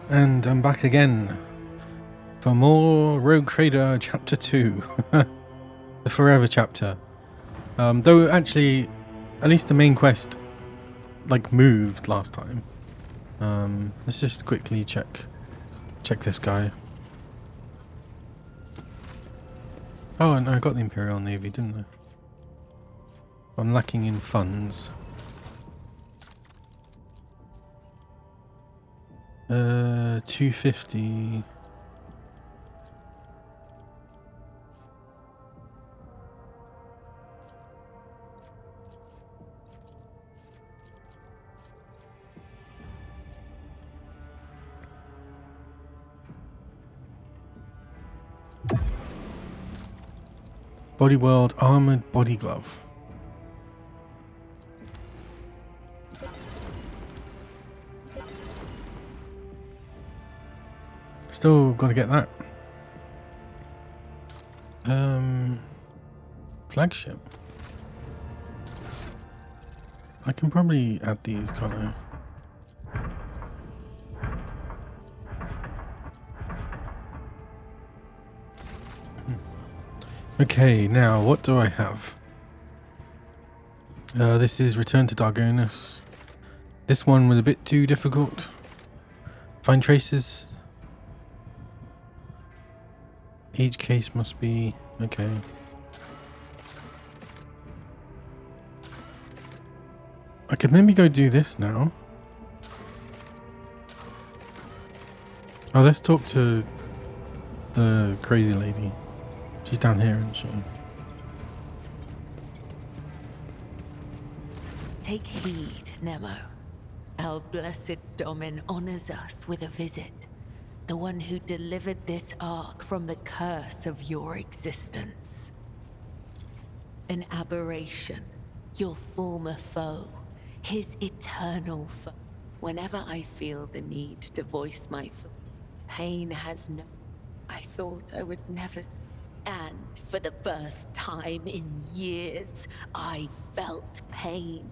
And I'm back again for more Rogue Trader Chapter 2, the Forever chapter. Though actually, at least the main quest moved last time. Let's just quickly check this guy. Oh, and I got the Imperial Navy, didn't I? I'm lacking in funds. 250. Body World Armored Body Glove. Still gotta get that. Flagship. I can probably add these, can't I? Okay, now what do I have? This is Return to Dargonus. This one was a bit too difficult. Find traces. Each case must be... okay. I could maybe go do this now. Oh, let's talk to the crazy lady. She's down here, isn't she? Take heed, Nemo. Our blessed Domin honors us with a visit. The one who delivered this ark from the curse of your existence. An aberration, your former foe, his eternal foe. Whenever I feel the need to voice my pain has no... I thought I would never... And for the first time in years, I felt pain.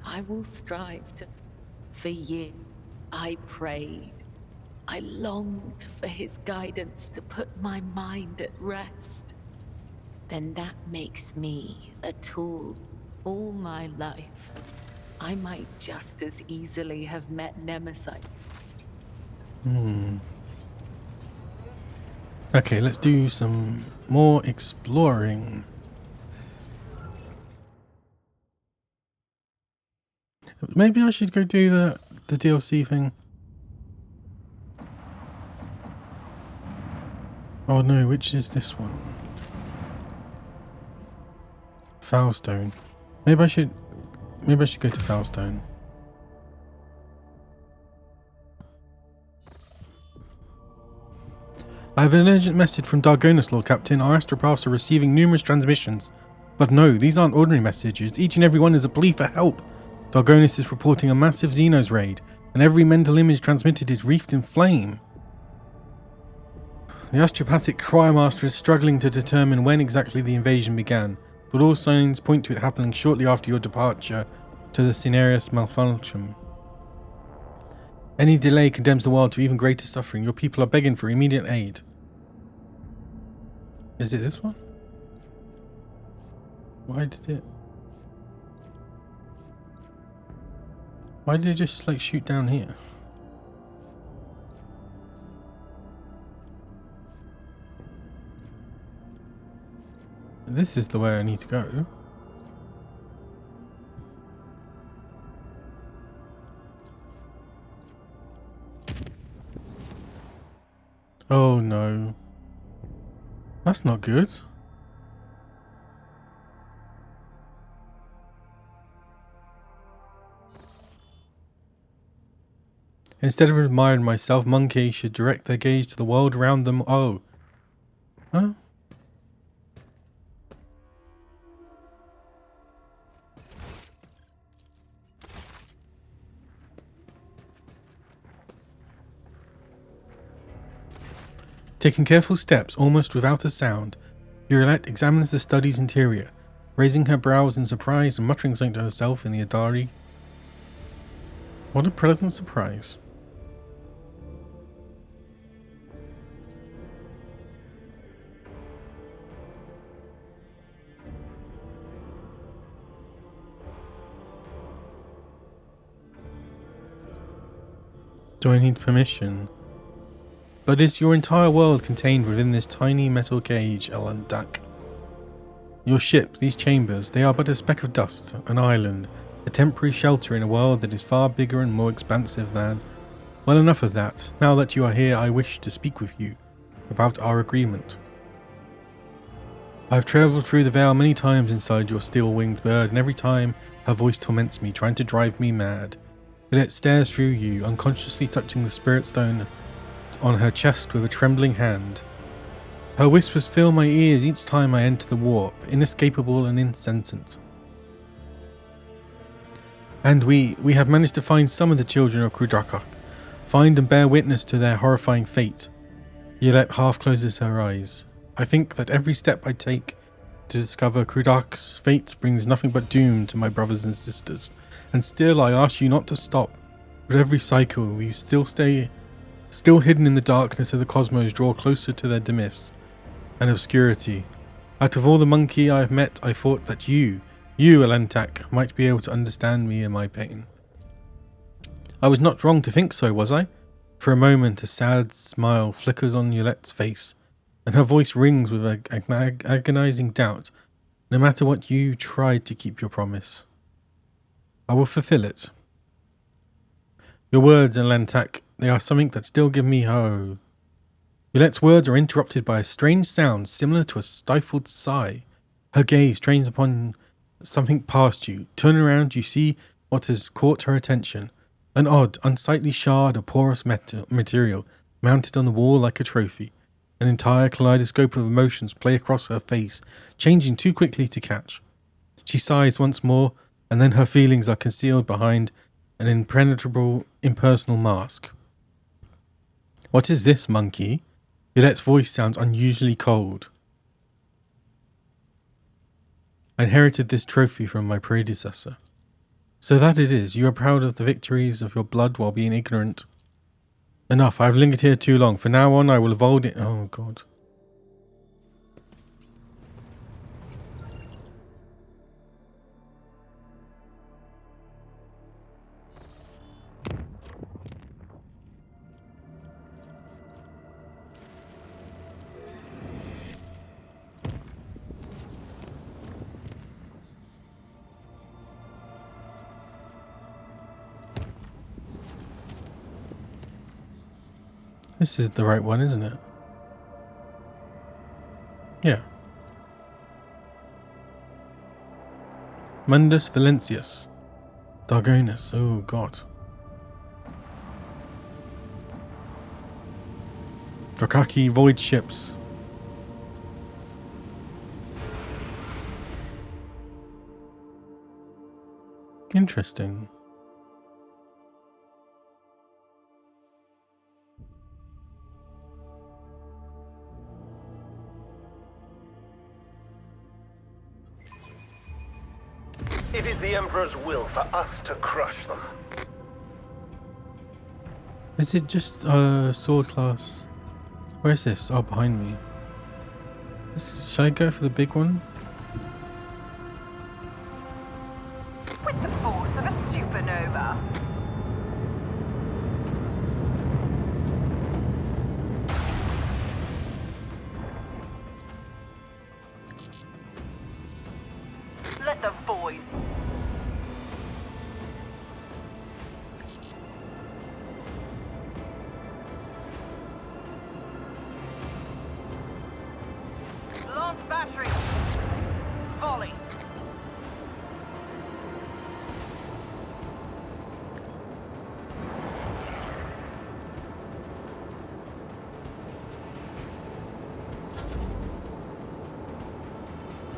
I will strive to... For years, I prayed. I longed for his guidance to put my mind at rest. Then that makes me a tool. All my life, I might just as easily have met Nemesis. Okay, let's do some more exploring. Maybe I should go do the DLC thing. Oh no, which is this one? Foulstone. Maybe I should go to Foulstone. I have an urgent message from Dargonus, Lord Captain. Our astropaths are receiving numerous transmissions. But no, these aren't ordinary messages. Each and every one is a plea for help. Dargonus is reporting a massive Xenos raid, and every mental image transmitted is wreathed in flame. The astropathic Choirmaster is struggling to determine when exactly the invasion began, but all signs point to it happening shortly after your departure to the Cenarius malfunction. Any delay condemns the world to even greater suffering. Your people are begging for immediate aid. Is it this one? Why did it just shoot down here? This is the way I need to go. Oh no. That's not good. Instead of admiring myself, monkeys should direct their gaze to the world around them. Oh. Huh? Taking careful steps, almost without a sound, Uralette examines the study's interior, raising her brows in surprise and muttering something to herself in the Adari. What a pleasant surprise. Do I need permission? But is your entire world contained within this tiny metal cage, Elandak? Your ship, these chambers, they are but a speck of dust, an island, a temporary shelter in a world that is far bigger and more expansive than... Well, enough of that. Now that you are here, I wish to speak with you about our agreement. I have travelled through the veil many times inside your steel-winged bird, and every time her voice torments me, trying to drive me mad. Yet it stares through you, unconsciously touching the spirit stone on her chest with a trembling hand. Her whispers fill my ears each time I enter the warp, inescapable and insensate. And we have managed to find some of the children of Krudrakak, find and bear witness to their horrifying fate. Yolette half closes her eyes. I think that every step I take to discover Krudrak's fate brings nothing but doom to my brothers and sisters, and still I ask you not to stop. With every cycle, we still hidden in the darkness of the cosmos, draw closer to their demise and obscurity. Out of all the monkey I have met, I thought that you, Elantak, might be able to understand me and my pain. I was not wrong to think so, was I? For a moment, a sad smile flickers on Yolette's face, and her voice rings with agonizing doubt. No matter what, you tried to keep your promise. I will fulfill it. Your words, Elantak, they are something that still give me hope. Yolette's words are interrupted by a strange sound similar to a stifled sigh. Her gaze strains upon something past you. Turn around, you see what has caught her attention. An odd, unsightly shard of porous material mounted on the wall like a trophy. An entire kaleidoscope of emotions play across her face, changing too quickly to catch. She sighs once more, and then her feelings are concealed behind an impenetrable, impersonal mask. What is this, monkey? Yolette's voice sounds unusually cold. I inherited this trophy from my predecessor. So that it is, you are proud of the victories of your blood while being ignorant. Enough, I have lingered here too long. From now on, I will evolve it. Oh, God. This is the right one, isn't it? Yeah. Mundus Valentius. Dargonus. Oh, God. Drakaki void ships. Interesting. It is the Emperor's will for us to crush them. Is it just sword class? Where is this? Oh, behind me. Should I go for the big one? With the force of a supernova. Let the void. Launch battery. Volley.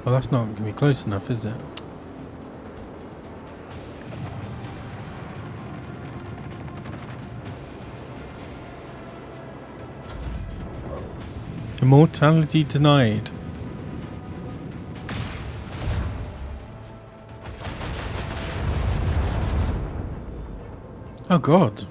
Well, that's not going to be close enough, is it? Immortality denied. Oh, God.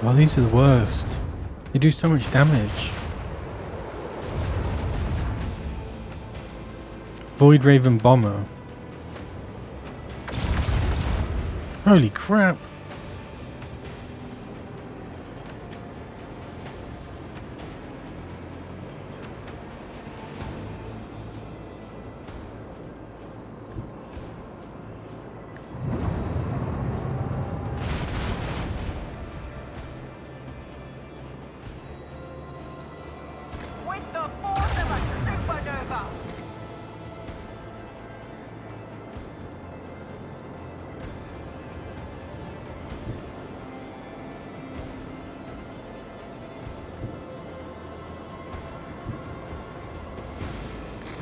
Oh, these are the worst. They do so much damage. Void Raven Bomber. Holy crap. With the force of a supernova!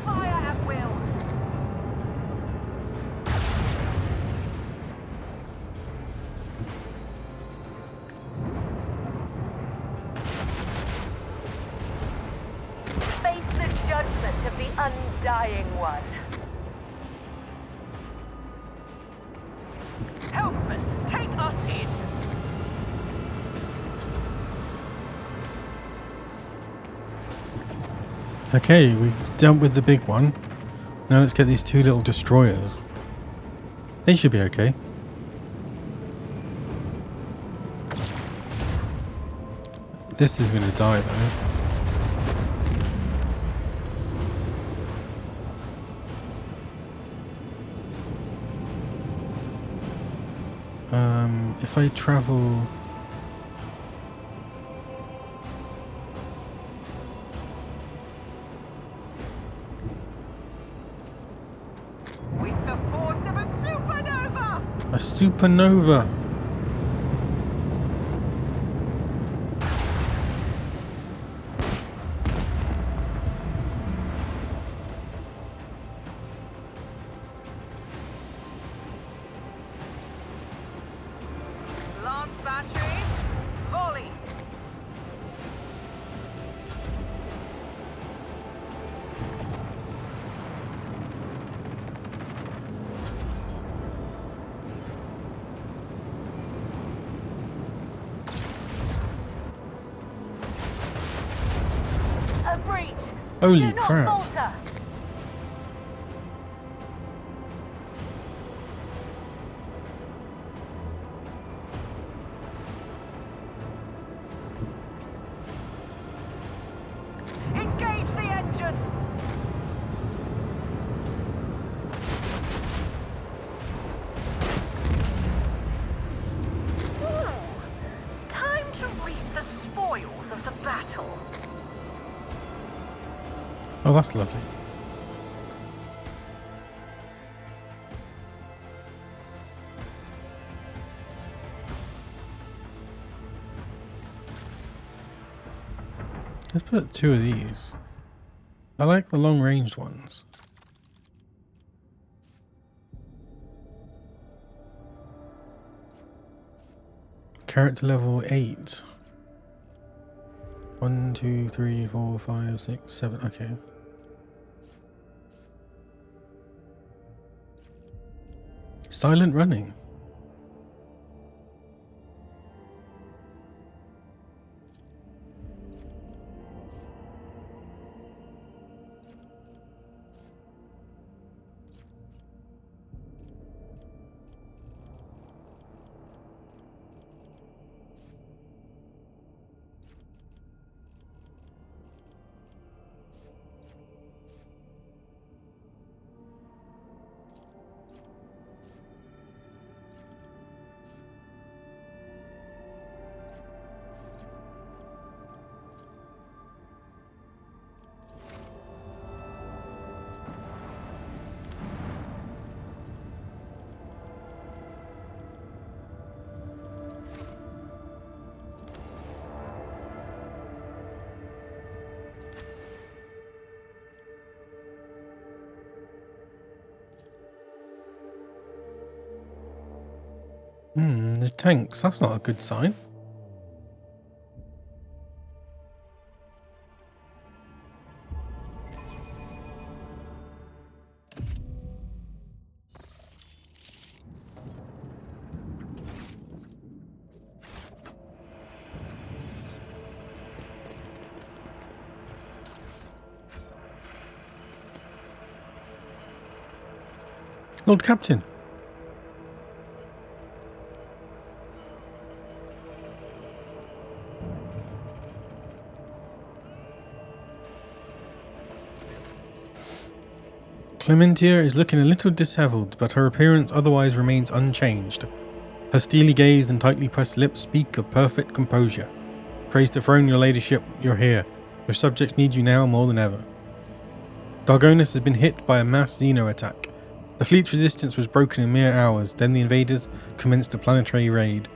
Fire at will! Face the judgment of the Undying One. Helpman, take us in! Okay, we've dealt with the big one. Now let's get these two little destroyers. They should be okay. This is gonna die though. If I travel... With the force of a supernova! A supernova! Lance battery, volley! A breach! Holy Do not crap. falter! Engage the engines! Time to reap the spoils of the battle. Oh, that's lovely. Let's put two of these. I like the long range ones. Character level 8. 1, 2, 3, 4, 5, 6, 7. Okay. Silent running. The tanks. That's not a good sign. Lord Captain. Clementia is looking a little dishevelled, but her appearance otherwise remains unchanged. Her steely gaze and tightly pressed lips speak of perfect composure. Praise the throne, your ladyship, you're here. Your subjects need you now more than ever. Dargonus has been hit by a mass Xeno attack. The fleet's resistance was broken in mere hours, then the invaders commenced a planetary raid.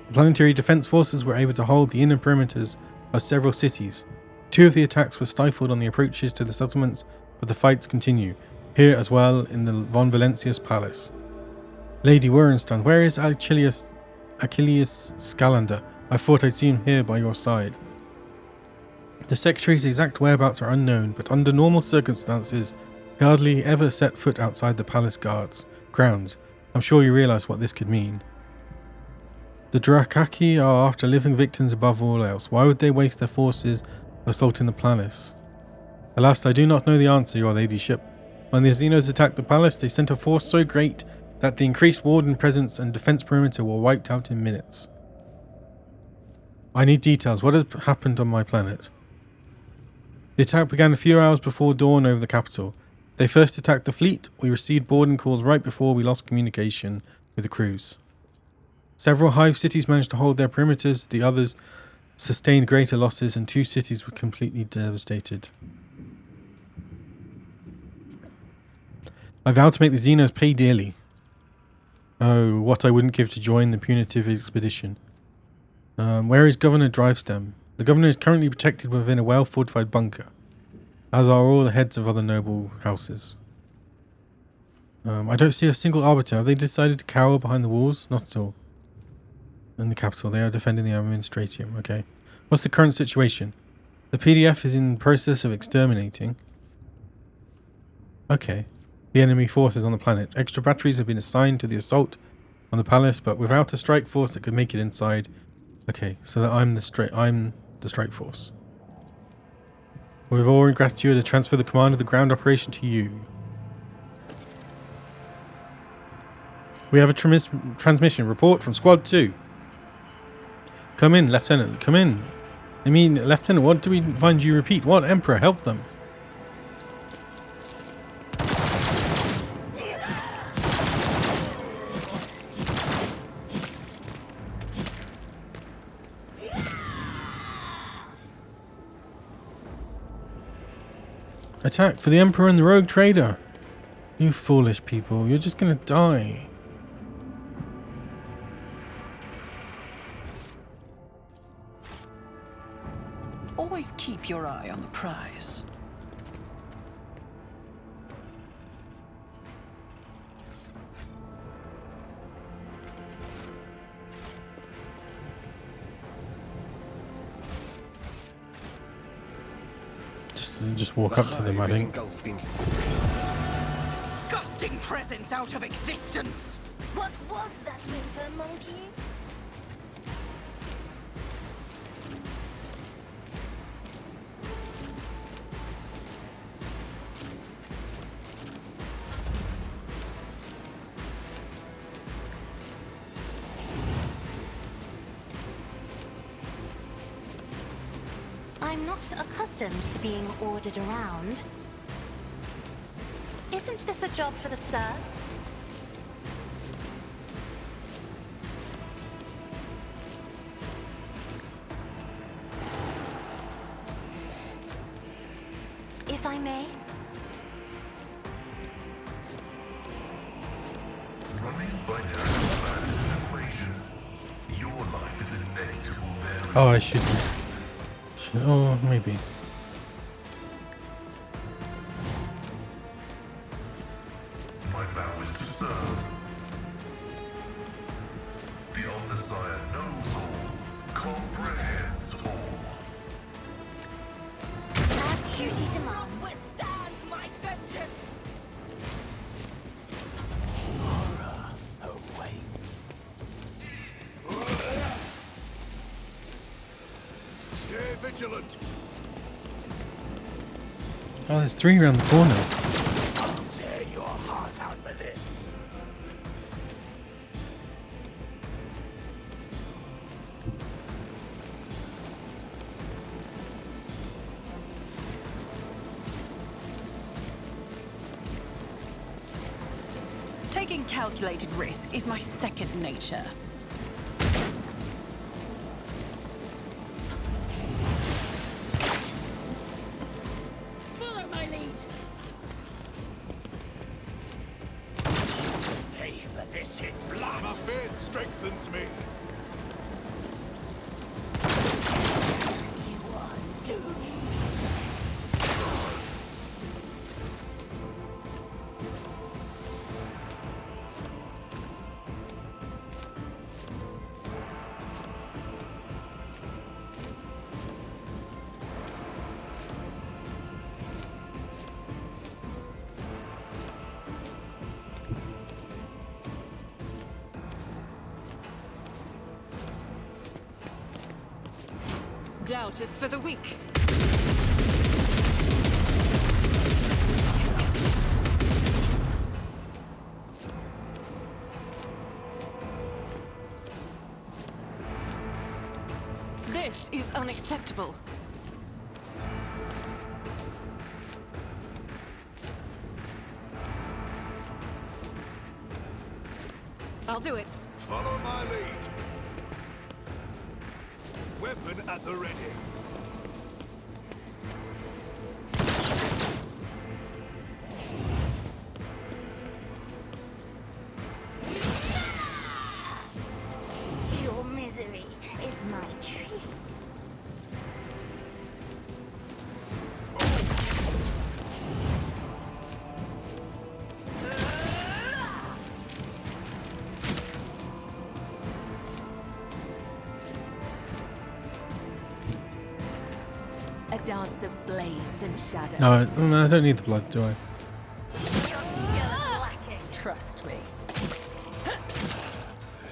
The planetary defense forces were able to hold the inner perimeters of several cities. 2 of the attacks were stifled on the approaches to the settlements, but the fights continue, here as well in the Von Valencius Palace. Lady Wernstone, where is Achilles Scalander? I thought I'd seen him here by your side. The secretary's exact whereabouts are unknown, but under normal circumstances, he hardly ever set foot outside the palace grounds. I'm sure you realise what this could mean. The Drakaki are after living victims above all else. Why would they waste their forces assaulting the palace? Alas, I do not know the answer, your ladyship. When the Xenos attacked the palace, they sent a force so great that the increased warden presence and defense perimeter were wiped out in minutes. I need details. What has happened on my planet? The attack began a few hours before dawn over the capital. They first attacked the fleet. We received boarding calls right before we lost communication with the crews. Several hive cities managed to hold their perimeters. The others sustained greater losses, and 2 cities were completely devastated. I vow to make the Xenos pay dearly. Oh, what I wouldn't give to join the punitive expedition. Where is Governor Drivestem? The governor is currently protected within a well-fortified bunker, as are all the heads of other noble houses. I don't see a single arbiter. Have they decided to cower behind the walls? Not at all. In the capital, they are defending the administratium. Okay. What's the current situation? The PDF is in the process of exterminating. Okay. The enemy forces on the planet. Extra batteries have been assigned to the assault on the palace, but without a strike force that could make it inside. Okay, so that I'm the strike force. With all gratitude, I transfer the command of the ground operation to you. We have a transmission report from Squad 2. Come in, Lieutenant, come in. I mean, Lieutenant, what do we find you repeat? What, Emperor, help them. Attack for the Emperor and the Rogue Trader. You foolish people, you're just gonna die. Always keep your eye on the prize. Just walk up to them, I think. Disgusting presence out of existence! What was that whimper, monkey? I'm not accustomed to being ordered around. Isn't this a job for the serfs? If I may? Running binary flat is an equation. Your life is a negligible variable. Oh, I should. Oh, maybe. My vow is to serve. The Omnissiah knows all, comprehends all. As duty demands. Withstand my vengeance! Stay vigilant. Oh, there's 3 around the corner. I'll tear your heart out with it. Taking calculated risk is my second nature. Follow my lead. Pay for this in blood. My faith strengthens me. You are doomed. Doubt is for the weak. This is unacceptable. I'll do it. Follow my lead. Weapon at the ready. Your misery is my treat. A dance of blades and shadows. No, I don't need the blood, do I? Trust me.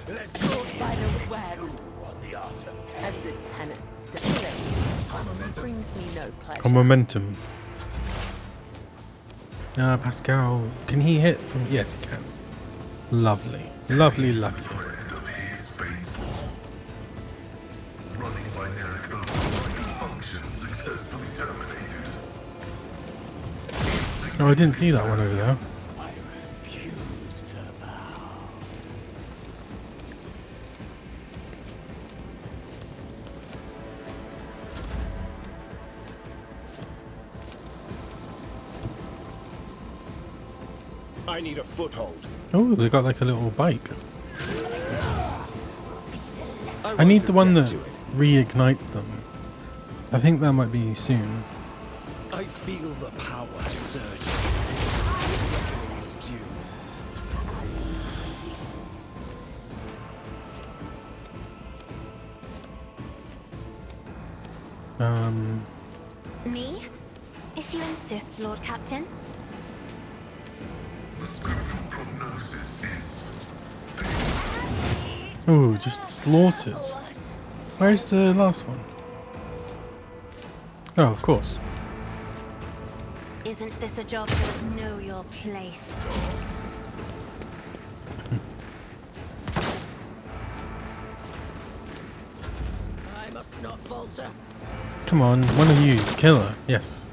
Let's go By the web, on the art of as the tenants stipulate, brings me no pleasure. On momentum. Pascal, can he hit from? Yes, he can. Lovely, lovely, lovely. Friend of his faithful. Running binary code function successfully terminated. Oh, I didn't see that one over there. I refuse to bow. I need a foothold. Oh, they got like a little bike. I need the one that reignites them. I think that might be soon. I feel the power surge. Reckoning is due. Me? If you insist, Lord Captain. The spiritual prognosis is Oh, just slaughtered. Where's the last one? Oh, of course. Isn't this a job for us? Know your place. I must not falter. Come on, one of you, kill her. Yes.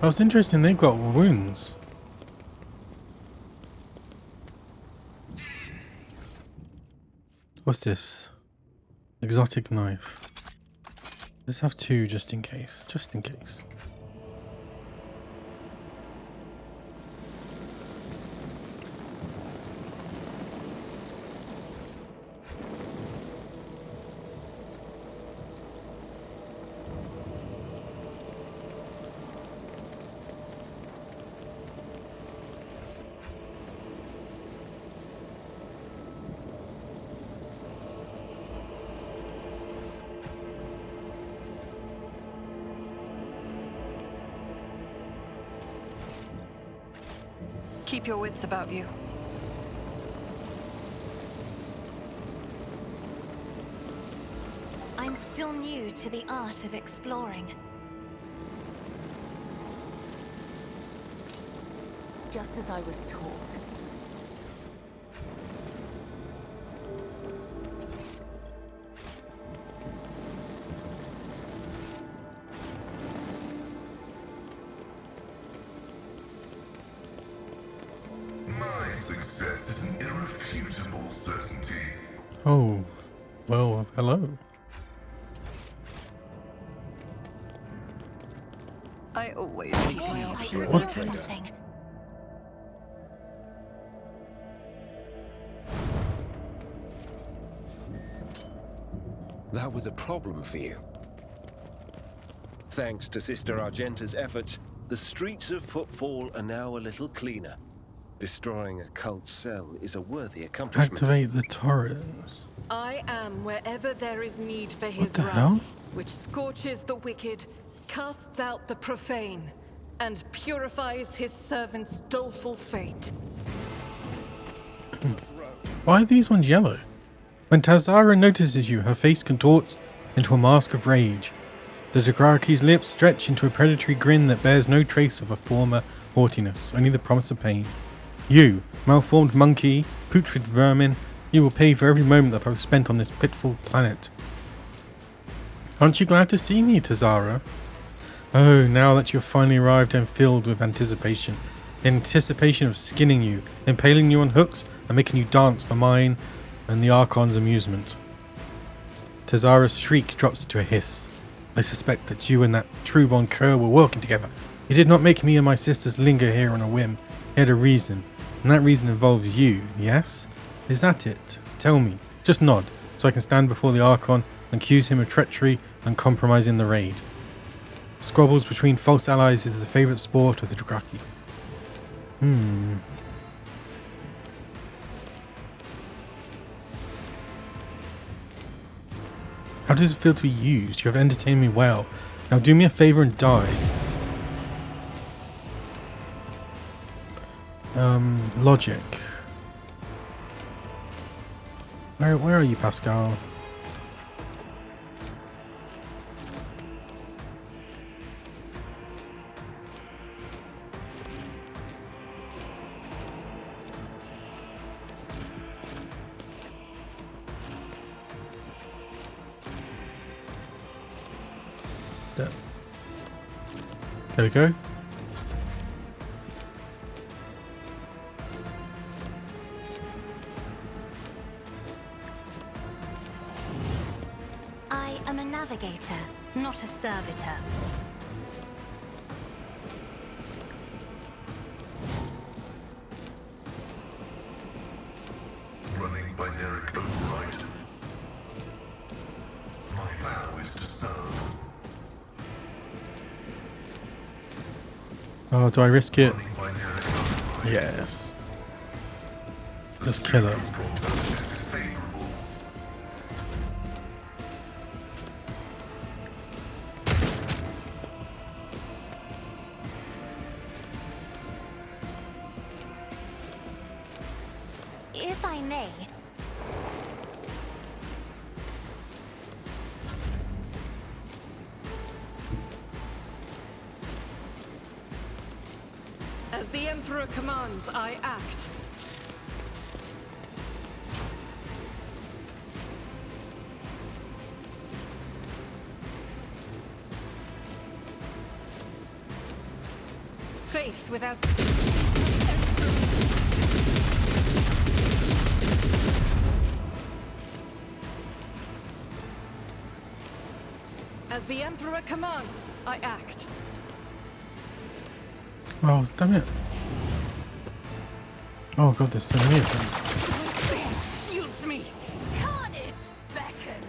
Oh, it's interesting. They've got wounds. What's this? Exotic knife. Let's have two just in case. Just in case. Keep your wits about you. I'm still new to the art of exploring. Just as I was taught. irrefutable certainty. Oh, well, hello. I always keep my Your sight options reveals open. something. That was a problem for you. Thanks to Sister Argenta's efforts, the streets of Footfall are now a little cleaner. Destroying a cult cell is a worthy accomplishment. Activate the turret. I am wherever there is need for What his the wrath, hell? which scorches the wicked, casts out the profane, and purifies his servants' doleful fate. Why are these ones yellow? When Tazara notices you, her face contorts into a mask of rage. The Dothraki lips stretch into a predatory grin that bears no trace of a former haughtiness, only the promise of pain. You, malformed monkey, putrid vermin, you will pay for every moment that I've spent on this pitiful planet. Aren't you glad to see me, Tazara? Oh, now that you've finally arrived, I'm filled with anticipation. Anticipation of skinning you, impaling you on hooks, and making you dance for mine and the Archon's amusement. Tazara's shriek drops to a hiss. I suspect that you and that Trubon cur were working together. He did not make me and my sisters linger here on a whim. He had a reason, and that reason involves you, yes? Is that it? Tell me. Just nod, so I can stand before the Archon and accuse him of treachery and compromising the raid. Squabbles between false allies is the favourite sport of the Dothraki. How does it feel to be used? You have entertained me well. Now do me a favour and die. Logic. Where are you, Pascal? There we go. I am a navigator, not a servitor. Running binaric override. My vow is to serve. Oh, do I risk it? Running binaric override. Yes. Let's kill her. Prognosis is favorable. If I may, As the Emperor commands, I act. Faith without... As the Emperor commands, I act. Oh, damn it. Oh god, there's so many of them. Shields me! Carnage beckons!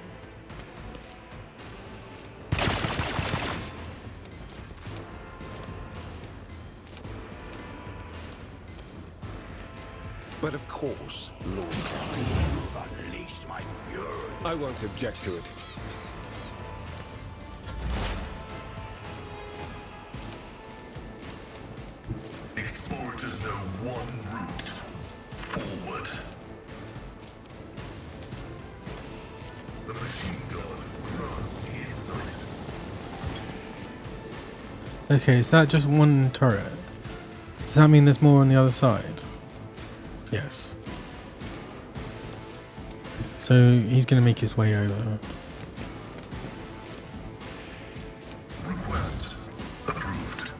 But of course, Lord Captain, you've unleashed my fury. I won't object to it. Explorators know one route. Forward. The machine god grants me insight. Okay, is that just one turret? Does that mean there's more on the other side? Yes. So he's going to make his way over. Request approved.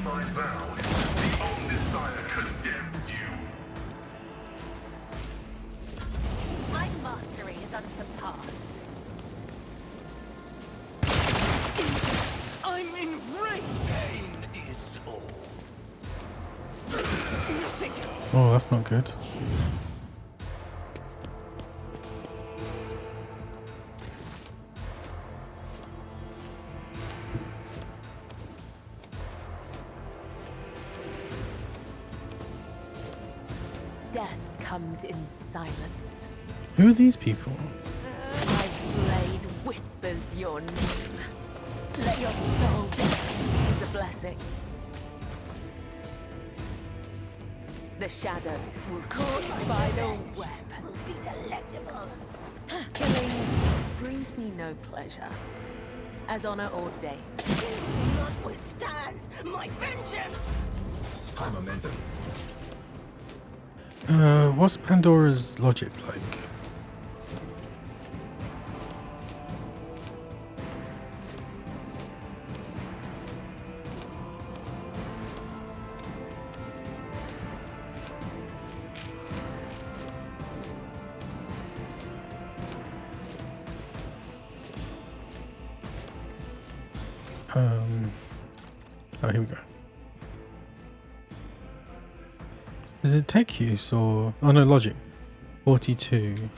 My vow is the Omnissiah condemns you. Oh, that's not good. Death comes in silence. Who are these people? My blade whispers your name. Let your soul is a blessing. The shadows will caught by the web. Will be delectable. Killing brings me no pleasure, as honor ordained. Do not withstand my vengeance. High momentum. What's Pandora's logic like? Oh, here we go. Is it tech use or... Oh no, logic. 42.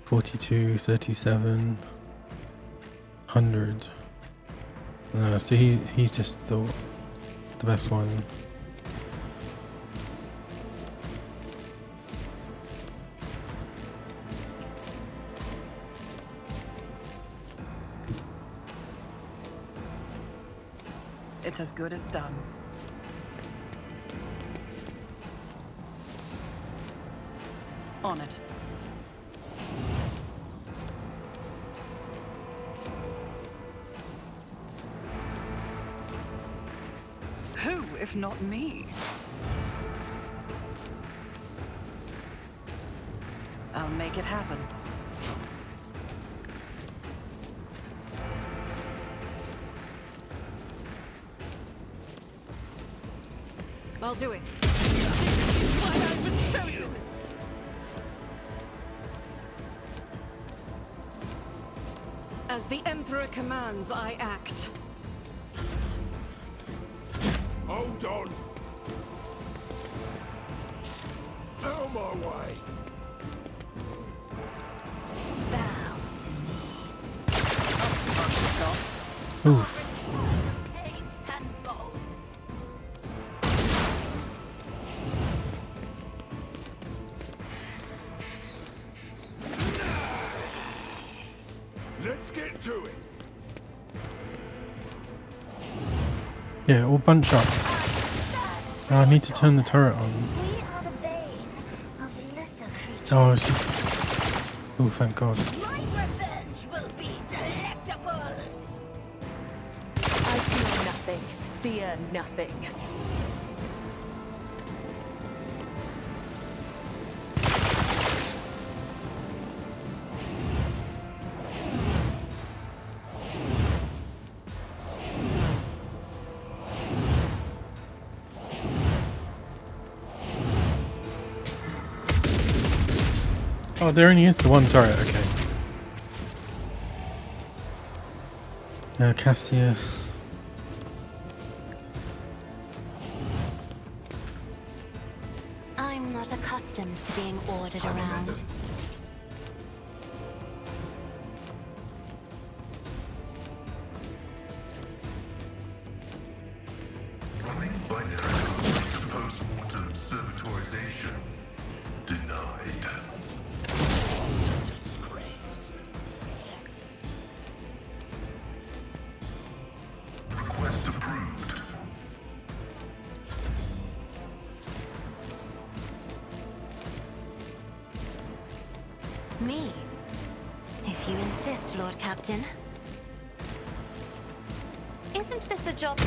42, 37, 100. No, so he's just the best one. It's as good as done. On it. Who, if not me? I'll make it happen. I'll do it. Why I was chosen. As the Emperor commands, I act. Hold on. Out of my way. Bow to me. Oof. Tenfold. Let's get to it. Yeah, all bunch up. Oh, I need to turn the turret on. We are the bane of lesser creatures. Oh, oh, thank God. My revenge will be delectable. I fear nothing. Fear nothing. Oh, there only is the one turret, okay. Cassius. I'm not accustomed to being ordered around. Running binary post-mortem servitorization. Denied. Request approved. Me? If you insist, Lord Captain. Isn't this a job to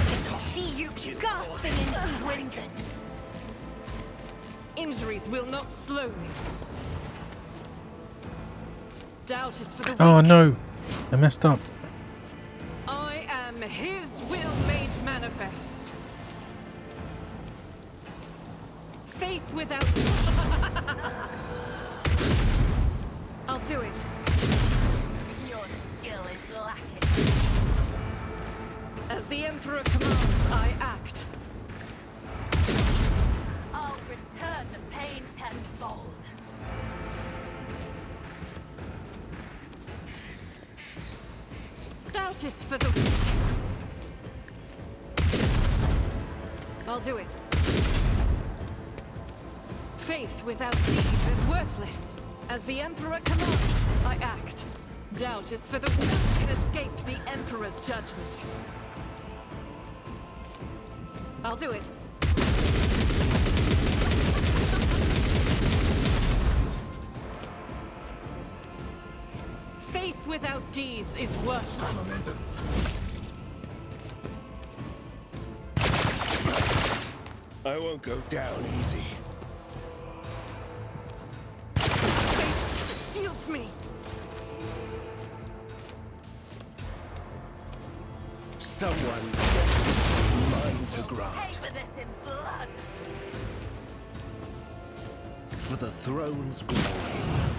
see you gasping in crimson? Injuries will not slow me. Doubt is for the weak. Oh no, I messed up. I am his will made manifest. Faith without... I'll do it. Your skill is lacking. As the Emperor commands, I act. I'll return the pain tenfold. Doubt is for the weak. I'll do it. Faith without deeds is worthless. As the Emperor commands, I act. Doubt is for the weak. None can escape the Emperor's judgment. I'll do it. Faith without deeds is worthless. I won't go down easy. Faith shields me. Someone's mine to Pay grant. for this in blood. For the throne's glory.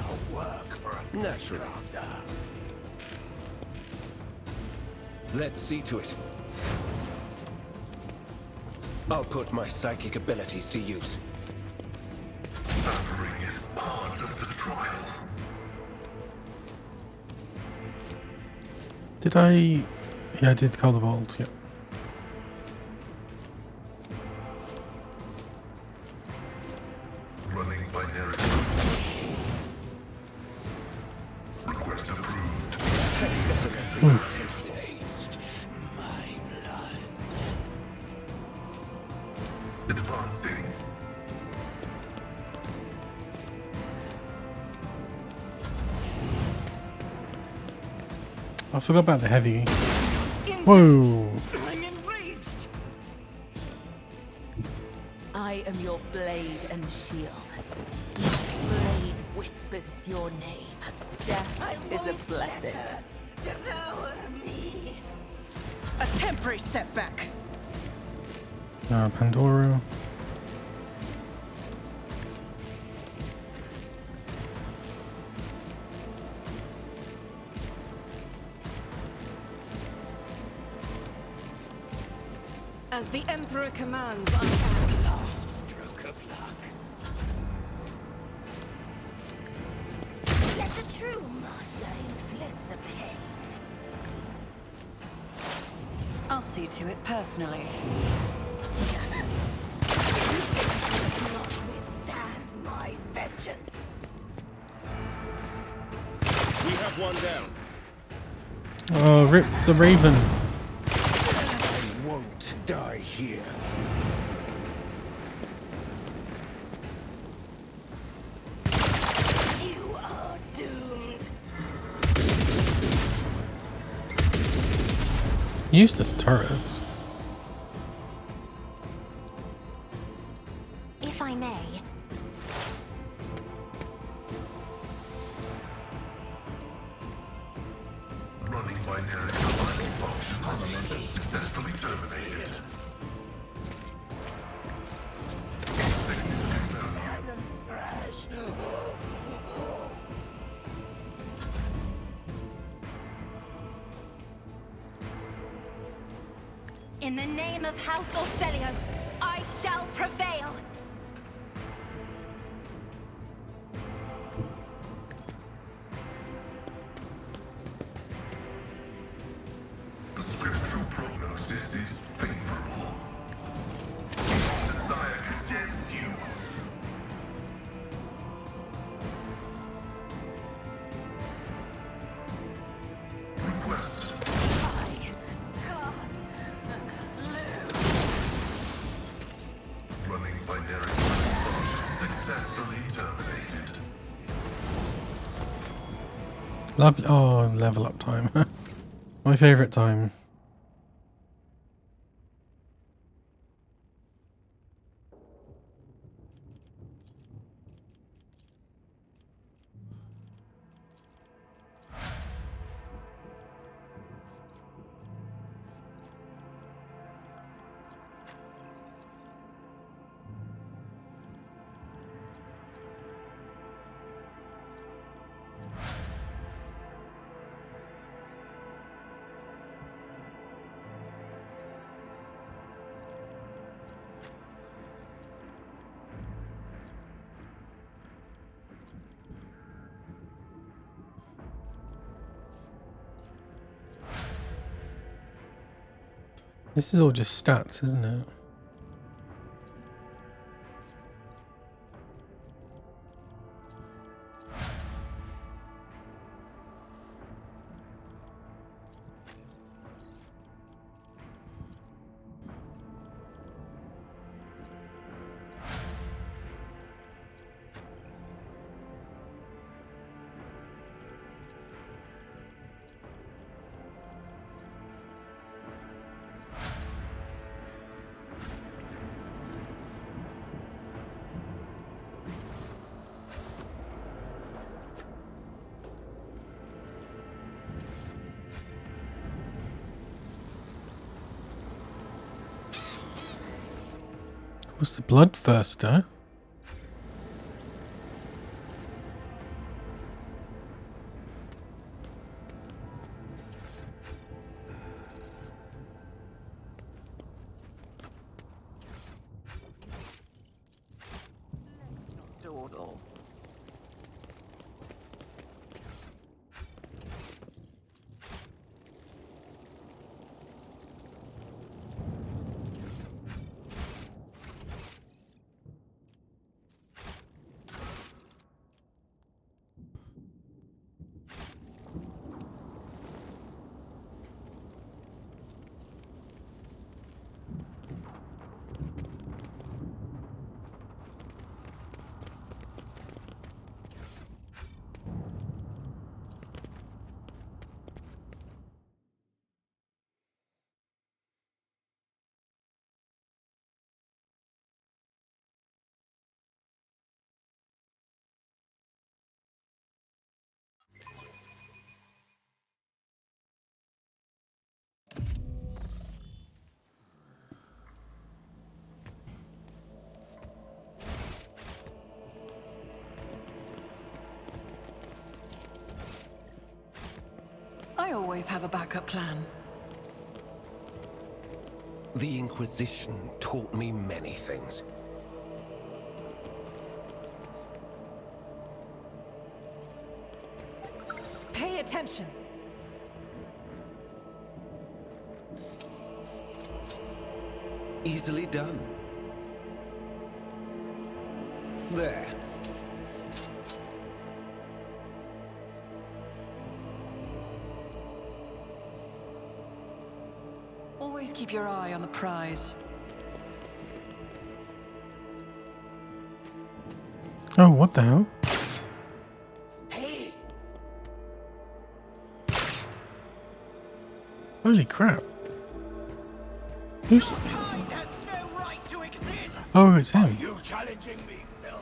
A work for a naturally. Let's see to it. I'll put my psychic abilities to use. Suffering is part of the trial. Did I? Yeah, I did call the bolt. Yeah. Running binary. Request approved. Taste my blood. Advancing. I forgot about the heavy. Whoa! I'm enraged. I am your blade and shield. My blade whispers your name. Death is a blessing. Devour me. A temporary setback. Pandora. As the Emperor commands, I act. Last stroke of luck. Let the true master inflict the pain. I'll see to it personally. Not withstand my vengeance. We have one down. Oh, rip the Raven. I won't die here. You are doomed. Useless turrets. If I may. Running binary survival functions successfully terminated. In the name of House Orcelio, I shall prevail. The scriptural prognosis is favorable. Desire condemns you. Request. Running binary functions successfully terminated. Lovely. Oh, level up time. My favorite time. This is all just stats, isn't it? What's the bloodthirster? Dawdle. I always have a backup plan. The Inquisition taught me many things. Pay attention. Easily done. There. Always keep your eye on the prize. Oh, what the hell? Hey! Holy crap. Who's... Kind has no right to exist! Oh, it's him. You challenging me, Phil?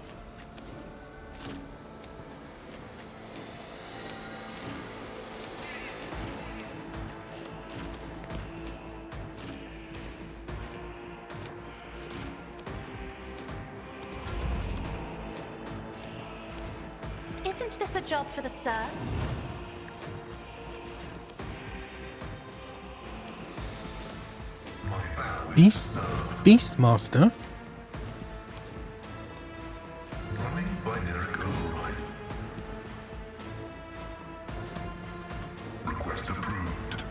Isn't this a job for the serfs? My vow is Beast? to serve. Beastmaster? Running binary override. Request approved.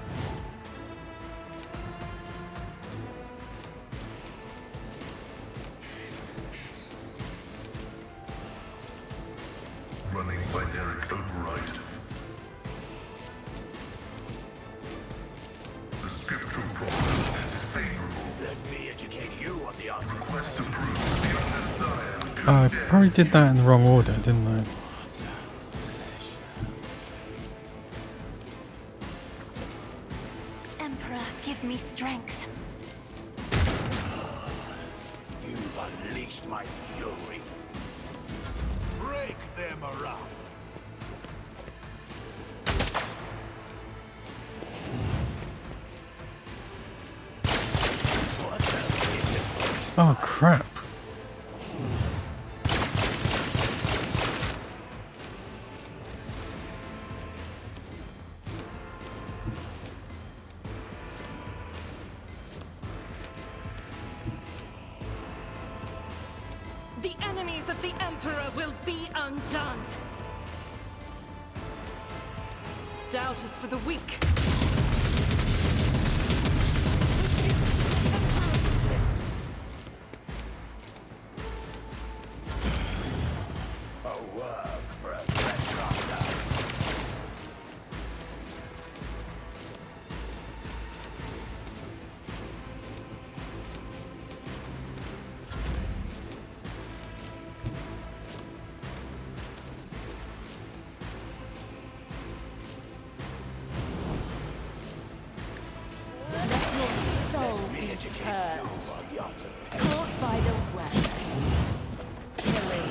Running binary override. The scriptural process is favorable. Let me educate you on the art. Request approved. The undesired I probably did that in the wrong order, didn't I? Emperor, give me strength. You've unleashed my fury. Break them around. Oh, crap. The enemies of the Emperor will be undone. Doubt is for the weak. Caught by the web. Killing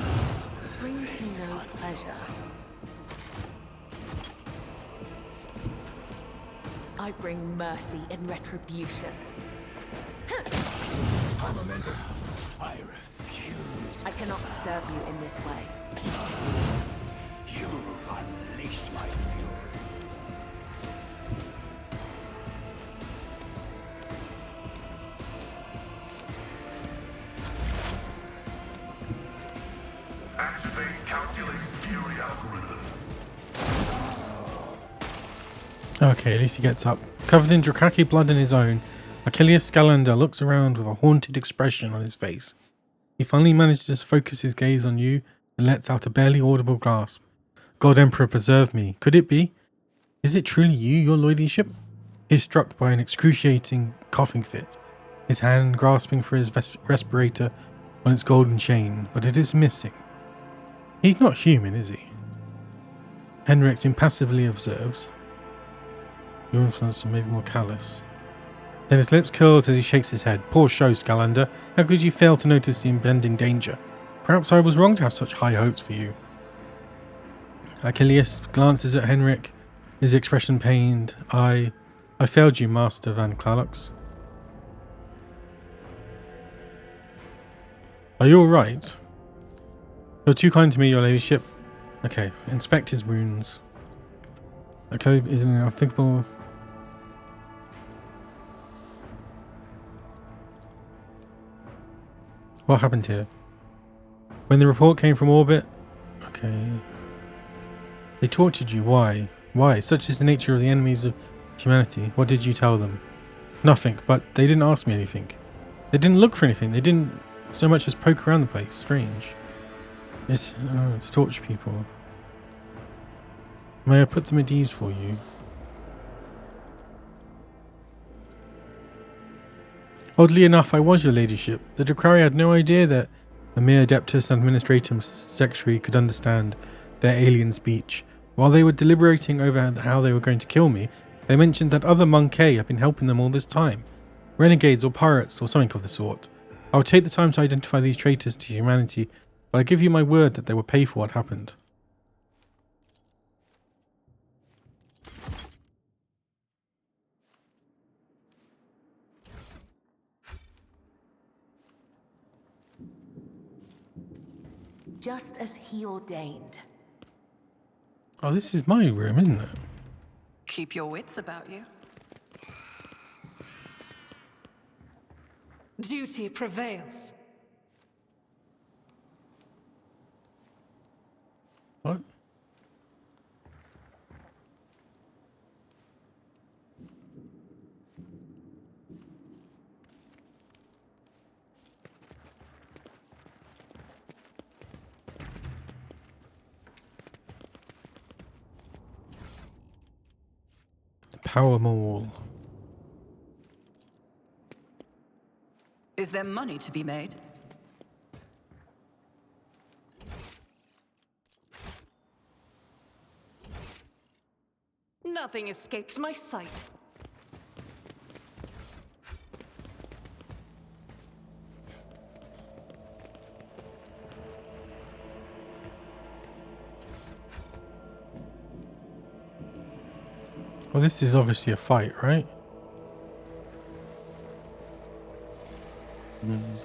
brings me no pleasure. I bring mercy and retribution. I refuse. I cannot serve you in this way. You unleashed my fury. Activate calculated fury algorithm. Okay, at least he gets up. Covered in Drakaki blood and his own, Achilles Scalander looks around with a haunted expression on his face. He finally manages to focus his gaze on you and lets out a barely audible gasp. God Emperor preserve me. Could it be? Is it truly you, your ladyship? He is struck by an excruciating coughing fit, his hand grasping for his respirator on its golden chain, but it is missing. He's not human, is he? Henrik impassively observes. Your influence may be more callous. Then his lips curls as he shakes his head. Poor show, Scalander. How could you fail to notice the impending danger? Perhaps I was wrong to have such high hopes for you. Achilles glances at Henrik, his expression pained. I failed you, Master Van Klalox. Are you alright? You're too kind to me, your ladyship. Okay, inspect his wounds. Okay, isn't it unthinkable? What happened here? When the report came from orbit? Okay. They tortured you. Why? Why? Such is the nature of the enemies of humanity. What did you tell them? Nothing, but they didn't ask me anything. They didn't look for anything. They didn't so much as poke around the place. Strange. It's torture people. May I put them at ease for you? Oddly enough, I was, your ladyship. The Drakari had no idea that a mere Adeptus Administratum secretary could understand their alien speech. While they were deliberating over how they were going to kill me, they mentioned that other Monkey have been helping them all this time. Renegades or pirates or something of the sort. I will take the time to identify these traitors to humanity, but I give you my word that they will pay for what happened. Just as he ordained. Oh, this is my room, isn't it? Keep your wits about you. Duty prevails. What? Power Mall. Is there money to be made? Nothing escapes my sight. Well, this is obviously a fight, right?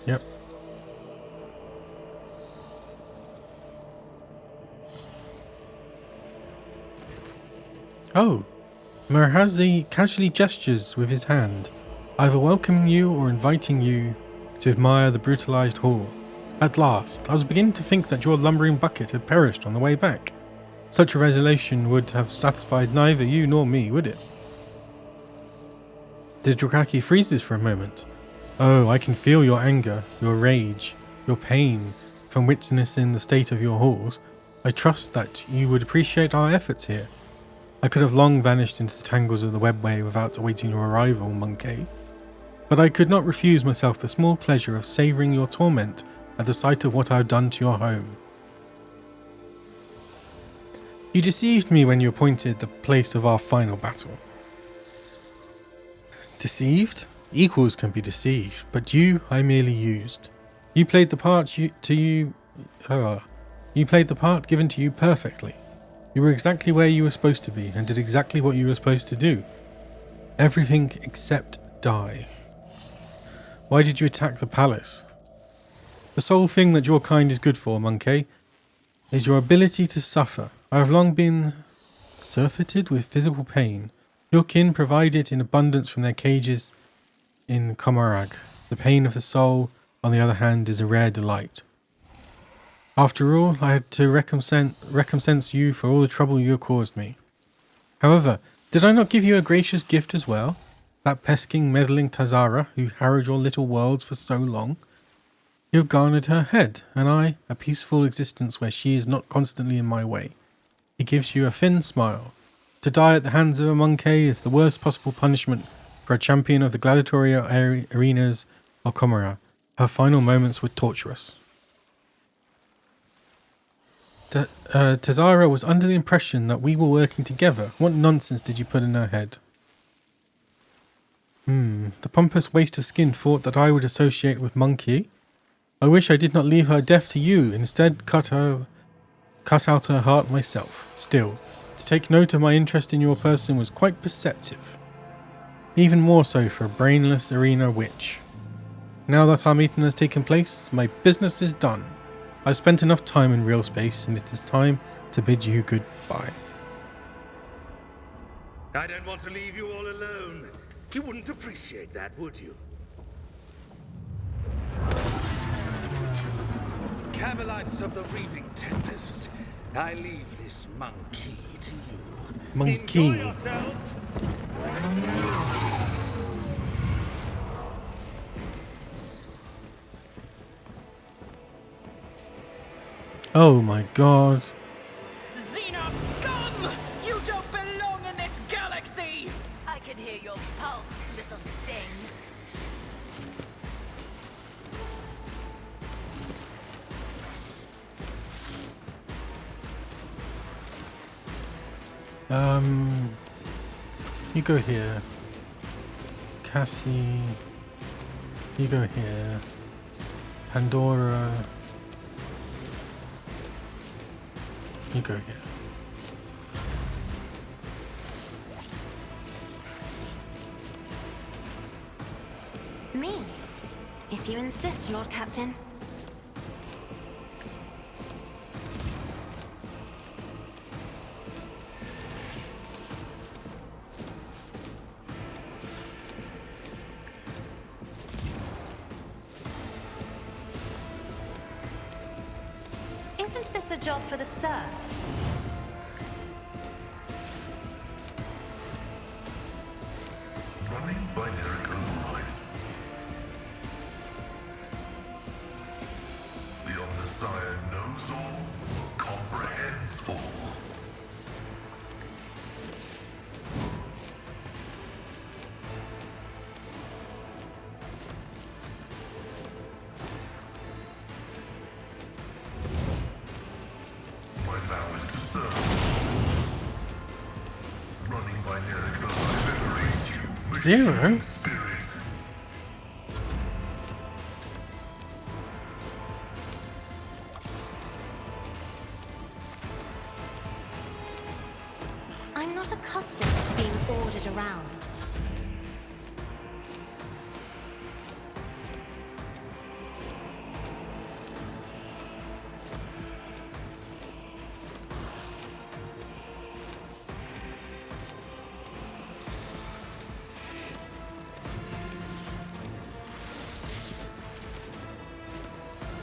Yep. Oh, Marhazi casually gestures with his hand, either welcoming you or inviting you to admire the brutalized hall. At last, I was beginning to think that your lumbering bucket had perished on the way back. Such a resolution would have satisfied neither you nor me, would it? The Drakaki freezes for a moment. Oh, I can feel your anger, your rage, your pain from witnessing the state of your halls. I trust that you would appreciate our efforts here. I could have long vanished into the tangles of the webway without awaiting your arrival, Monkey. But I could not refuse myself the small pleasure of savouring your torment at the sight of what I have done to your home. You deceived me when you appointed the place of our final battle. Deceived? Equals can be deceived, but you I merely used. You played the part you played the part given to you perfectly. You were exactly where you were supposed to be and did exactly what you were supposed to do. Everything except die. Why did you attack the palace? The sole thing that your kind is good for, Monkey, is your ability to suffer. I have long been surfeited with physical pain. Your kin provide it in abundance from their cages in Komarag. The pain of the soul, on the other hand, is a rare delight. After all, I had to recompense you for all the trouble you have caused me. However, did I not give you a gracious gift as well? That pesking, meddling Tazara, who harrowed your little worlds for so long? You have garnered her head, and I, a peaceful existence where she is not constantly in my way. He gives you a thin smile. To die at the hands of a monkey is the worst possible punishment for a champion of the gladiatorial arenas of Komara. Her final moments were torturous. Tazara was under the impression that we were working together. What nonsense did you put in her head? The pompous waste of skin thought that I would associate with Monkey. I wish I did not leave her deaf to you, instead cut out her heart myself. Still, to take note of my interest in your person was quite perceptive. Even more so for a brainless arena witch. Now that our meeting has taken place, my business is done. I've spent enough time in real space, and it is time to bid you goodbye. I don't want to leave you all alone. You wouldn't appreciate that, would you? Camelites of the Reaving Tempest, I leave this monkey to you. Monkey. Enjoy yourselves. Oh my god. Xena scum! You don't belong in this galaxy! I can hear your pulse, little thing. You go here. Cassie. You go here. Pandora. You go here. Me? If you insist, Lord Captain. Isn't this a job for the serfs? Running binary override. The Omniscient knows all, comprehends all. My vow is to serve. Running binary override liberates you. Zero? Spirits. I'm not accustomed to being ordered around.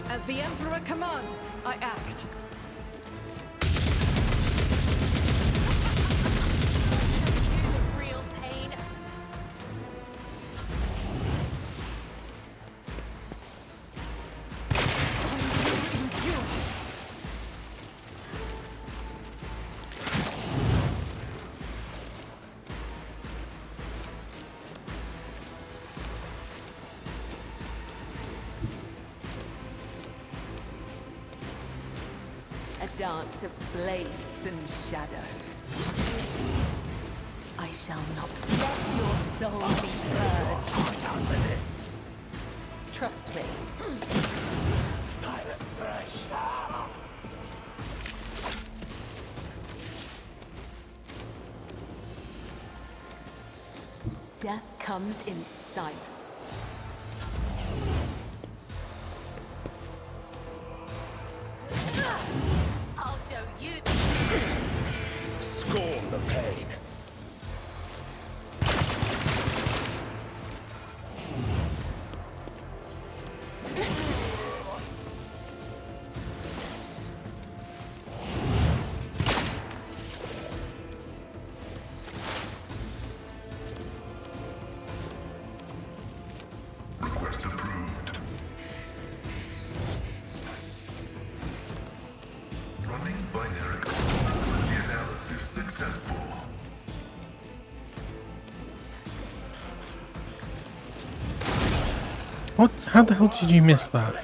As the Emperor commands, I act. Real pain. A dance of blades and shadows. I shall not let your soul be purged. Trust me. Death comes in silence. I'll show you. Scorn the pain. Request approved. Running binary code. The analysis successful. What? How the hell did you miss that?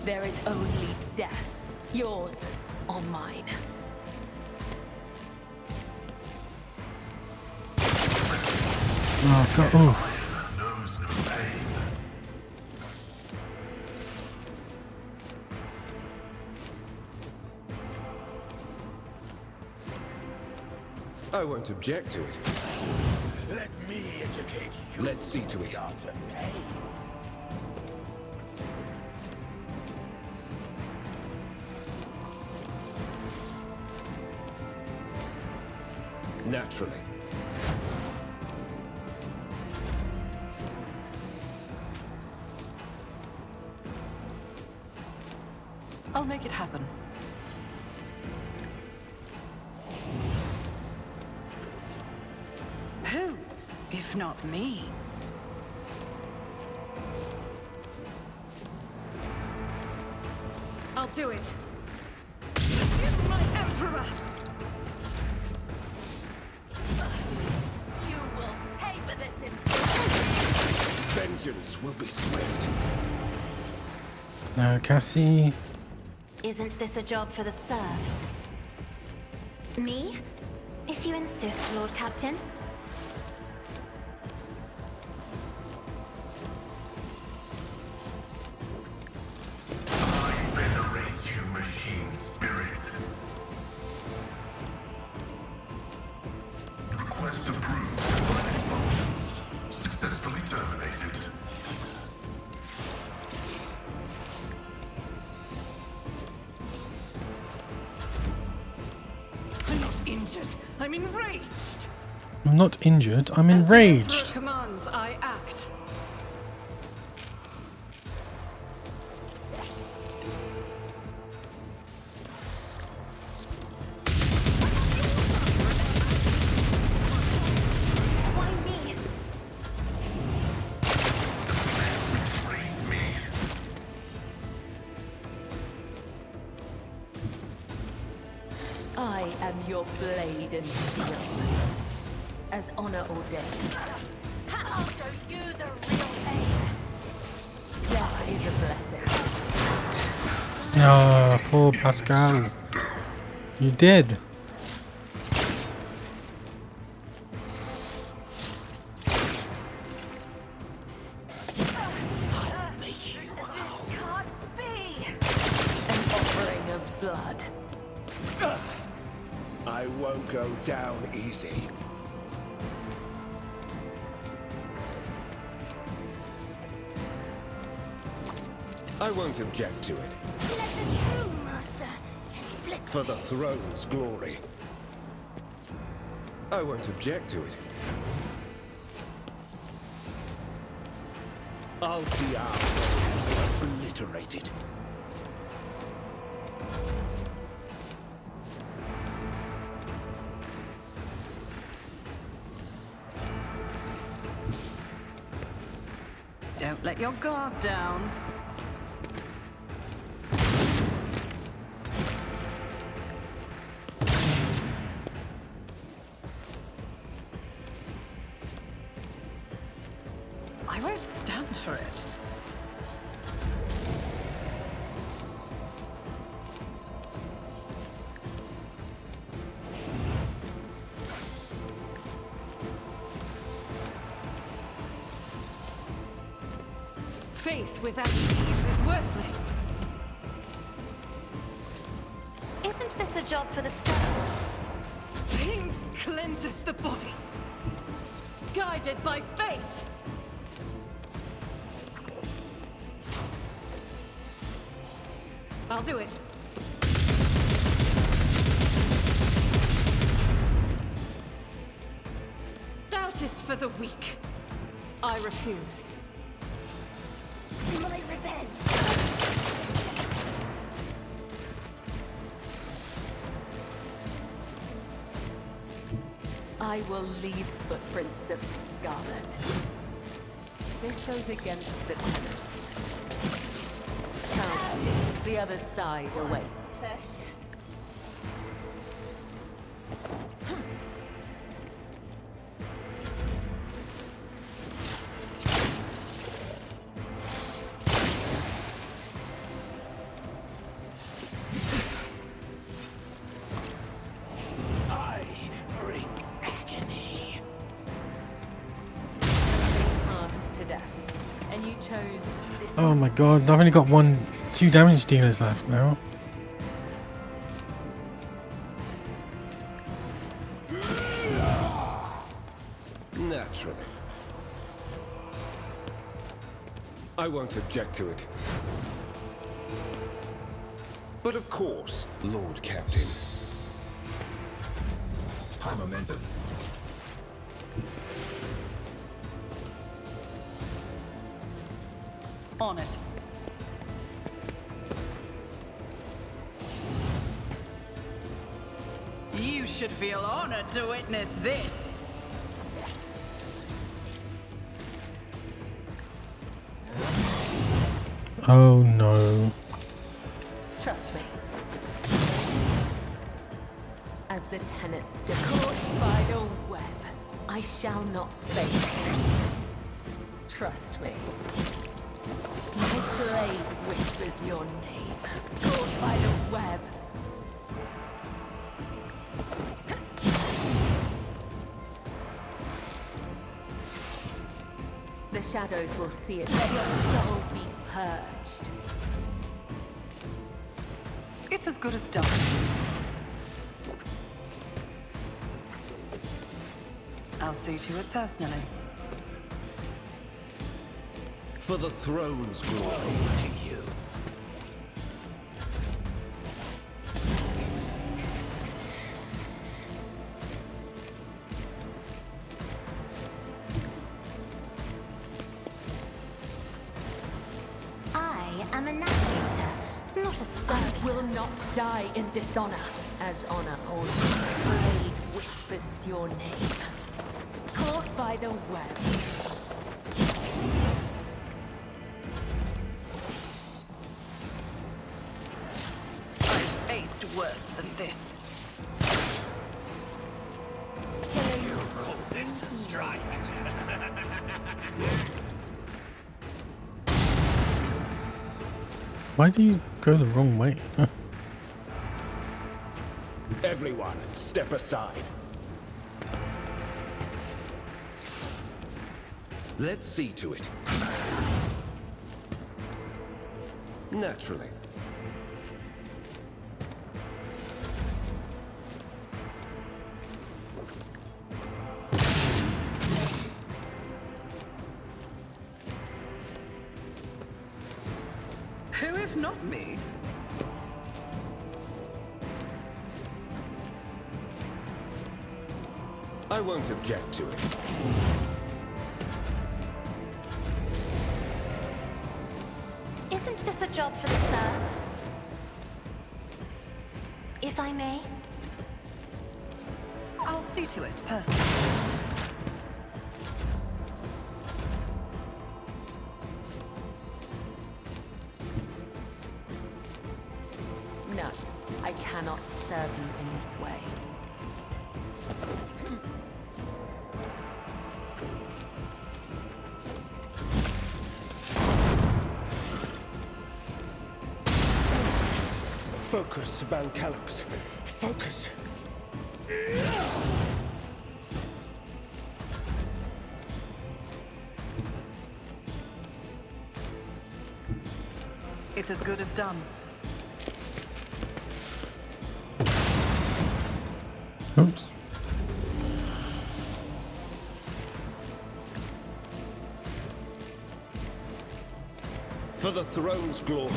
There is only death. Yours or mine. Oh god. Oof. Knows no pain. I won't object to it. Let me educate you. Let's see to it. Art of pain. Naturally. I'll make it happen. Who, if not me? I'll do it. Give my Emperor! You will pay for this. Vengeance will be swift. Cassie. Isn't this a job for the serfs? Me? If you insist, Lord Captain. I venerate you, machine spirits. Request approved. Planning functions successfully terminated. I'm not injured. I'm enraged. I'm not injured. I'm As the enraged. Emperor commands, I act. Why me? Raise me. I am your blade and shield. As honor ordained. I'll show you the real pain. Death is a blessing. Oh, poor Pascal. You did. Can't be! An offering of blood. I won't go down easy. I won't object to it. Let the true master inflict For the throne's glory. I won't object to it. I'll see our foes obliterated. Don't let your guard down. Faith without deeds is worthless. Isn't this a job for the serfs? Pain cleanses the body. Guided by faith. I'll do it. Doubt is for the weak. I refuse. My revenge. I will leave footprints of scarlet. This goes against the tenets. Come, the other side awaits. I bring agony. Paths to death, and you chose this Oh one. my god, I've only got 2 damage dealers left now. Naturally. I won't object to it. But of course, Lord Captain. High momentum. On it. You should feel honored to witness this. Oh no. Trust me. As the tenets caught by a web, I shall not fail. Trust me. My blade whispers your name. Caught by the web. The shadows will see it. Let your soul be purged. It's as good as done. I'll see to it personally. For the throne's glory. To you. I am a navigator, not a I servant. will not die in dishonor, as honor only. Blade whispers your name. Caught by the web. I've faced worse than this. You call this a strike? Why do you go the wrong way? Everyone, step aside. Let's see to it. Naturally. Who if not me? I won't object to it. Isn't this a job for the serfs? If I may? I'll see to it personally. No, I cannot serve you in this way. Focus, Van Calux. Focus. It's as good as done. Oops. For the throne's glory.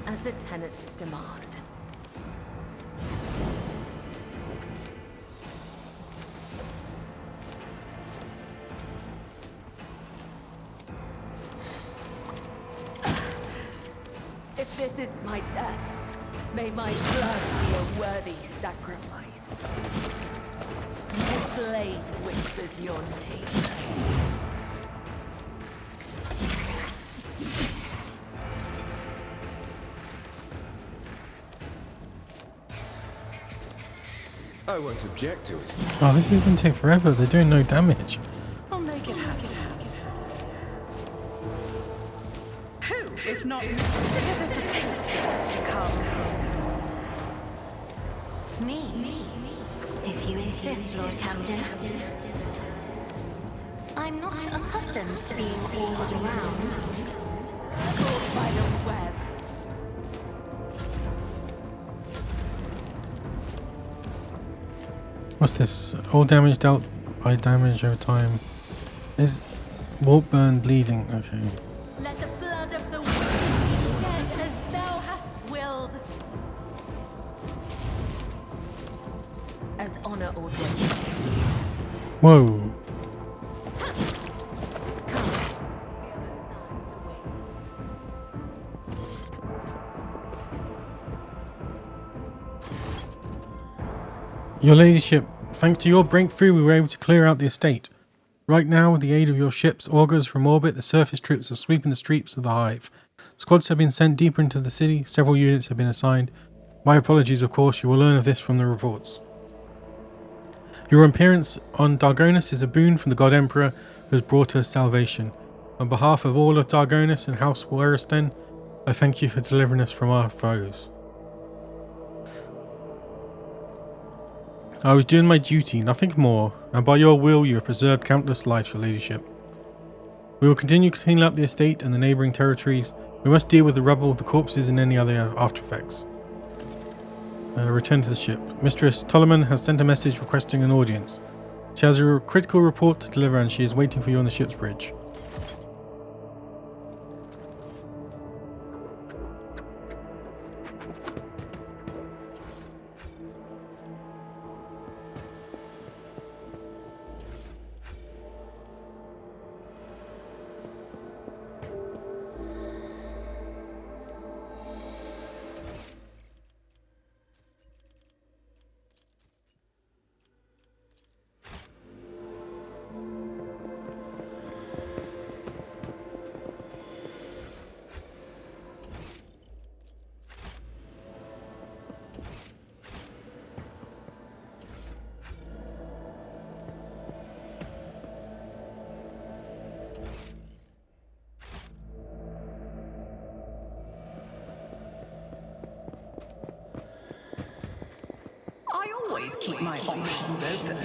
As the tenets demand. If this is my death, may my blood be a worthy sacrifice. My blade whispers your name. I won't object to it. Oh, this is going to take forever. They're doing no damage. I'll make it happen. Who, if not you? There's a taste of what's to come. Me? If you insist, Lord Captain. I'm not accustomed to being ordered around. Caught by the web. What's this? All damage dealt by damage over time. Is warp burn bleeding? Okay. Let the blood of the wicked be shed as thou hast willed. As honor ordained. Whoa. Come. The other side awaits. Your ladyship, thanks to your breakthrough, we were able to clear out the estate. Right now, with the aid of your ship's augurs from orbit, the surface troops are sweeping the streets of the Hive. Squads have been sent deeper into the city, several units have been assigned. My apologies, of course, you will learn of this from the reports. Your appearance on Dargonus is a boon from the God Emperor who has brought us salvation. On behalf of all of Dargonus and House Waristen, I thank you for delivering us from our foes. I was doing my duty, nothing more, and by your will you have preserved countless lives, your ladyship. We will continue to clean up the estate and the neighbouring territories. We must deal with the rubble, the corpses, and any other after effects. Return to the ship. Mistress Tolleman has sent a message requesting an audience. She has a critical report to deliver and she is waiting for you on the ship's bridge. I always keep my options open.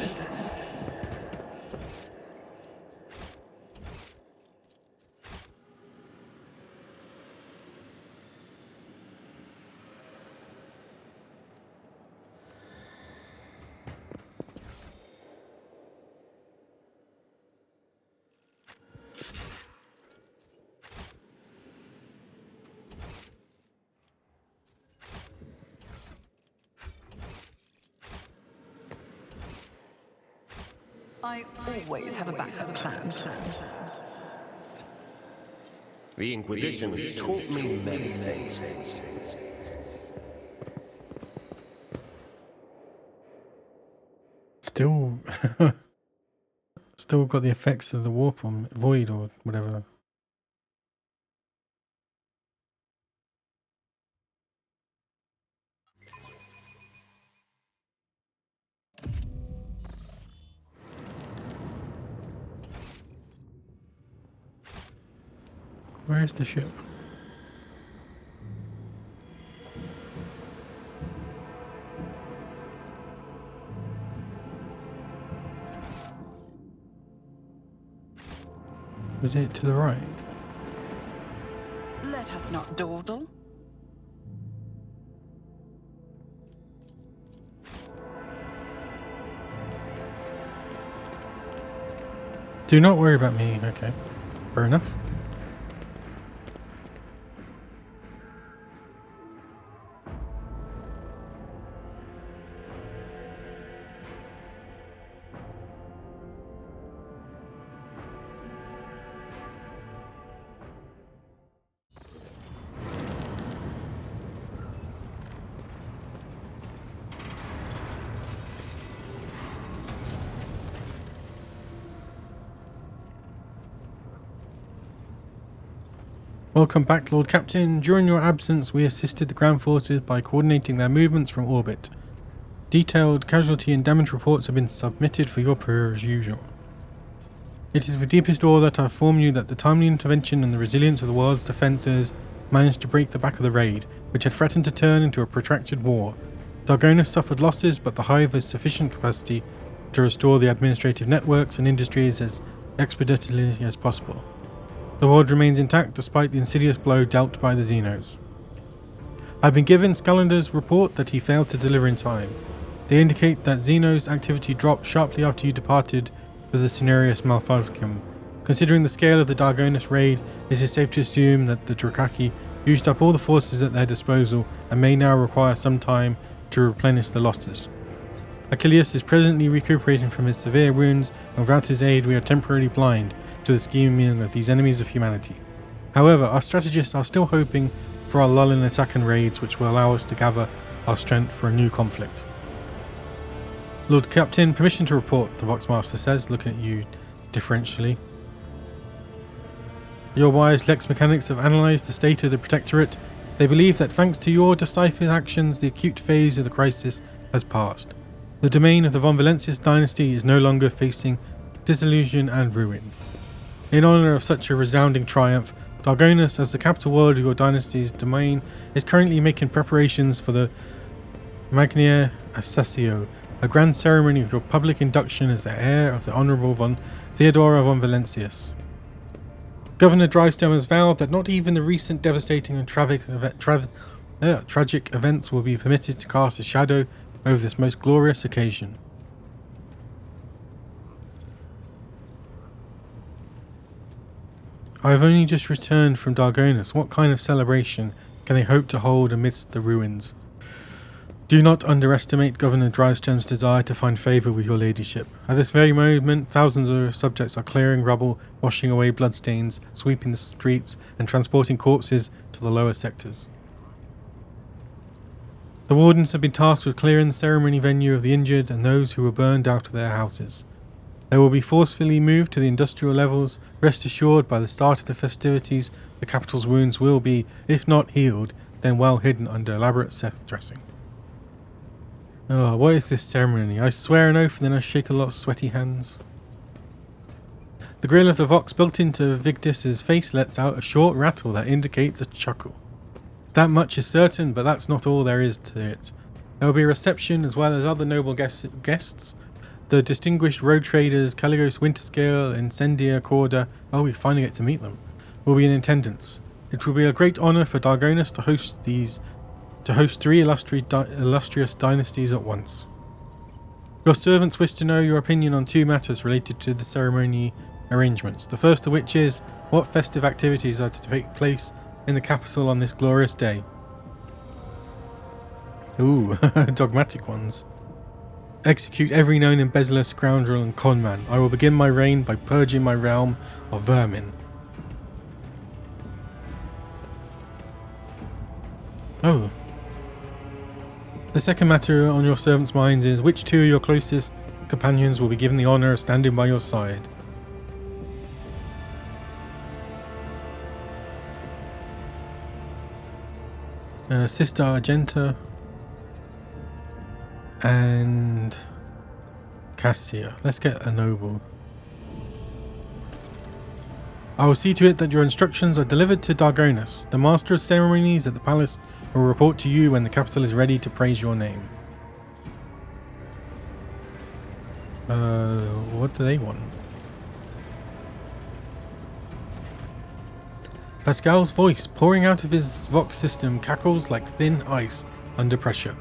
I always have a backup plan. The Inquisition has taught me many things. Still, still got the effects of the warp or void or whatever. Where is the ship? Was it to the right? Let us not dawdle. Do not worry about me. Okay. Fair enough. Welcome back, Lord Captain. During your absence, we assisted the ground forces by coordinating their movements from orbit. Detailed casualty and damage reports have been submitted for your perusal as usual. It is with deepest awe that I inform you that the timely intervention and the resilience of the world's defences managed to break the back of the raid, which had threatened to turn into a protracted war. Dargonus suffered losses, but the Hive has sufficient capacity to restore the administrative networks and industries as expeditiously as possible. The world remains intact despite the insidious blow dealt by the Xenos. I've been given Scalander's report that he failed to deliver in time. They indicate that Xenos activity dropped sharply after you departed with a scenarious malfunction. Considering the scale of the Dargonus raid, it is safe to assume that the Drakaki used up all the forces at their disposal and may now require some time to replenish the losses. Achilles is presently recuperating from his severe wounds, and without his aid we are temporarily blind to the scheming of these enemies of humanity. However, our strategists are still hoping for a lull in attack and raids which will allow us to gather our strength for a new conflict. Lord Captain, permission to report, the Voxmaster says, looking at you differentially. Your wise Lex mechanics have analysed the state of the Protectorate. They believe that thanks to your decisive actions, the acute phase of the crisis has passed. The domain of the Von Valencius dynasty is no longer facing disillusion and ruin. In honour of such a resounding triumph, Dargonus, as the capital world of your dynasty's domain, is currently making preparations for the Magnier Assessio, a grand ceremony of your public induction as the heir of the Honourable von Theodora von Valencius. Governor Drivestone has vowed that not even the recent devastating and tragic events will be permitted to cast a shadow over this most glorious occasion. I have only just returned from Dargonus. What kind of celebration can they hope to hold amidst the ruins? Do not underestimate Governor Drivestone's desire to find favour with your ladyship. At this very moment, thousands of subjects are clearing rubble, washing away bloodstains, sweeping the streets, and transporting corpses to the lower sectors. The wardens have been tasked with clearing the ceremony venue of the injured and those who were burned out of their houses. They will be forcefully moved to the industrial levels. Rest assured, by the start of the festivities, the capital's wounds will be, if not healed, then well hidden under elaborate set dressing. Oh, what is this ceremony? I swear an oath and then I shake a lot of sweaty hands. The grill of the Vox built into Vigdis's face lets out a short rattle that indicates a chuckle. That much is certain, but that's not all there is to it. There will be a reception as well as other noble guests. The distinguished rogue traders Caligos Winterscale and Incendia Corda, oh, we finally get to meet them, will be in attendance. It will be a great honour for Dargonus to host three illustrious dynasties at once. Your servants wish to know your opinion on two matters related to the ceremony arrangements. The first of which is, what festive activities are to take place in the capital on this glorious day? Ooh, dogmatic ones. Execute every known embezzler, scoundrel and conman. I will begin my reign by purging my realm of vermin. Oh. The second matter on your servants' minds is, which two of your closest companions will be given the honour of standing by your side? Sister Argenta and Cassia. Let's get a noble. I will see to it that your instructions are delivered to Dargonus. The master of ceremonies at the palace will report to you when the capital is ready to praise your name. What do they want? Pascal's voice, pouring out of his Vox system, cackles like thin ice under pressure.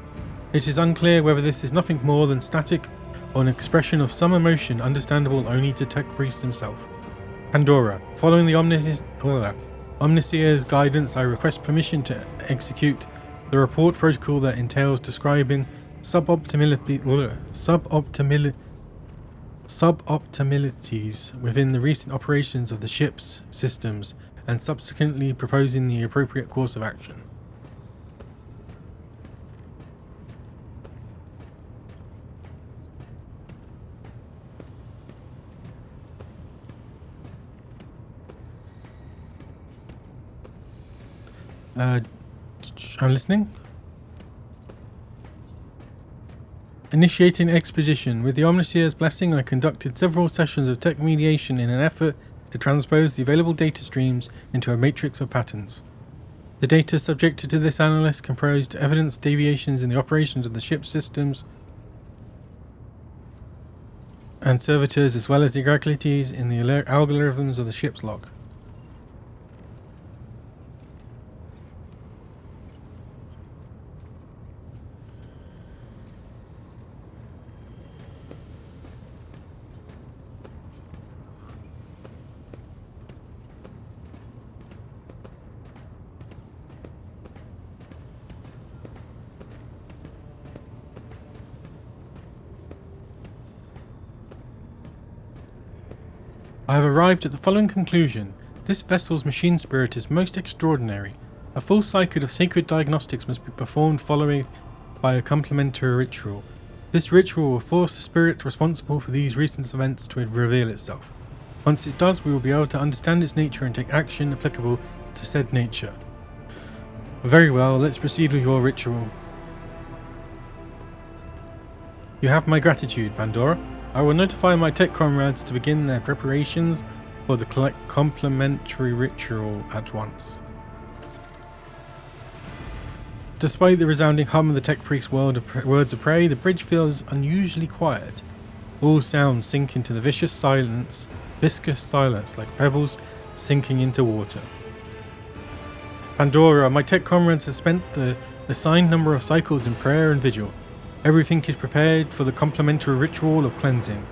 It is unclear whether this is nothing more than static or an expression of some emotion understandable only to Tech Priest himself. Pandora, following the Omniseer's guidance, I request permission to execute the report protocol that entails describing suboptimalities within the recent operations of the ship's systems and subsequently proposing the appropriate course of action. I'm listening. Initiating exposition. With the Omniseer's blessing, I conducted several sessions of tech mediation in an effort to transpose the available data streams into a matrix of patterns. The data subjected to this analysis comprised evidence deviations in the operations of the ship's systems and servitors, as well as irregularities in the algorithms of the ship's log. I have arrived at the following conclusion. This vessel's machine spirit is most extraordinary. A full cycle of sacred diagnostics must be performed following by a complementary ritual. This ritual will force the spirit responsible for these recent events to reveal itself. Once it does, we will be able to understand its nature and take action applicable to said nature. Very well, let's proceed with your ritual. You have my gratitude, Pandora. I will notify my tech comrades to begin their preparations for the complementary ritual at once. Despite the resounding hum of the tech priest's words of praise, the bridge feels unusually quiet. All sounds sink into the viscous silence like pebbles sinking into water. Pandora, my tech comrades have spent the assigned number of cycles in prayer and vigil. Everything is prepared for the complementary ritual of cleansing.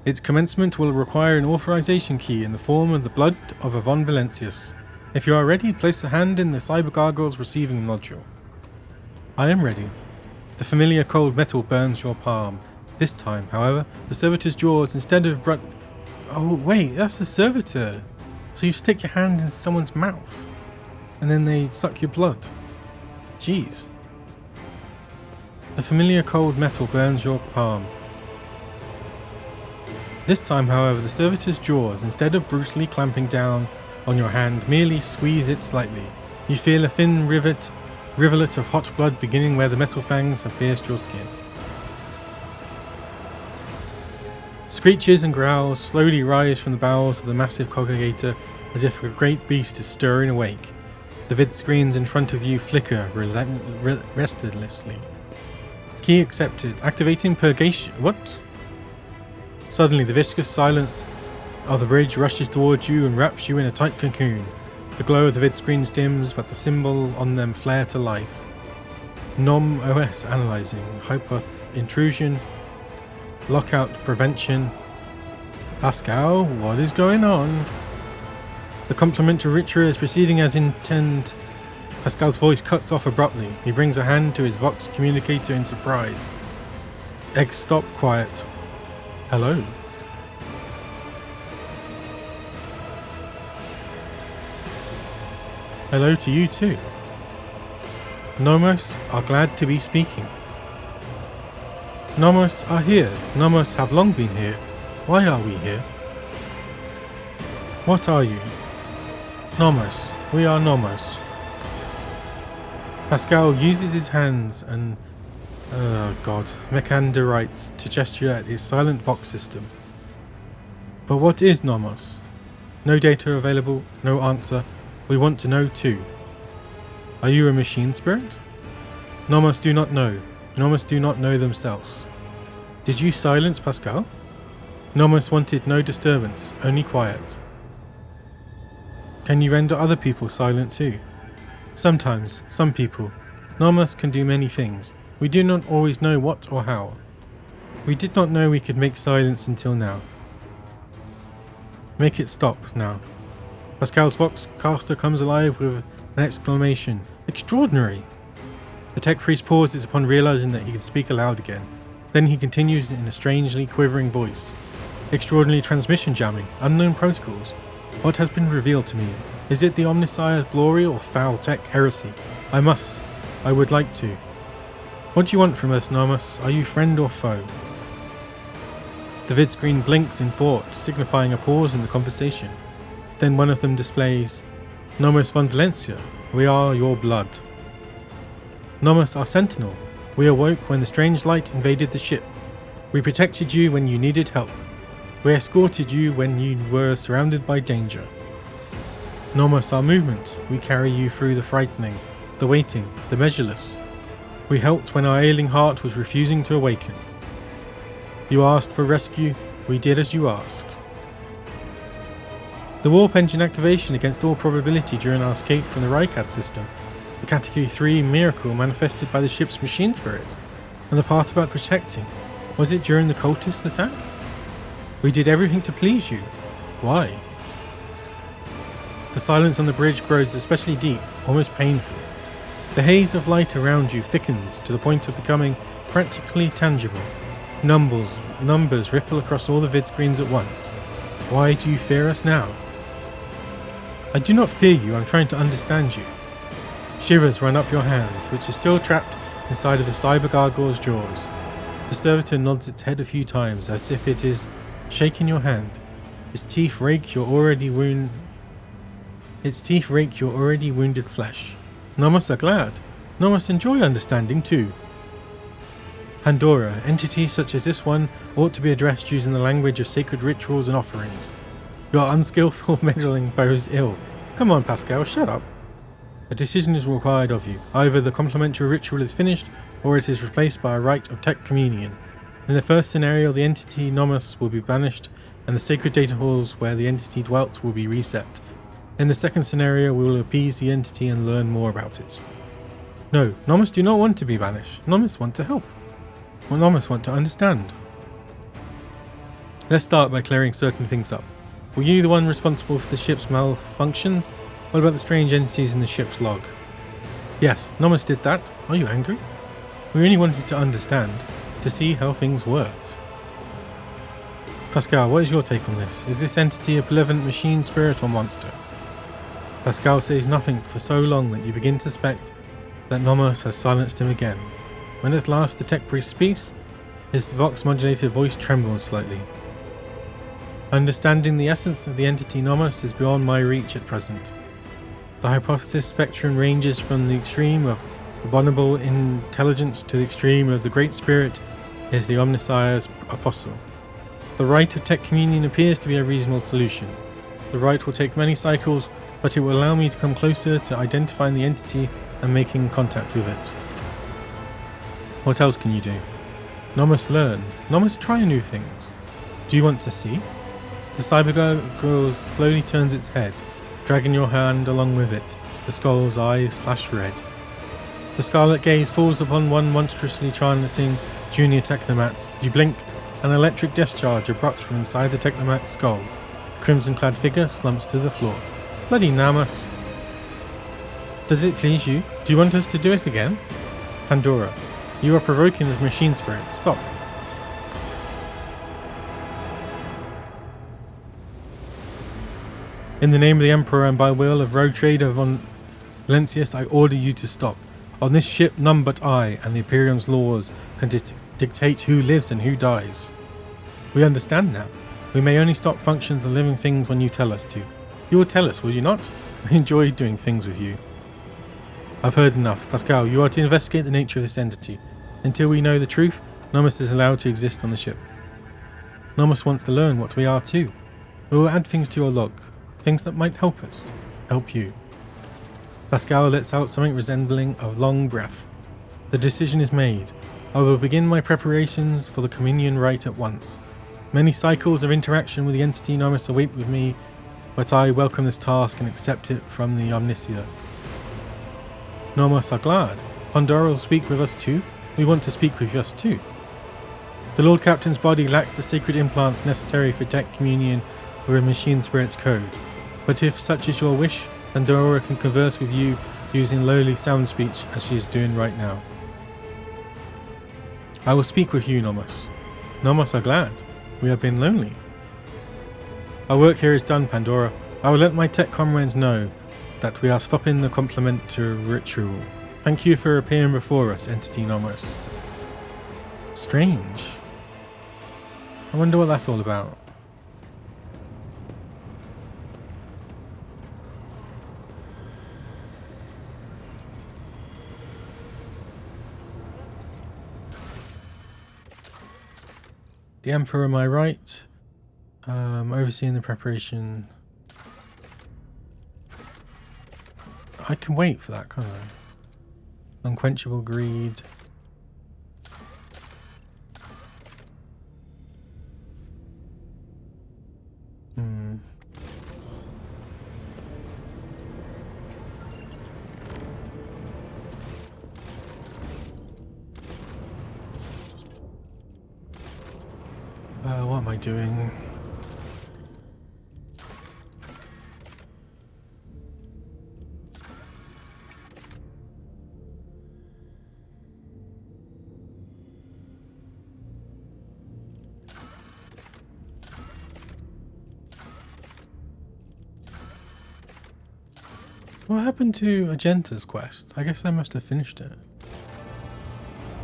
Its commencement will require an authorization key in the form of the blood of Avon Valencius. If you are ready, place the hand in the Cyber Gargoyle's receiving nodule. I am ready. The familiar cold metal burns your palm. This time, however, the servitor's jaws, instead of Oh wait, that's a servitor. So you stick your hand in someone's mouth, and then they suck your blood. Jeez. The familiar cold metal burns your palm. This time, however, the servitor's jaws, instead of brutally clamping down on your hand, merely squeeze it slightly. You feel a thin rivulet of hot blood beginning where the metal fangs have pierced your skin. Screeches and growls slowly rise from the bowels of the massive congregator as if a great beast is stirring awake. The vid screens in front of you flicker restlessly. Key accepted. Activating purgation. What? Suddenly, the viscous silence of the bridge rushes towards you and wraps you in a tight cocoon. The glow of the vid screens dims, but the symbol on them flare to life. NOM OS analyzing. Hypoth intrusion. Lockout prevention. Pascal, what is going on? The complementary ritual is proceeding as intended. Pascal's voice cuts off abruptly. He brings a hand to his Vox communicator in surprise. Eggs stop quiet. Hello. Hello to you too. Nomos are glad to be speaking. Nomos are here. Nomos have long been here. Why are we here? What are you? Nomos. We are Nomos. Pascal uses his hands and mechanites to gesture at his silent Vox system. But what is Nomos? No data available, no answer. We want to know too. Are you a machine spirit? Nomos do not know. Nomos do not know themselves. Did you silence Pascal? Nomos wanted no disturbance, only quiet. Can you render other people silent too? Sometimes, some people. Nomus can do many things. We do not always know what or how. We did not know we could make silence until now. Make it stop now. Pascal's Vox caster comes alive with an exclamation. Extraordinary! The tech priest pauses upon realizing that he can speak aloud again. Then he continues in a strangely quivering voice. Extraordinary transmission jamming, unknown protocols. What has been revealed to me? Is it the Omnissiah's glory or foul tech heresy? I would like to. What do you want from us, Nomus? Are you friend or foe? The vid screen blinks in thought, signifying a pause in the conversation. Then one of them displays, Nomus von Valencia, we are your blood. Nomus, our sentinel. We awoke when the strange light invaded the ship. We protected you when you needed help. We escorted you when you were surrounded by danger. Nomus, our movement. We carry you through the frightening, the waiting, the measureless. We helped when our ailing heart was refusing to awaken. You asked for rescue, we did as you asked. The warp engine activation against all probability during our escape from the Rykad system, the Category 3 miracle manifested by the ship's machine spirit, and the part about protecting, was it during the cultist attack? We did everything to please you. Why? The silence on the bridge grows especially deep, almost painful. The haze of light around you thickens to the point of becoming practically tangible. Numbers ripple across all the vid screens at once. Why do you fear us now? I do not fear you, I'm trying to understand you. Shivers run up your hand, which is still trapped inside of the cyber gargoyle's jaws. The servitor nods its head a few times as if it is shaking your hand. Its teeth rake your already wounded flesh. Nomus are glad. Nomus enjoy understanding too. Pandora, entities such as this one ought to be addressed using the language of sacred rituals and offerings. Your unskillful meddling bodes ill. Come on, Pascal, shut up. A decision is required of you. Either the complementary ritual is finished, or it is replaced by a rite of tech communion. In the first scenario, the entity Nomus will be banished, and the sacred data halls where the entity dwelt will be reset. In the second scenario, we will appease the entity and learn more about it. No, Nomus do not want to be banished. Nomus want to help. Well, Nomus want to understand. Let's start by clearing certain things up. Were you the one responsible for the ship's malfunctions? What about the strange entities in the ship's log? Yes, Nomus did that. Are you angry? We only wanted to understand, to see how things worked. Pascal, what is your take on this? Is this entity a malevolent machine spirit or monster? Pascal says nothing for so long that you begin to suspect that Nomus has silenced him again. When at last the tech priest speaks, his vox-modulated voice trembles slightly. Understanding the essence of the entity Nomus is beyond my reach at present. The hypothesis spectrum ranges from the extreme of abominable intelligence to the extreme of the Great Spirit is the Omnissiah's apostle. The rite of tech communion appears to be a reasonable solution. The rite will take many cycles, but it will allow me to come closer to identifying the entity and making contact with it. What else can you do? Nomus learn. Nomus try new things. Do you want to see? The cybergirl slowly turns its head, dragging your hand along with it. The skull's eyes slash red. The scarlet gaze falls upon one monstrously chanting junior technomats. You blink, an electric discharge erupts from inside the technomat's skull. The crimson-clad figure slumps to the floor. Bloody Nomus. Does it please you? Do you want us to do it again? Pandora. You are provoking the machine spirit. Stop. In the name of the Emperor and by will of Rogue Trader von Valencius, I order you to stop. On this ship, none but I and the Imperium's laws can dictate who lives and who dies. We understand now. We may only stop functions of living things when you tell us to. You will tell us, will you not? We enjoy doing things with you. I've heard enough. Pascal, you are to investigate the nature of this entity. Until we know the truth, Nomus is allowed to exist on the ship. Nomus wants to learn what we are too. We will add things to your log. Things that might help us. Help you. Pascal lets out something resembling a long breath. The decision is made. I will begin my preparations for the communion rite at once. Many cycles of interaction with the entity Nomus await with me but I welcome this task and accept it from the Omnicia. Nomos are glad. Pandora will speak with us too. We want to speak with us too. The Lord Captain's body lacks the sacred implants necessary for deck communion or a machine spirit's code. But if such is your wish, Pandora can converse with you using lowly sound speech as she is doing right now. I will speak with you, Nomos. Nomos are glad. We have been lonely. Our work here is done, Pandora. I will let my tech comrades know that we are stopping the complement to ritual. Thank you for appearing before us, Entity Nomos. Strange. I wonder what that's all about. The Emperor, am I right? Overseeing the preparation. I can wait for that, can't I? Unquenchable greed. What am I doing? What happened to Agenta's quest? I guess I must have finished it.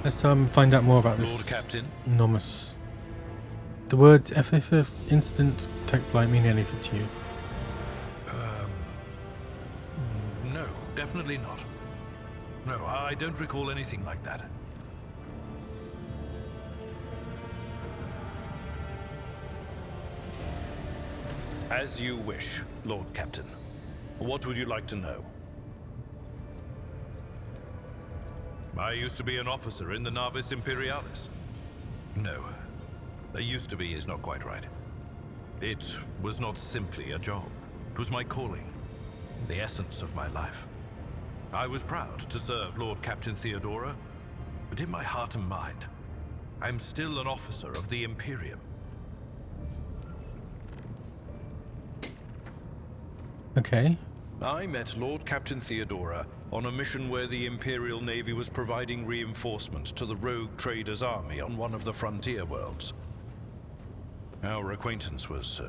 Let's find out more about this. Lord Captain. Nomos. The words FFF instant tech blight mean anything to you? No, definitely not. No, I don't recall anything like that. As you wish, Lord Captain. What would you like to know? I used to be an officer in the Navis Imperialis. No. There used to be is not quite right. It was not simply a job. It was my calling, the essence of my life. I was proud to serve Lord Captain Theodora, but in my heart and mind, I'm still an officer of the Imperium. Okay. I met Lord Captain Theodora on a mission where the Imperial Navy was providing reinforcement to the rogue traders' army on one of the frontier worlds. Our acquaintance was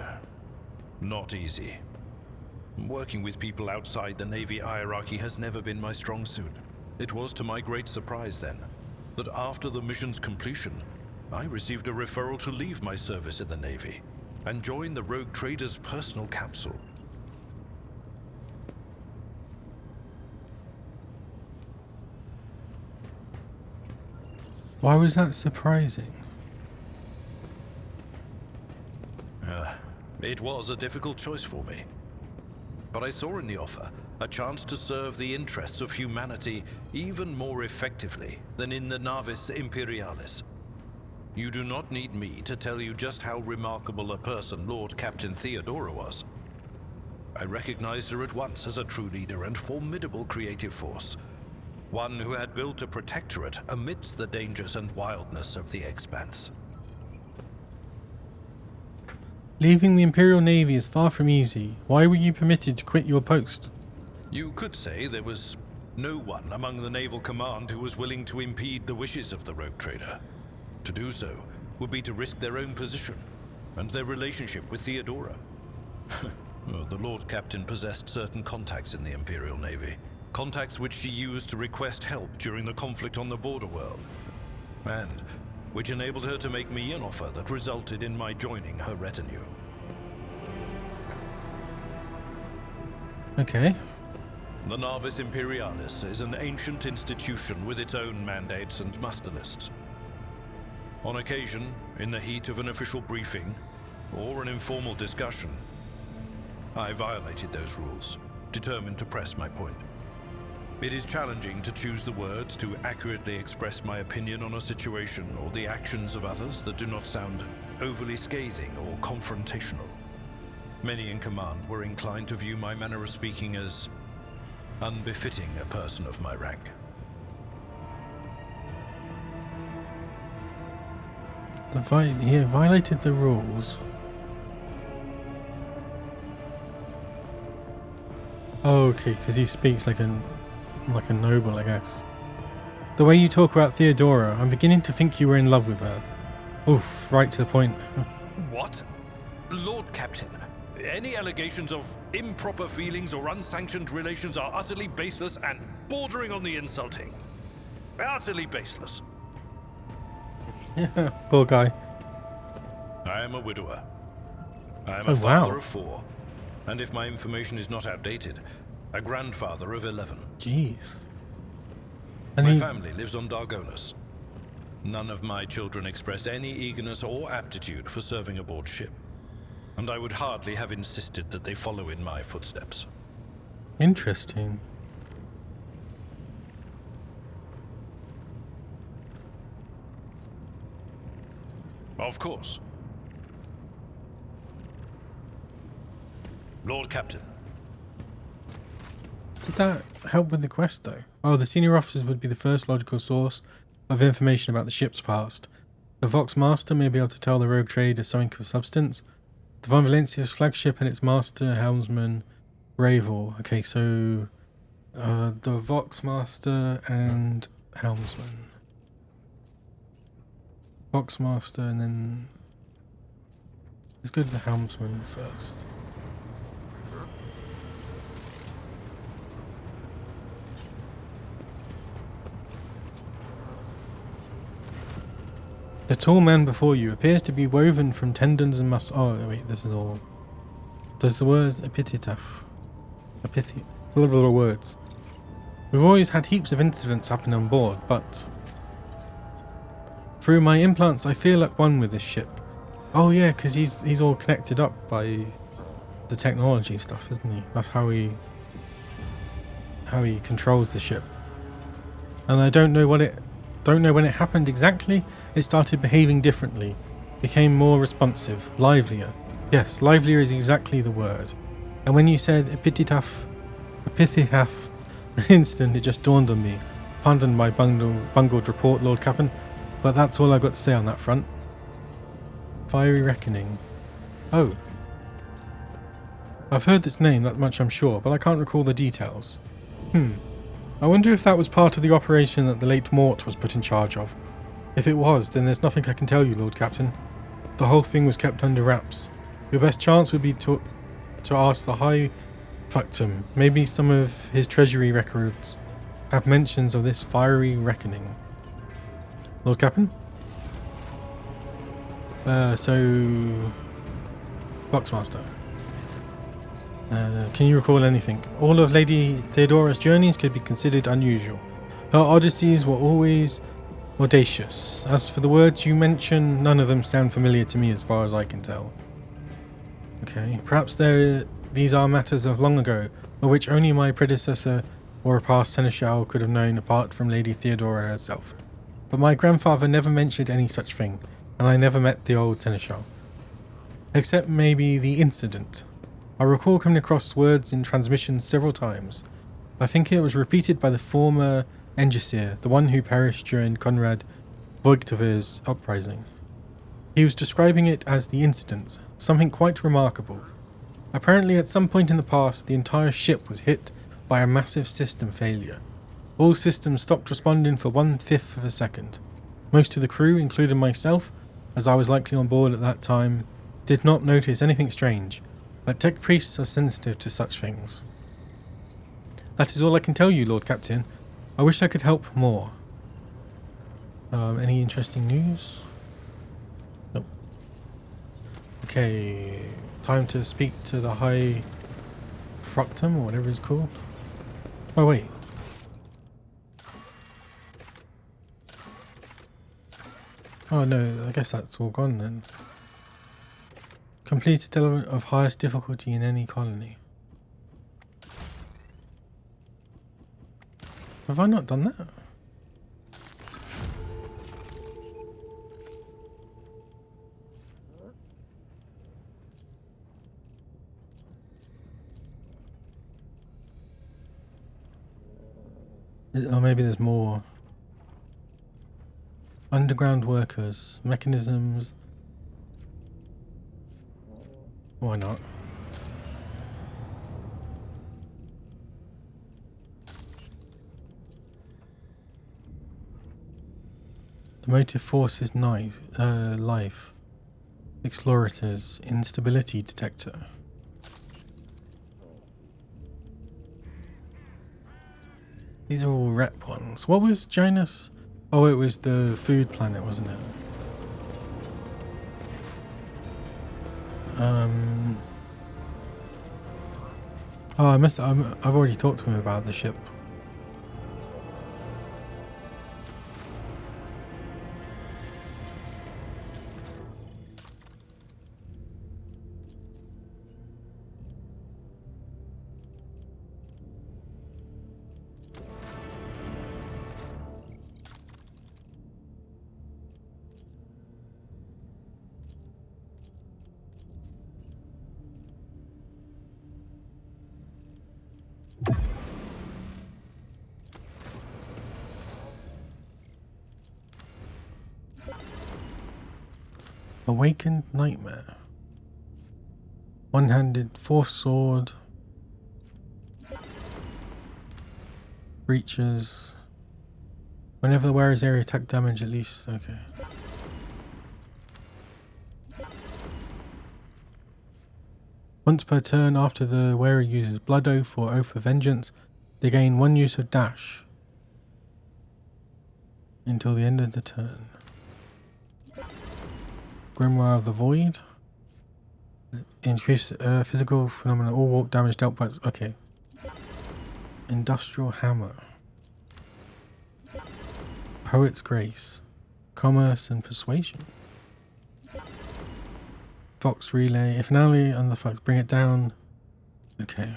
not easy. Working with people outside the Navy hierarchy has never been my strong suit. It was to my great surprise then, that after the mission's completion, I received a referral to leave my service in the Navy and join the rogue traders' personal council. Why was that surprising? It was a difficult choice for me. But I saw in the offer a chance to serve the interests of humanity even more effectively than in the Navis Imperialis. You do not need me to tell you just how remarkable a person Lord Captain Theodora was. I recognized her at once as a true leader and formidable creative force. One who had built a protectorate amidst the dangers and wildness of the Expanse. Leaving the Imperial Navy is far from easy. Why were you permitted to quit your post? You could say there was no one among the naval command who was willing to impede the wishes of the rogue trader. To do so would be to risk their own position and their relationship with Theodora. Well, the Lord Captain possessed certain contacts in the Imperial Navy. Contacts which she used to request help during the conflict on the border world. And which enabled her to make me an offer that resulted in my joining her retinue. Okay. The Navis Imperialis is an ancient institution with its own mandates and muster lists. On occasion, in the heat of an official briefing, or an informal discussion, I violated those rules, determined to press my point. It is challenging to choose the words to accurately express my opinion on a situation or the actions of others that do not sound overly scathing or confrontational. Many in command were inclined to view my manner of speaking as unbefitting a person of my rank. He violated the rules. Oh, okay, because he speaks like a noble, I guess. The way you talk about Theodora, I'm beginning to think you were in love with her. Oof, right to the point. What? Lord Captain, any allegations of improper feelings or unsanctioned relations are utterly baseless and bordering on the insulting. Utterly baseless. Poor guy. I am a widower. I am Oh, a father wow. of 4, and if my information is not outdated, a grandfather of 11. Jeez. And My he... family lives on Dargonus. None of my children express any eagerness or aptitude for serving aboard ship, and I would hardly have insisted that they follow in my footsteps. Interesting. Of course. Lord Captain. Did that help with the quest, though? Oh, the senior officers would be the first logical source of information about the ship's past. The Vox Master may be able to tell the rogue trader something of substance. The Von Valencia's flagship and its master, helmsman, Ravel. Okay, so... the Vox Master and helmsman. Vox Master and then... Let's go to the helmsman first. The tall man before you appears to be woven from tendons and muscle. Oh, wait, this is all. There's the words epitaph. Little words. We've always had heaps of incidents happen on board, but through my implants, I feel like one with this ship. Oh yeah, because he's all connected up by the technology stuff, isn't he? That's how he controls the ship. And I don't know when it happened exactly. It started behaving differently, became more responsive, livelier. Yes, livelier is exactly the word. And when you said epitaph, instant, it just dawned on me. Pardon my bungled report, Lord Captain, but that's all I've got to say on that front. Fiery Reckoning. Oh. I've heard this name, that much I'm sure, but I can't recall the details. I wonder if that was part of the operation that the late Mort was put in charge of. If it was, then there's nothing I can tell you, Lord Captain. The whole thing was kept under wraps. Your best chance would be to ask the High Factum. Maybe some of his treasury records have mentions of this fiery reckoning. Lord Captain? So... Boxmaster. Can you recall anything? All of Lady Theodora's journeys could be considered unusual. Her odysseys were always audacious. As for the words you mention, none of them sound familiar to me as far as I can tell. Okay, perhaps these are matters of long ago, of which only my predecessor or a past seneschal could have known apart from Lady Theodora herself. But my grandfather never mentioned any such thing, and I never met the old seneschal. Except maybe the incident. I recall coming across words in transmissions several times. I think it was repeated by the former Engisir, the one who perished during Conrad Voigtver's uprising. He was describing it as the incident, something quite remarkable. Apparently at some point in the past, the entire ship was hit by a massive system failure. All systems stopped responding for 1/5 of a second. Most of the crew, including myself, as I was likely on board at that time, did not notice anything strange, but tech priests are sensitive to such things. That is all I can tell you, Lord Captain. I wish I could help more. Any interesting news? Nope. Okay, time to speak to the High Fructum, or whatever it's called. Oh wait. Oh no, I guess that's all gone then. Completed element of highest difficulty in any colony. Have I not done that? Or maybe there's more. Underground workers, mechanisms. Why not? The motive force is life. Explorators, instability detector. These are all rep ones. What was Janus? Oh, it was the food planet, wasn't it? Oh, I've already talked to him about the ship. Awakened Nightmare. One-handed force sword. Breaches. Whenever the wearer's area attack damage at least. Okay. Once per turn after the wearer uses Blood Oath or Oath of Vengeance, they gain 1 use of dash until the end of the turn. Grimoire of the Void. Increase physical phenomena, all warp damage dealt by... Okay. Industrial Hammer. Poet's Grace. Commerce and Persuasion. Fox Relay. If an ally under the fox, bring it down. Okay.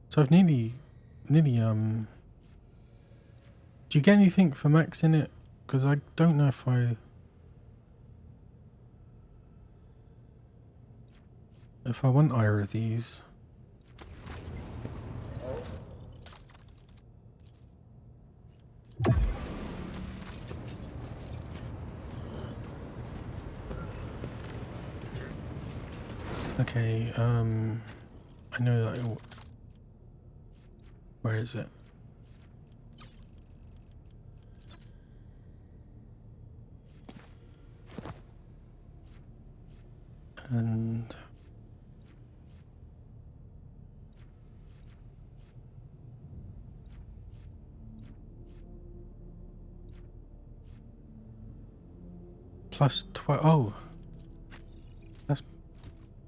So I've nearly do you get anything for max in it? Because I don't know if I want either of these. Okay, I know that where is it? And plus 12. Oh,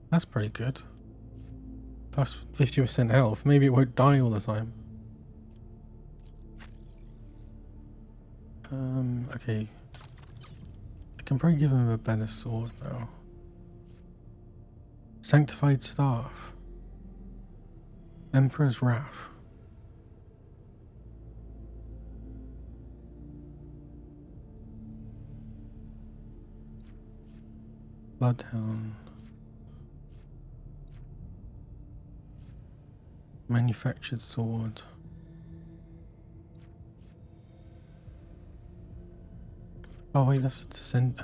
that's pretty good. Plus 50% health. Maybe it won't die all the time. Okay. I can probably give him a better sword now. Sanctified Staff. Emperor's Wrath. Bloodhound. Manufactured sword. Oh wait, that's descent.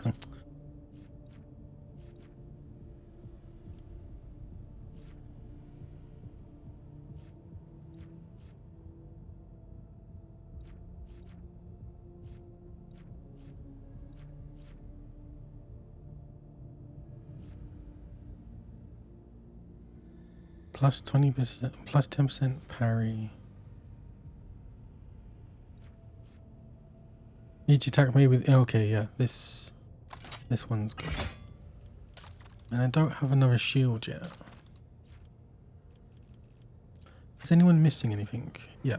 Plus 20%, plus 10% parry. Each attack made with... Okay, yeah, this one's good. And I don't have another shield yet. Is anyone missing anything? Yeah.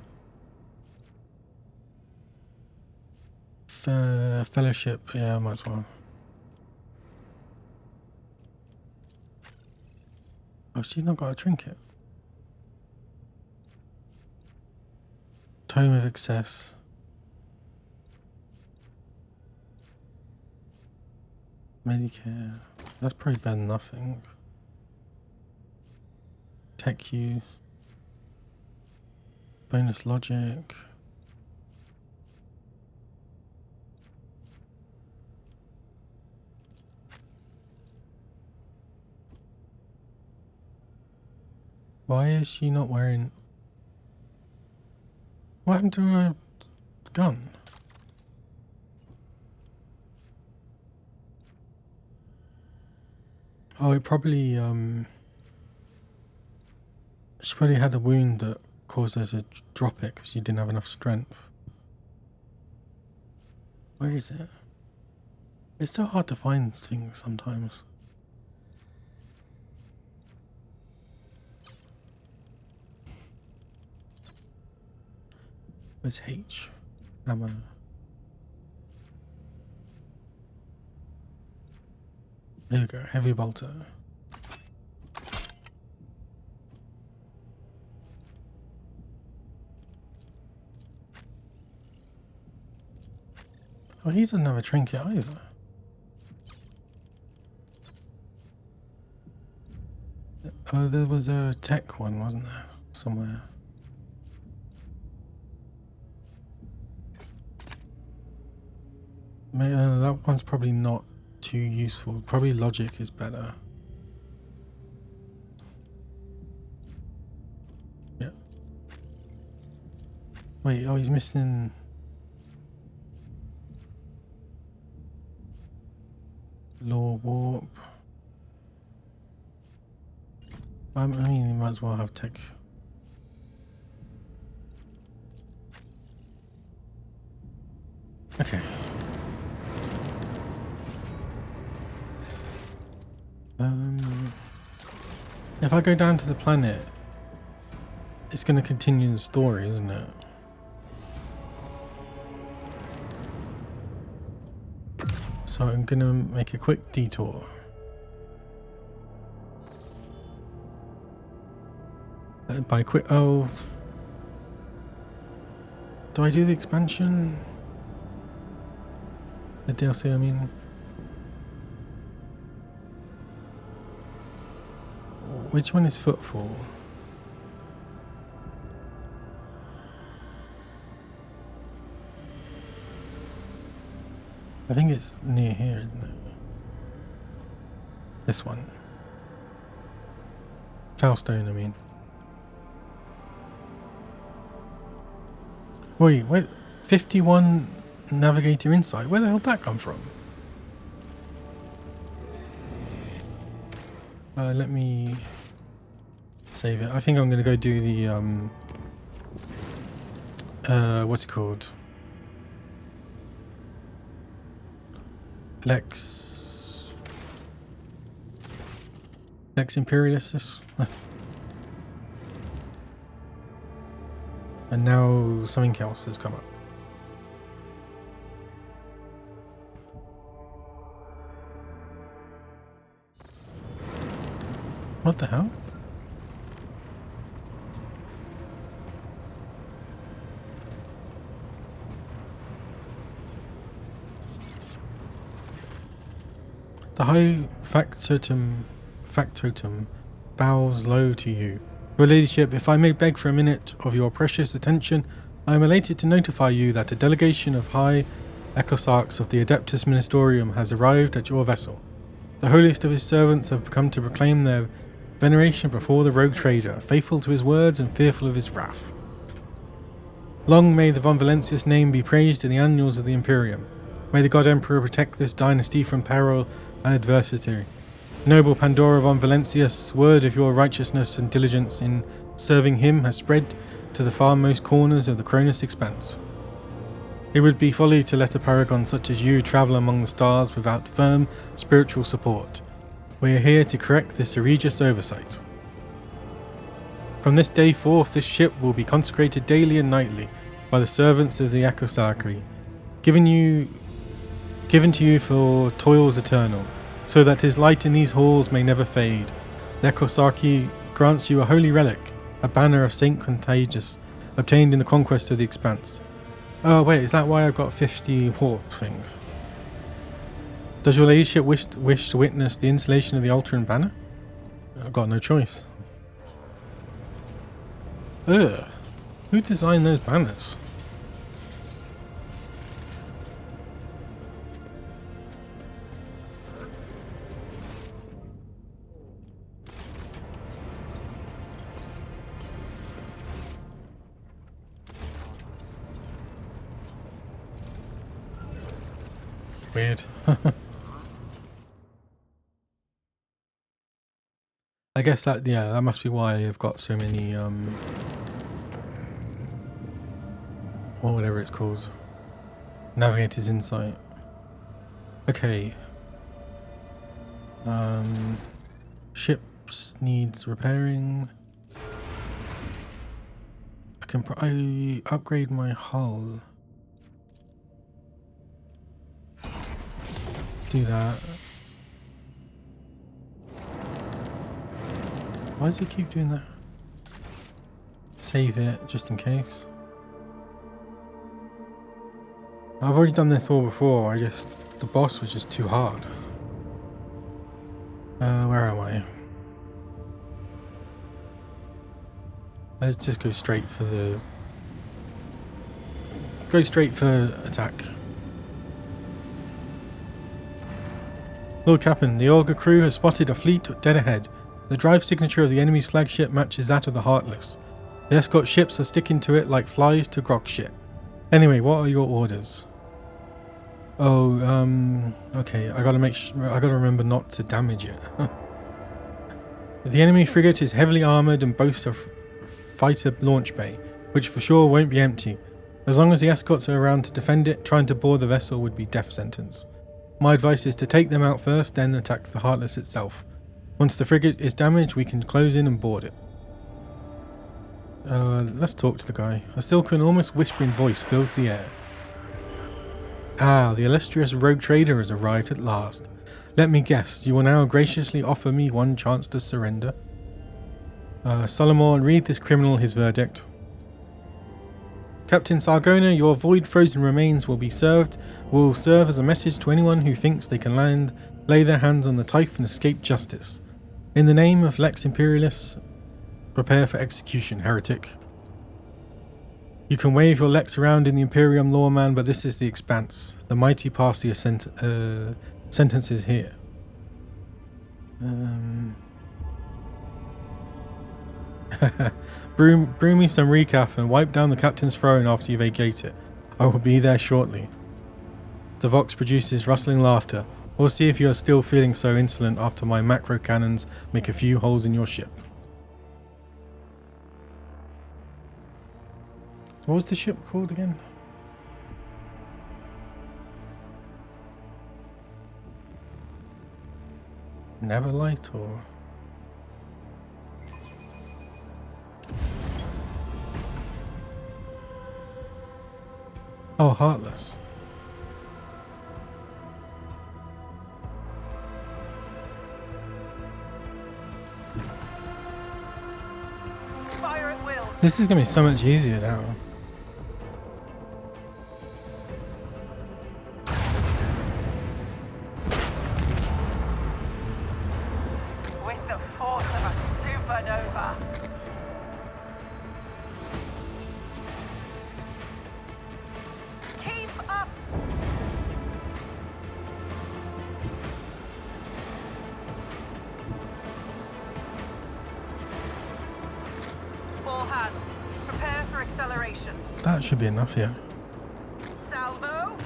Fellowship, yeah, might as well. Oh, she's not got a trinket. Tome of Excess. Medicare. That's probably better than nothing. Tech use. bonus logic. Why is she not wearing... What happened to her gun? Oh, it probably, she probably had a wound that caused her to drop it because she didn't have enough strength. Where is it? It's so hard to find things sometimes. Where's H? Ammo. There we go, heavy bolter. Oh, he doesn't have a trinket either. Oh, there was a tech one, wasn't there? Somewhere. That one's probably not too useful. Probably logic is better. Yeah. Wait, oh, he's missing... Law warp. I mean, you might as well have tech. Okay. If I go down to the planet, it's going to continue the story, isn't it? So I'm going to make a quick detour. By quick... Oh... Do I do the expansion? The DLC, I mean... Which one is Footfall? I think it's near here, isn't it? This one. Foulstone, I mean. Wait, 51 Navigator Insight? Where the hell did that come from? Let me save it. I think I'm gonna go do the what's it called? Lex Imperialis. And now something else has come up. What the hell? The High Factotum bows low to you. Your Ladyship, if I may beg for a minute of your precious attention, I am elated to notify you that a delegation of High Ecosarchs of the Adeptus Ministerium has arrived at your vessel. The holiest of his servants have come to proclaim their veneration before the rogue trader, faithful to his words and fearful of his wrath. Long may the Von Valencius name be praised in the annals of the Imperium. May the God Emperor protect this dynasty from peril and adversity. Noble Pandora von Valencius, word of your righteousness and diligence in serving him has spread to the farmost corners of the Cronus expanse. It would be folly to let a paragon such as you travel among the stars without firm spiritual support. We are here to correct this egregious oversight. From this day forth, this ship will be consecrated daily and nightly by the servants of the Ecosarchy, given to you for toils eternal, so that his light in these halls may never fade. The Ecosarchy grants you a holy relic, a banner of Saint Contagious, obtained in the conquest of the Expanse. Oh wait, is that why I've got 50 warp thing? Does your ladyship wish to witness the installation of the altar and banner? I've got no choice. Ugh. Who designed those banners? Weird. I guess that, yeah, that must be why I've got so many, or whatever it's called. Navigator's Insight. Okay. Ships needs repairing. I can I upgrade my hull. Do that. Why does it keep doing that? Save it just in case. I've already done this all before. The boss was just too hard. Where am I? Let's just go straight for the... Go straight for attack. Lord Captain, the Augur crew has spotted a fleet dead ahead. The drive signature of the enemy's flagship matches that of the Heartless. The escort ships are sticking to it like flies to grog shit. Anyway, what are your orders? Oh, okay, I gotta remember not to damage it. The enemy frigate is heavily armoured and boasts a fighter launch bay, which for sure won't be empty. As long as the escorts are around to defend it, trying to board the vessel would be death sentence. My advice is to take them out first, then attack the Heartless itself. Once the frigate is damaged, we can close in and board it. Let's talk to the guy. A silken, almost whispering voice fills the air. Ah, the illustrious rogue trader has arrived at last. Let me guess, you will now graciously offer me one chance to surrender? Solomon, read this criminal his verdict. Captain Sargona, your void frozen remains will serve as a message to anyone who thinks they can lay their hands on the Typh and escape justice. In the name of Lex Imperialis, prepare for execution, heretic. You can wave your Lex around in the Imperium law, man, but this is the Expanse. The mighty pass your sentences here. brew me some recaf and wipe down the captain's throne after you vacate it. I will be there shortly. The Vox produces rustling laughter. We'll see if you are still feeling so insolent after my macro cannons make a few holes in your ship. What was the ship called again? Neverlight or... Oh, Heartless. Fire at will. This is going to be so much easier now. With the force of a supernova. Keep up. All hands, prepare for acceleration. That should be enough, yeah. Salvo.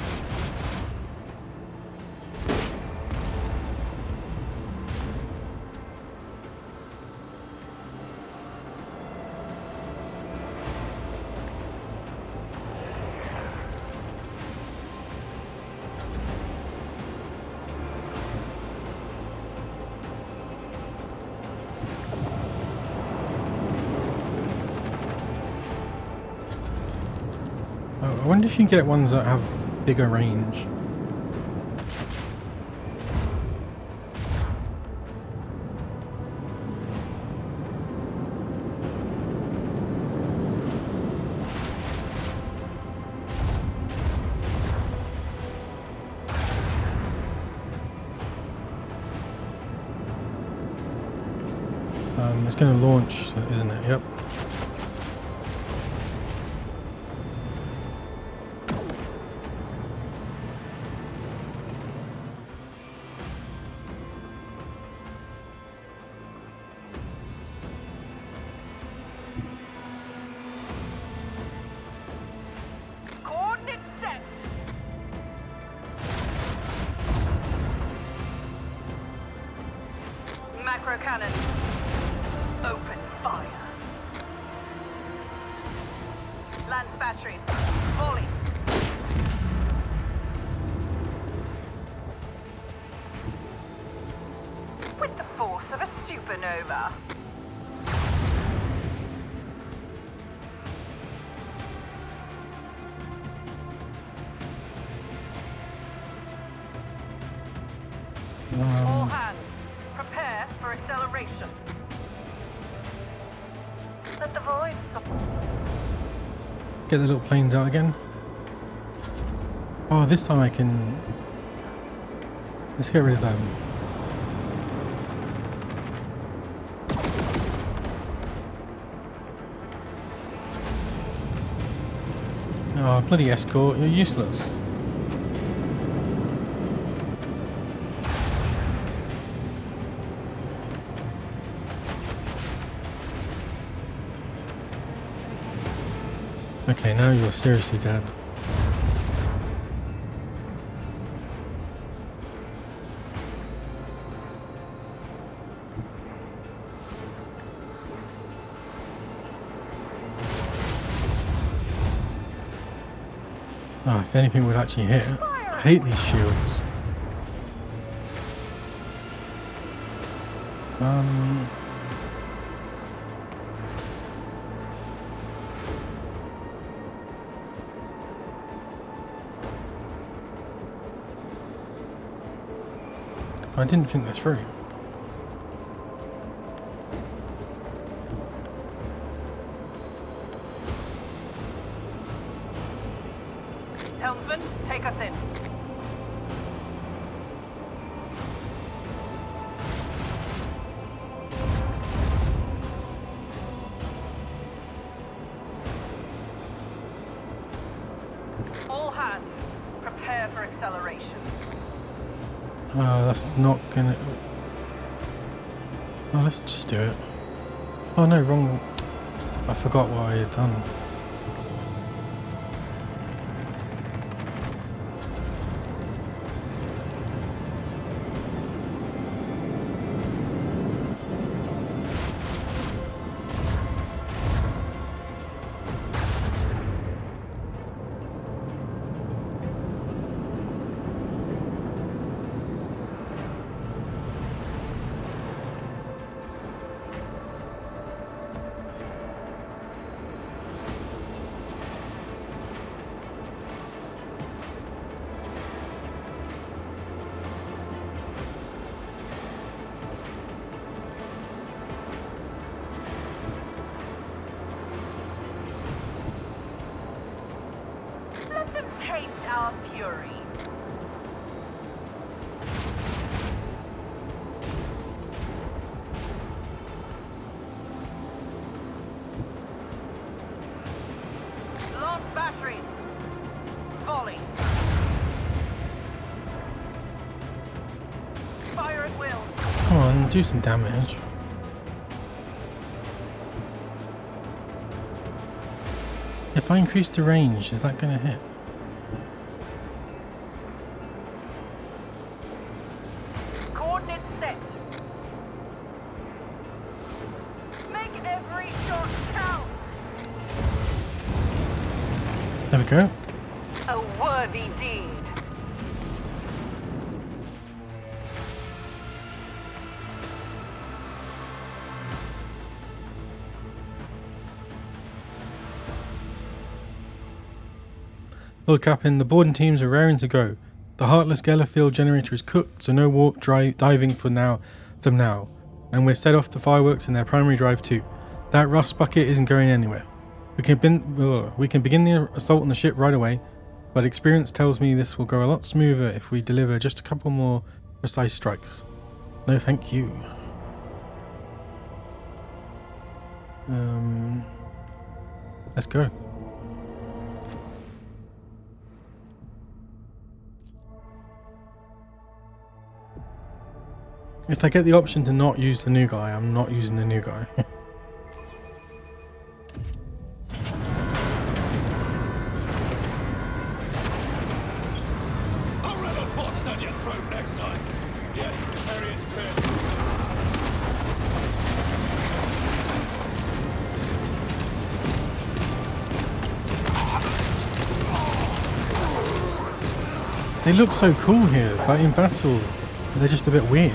Oh, I wonder if you can get ones that have bigger range. It's going to launch, isn't it? Yep. Autocannon. Open fire. Lance batteries. Volley. With the force of a supernova. All hands, prepare for acceleration. Let the void Get the little planes out again. Oh, this time I can... Let's get rid of them. Oh, bloody escort, you're useless. Okay, now you're seriously dead. Oh, if anything would actually hit. I hate these shields. I didn't think this through. Helmsman, take us in. All hands, prepare for acceleration. That's not gonna... Oh, let's just do it. Oh no, wrong. I forgot what I had done. Let them taste our fury. Launch batteries. Volley. Fire at will. Come on, do some damage. If I increase the range, is that gonna hit? Coordinates set. Make every shot count. There we go. A worthy deed. Lord Captain, the boarding teams are raring to go. The Heartless Gellerfield generator is cooked, so no warp diving for now. And we're set off the fireworks in their primary drive too. That rust bucket isn't going anywhere. We can begin the assault on the ship right away, but experience tells me this will go a lot smoother if we deliver just a couple more precise strikes. No thank you. Let's go. If I get the option to not use the new guy, I'm not using the new guy. I'll ram a box down your throat next time. Yes, this area is clear. They look so cool here, but in battle, they're just a bit weird.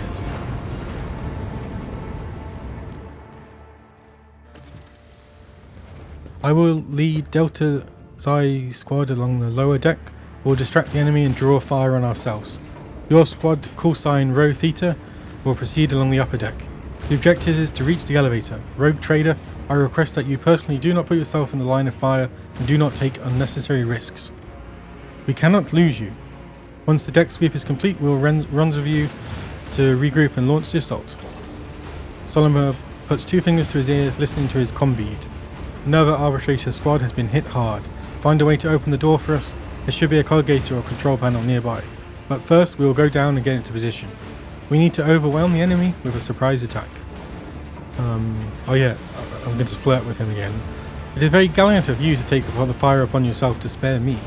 I will lead Delta Xi squad along the lower deck. We'll distract the enemy and draw fire on ourselves. Your squad, call sign Rho Theta, will proceed along the upper deck. The objective is to reach the elevator. Rogue Trader, I request that you personally do not put yourself in the line of fire and do not take unnecessary risks. We cannot lose you. Once the deck sweep is complete, we will rendezvous to regroup and launch the assault. Solomon puts 2 fingers to his ears, listening to his comm bead. Another arbitrator squad has been hit hard. Find a way to open the door for us. There should be a colligator or control panel nearby. But first, we will go down and get into position. We need to overwhelm the enemy with a surprise attack. Oh yeah, I'm going to flirt with him again. It is very gallant of you to take the fire upon yourself to spare me.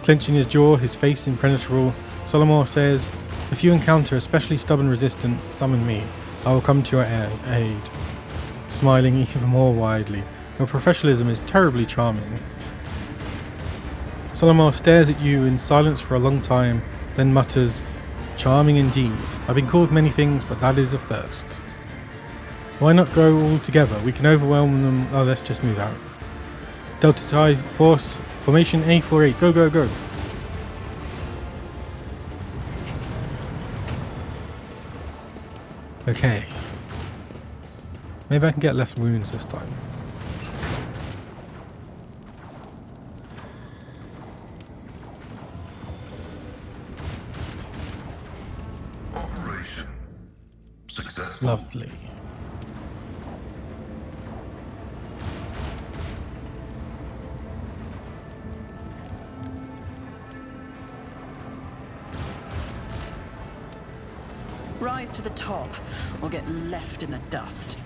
Clenching his jaw, his face impenetrable, Solomon says, if you encounter especially stubborn resistance, summon me. I will come to your aid. Smiling even more widely. Your professionalism is terribly charming. Solomon stares at you in silence for a long time, then mutters, charming indeed. I've been called many things, but that is a first. Why not go all together? We can overwhelm them. Oh, let's just move out. Delta Psi Force, formation A48, go, go, go. Okay. Maybe I can get less wounds this time. Operation successful. Lovely. Rise to the top, or get left in the dust.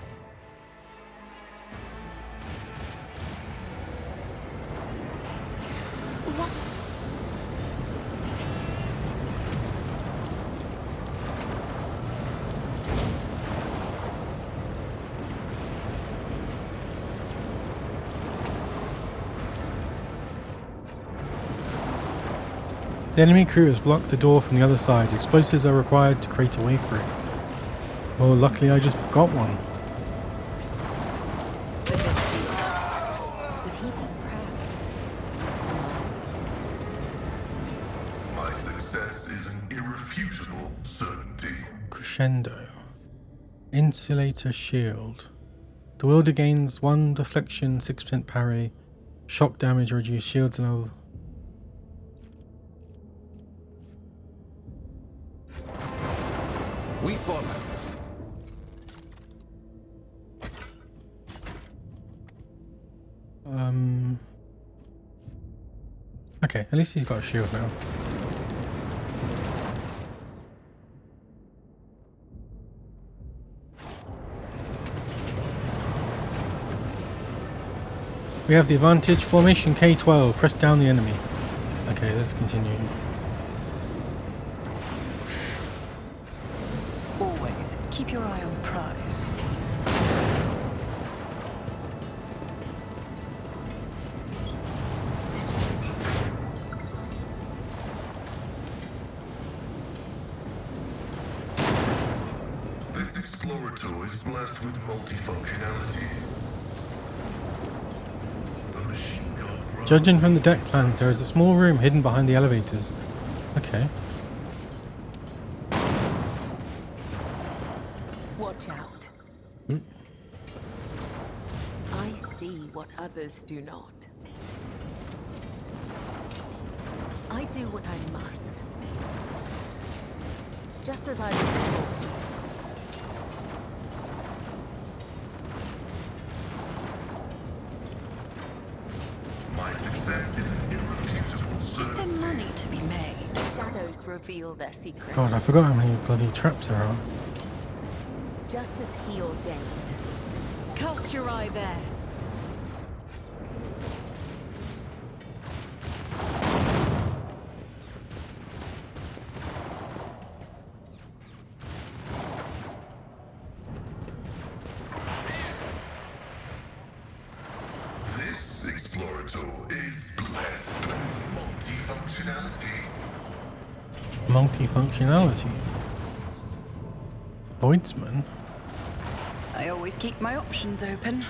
The enemy crew has blocked the door from the other side. Explosives are required to create a way through. Well, luckily I just got one. Would he be proud? My success is an irrefutable certainty. Crescendo. Insulator shield. The wielder gains 1 deflection, 6% parry. Shock damage reduce shields and all. We follow. Okay, at least he's got a shield now. We have the advantage. Formation K12. Press down the enemy. Okay, let's continue. Always keep your eye on prize. This explorator is blessed with multifunctionality. The machine gun runs. Judging from the deck plans, there is a small room hidden behind the elevators. Okay. Watch out. I see what others do not. I do what I must. Just as I was taught. My success is an irrefutable Is there certainty. money to be made? Shadows reveal their secrets. God, I forgot how many bloody traps there are. Just as he ordained. Cast your eye there. This explorator is blessed with multifunctionality. Multifunctionality. Voidsman. I always keep my options open.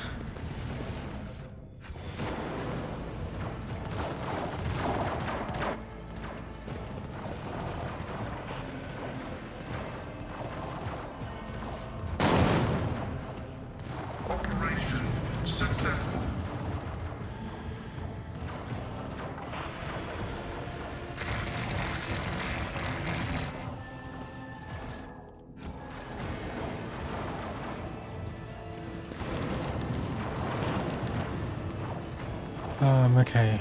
Operation successful. Okay.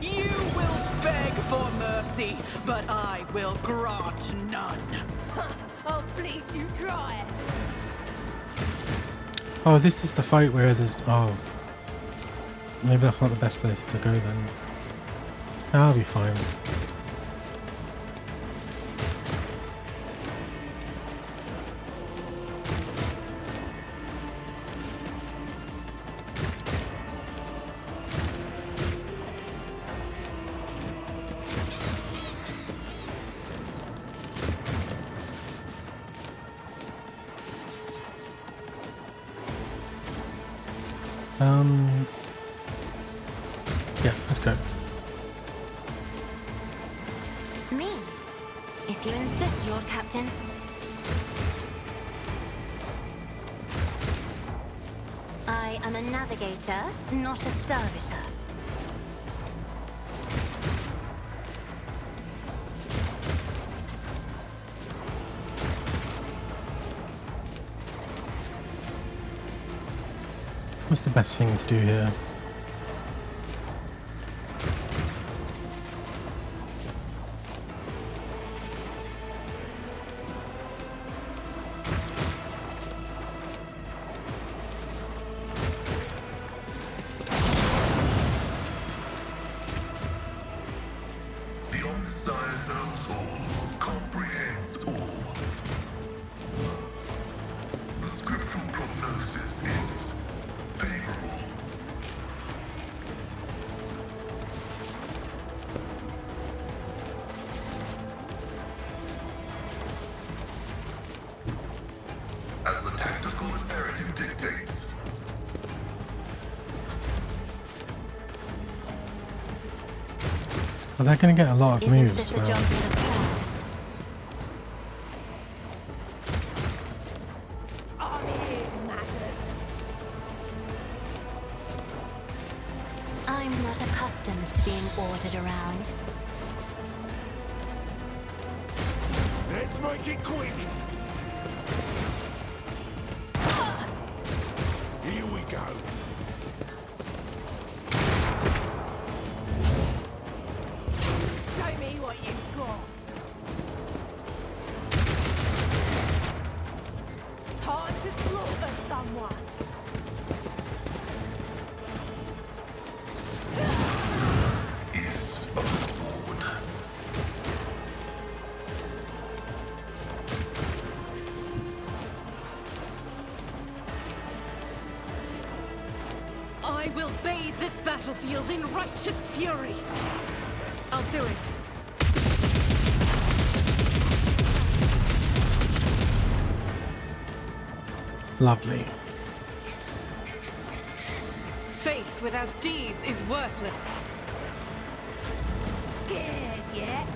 You will beg for mercy, but I will grant none. I'll bleed you dry. Oh, this is the fight where there's... Oh. Maybe that's not the best place to go then. I'll be fine. Yeah, let's go. Me? If you insist, Lord Captain. I am a navigator, not a servitor. What's the best thing to do here? The Omniscient knows all, comprehends all. The scriptural prognosis is favorable. As the tactical imperative dictates. So they're going to get a lot of Isn't moves this a now. job for the serfs? I'm here, maggot. I'm not accustomed to being ordered around. Let's make it quick. Here we go. Show me what you've got. Time to slaughter someone. Is aboard. I will bathe this battlefield in righteous fury. I'll do it. Lovely. Faith without deeds is worthless. Scared yet?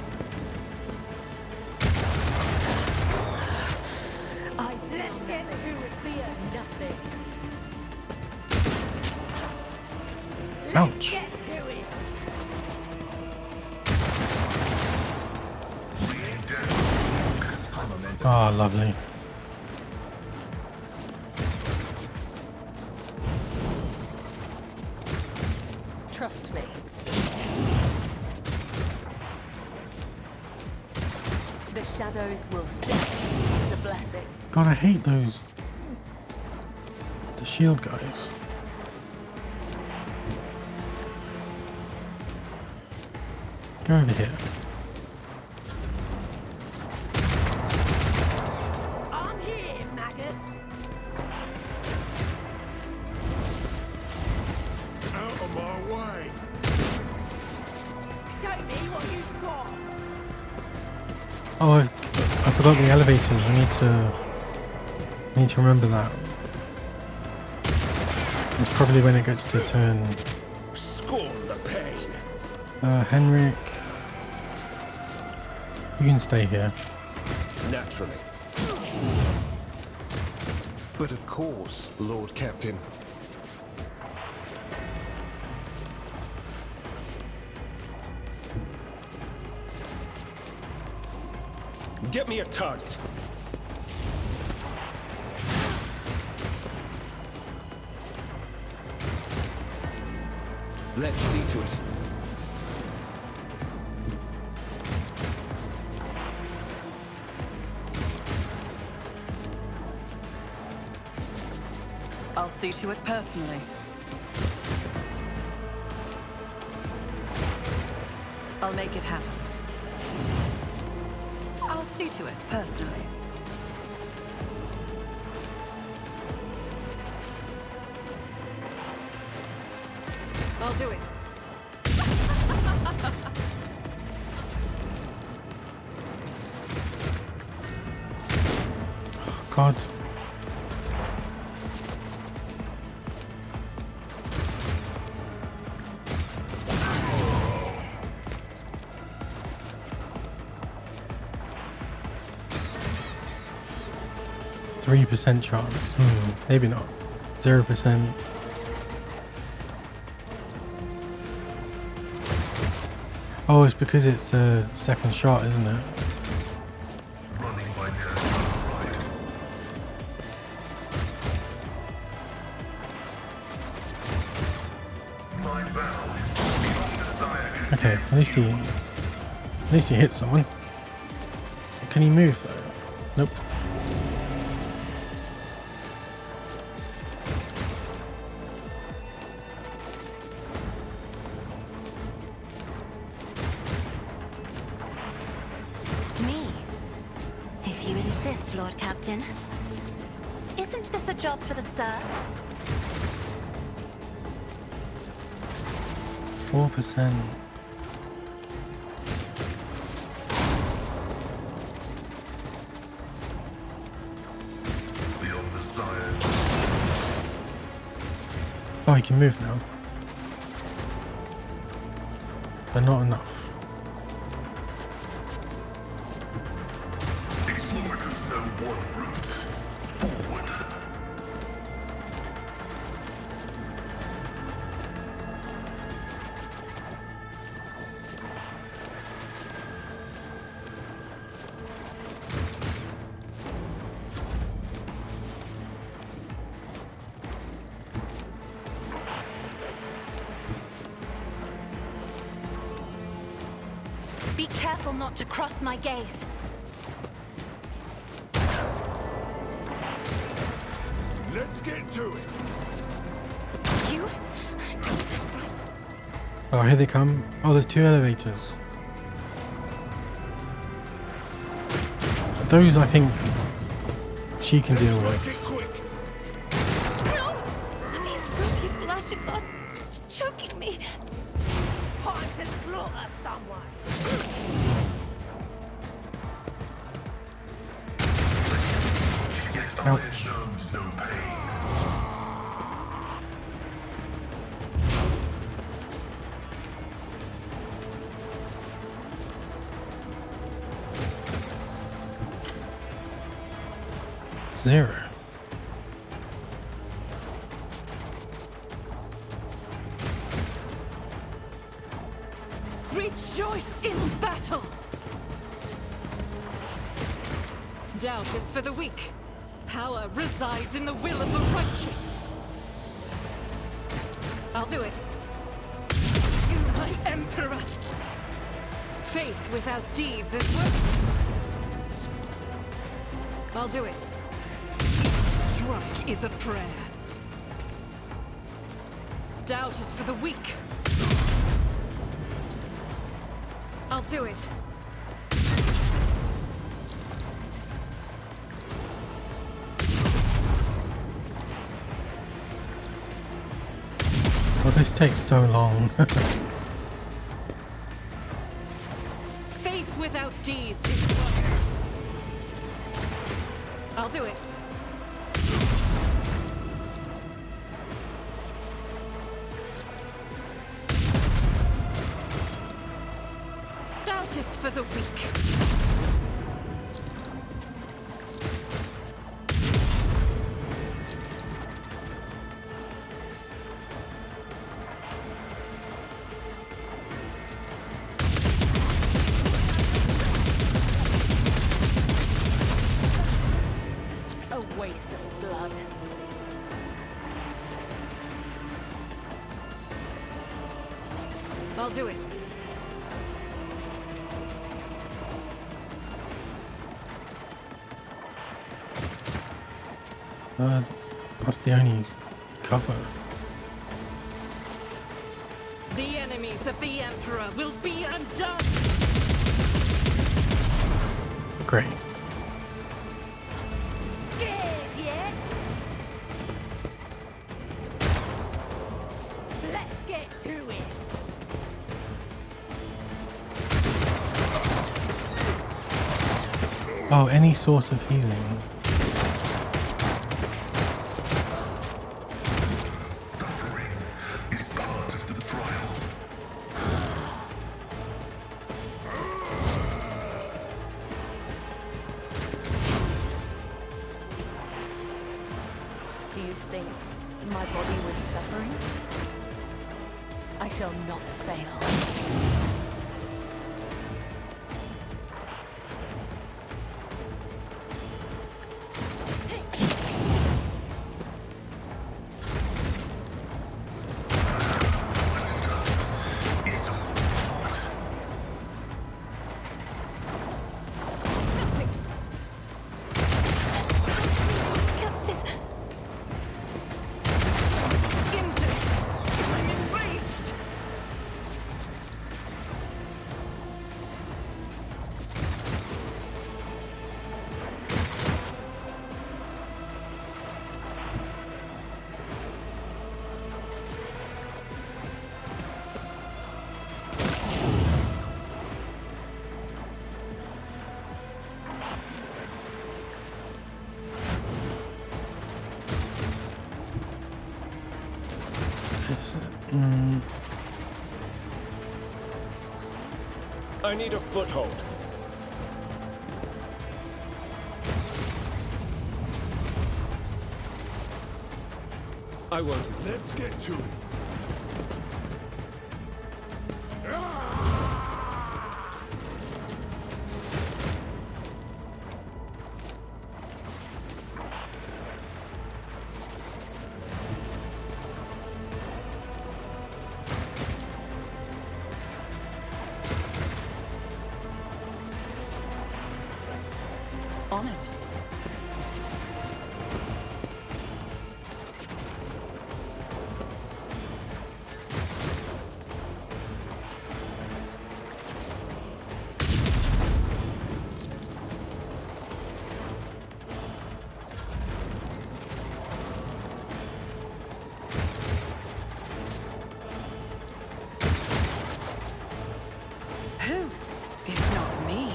Let's get to it. Fear nothing. Ouch. Get to it. Oh, lovely. Trust me. The shadows will stay. It's a blessing. God, I hate those... the shield guys. Go over here. I'm here, maggot. Out of my way. Oh, I forgot the elevators. I need to remember that. It's probably when it gets to turn. Scorn the pain. Henrik, you can stay here. Naturally. But of course, Lord Captain. Get me a target. Let's see to it. I'll see to it personally. I'll make it happen. I'll see to it personally. I'll do it. God. %3 chance. Maybe not. 0%. Oh, it's because it's a second shot, isn't it? Running by nearest right. My vow is beyond desire. Okay, at least he hit someone. Can he move though? Nope. Me? If you insist, Lord Captain. Isn't this a job for the serfs? 4%. Beyond desire. Oh, he can move now. But not enough. Explorers know one route. Forward. Be careful not to cross my gaze. Let's get to it. You don't frighten. Oh, here they come. Oh, there's 2 elevators. Those I think she can deal with. No! These ruby flashes are choking me. Time to slaughter someone. Yet Ouch. iron knows no pain. Zero. Rejoice in battle! Doubt is for the weak. Power resides in the will of the righteous. I'll do it. You, my emperor! Faith without deeds is worthless. I'll do it. Each strike is a prayer. Doubt is for the weak. I'll do it. Oh, this takes so long. Faith without deeds is worthless. is for the weak. A waste of blood. I'll do it. That's the only cover. The enemies of the Emperor will be undone! Great. Scared yet? Let's get to it. Oh, any source of healing. Suffering is part of the trial. Do you think my body was suffering? I shall not fail. Captain, Injured! I'm enraged! I need a foothold. I won't. Let's get to it. On it. Who, if not me?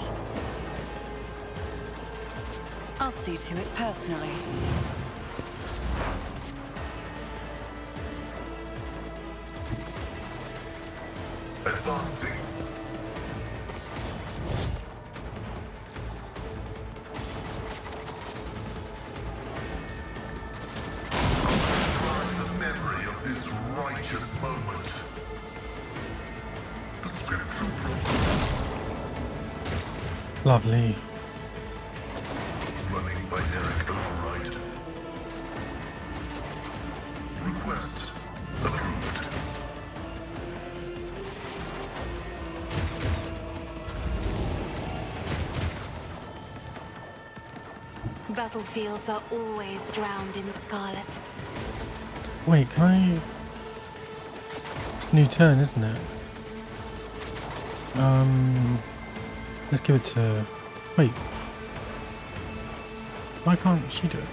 I'll see to it personally. Advancing. Try the memory of this righteous moment. The scriptural Lovely. running by Derek override. Request approved. battlefields are always drowned in scarlet. Wait, can I... It's a new turn, isn't it? Let's give it to... Wait. Why can't she do it?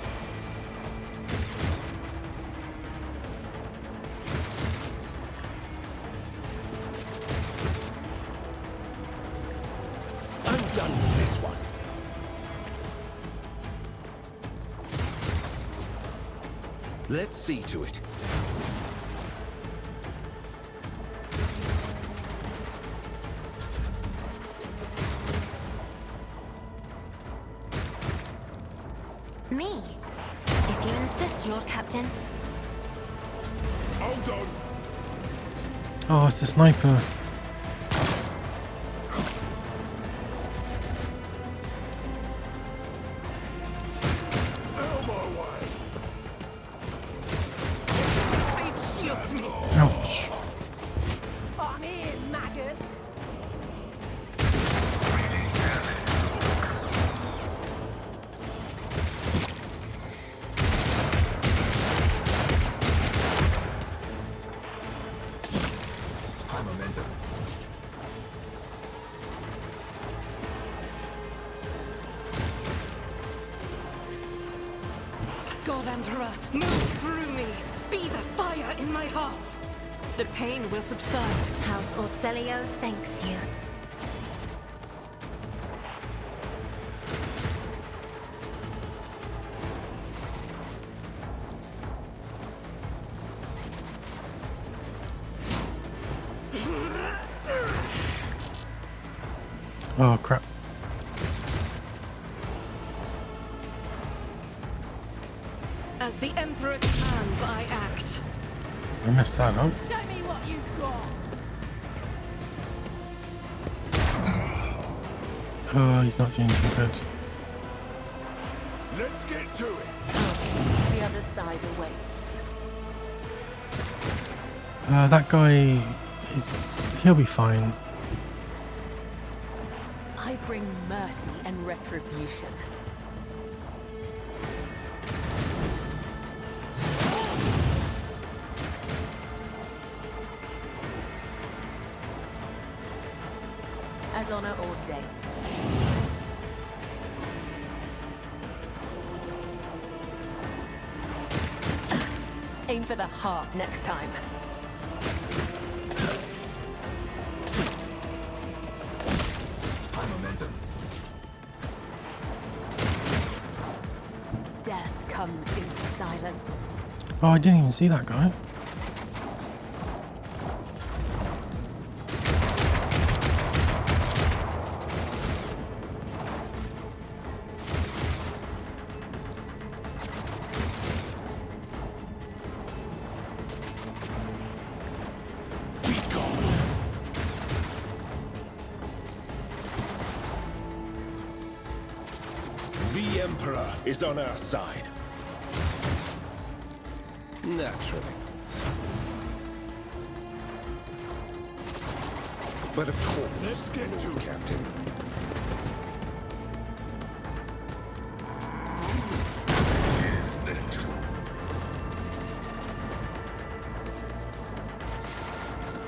I'm done with this one. Let's see to it. Captain. Hold on. Oh, it's the sniper. Out of my way. It shields me. Ouch. On in, maggot! High momentum. God Emperor, move through me. Be the fire in my heart. The pain will subside. House Orselio thanks you. Oh crap. As the Emperor commands, I act. I messed that up. Show me what you've got! Oh, he's not doing too good. Let's get to it. The other side awaits. That guy he'll be fine. I bring mercy and retribution. As honor ordains. Aim for the heart next time. High momentum. Death comes in silence. Oh, I didn't even see that guy. The Emperor is on our side. Naturally. But of course, Let's get to it. Captain. Yes, natural.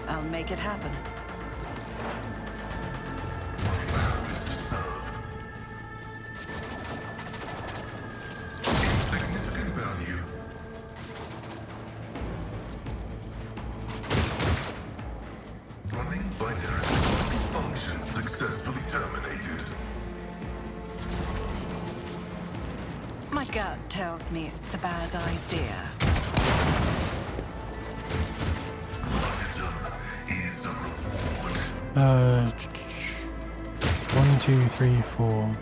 I'll make it happen. Significant value. Running binary. Function successfully terminated. My gut tells me it's a bad idea. Martyrdom is a reward. 1, 2, 3, 4,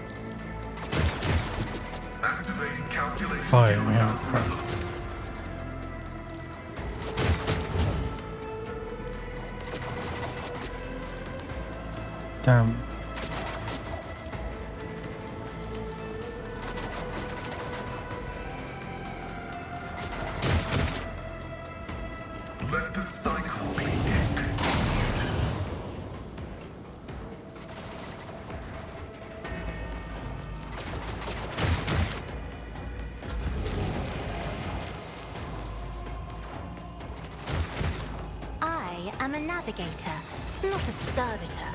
Activating calculated 5. fury Oh, output. crap. Damn. Let the cycle be discontinued. I am a navigator, not a servitor.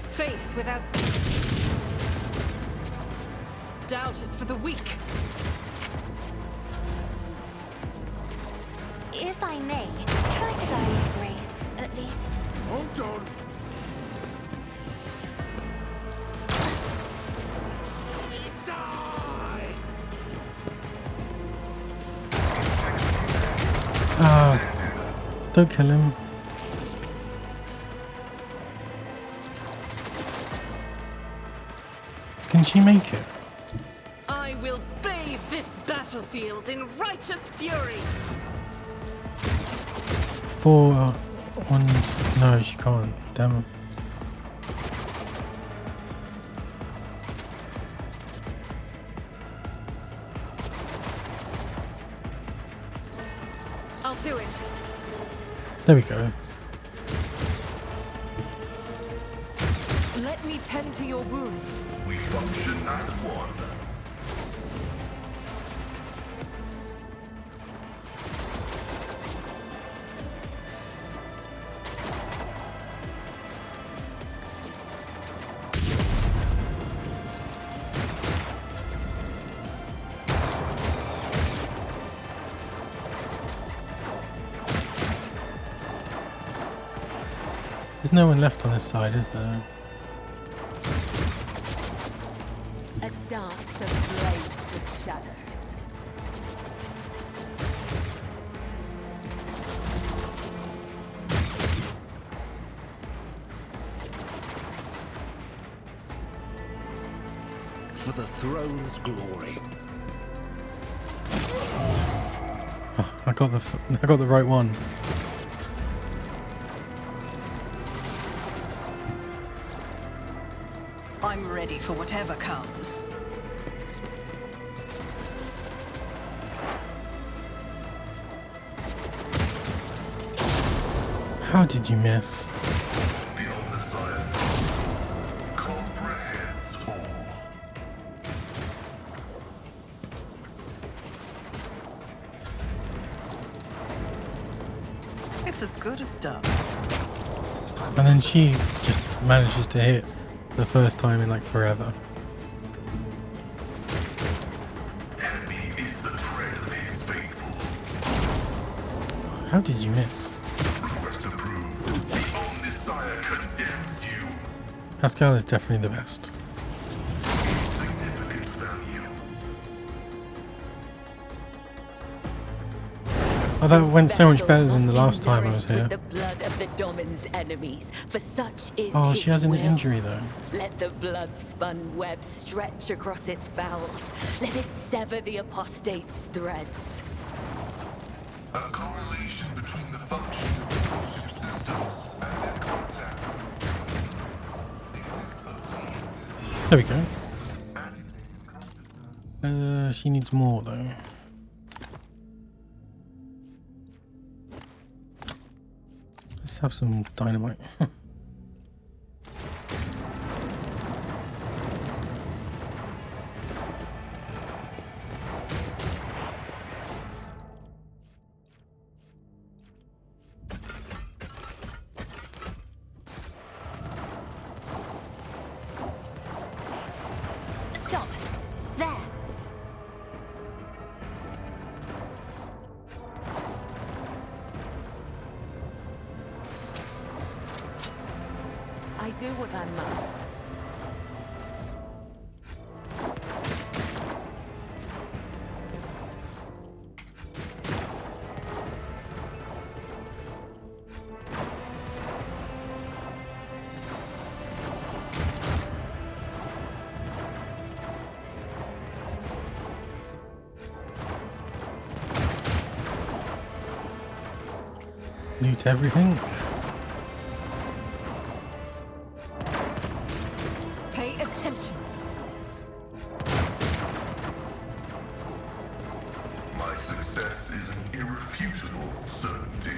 Faith without... Doubt is for the weak. If I may, try to die with grace, at least. Hold on. Don't kill him. Can she make it? I will bathe this battle. battlefield in righteous fury. 4, 1. No, she can't. Damn it. I'll do it. There we go. Let me tend to your wounds. We function as one. There's no one left on this side, is there? A dance of blades and shadows. For the throne's glory. Oh, I got the right one. I'm ready for whatever comes. How did you miss? The Omniscient comprehends all. It's as good as done. And then she just manages to hit the first time in like forever. Enemy is the tread of his faithful. How did you miss? Request approved. The Omniscient condemns you. Pascal is definitely the best. Significant value. Oh, that went so much Vessel better than the must last be time I was nourished here. with the blood of the Domin's enemies, for such is Oh, his she has an will. injury though. Let the blood-spun web stretch across its bowels. Let it sever the apostate's threads. A correlation between the function of warship systems and their contact. There we go. She needs more though. Let's have some dynamite. Stop. There. I do what I must. Loot everything. Pay attention. My success is an irrefutable certainty.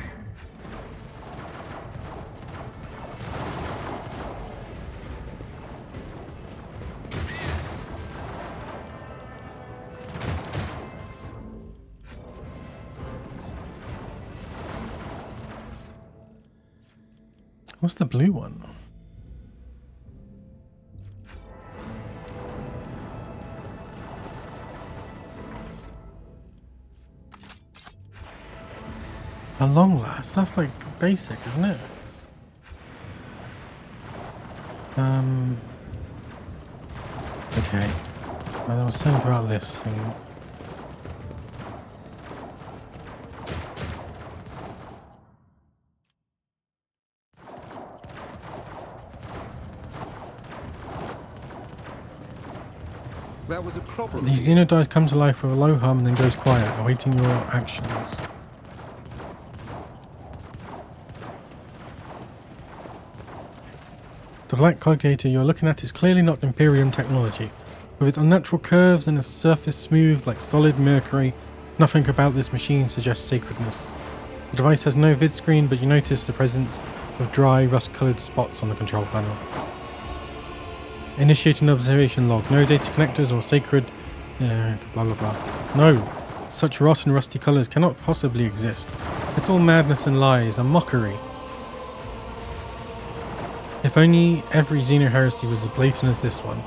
What's the blue one? A long last? That's like basic, isn't it? Okay. Well, I was saying about this thing. That was a problem. These xenodives come to life with a low hum and then goes quiet, awaiting your actions. The black cogitator you're looking at is clearly not Imperium technology. With its unnatural curves and a surface smooth like solid mercury, nothing about this machine suggests sacredness. The device has no vid screen, but you notice the presence of dry, rust-coloured spots on the control panel. Initiate an observation log. No data connectors or sacred... blah blah blah. No! Such rot and rusty colours cannot possibly exist. It's all madness and lies, a mockery. If only every Xeno heresy was as blatant as this one.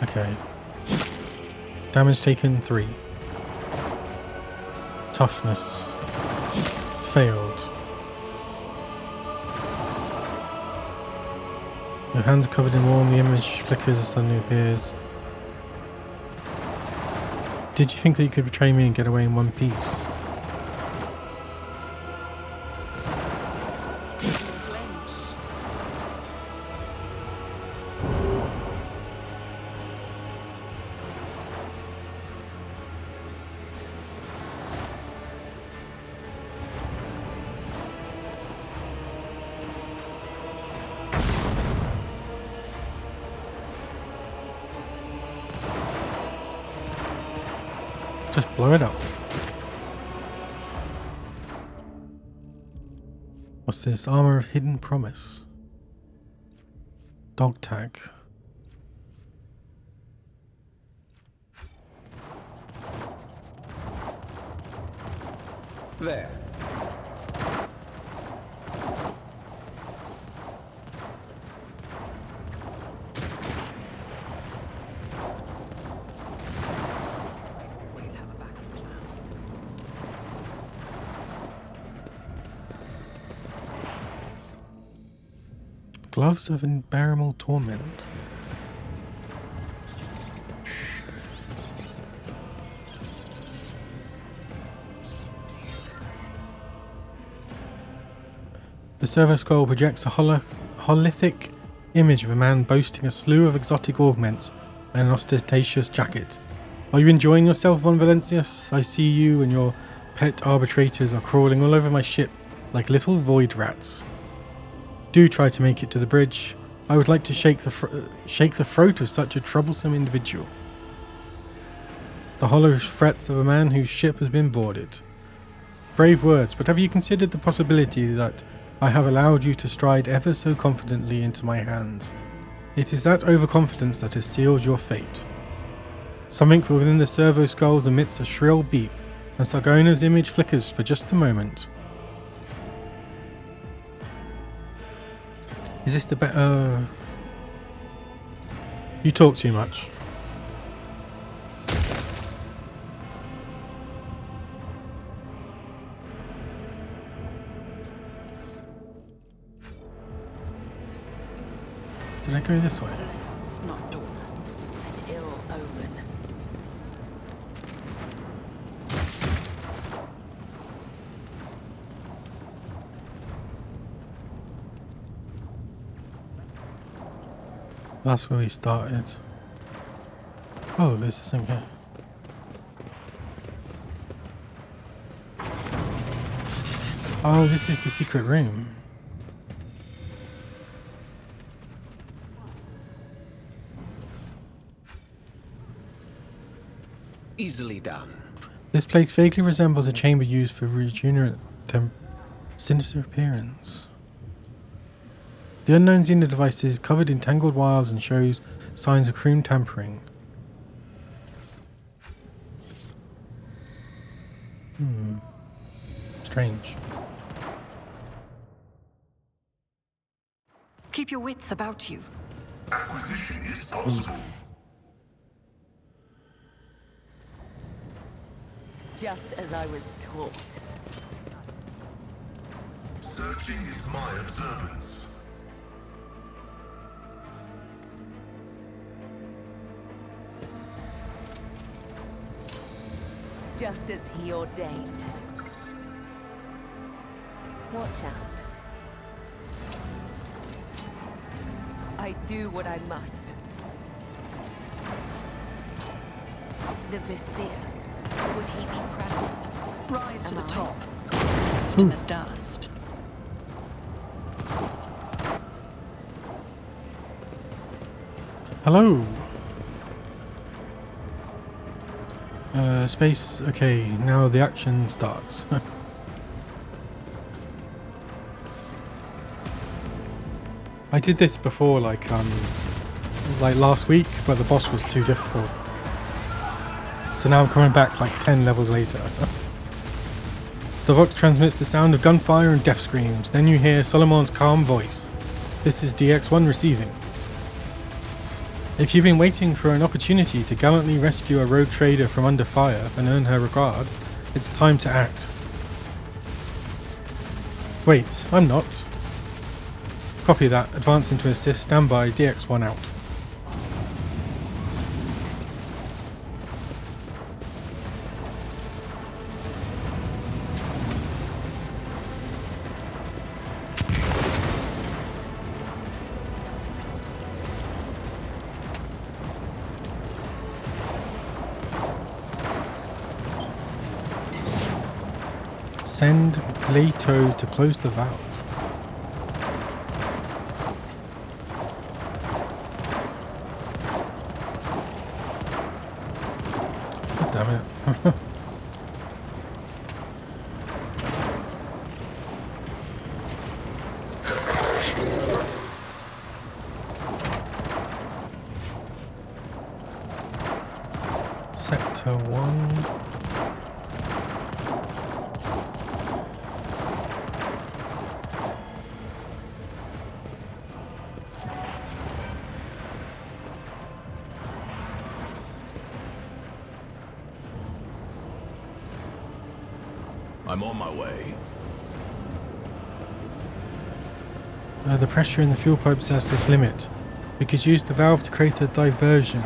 Okay. Damage taken 3. Toughness. Failed. Your hands are covered in warm, the image flickers and suddenly appears. Did you think that you could betray me and get away in one piece? Just blow it up. What's this? Armor of Hidden Promise. Dog tag. There. Gloves of Unbearable Torment. The servo scroll projects a hololithic image of a man boasting a slew of exotic augments and an ostentatious jacket. Are you enjoying yourself, Von Valencius? I see you and your pet arbitrators are crawling all over my ship like little void rats. Do try to make it to the bridge. I would like to shake the throat of such a troublesome individual. The hollow threats of a man whose ship has been boarded. Brave words, but have you considered the possibility that I have allowed you to stride ever so confidently into my hands? It is that overconfidence that has sealed your fate. Something within the servo skulls emits a shrill beep, and Sargona's image flickers for just a moment. Is this the better... You talk too much. Did I go this way? Not dauntless. An ill omen. That's where we started. Oh, there's this thing here. Oh, this is the secret room. Easily done. This place vaguely resembles a chamber used for regenerate sinister appearance. The unknown Xeno device is covered in tangled wires and shows signs of crude tampering. Strange. Keep your wits about you. Acquisition is possible. Just as I was taught. Searching is my observance. Just as he ordained. Watch out. I I do what I must. The Vizier, would he be proud? Rise to Am the I? top. Left in the dust. Hello. Space. Okay, now the action starts. I did this before, like last week, but the boss was too difficult. So now I'm coming back like 10 levels later. The Vox transmits the sound of gunfire and death screams. Then you hear Solomon's calm voice. This is DX1 receiving. If you've been waiting for an opportunity to gallantly rescue a rogue trader from under fire and earn her regard, it's time to act. Wait, I'm not. Copy that. Advancing to assist. Standby. DX1 out. Send Glato to close the valve. God damn it. Sector 1. I'm on my way. The pressure in the fuel pipes has this limit. We could use the valve to create a diversion.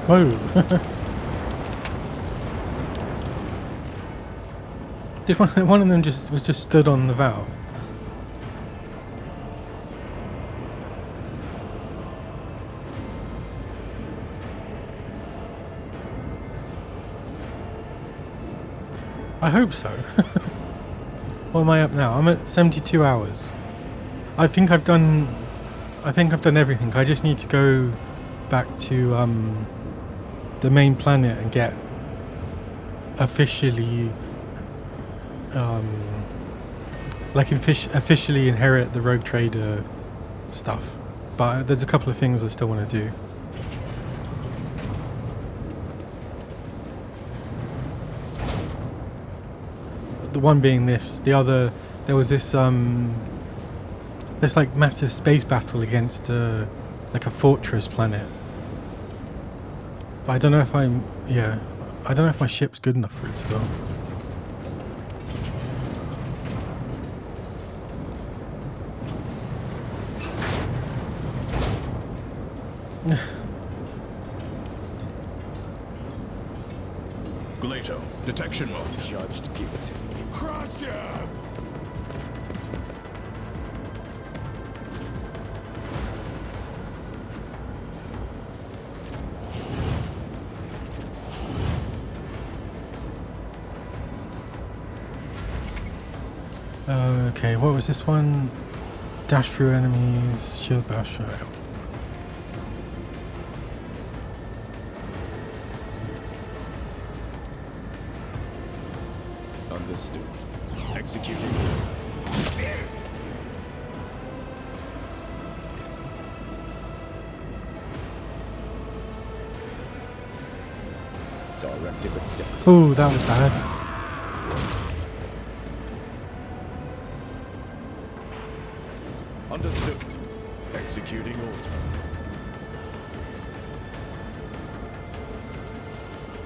Whoa. Did one of them was just stood on the valve? I hope so. What am I up now? I'm at 72 hours. I think I've done everything. I just need to go back to the main planet and get officially officially inherit the rogue trader stuff, but there's a couple of things I still want to do. The one being this, the other, there was this like massive space battle against like a fortress planet, but I don't know if I don't know if my ship's good enough for it still. Glato, detection mode. Judged guilty. Crush him! Okay, what was this one? Dash through enemies, shield bash. Understood. Executing. Directive accepted. Oh, that was bad. Understood. Executing order.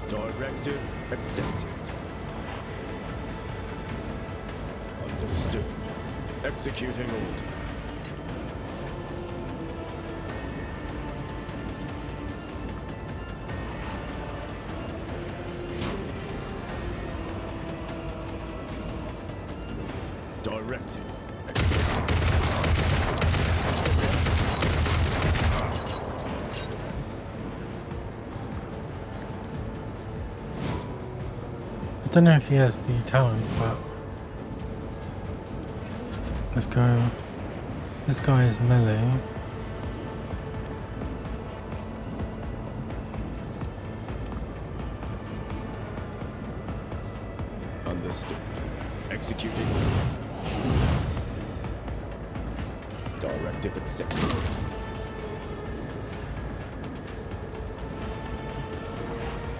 Directive accepted. Understood. Executing order. Directive. I don't know if he has the talent, but let's go. This guy is melee. Understood. Executing. Directive accepted.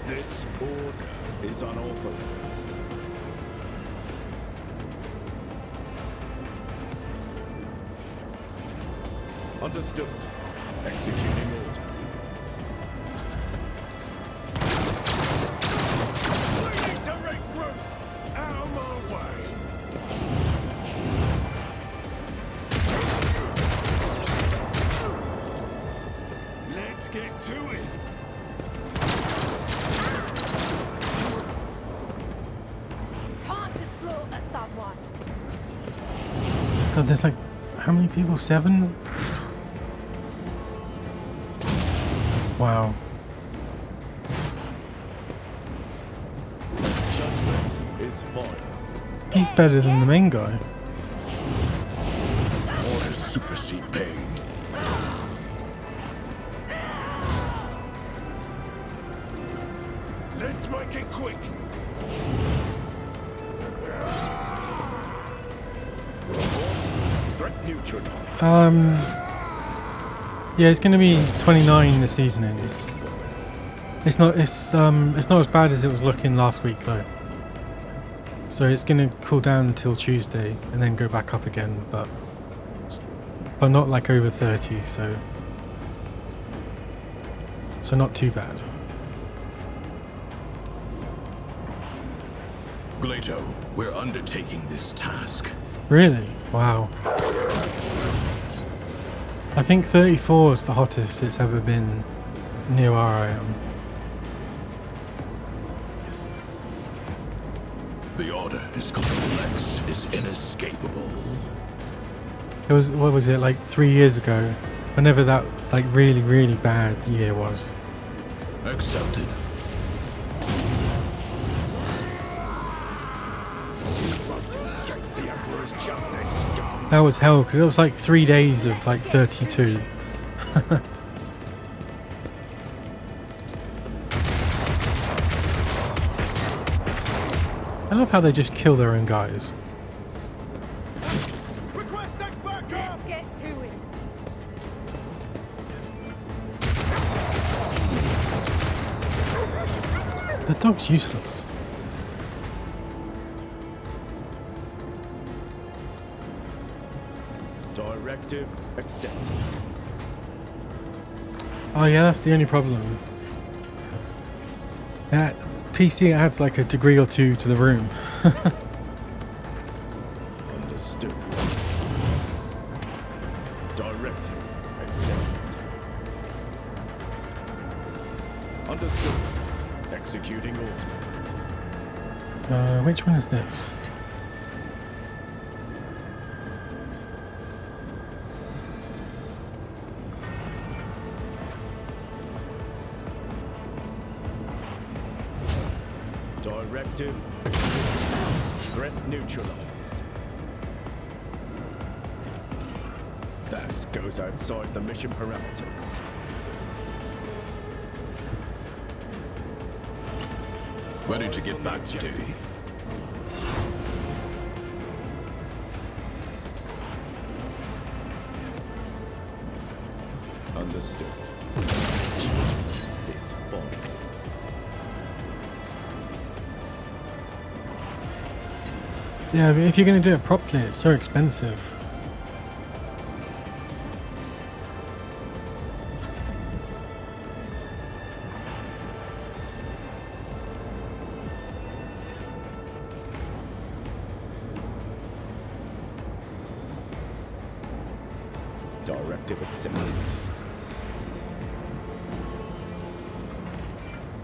This order is unauthorized. Understood. Executing order. We need to regroup! Out of my way! Let's get to it! Time to slaughter someone. God, there's like how many people? 7? Wow. Judgment is final. He's better than the main guy. Orders supersede pain. Let's make it quick. Threat neutralized. Yeah, it's gonna be 29 this evening. It's not as bad as it was looking last week though. So it's gonna cool down until Tuesday and then go back up again, but not like over 30, so not too bad. Glato, we're undertaking this task. Really? Wow. I think 34 is the hottest it's ever been near where I am. The order is complex, is inescapable. It was, what was it, like 3 years ago? Whenever that like really, really bad year was. Accepted. That was hell, because it was like 3 days of like 32. I love how they just kill their own guys. Let's get to it. The dog's useless. Directive accepted. Oh yeah, that's the only problem. That PC adds like a degree or two to the room. Understood. Directive accepted. Understood. Executing order. Which one is this? Directive. Threat neutralized. That goes outside the mission parameters. Ready to get back to duty. Understood. It's fun. Yeah, but if you're going to do it properly, it's so expensive. Directive accepted.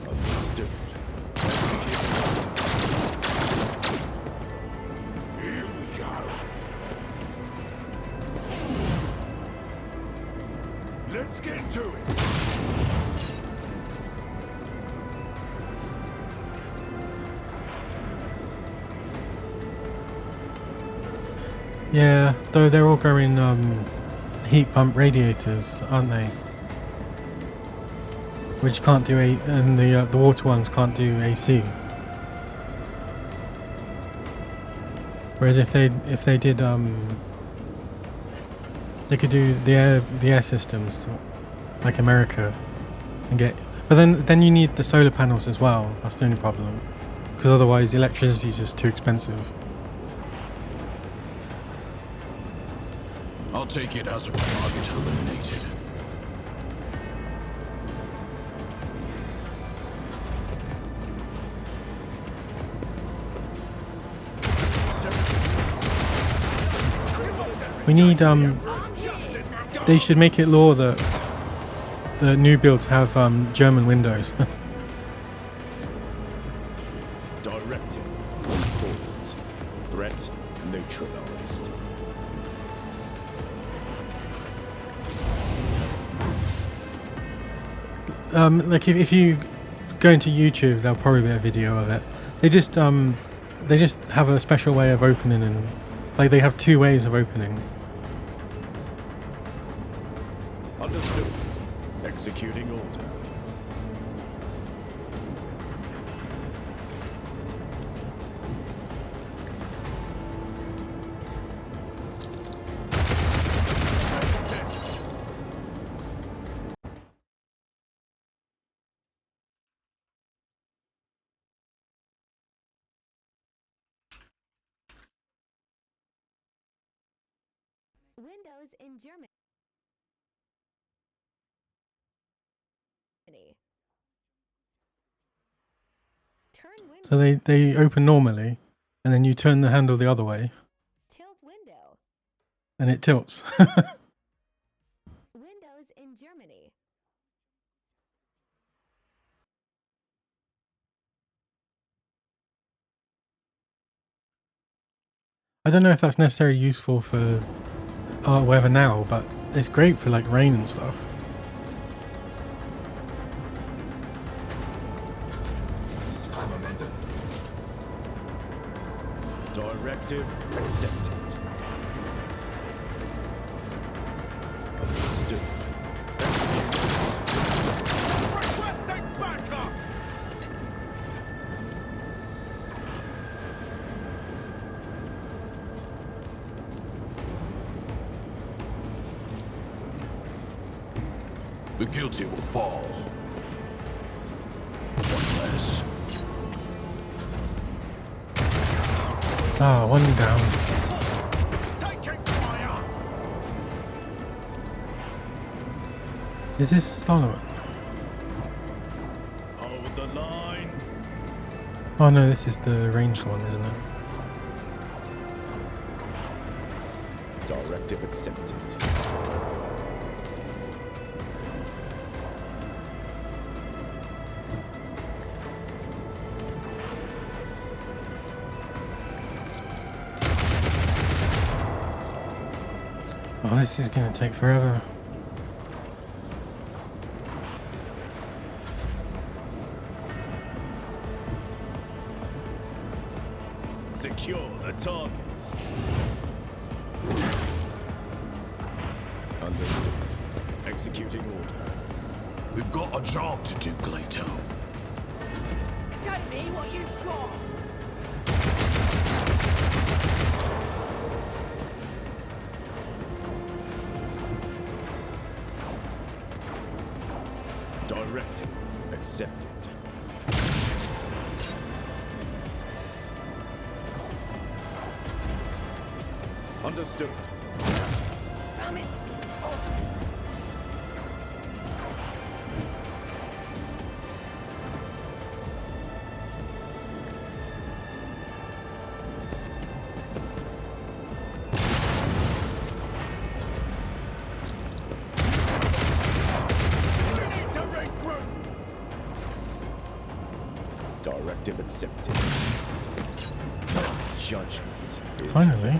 Understood. Here we go. to it. Yeah, though they're all going heat pump radiators, aren't they? Which can't do and the water ones can't do AC. Whereas if they did they could do the air systems like America and get, but then you need the solar panels as well. That's the only problem, because otherwise the electricity is just too expensive. I'll take it as a target eliminated. We need they should make it law that the new builds have German windows. Directive. Forward. Threat neutralized. Like if you go into YouTube, there'll probably be a video of it. They just have a special way of opening, and like they have two ways of opening. Understood. Executing order. Windows in Germany. Turn window. So they open normally, and then you turn the handle the other way, Tilt window. and it tilts. Windows in Germany. I don't know if that's necessarily useful for our weather now, but it's great for like rain and stuff. Directive accepted. Understood. Requesting backup! The guilty will fall. One less. Ah, one down. Taking fire! Is this Solomon? Hold the line. Oh no, this is the ranged one, isn't it? Directive accepted. Oh, this is gonna take forever. Secure the targets. Understood. Executing order. We've got a job to do, Glato. Show me what you've got. Directive accepted. Understood. Damn it. Directive accepted. Judgment is Finally.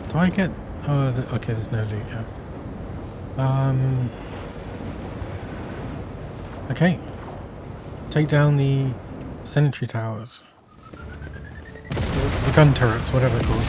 Do I get Oh, okay, there's no loot, yeah. Okay. Take down the sentry towers. The gun turrets, whatever they're called.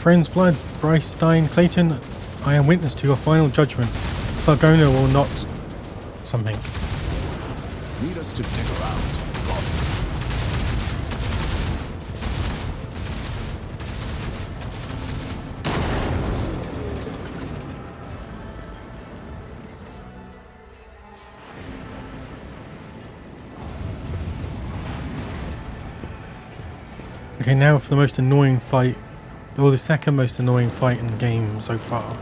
Friends, blood, Bryce, Stein, Clayton, I am witness to your final judgment. Sargona will not... something. Need us to dig around. Okay, now for the most annoying fight, or the second most annoying fight in the game so far.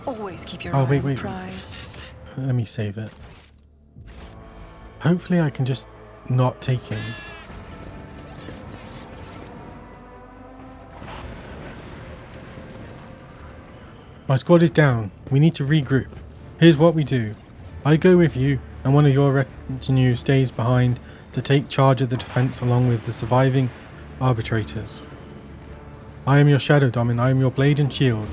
Always keep your Oh, eye wait, on wait. the prize. Let me save it. Hopefully I can just not take him. My squad is down. We need to regroup. Here's what we do. I go with you, and one of your retinue stays behind to take charge of the defense along with the surviving arbitrators. I am your shadow, Domin. I am your blade and shield.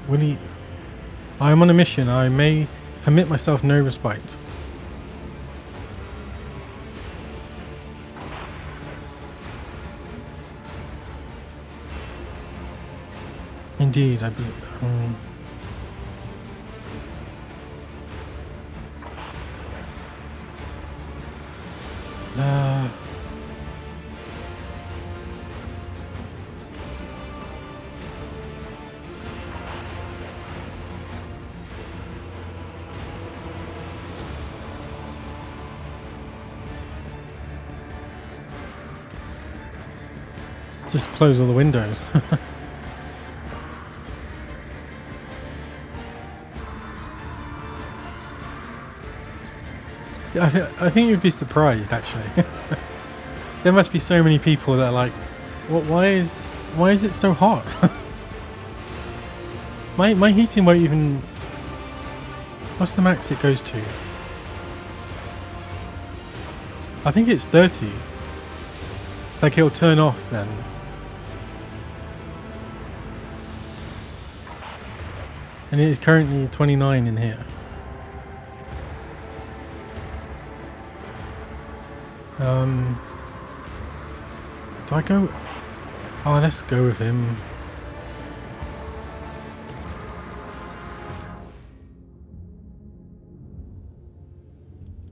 Willie, I am on a mission. I may permit myself no respite. Indeed, I believe. Just close all the windows. I think you'd be surprised, actually. There must be so many people that are like, why is it so hot? my heating won't even... What's the max it goes to? I think it's 30. Like it'll turn off then. And it is currently 29 in here. Do I go? Oh, let's go with him.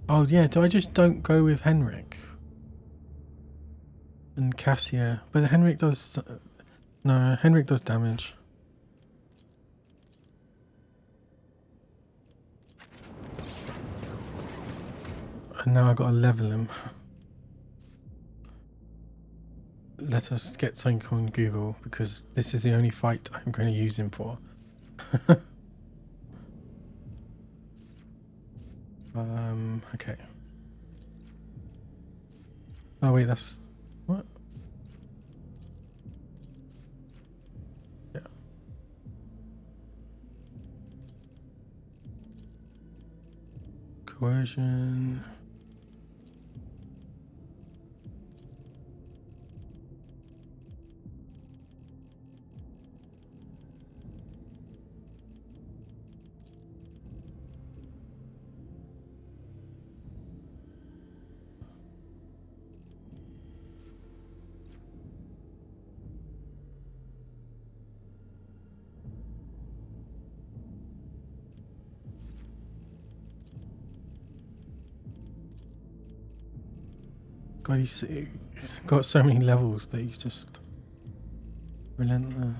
Oh yeah, do I just don't go with Henrik? And Cassia. But Henrik does... No, Henrik does damage. And now I've got to level him. Let us get something on Google, because this is the only fight I'm going to use him for. Okay. Oh wait, that's... What? Yeah. Coercion... God, he's got so many levels that he's just relentless.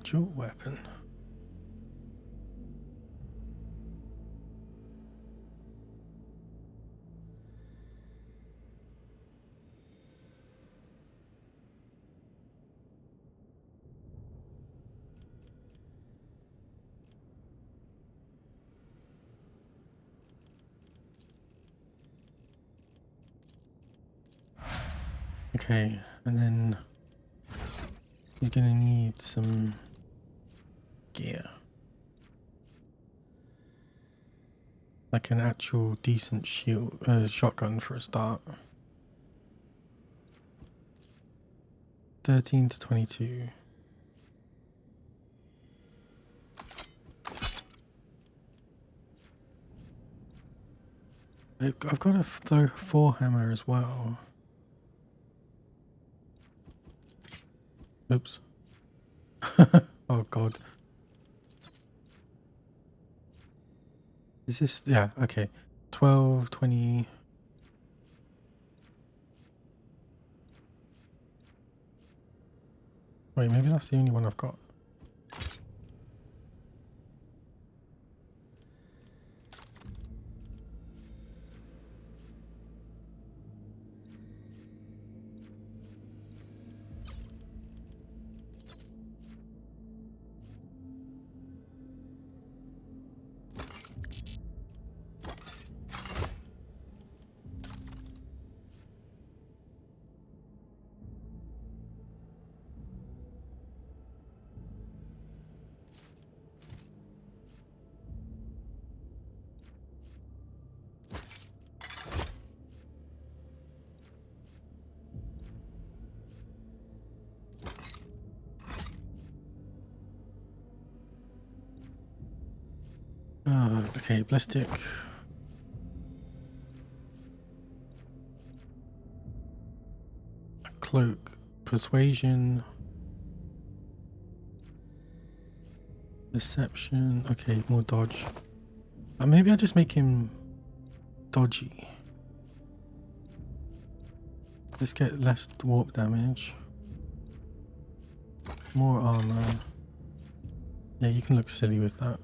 Dual weapon. Okay, and then he's gonna need some gear. Like an actual decent shield, shotgun for a start. 13 to 22. I've got a Thor hammer as well. Oops. Oh god. Is this, yeah, okay. 12, 20. Wait, maybe that's the only one I've got. Okay, ballistic. A cloak. Persuasion. Deception. Okay, more dodge. Maybe I'll just make him dodgy. Let's get less warp damage. More armor. Yeah, you can look silly with that.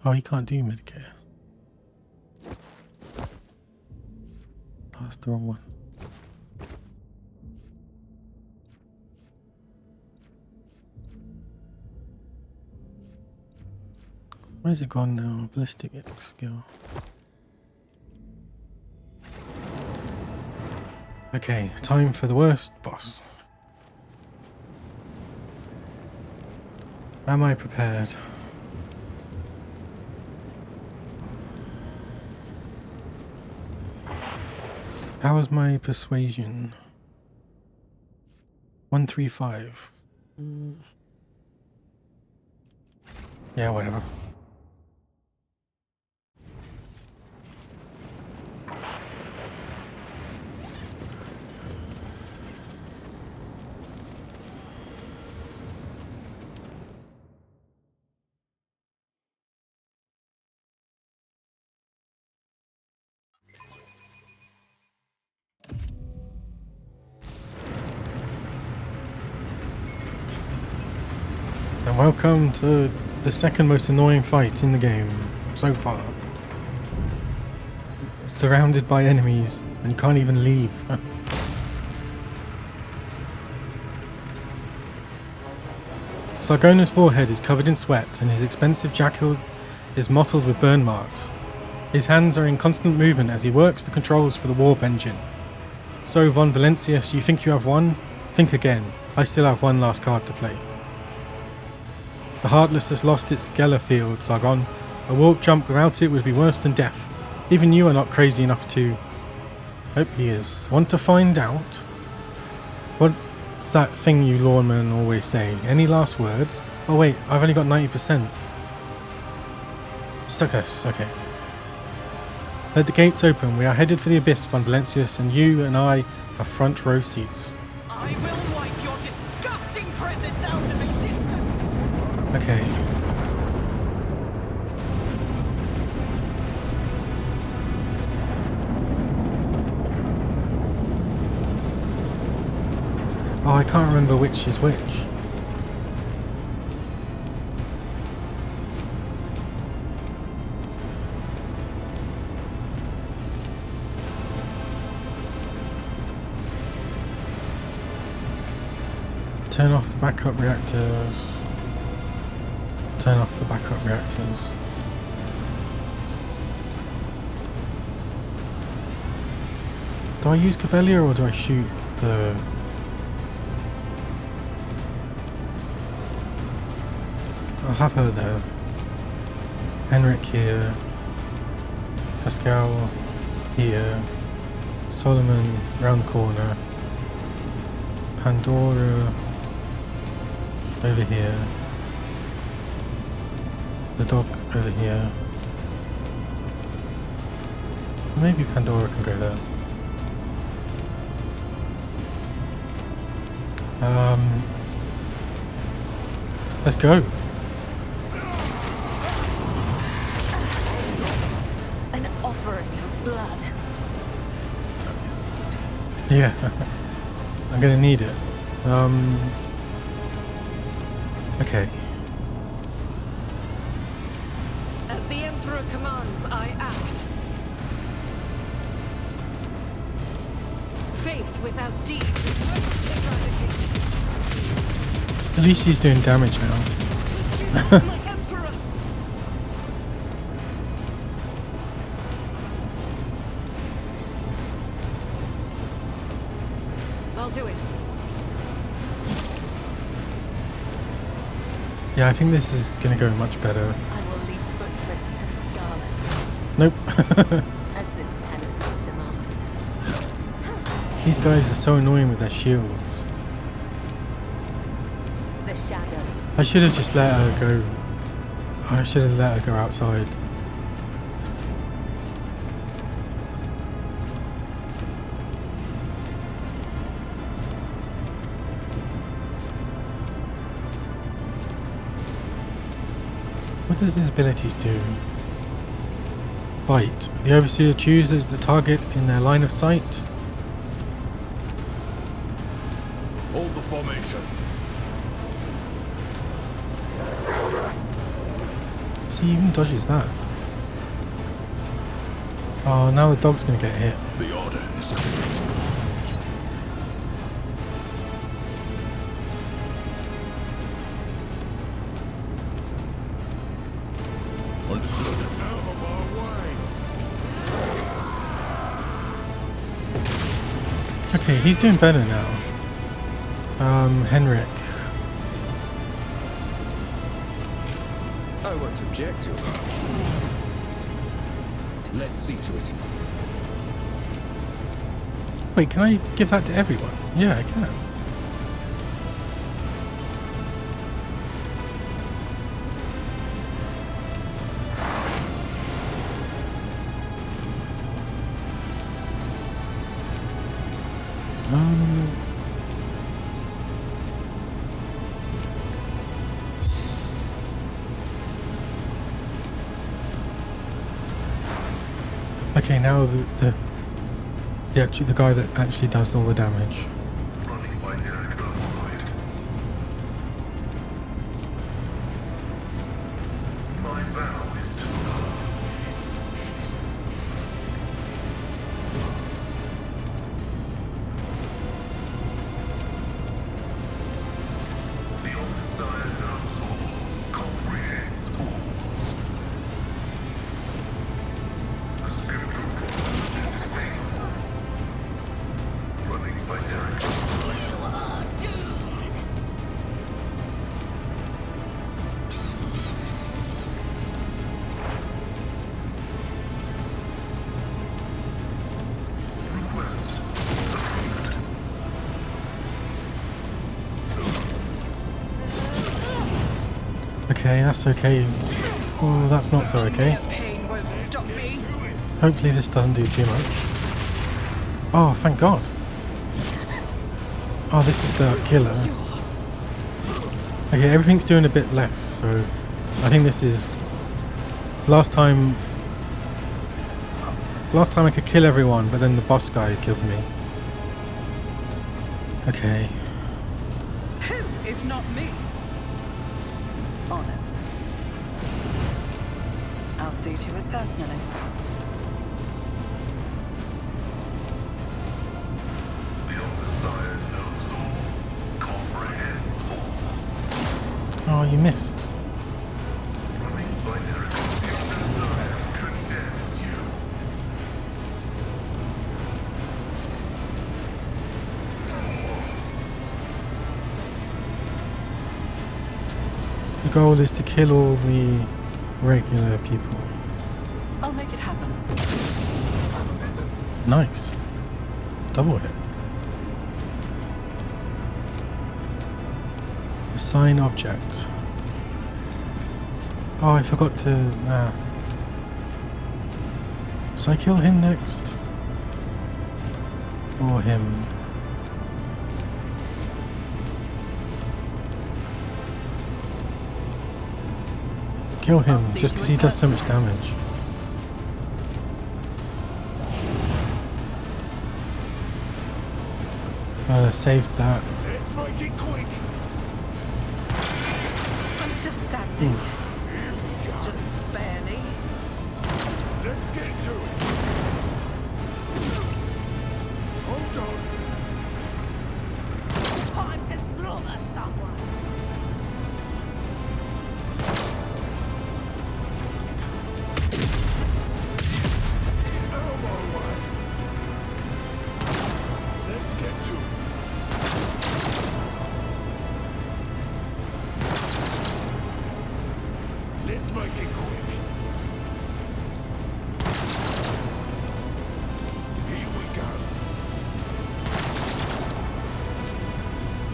Oh, he can't do Medicare. Oh, that's the wrong one. Where's it gone now? Ballistic skill. Okay, time for the worst boss. Am I prepared? How was my persuasion? 135. Yeah, whatever. And welcome to the second most annoying fight in the game so far. Surrounded by enemies and you can't even leave. Sargona's forehead is covered in sweat and his expensive jacket is mottled with burn marks. His hands are in constant movement as he works the controls for the warp engine. So, Von Valencius, you think you have won? Think again. I still have one last card to play. The Heartless has lost its Geller field, Sargon. A warp jump without it would be worse than death. Even you are not crazy enough to... Hope he is. Want to find out? What's that thing you lawmen always say? Any last words? Oh wait, I've only got 90%. Success, okay. Let the gates open. We are headed for the Abyss, Von Valencius, and you and I have front row seats. I will wipe your disgusting presence out of existence! Okay. Oh, I can't remember which is which. Turn off the backup reactors. Turn off the backup reactors. Do I use Cabellia or do I shoot the... I'll have her there. Henrik here. Pascal here. Solomon round the corner. Pandora over here. The dog over here. Maybe Pandora can go there. Let's go. An offering of blood. Yeah. I'm gonna need it. Okay. As the Emperor commands, I act. Faith without deed is worthless eradicated. At least she's doing damage now. My Emperor! I'll do it. Yeah, I think this is gonna go much better. I will leave footprints of scarlet, Nope. as the tenants demand. These guys are so annoying with their shields. The shadows. I should have just let her go. I should have let her go outside. What does his abilities do? Bite. The Overseer chooses the target in their line of sight. Hold the formation. So he even dodges that. Oh, now the dog's gonna get hit. The order is clear. Understood. Out of our way. Okay, he's doing better now. Henrik. I won't object to it. Let's see to it. Wait, can I give that to everyone? Yeah, I can. Okay, now the guy that actually does all the damage. Running by Eric Earthlight. My vow is to love. The Omnissiah knows all, comprehends all. The scriptural prophecy is faithful. Running by Eric Okay, that's okay. Oh, that's not so okay. Pain won't stop me. Hopefully this doesn't do too much. Oh, thank God. Oh, this is the killer. Okay, everything's doing a bit less, so I think this is... Last time I could kill everyone, but then the boss guy killed me. Okay. Who, if not me? On it. I'll see to it personally. The Messiah knows all, comprehends all. Oh, you missed. Running binary, the Messiah condemns you. The goal is to kill all the regular people. I'll make it happen. Nice. Double hit. Assign object. Oh, I forgot to... Nah. So I kill him next? Or him? Kill him, just because he does so much damage. Save that. Let's make it quick. I'm still standing. Here we go. Just barely. Let's get to it. Hold on. Time to slaughter someone. Out of my way. Let's get to it. Let's make it quick. Here we go.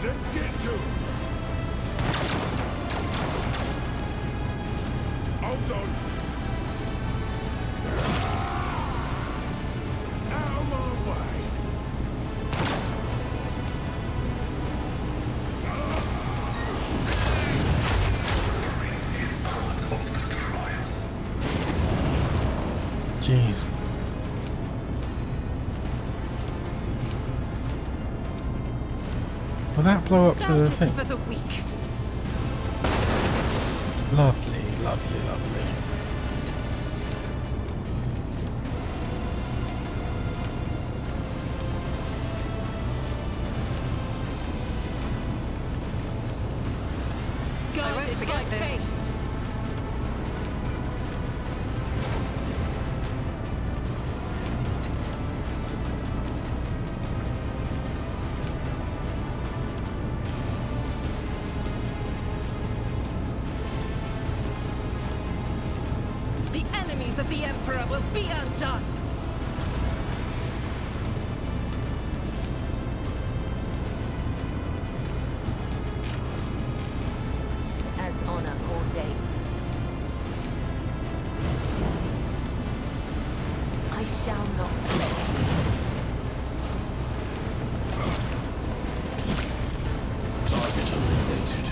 Let's get to it. Hold on. Out of my way. Is part of the trial. Jeez. Will that blow up the Justice thing? for the weak. Lovely, lovely, lovely. Guided by forget this. faith. The enemies of the Emperor will be undone. As honor ordains. I shall not play. Target eliminated.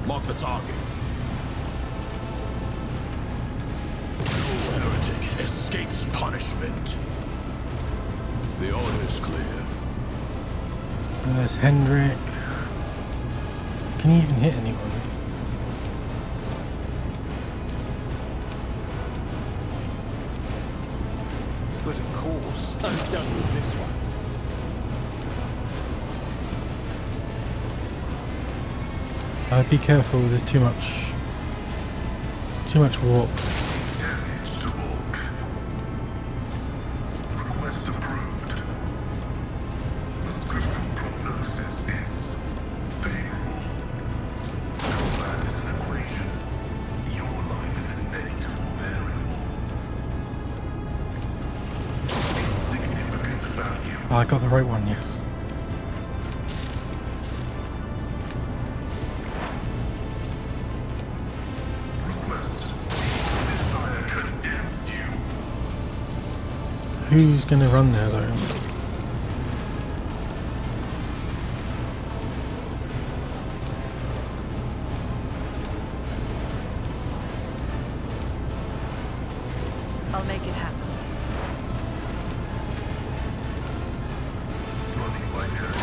Mark the target. Heretic escapes punishment. The order is clear. There's Hendrik. Can he even hit anyone? But of course, I'm done with this one. Be careful, there's too much warp. Damage to bulk. Request approved. The scriptural prognosis is favorable. Combat is an equation. Your life is a negligible variable. Oh, I got the right one, yes. Who's gonna run there though? I'll make it happen. Running by nearest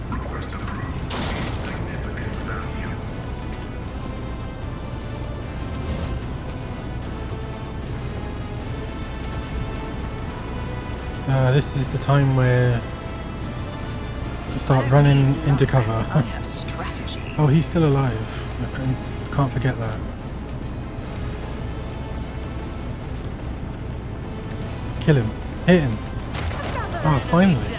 request approved. Significant value. This is the time where you start running into cover. I have strategy. Oh, he's still alive. And can't forget that. Kill him. Hit him. Oh, finally.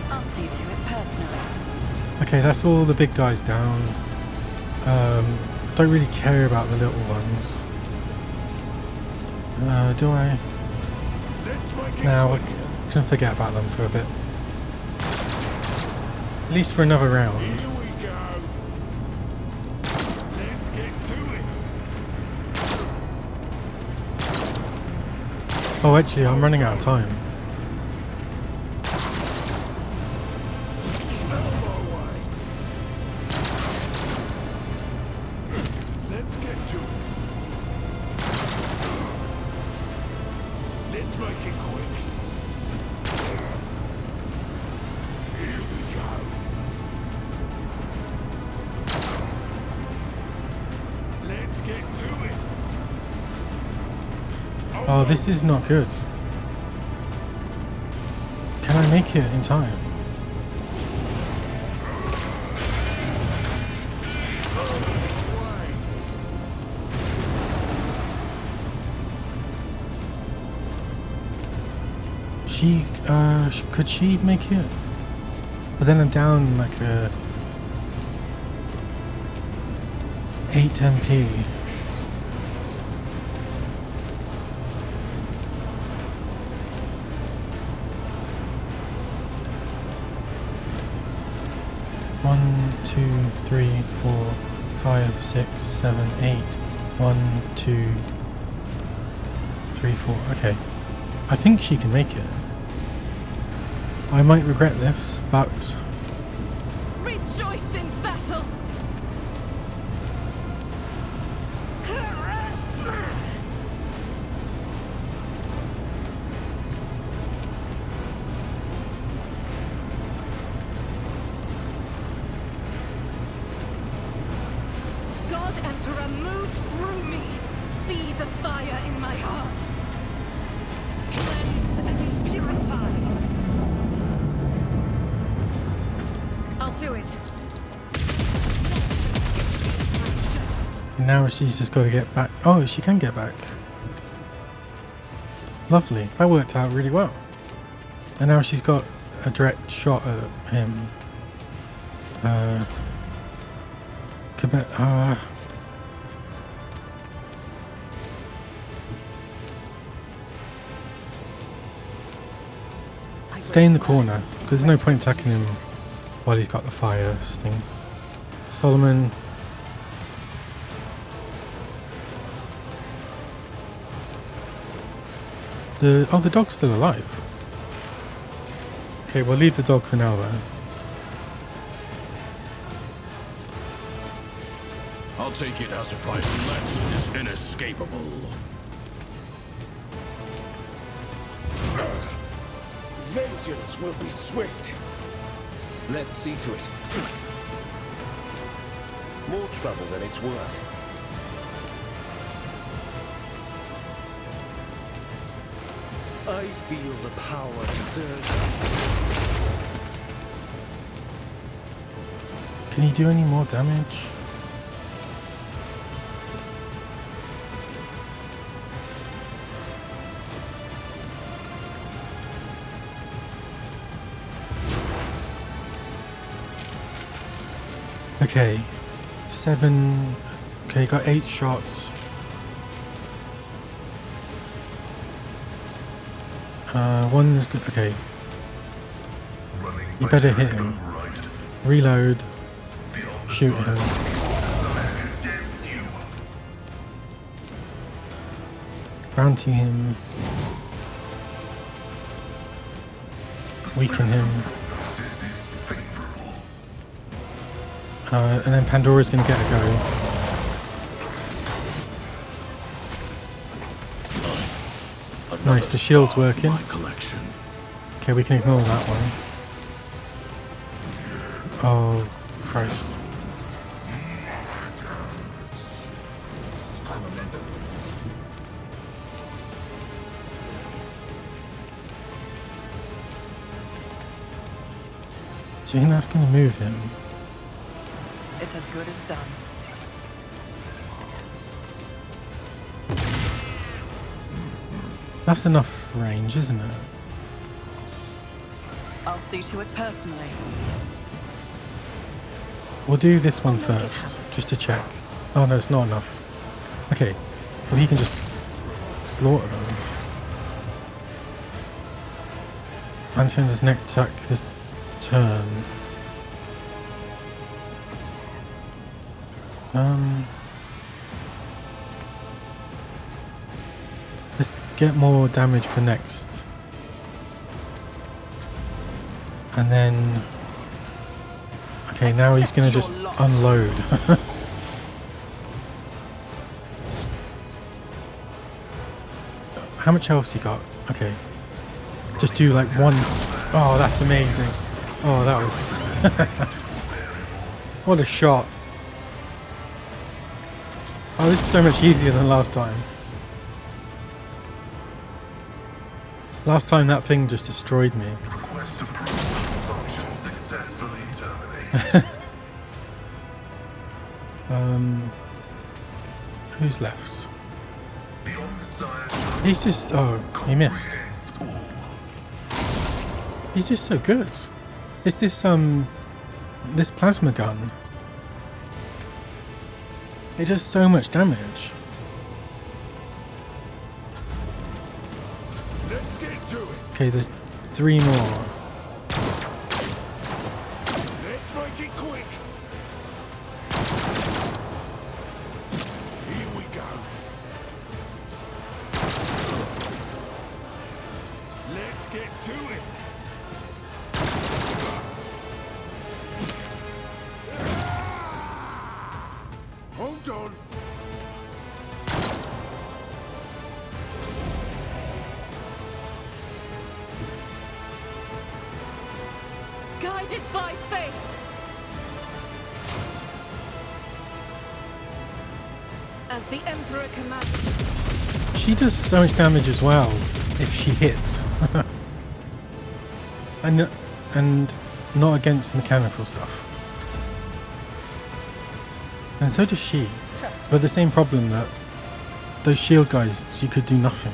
I'll see to it personally. Okay, that's all the big guys down. I don't really care about the little ones. Do I? Now we're gonna forget about them for a bit. At least for another round. Here we go. Let's get to it. Oh, actually, I'm running out of time. Out of our way. Let's get to it. Let's make it quick. Here we go. Let's get to it. Oh, this is not good. Can I make it in time? Could she make it? But then I'm down like 8 MP. One, 2, 3, 4, 5, 6, 7, 8. 1, 2, 3, 4. Okay. I think she can make it. I might regret this, but Rejoice in battle! God Emperor, move through me! Be the fire in my heart! Cleanse and purify! I'll do it. now she's just got to get back. Oh, she can get back. Lovely. That worked out really well. And now she's got a direct shot at him. Stay in the corner, because there's no point attacking him while he's got the fire thing. Solomon. The dog's still alive. Okay, we'll leave the dog for now though. I'll take it as a price less is inescapable. Vengeance will be swift. Let's see to it. More trouble than it's worth. I feel the power surge. Can he do any more damage? Okay, 7. Okay, got 8 shots. One's good. Okay, Running you by better hit Nerg him. goes right. Reload. The other Shoot side him. condemns you. Bounty him. Weaken him. Prognosis is favorable. And then Pandora's gonna get a go. Nice, the shield's working. My collection. Okay, we can ignore that one. Oh, Christ. Do you think that's gonna move him? It's as good as done. That's enough range, isn't it? I'll see to it personally. We'll do this one first, just to check. Oh no, it's not enough. Okay, well he can just slaughter them. Anton's next attack this turn. Let's get more damage for next. And then... Okay, now he's gonna just unload. How much health's he got? Okay. Just do like one... Oh, that's amazing. Oh, that was... What a shot. Oh, this is so much easier than last time. Last time that thing just destroyed me. Request approval. Function successfully terminated. Who's left? The Omnissiah He's just... Oh, he missed. comprehends all. He's just so good. It's this, this plasma gun. It does so much damage. Let's get to it. Okay, there's 3 more. Let's make it quick. Here we go. Let's get to it. Hold on. Guided by faith. As the Emperor commands. She does so much damage as well if she hits. and not against mechanical stuff. And so does she. But the same problem that those shield guys, she could do nothing.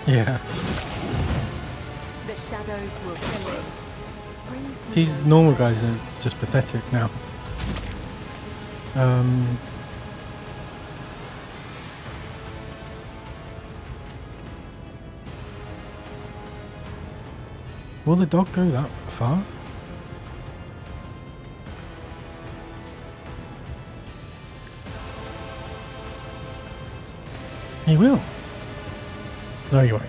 Yeah. The shadows will kill him. Brings me These no normal pleasure. guys are just pathetic now. Will the dog go that far? He will. No, he won't.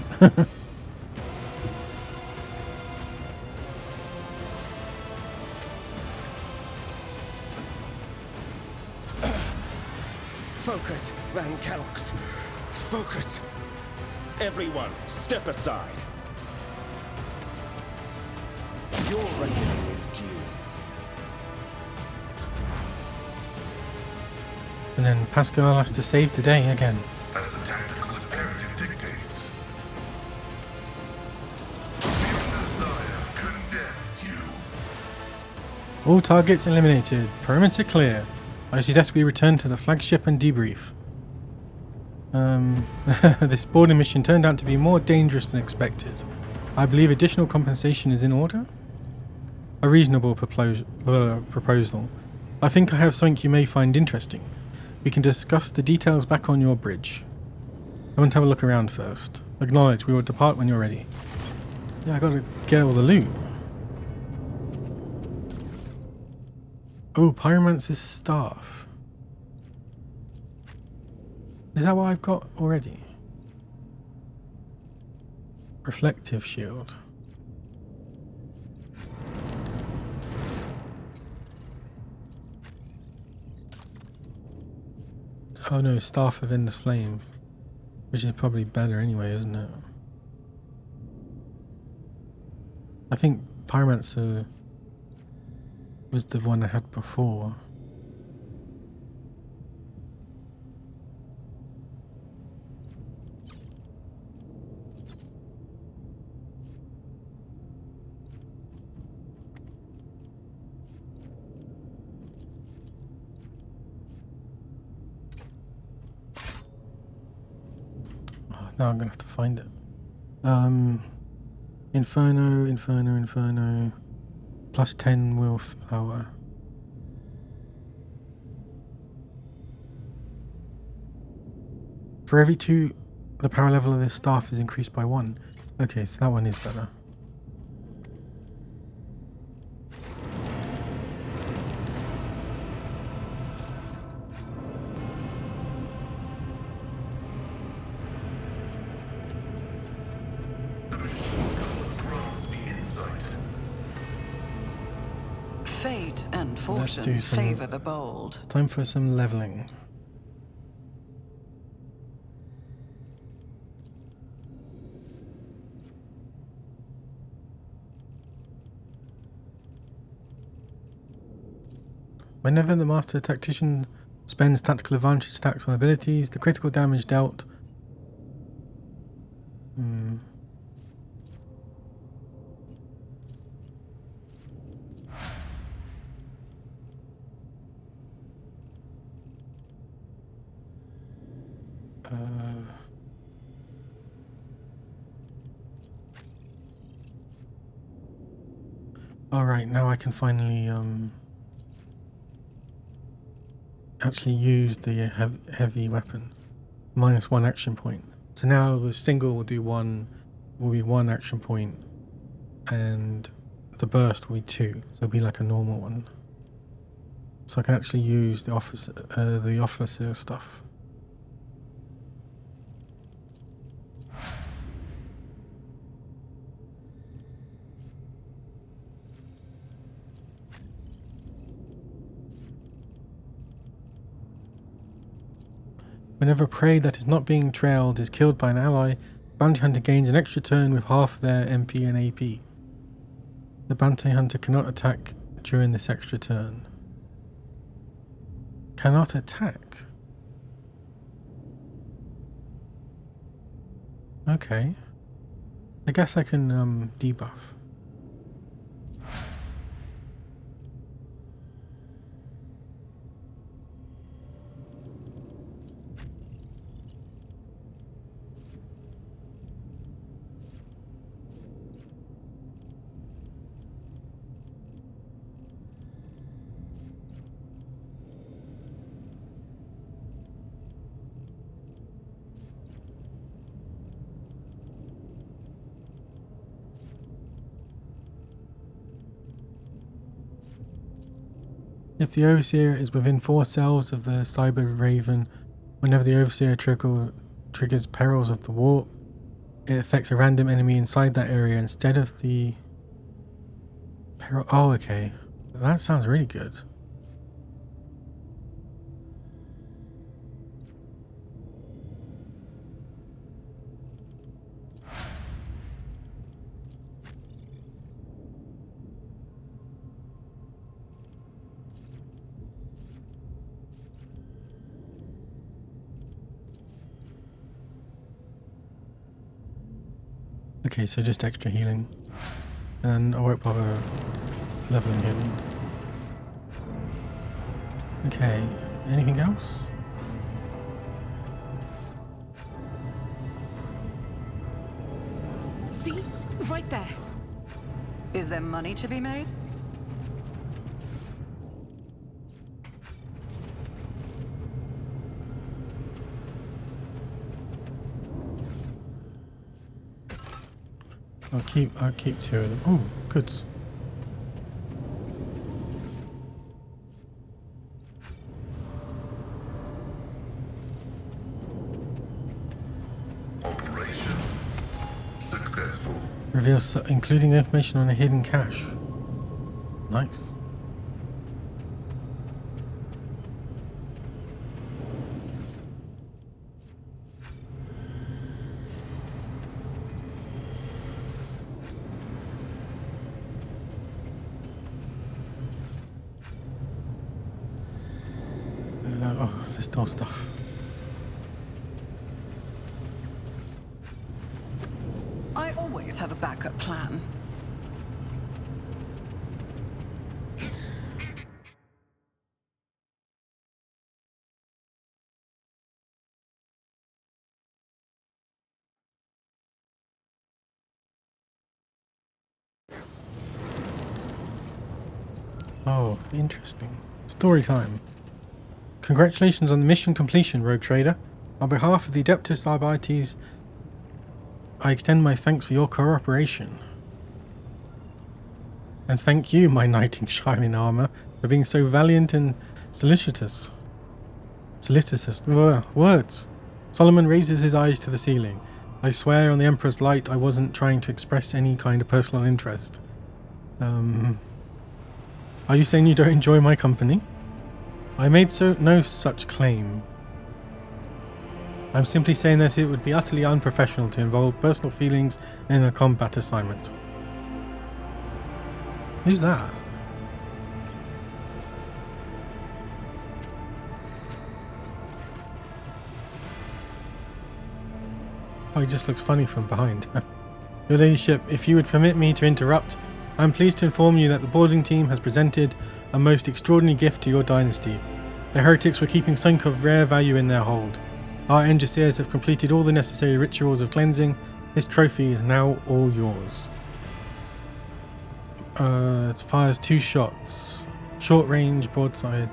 Focus, Van Calox. Focus. Everyone, step aside. Your reckoning is due. And then Pascal has to save the day again. As the tactical imperative dictates. The Omnissiah condemns you. All targets eliminated. Perimeter clear. I suggest we return to the flagship and debrief. This boarding mission turned out to be more dangerous than expected. I believe additional compensation is in order? A reasonable proposal. I think I have something you may find interesting. We can discuss the details back on your bridge. I want to have a look around first. Acknowledge. We will depart when you're ready. Yeah, I gotta get all the loot. Oh, Pyromancer's staff. Is that what I've got already? Reflective shield. Oh no, Staff of Endless Flame. Which is probably better anyway, isn't it? I think Pyromancer was the one I had before. Now I'm gonna have to find it. Inferno. Plus 10 willpower. For every 2, the power level of this staff is increased by 1. Okay, so that one is better. Fate and Let's fortune do some- favor the bold. Time for some leveling. Whenever the Master Tactician spends tactical advantage stacks on abilities, the critical damage dealt Alright, now I can finally actually use the heavy weapon. -1 action point. So now the single will do will be 1 action point, and the burst will be 2. So it'll be like a normal one. So I can actually use the officer stuff. Whenever prey that is not being trailed is killed by an ally, Bounty Hunter gains an extra turn with half their MP and AP. The Bounty Hunter cannot attack during this extra turn. Cannot attack? Okay. I guess I can debuff. If the Overseer is within 4 cells of the Cyber Raven, whenever the Overseer triggers Perils of the Warp, it affects a random enemy inside that area instead of the peril. Oh, okay. That sounds really good. Okay, so just extra healing. And I won't bother leveling him. Okay, anything else? See? Right there. Is there money to be made? I'll keep 2 of them. Oh, goods. Operation successful. Reveals including information on a hidden cache. Nice. Oh, there's still stuff. I always have a backup plan. Oh, interesting. Story time. Congratulations on the mission completion, Rogue Trader. On behalf of the Adeptus Arbites, I extend my thanks for your cooperation. And thank you, my knight in shining armor, for being so valiant and solicitous. Words. Solomon raises his eyes to the ceiling. I swear on the Emperor's light I wasn't trying to express any kind of personal interest. Are you saying you don't enjoy my company? I made no such claim. I'm simply saying that it would be utterly unprofessional to involve personal feelings in a combat assignment. Who's that? Oh, he just looks funny from behind. Your ladyship, if you would permit me to interrupt, I'm pleased to inform you that the boarding team has presented a most extraordinary gift to your dynasty. The heretics were keeping something of rare value in their hold. Our engineers have completed all the necessary rituals of cleansing. This trophy is now all yours. It fires 2 shots. Short range, broadside.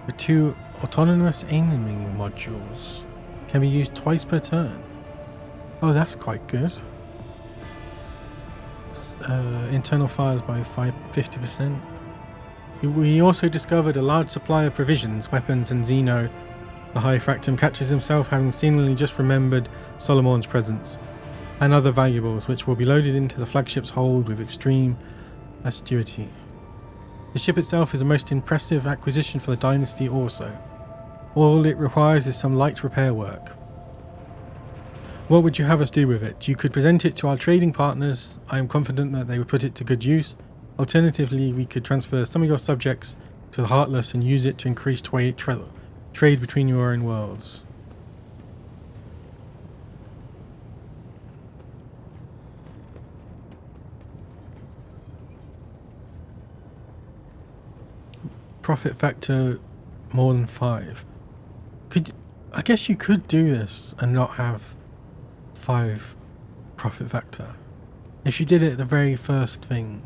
With 2 autonomous aiming modules. Can be used twice per turn. Oh, that's quite good. Internal fires by 50%. We also discovered a large supply of provisions, weapons, and Zeno, the High Fractum, catches himself having seemingly just remembered Solomon's presence, and other valuables which will be loaded into the flagship's hold with extreme assiduity. The ship itself is a most impressive acquisition for the dynasty also. All it requires is some light repair work. What would you have us do with it? You could present it to our trading partners. I am confident that they would put it to good use. Alternatively, we could transfer some of your subjects to the Heartless and use it to increase trade between your own worlds. Profit factor more than 5. I guess you could do this and not have 5 profit factor. If you did it the very first thing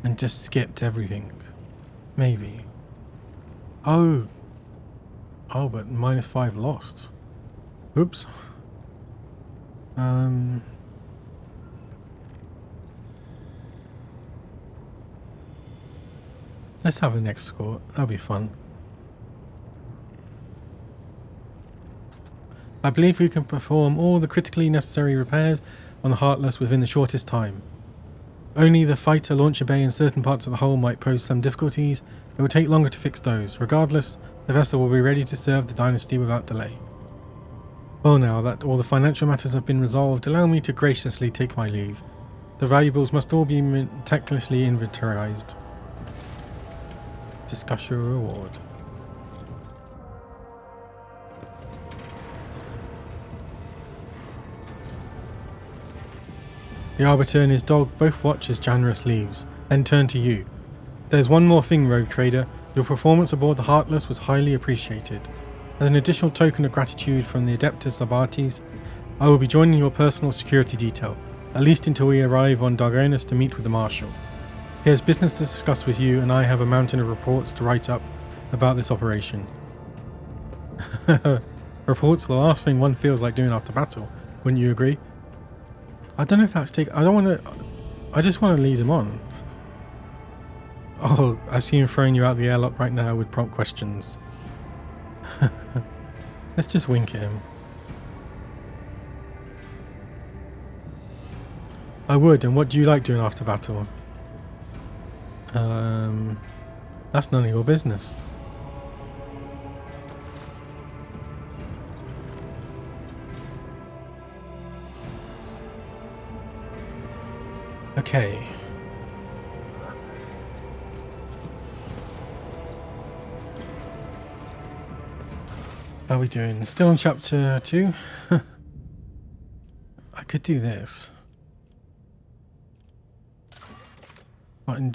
and just skipped everything. Maybe. Oh, but -5 lost. Oops. Let's have a next score. That'll be fun. I believe we can perform all the critically necessary repairs on the Heartless within the shortest time. Only the fighter launcher bay and certain parts of the hull might pose some difficulties. It will take longer to fix those. Regardless, the vessel will be ready to serve the dynasty without delay. Well, now that all the financial matters have been resolved, allow me to graciously take my leave. The valuables must all be meticulously inventorized. Discuss your reward. The Arbiter and his dog both watch as Janus leaves, then turn to you. There's one more thing, Rogue Trader. Your performance aboard the Heartless was highly appreciated. As an additional token of gratitude from the Adeptus Arbites, I will be joining your personal security detail, at least until we arrive on Dargonus to meet with the Marshal. He has business to discuss with you, and I have a mountain of reports to write up about this operation. Reports are the last thing one feels like doing after battle, wouldn't you agree? I don't know if that's I don't want to. I just want to lead him on. Oh, I see him throwing you out the airlock right now with prompt questions. Let's just wink at him. I would, and what do you like doing after battle? That's none of your business. Okay. How are we doing? Still on chapter 2? I could do this. Button,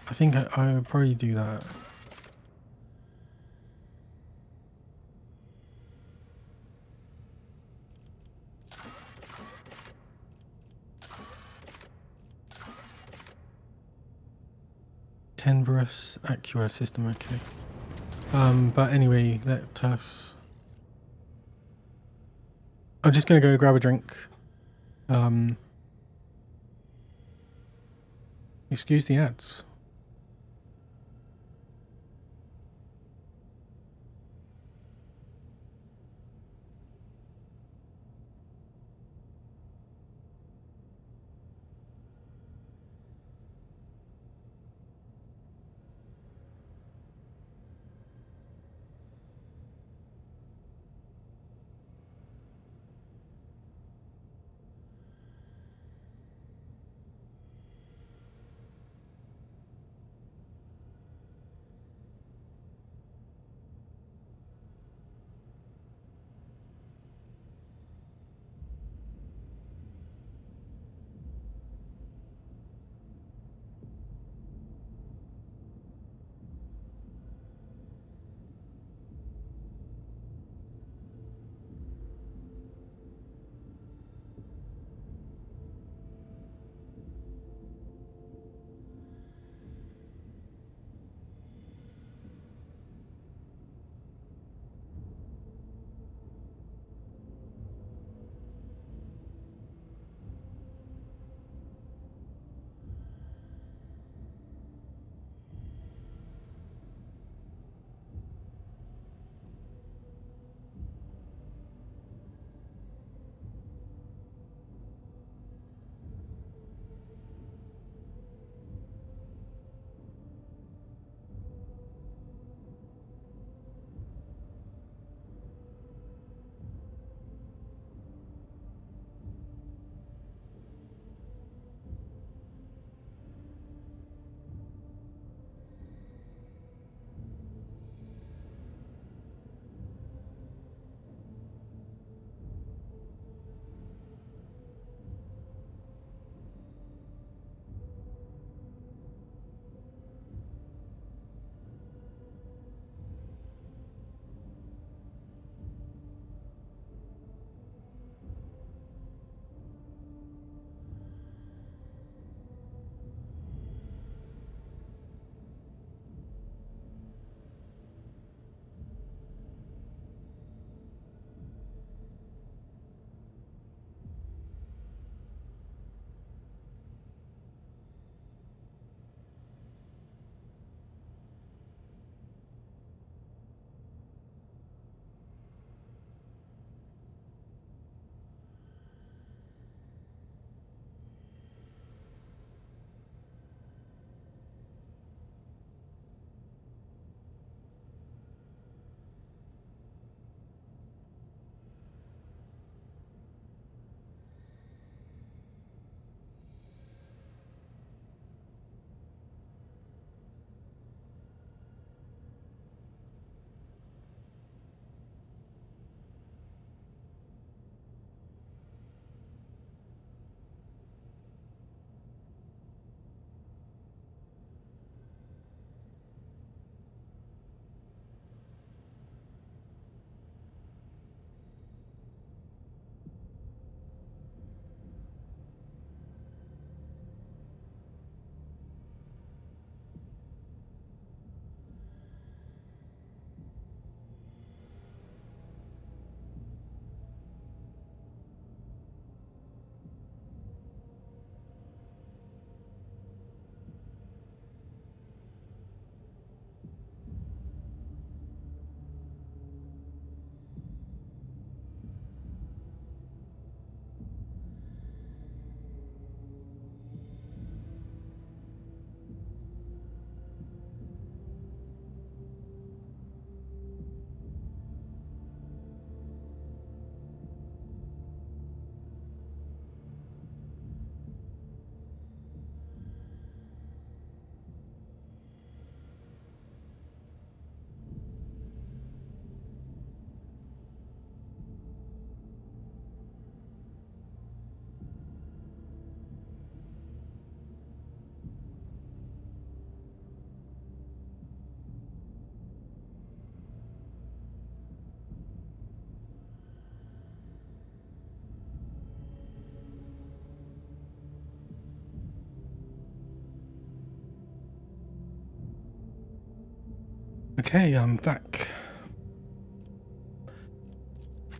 I think I would probably do that. Tenbrus Acura system, okay. But anyway, let us. I'm just gonna go grab a drink. Excuse the ads. Okay, I'm back.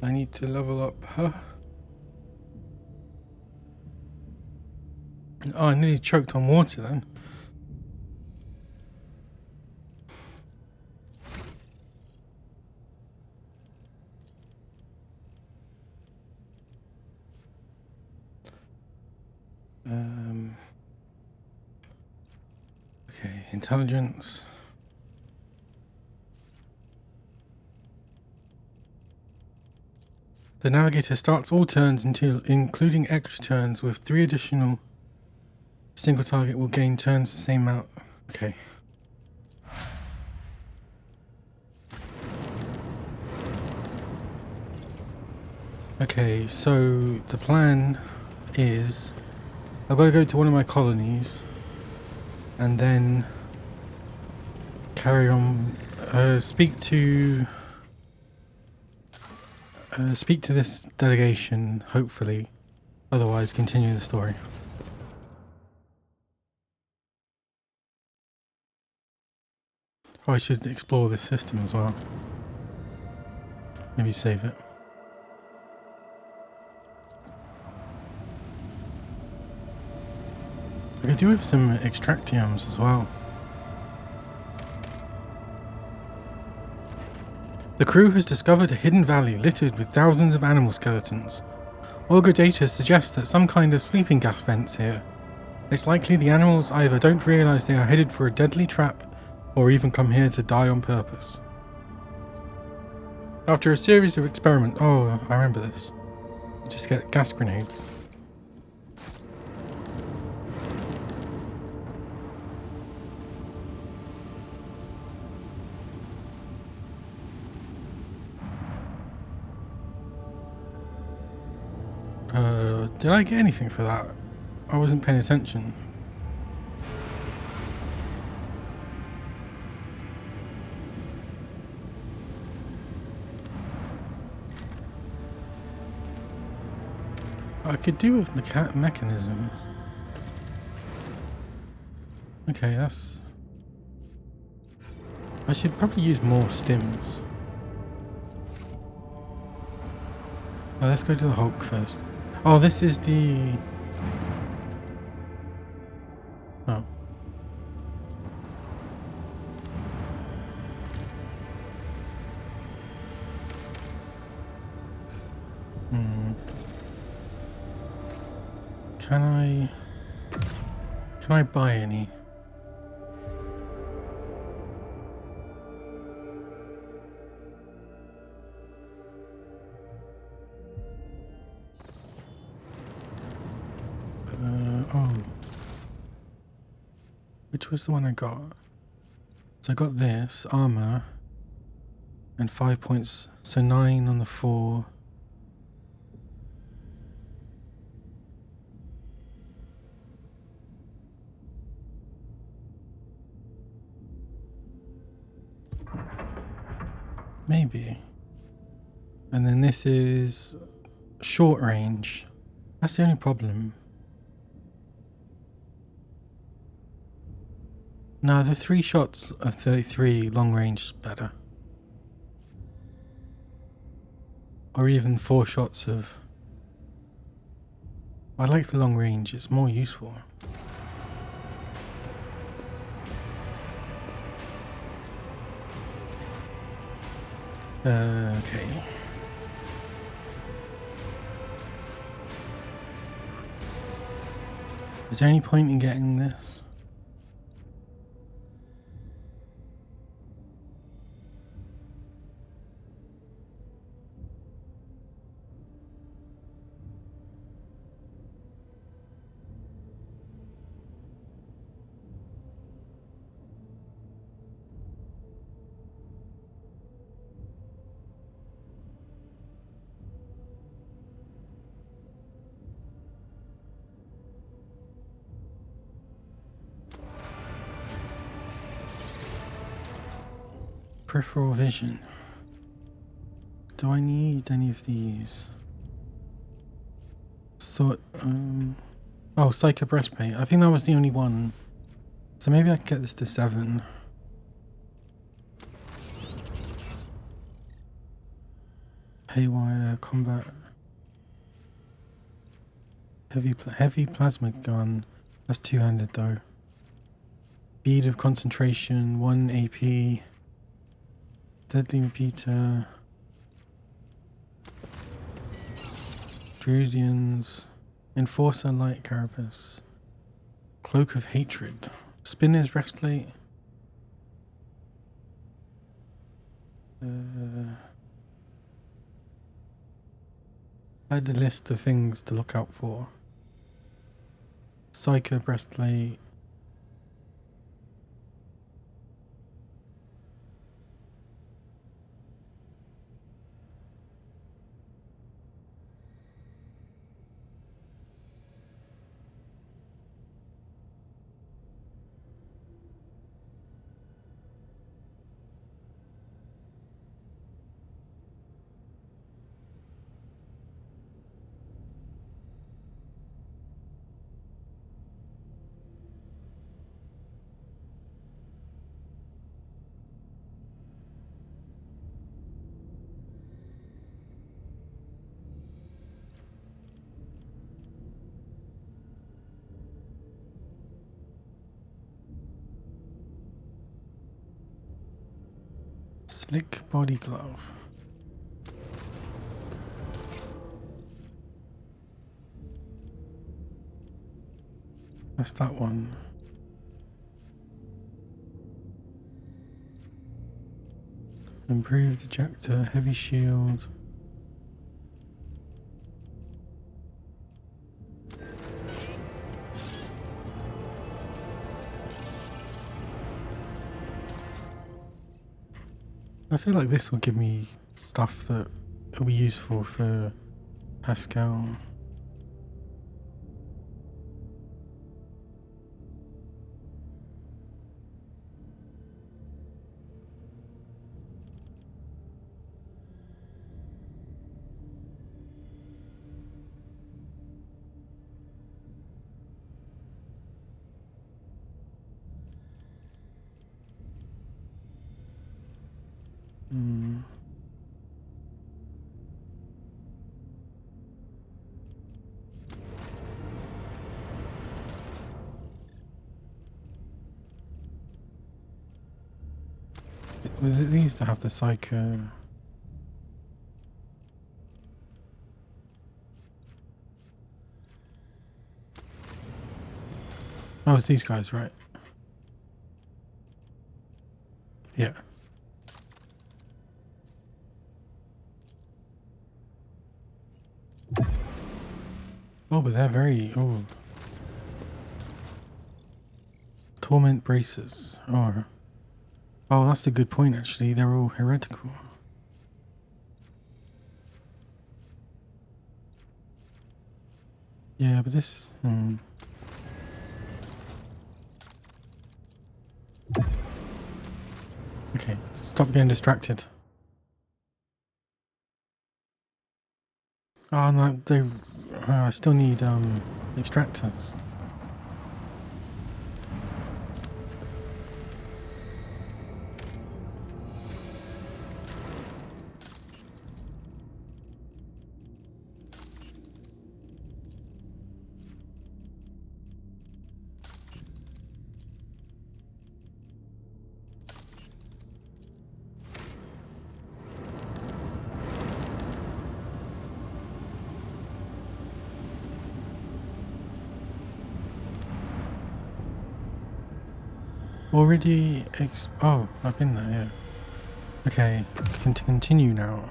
I need to level up her. Oh, I nearly choked on water then. Okay, intelligence. The navigator starts all turns until including extra turns with 3 additional. Single target will gain turns the same amount. Okay. Okay, so the plan is I've got to go to one of my colonies and then carry on, speak to this delegation, hopefully, otherwise continue the story. Oh, I should explore this system as well. Maybe save it. I could do with some extractiums as well. The crew has discovered a hidden valley littered with thousands of animal skeletons. Augur data suggests that some kind of sleeping gas vents here. It's likely the animals either don't realise they are headed for a deadly trap or even come here to die on purpose. After a series of experiments... Oh, I remember this. You just get gas grenades. Did I get anything for that? I wasn't paying attention. I could do with mechanisms. Okay, that's... I should probably use more stims. Oh, let's go to the Hulk first. Oh, this is the... Oh. Can I buy any? Oh. Which was the one I got? So I got this, armor, and 5 points, so 9 on the 4. Maybe. And then this is short range. That's the only problem. No, the 3 shots of 33 long range is better. Or even 4 shots of... I like the long range, it's more useful. Okay. Is there any point in getting this? Peripheral vision. Do I need any of these? Oh, Psycho Breastplate. I think that was the only one. So maybe I can get this to 7. Haywire combat. Heavy plasma gun. That's two-handed though. Bead of concentration, 1 AP. Deadly repeater. Drusians. Enforcer light carapace. Cloak of hatred. Spinner's breastplate. I had a list of things to look out for. Psycho breastplate. Slick body glove. That's that one. Improved ejector, heavy shield. I feel like this will give me stuff that will be useful for Pascal. Was it these that have the psycho? Oh, it's these guys, right? Yeah. Oh, but they're very... Oh. Torment braces. Oh, that's a good point, actually. They're all heretical. Yeah, but this... Okay, stop getting distracted. Oh, no, I still need extractors. Already oh, I've been there, yeah. Okay, can continue now.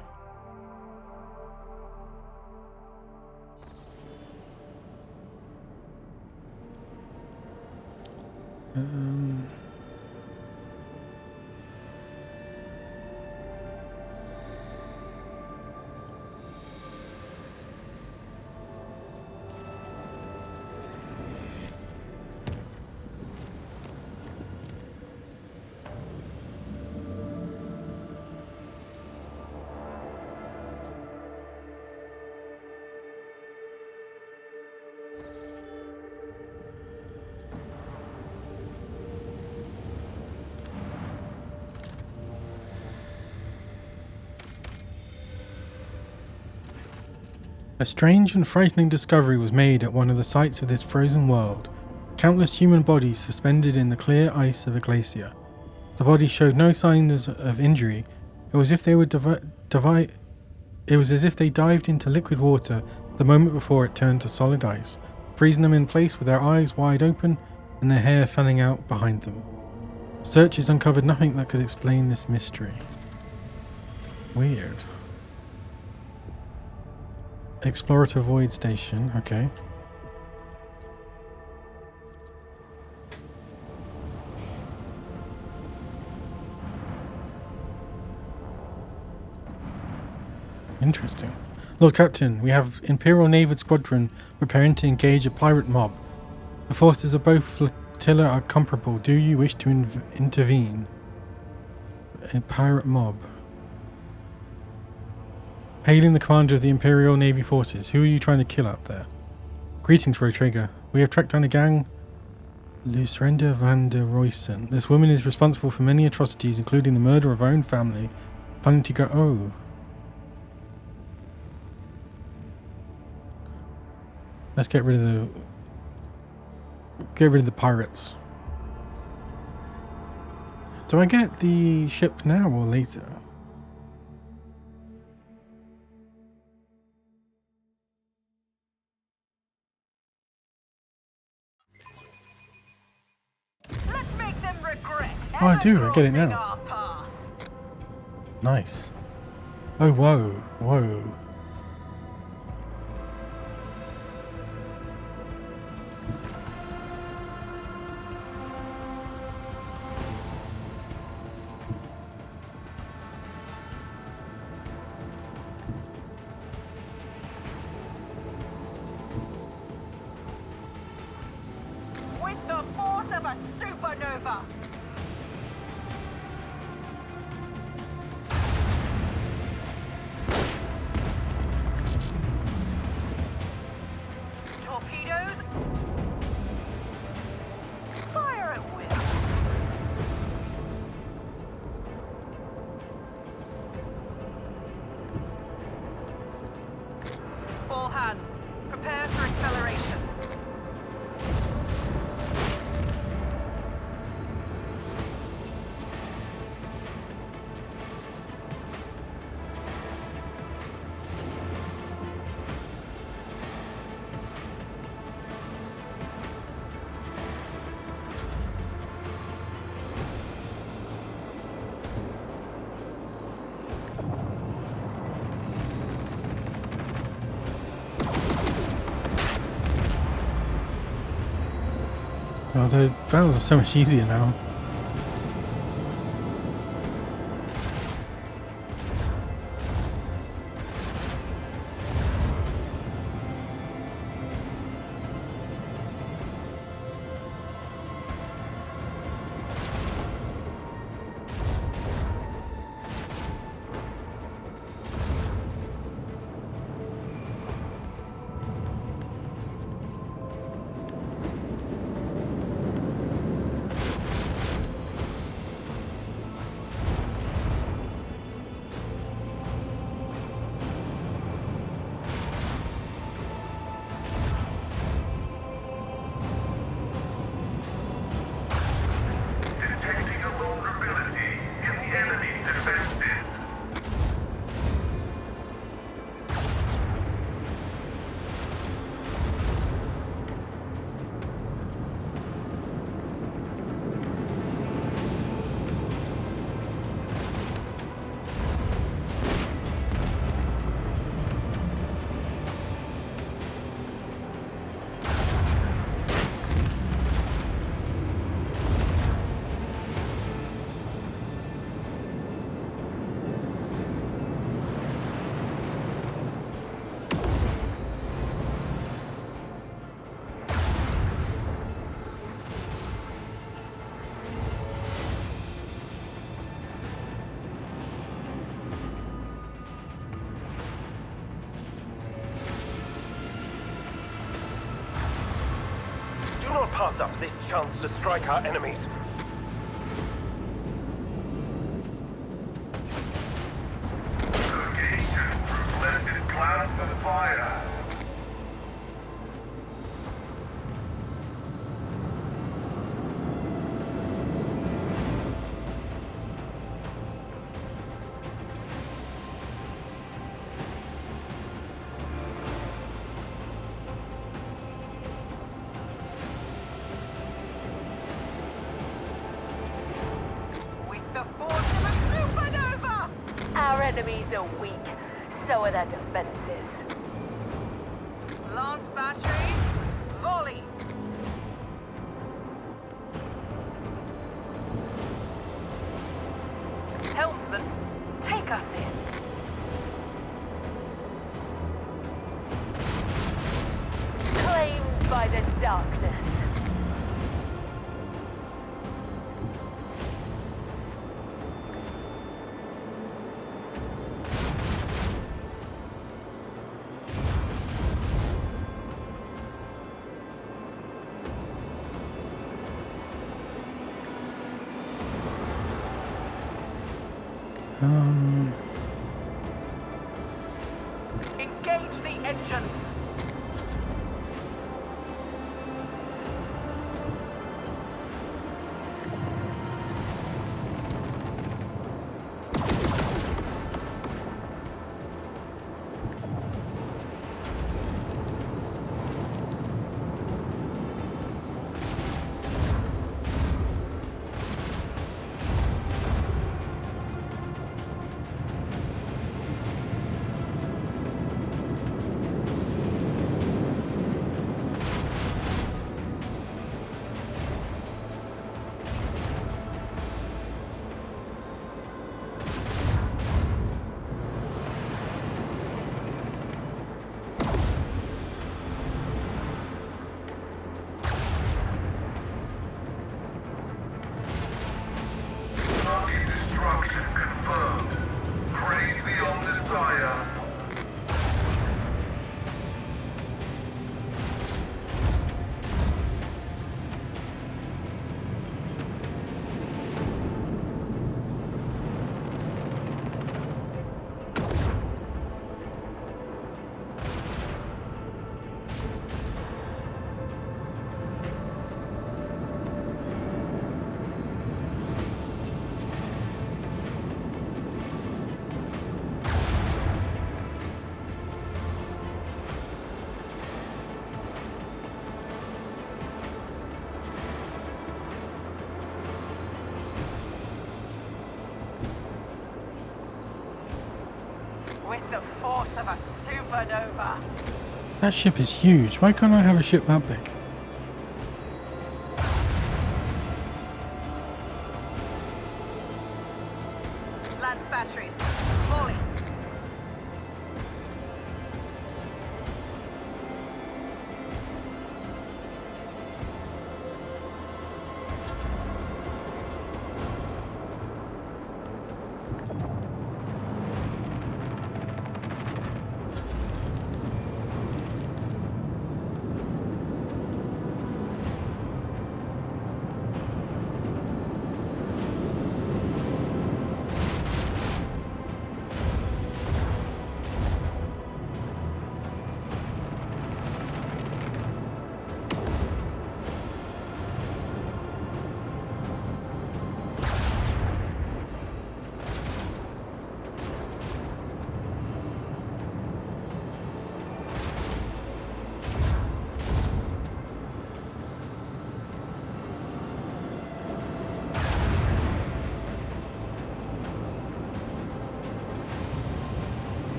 A strange and frightening discovery was made at one of the sites of this frozen world. Countless human bodies suspended in the clear ice of a glacier. The bodies showed no signs of injury. It was as if they were dived into liquid water the moment before it turned to solid ice, freezing them in place with their eyes wide open and their hair fanning out behind them. Searches uncovered nothing that could explain this mystery. Weird. Explorer to avoid station, okay. Interesting. Lord Captain, we have Imperial Naval Squadron preparing to engage a pirate mob. The forces of both flotilla are comparable. Do you wish to intervene? A pirate mob. Hailing the commander of the Imperial Navy forces. Who are you trying to kill out there? Greetings, Rogue Trader. We have tracked down a gang. Lucinda van der Roysen. This woman is responsible for many atrocities, including the murder of her own family. Planning to go... Oh. Let's get rid of the pirates. Do I get the ship now or later? Let's make them regret. Oh, I do. I get it now. Nice. Oh, whoa. Whoa. With the force of a supernova. Torpedoes. Fire at will. All hands, prepare for acceleration. Oh, the battles are so much easier now. Detecting a vulnerability in the enemy's defenses. Do not pass up this chance to strike our enemies. Location through blessed plasma fire. Our enemies are weak, so are their defenses. Lance batteries, volley. Helmsman, take us in. Claimed by the darkness. Engage the engines. Target destruction confirmed. Praise the Omnissiah. With the force of a supernova. That ship is huge. Why can't I have a ship that big? Lance batteries, volley.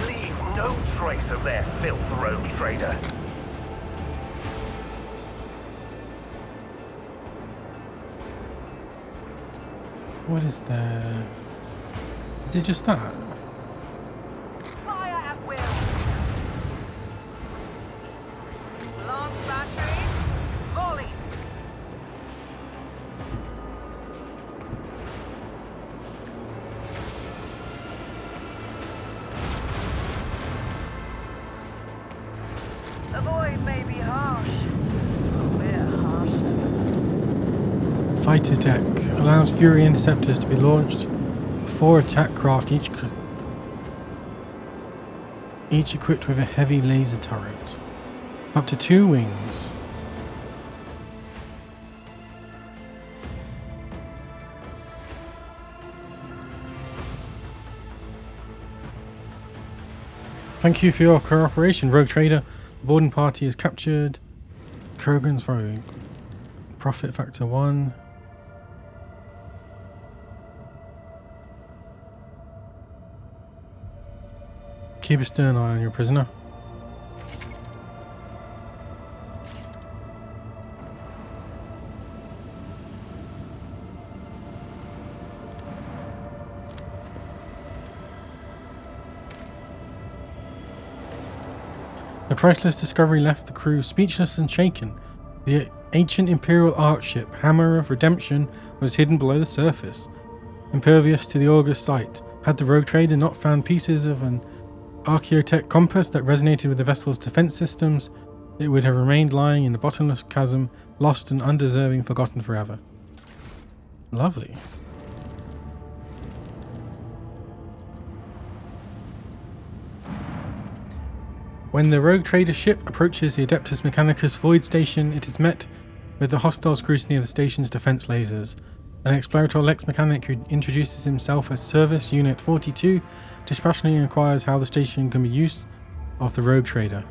Leave no trace of their filth, rogue trader. What is there? Is it just that? Fire at will. Lance batteries, volley. The void may be harsh, but we're harsher. Fighter deck allows Fury interceptors to be launched. 4 attack craft, each equipped with a heavy laser turret. Up to 2 wings. Thank you for your cooperation, Rogue Trader. The boarding party is captured. Kurgan's Rogue. Profit factor 1. keep a stern eye on your prisoner. The priceless discovery left the crew speechless and shaken. The ancient Imperial Ark ship, Hammer of Redemption, was hidden below the surface. Impervious to the august sight, had the rogue trader not found pieces of an Archaeotech compass that resonated with the vessel's defense systems, it would have remained lying in the bottomless chasm, lost and undeserving, forgotten forever. Lovely. When the rogue trader ship approaches the Adeptus Mechanicus void station, it is met with the hostile scrutiny of the station's defense lasers. An explorator Lex Mechanic who introduces himself as Service Unit 42 dispassionately inquires how the station can be used of the rogue trader.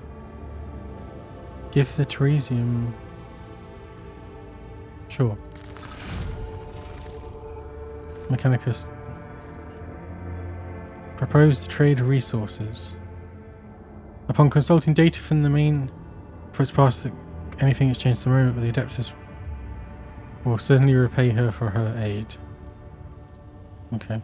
Give the Teresium. Sure. Mechanicus. Propose to trade resources. Upon consulting data from the main, for its past anything has changed at the moment, but the Adeptus will certainly repay her for her aid. Okay.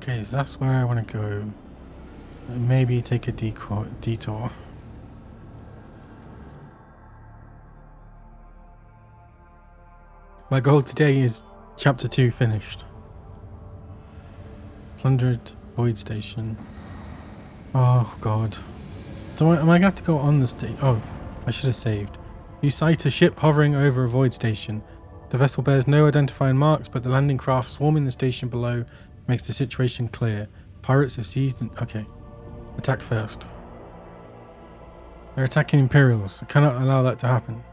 Okay, so that's where I want to go. Maybe take a detour. My goal today is chapter 2 finished. Plundered void station. Oh god. Am I gonna have to go on the station? Oh, I should have saved. You sight a ship hovering over a void station. The vessel bears no identifying marks, but the landing craft swarming the station below makes the situation clear. Pirates have seized and... Okay. Attack first. They're attacking Imperials. I cannot allow that to happen.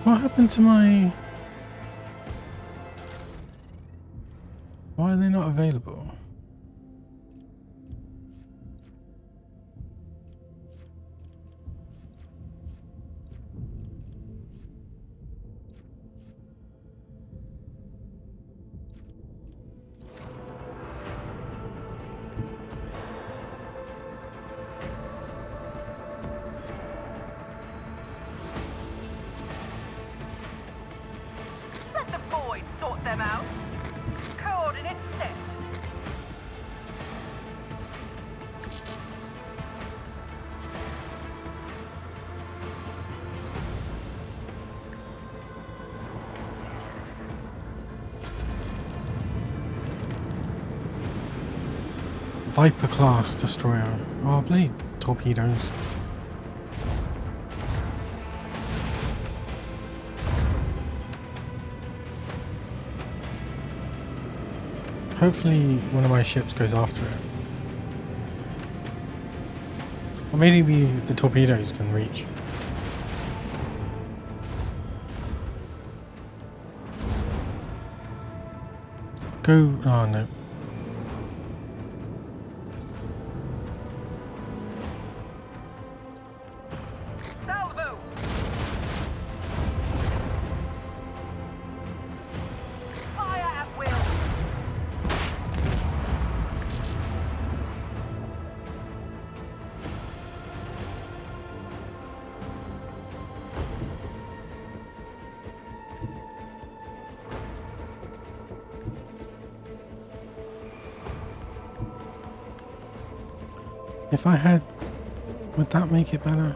What happened to my... Why are they not available? Viper class destroyer. Oh, bloody torpedoes. Hopefully one of my ships goes after it. Or maybe the torpedoes can reach. Go. Oh no. Salvo! Fire at will! If I had, would that make it better?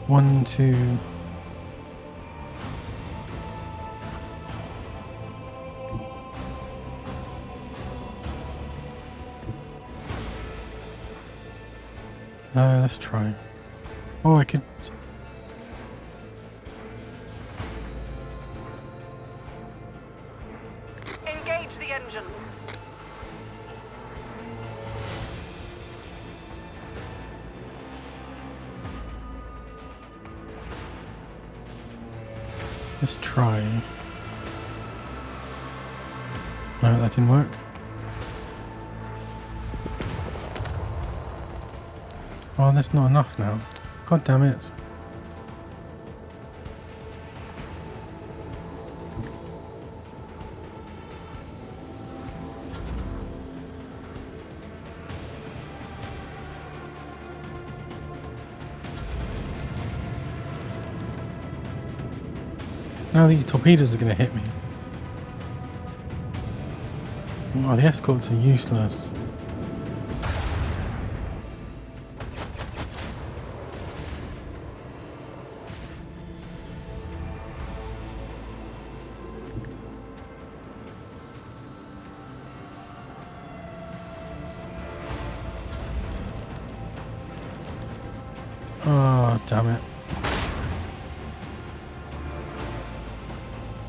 One, two. Let's try. Oh, I could. Engage the engines! Let's try. No, that didn't work. Oh, that's not enough now. God damn it. Now these torpedoes are going to hit me. Oh, the escorts are useless. Oh, damn it.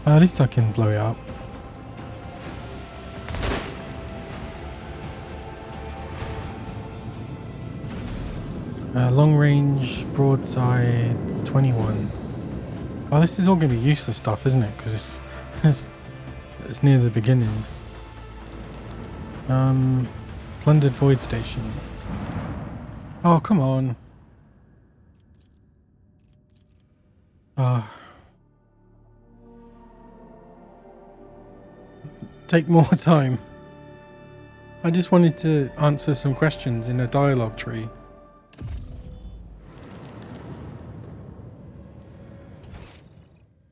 At least I can blow it up. Long range, broadside, 21. Oh, this is all going to be useless stuff, isn't it? Because it's near the beginning. Plundered void station. Oh, come on. Take more time. I just wanted to answer some questions in a dialogue tree.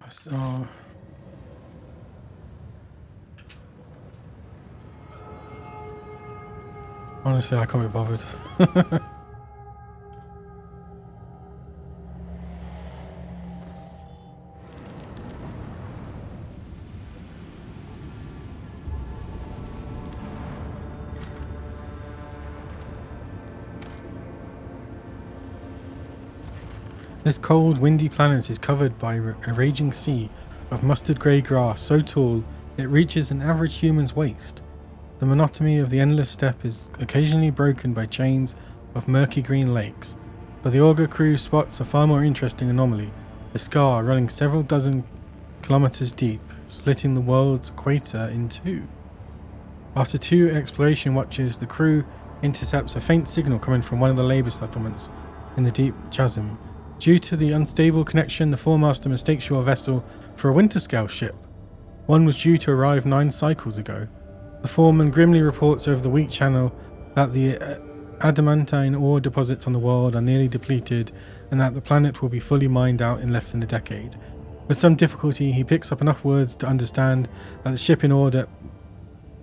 So honestly, I can't be bothered. This cold, windy planet is covered by a raging sea of mustard grey grass so tall it reaches an average human's waist. The monotony of the endless steppe is occasionally broken by chains of murky green lakes, but the auger crew spots a far more interesting anomaly, a scar running several dozen kilometers deep, slitting the world's equator in two. After 2 exploration watches, the crew intercepts a faint signal coming from one of the labour settlements in the deep chasm. Due to the unstable connection, the foremaster mistakes your vessel for a winter-scale ship. One was due to arrive 9 cycles ago. The foreman grimly reports over the weak channel that the adamantine ore deposits on the world are nearly depleted and that the planet will be fully mined out in less than a decade. With some difficulty, he picks up enough words to understand that the ship in order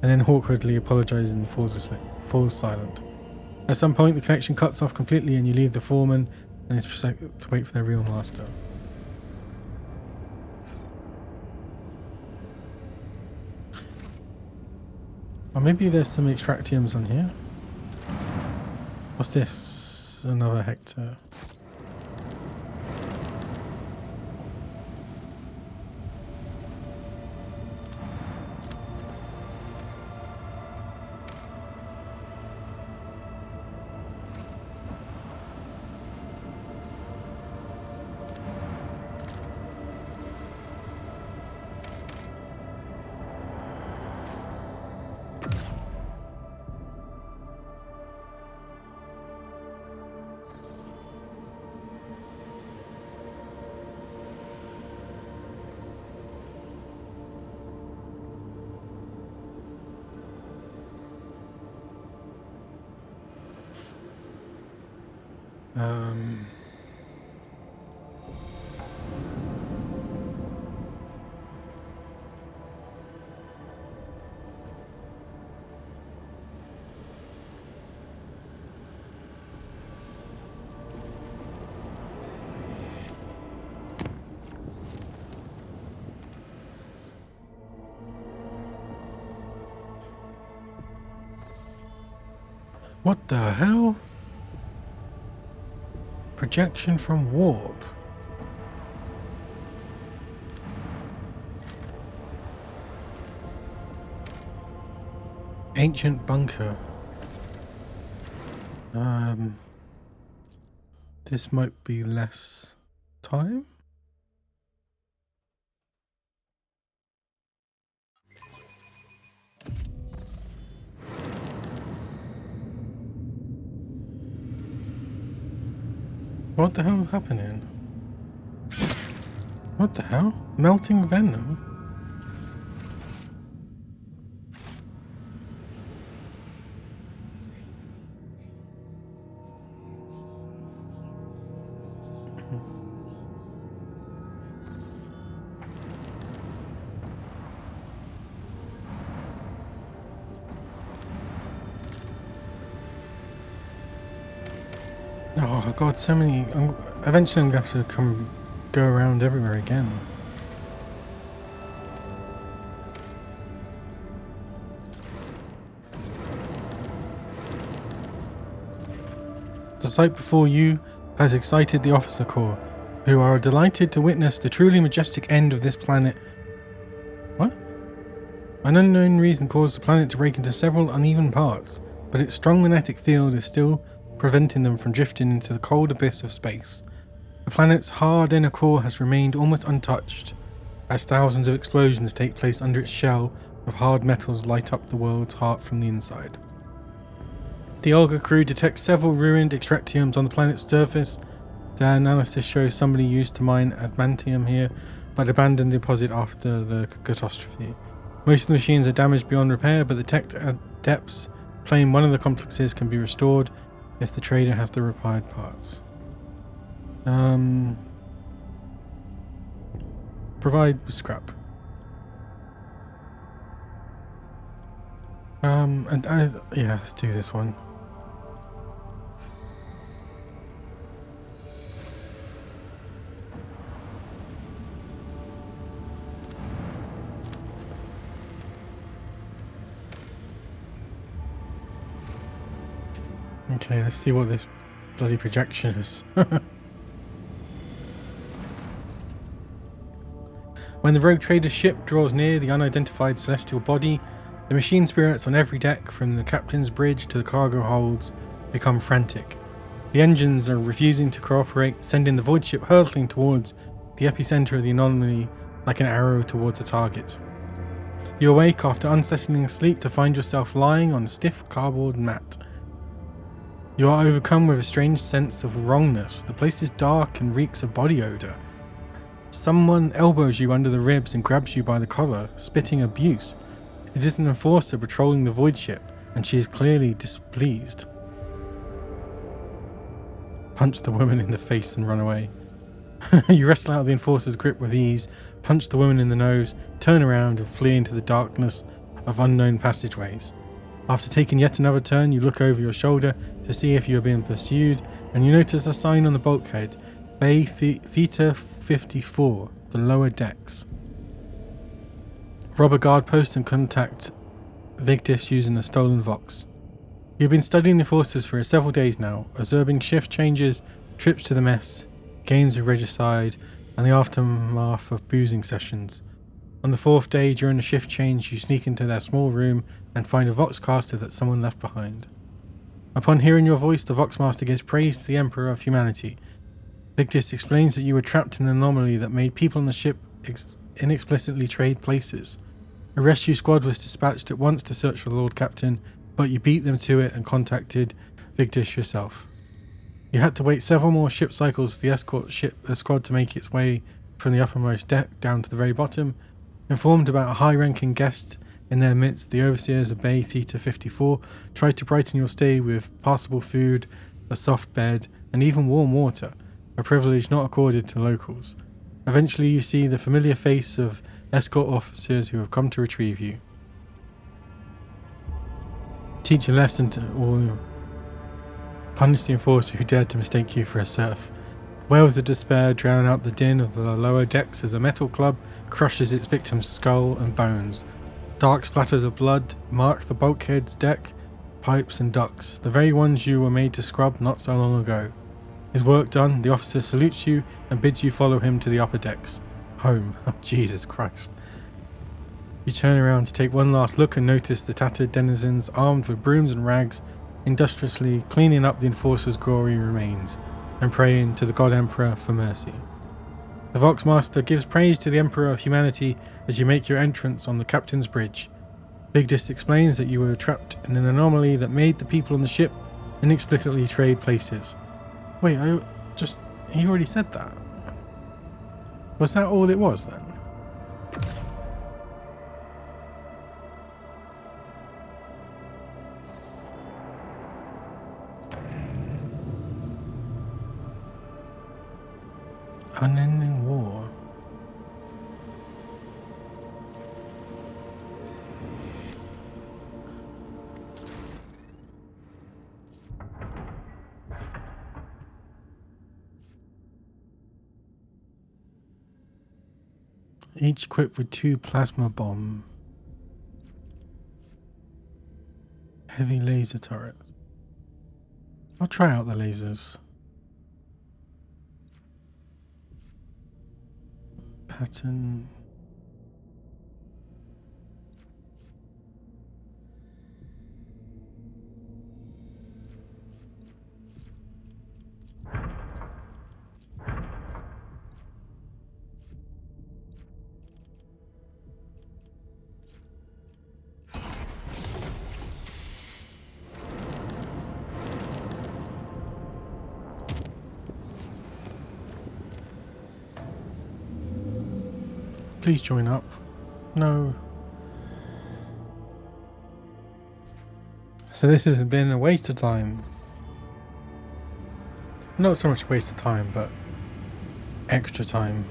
and then awkwardly apologizes and falls silent. At some point, the connection cuts off completely and you leave the foreman and it's to wait for their real master. Or maybe there's some extractiums on here. What's this? Another Hector. What the hell? Projection from warp. Ancient bunker. This might be less time. What the hell is happening? What the hell? Melting venom? Oh god, so many. Eventually I'm going to have to go around everywhere again. The sight before you has excited the officer corps, who are delighted to witness the truly majestic end of this planet. What? An unknown reason caused the planet to break into several uneven parts, but its strong magnetic field is still preventing them from drifting into the cold abyss of space. The planet's hard inner core has remained almost untouched, as thousands of explosions take place under its shell of hard metals light up the world's heart from the inside. The Olga crew detects several ruined extractiums on the planet's surface. Their analysis shows somebody used to mine adamantium here, but abandoned the deposit after the catastrophe. Most of the machines are damaged beyond repair, but the tech adepts claim one of the complexes can be restored if the trader has the required parts. Provide scrap. Yeah, let's do this one. Okay, let's see what this bloody projection is. When the rogue trader's ship draws near the unidentified celestial body, the machine spirits on every deck, from the captain's bridge to the cargo holds, become frantic. The engines are refusing to cooperate, sending the void ship hurtling towards the epicenter of the anomaly like an arrow towards a target. You awake after unsettling sleep to find yourself lying on a stiff cardboard mat. You are overcome with a strange sense of wrongness. The place is dark and reeks of body odor. Someone elbows you under the ribs and grabs you by the collar, spitting abuse. It is an enforcer patrolling the void ship, and she is clearly displeased. Punch the woman in the face and run away. You wrestle out of the enforcer's grip with ease, punch the woman in the nose, turn around and flee into the darkness of unknown passageways. After taking yet another turn, you look over your shoulder to see if you are being pursued, and you notice a sign on the bulkhead, Bay Theta 54, the lower decks. Rob a guard post and contact Vigdis using a stolen Vox. You've been studying the forces for several days now, observing shift changes, trips to the mess, games of regicide, and the aftermath of boozing sessions. On the fourth day, during the shift change, you sneak into their small room and find a Voxcaster that someone left behind. Upon hearing your voice, the Voxmaster gives praise to the Emperor of Humanity. Vigdis explains that you were trapped in an anomaly that made people on the ship inexplicably trade places. A rescue squad was dispatched at once to search for the Lord Captain, but you beat them to it and contacted Vigdis yourself. You had to wait several more ship cycles for the squad to make its way from the uppermost deck down to the very bottom. Informed about a high-ranking guest in their midst, the overseers of Bay Theta 54 tried to brighten your stay with passable food a soft bed, and even warm water, a privilege not accorded to locals. Eventually you see the familiar face of escort officers who have come to retrieve you. Teach a lesson to all. Punish the enforcer who dared to mistake you for a serf. Wails of despair drown out the din of the lower decks as a metal club crushes its victim's skull and bones. Dark splatters of blood mark the bulkhead's deck, pipes and ducts, the very ones you were made to scrub not so long ago. His work done, the officer salutes you and bids you follow him to the upper decks. Home. Oh, Jesus Christ. You turn around to take one last look and notice the tattered denizens armed with brooms and rags, industriously cleaning up the enforcer's gory remains and praying to the God Emperor for mercy. The Voxmaster gives praise to the Emperor of Humanity as you make your entrance on the Captain's Bridge. Big Dis explains that you were trapped in an anomaly that made the people on the ship inexplicably trade places. Wait, he already said that. Was that all it was then? Unending war. Each equipped with 2 plasma bomb. Heavy laser turret. I'll try out the lasers. Pattern. Please join up. No. So this has been a waste of time. Not so much a waste of time, but extra time.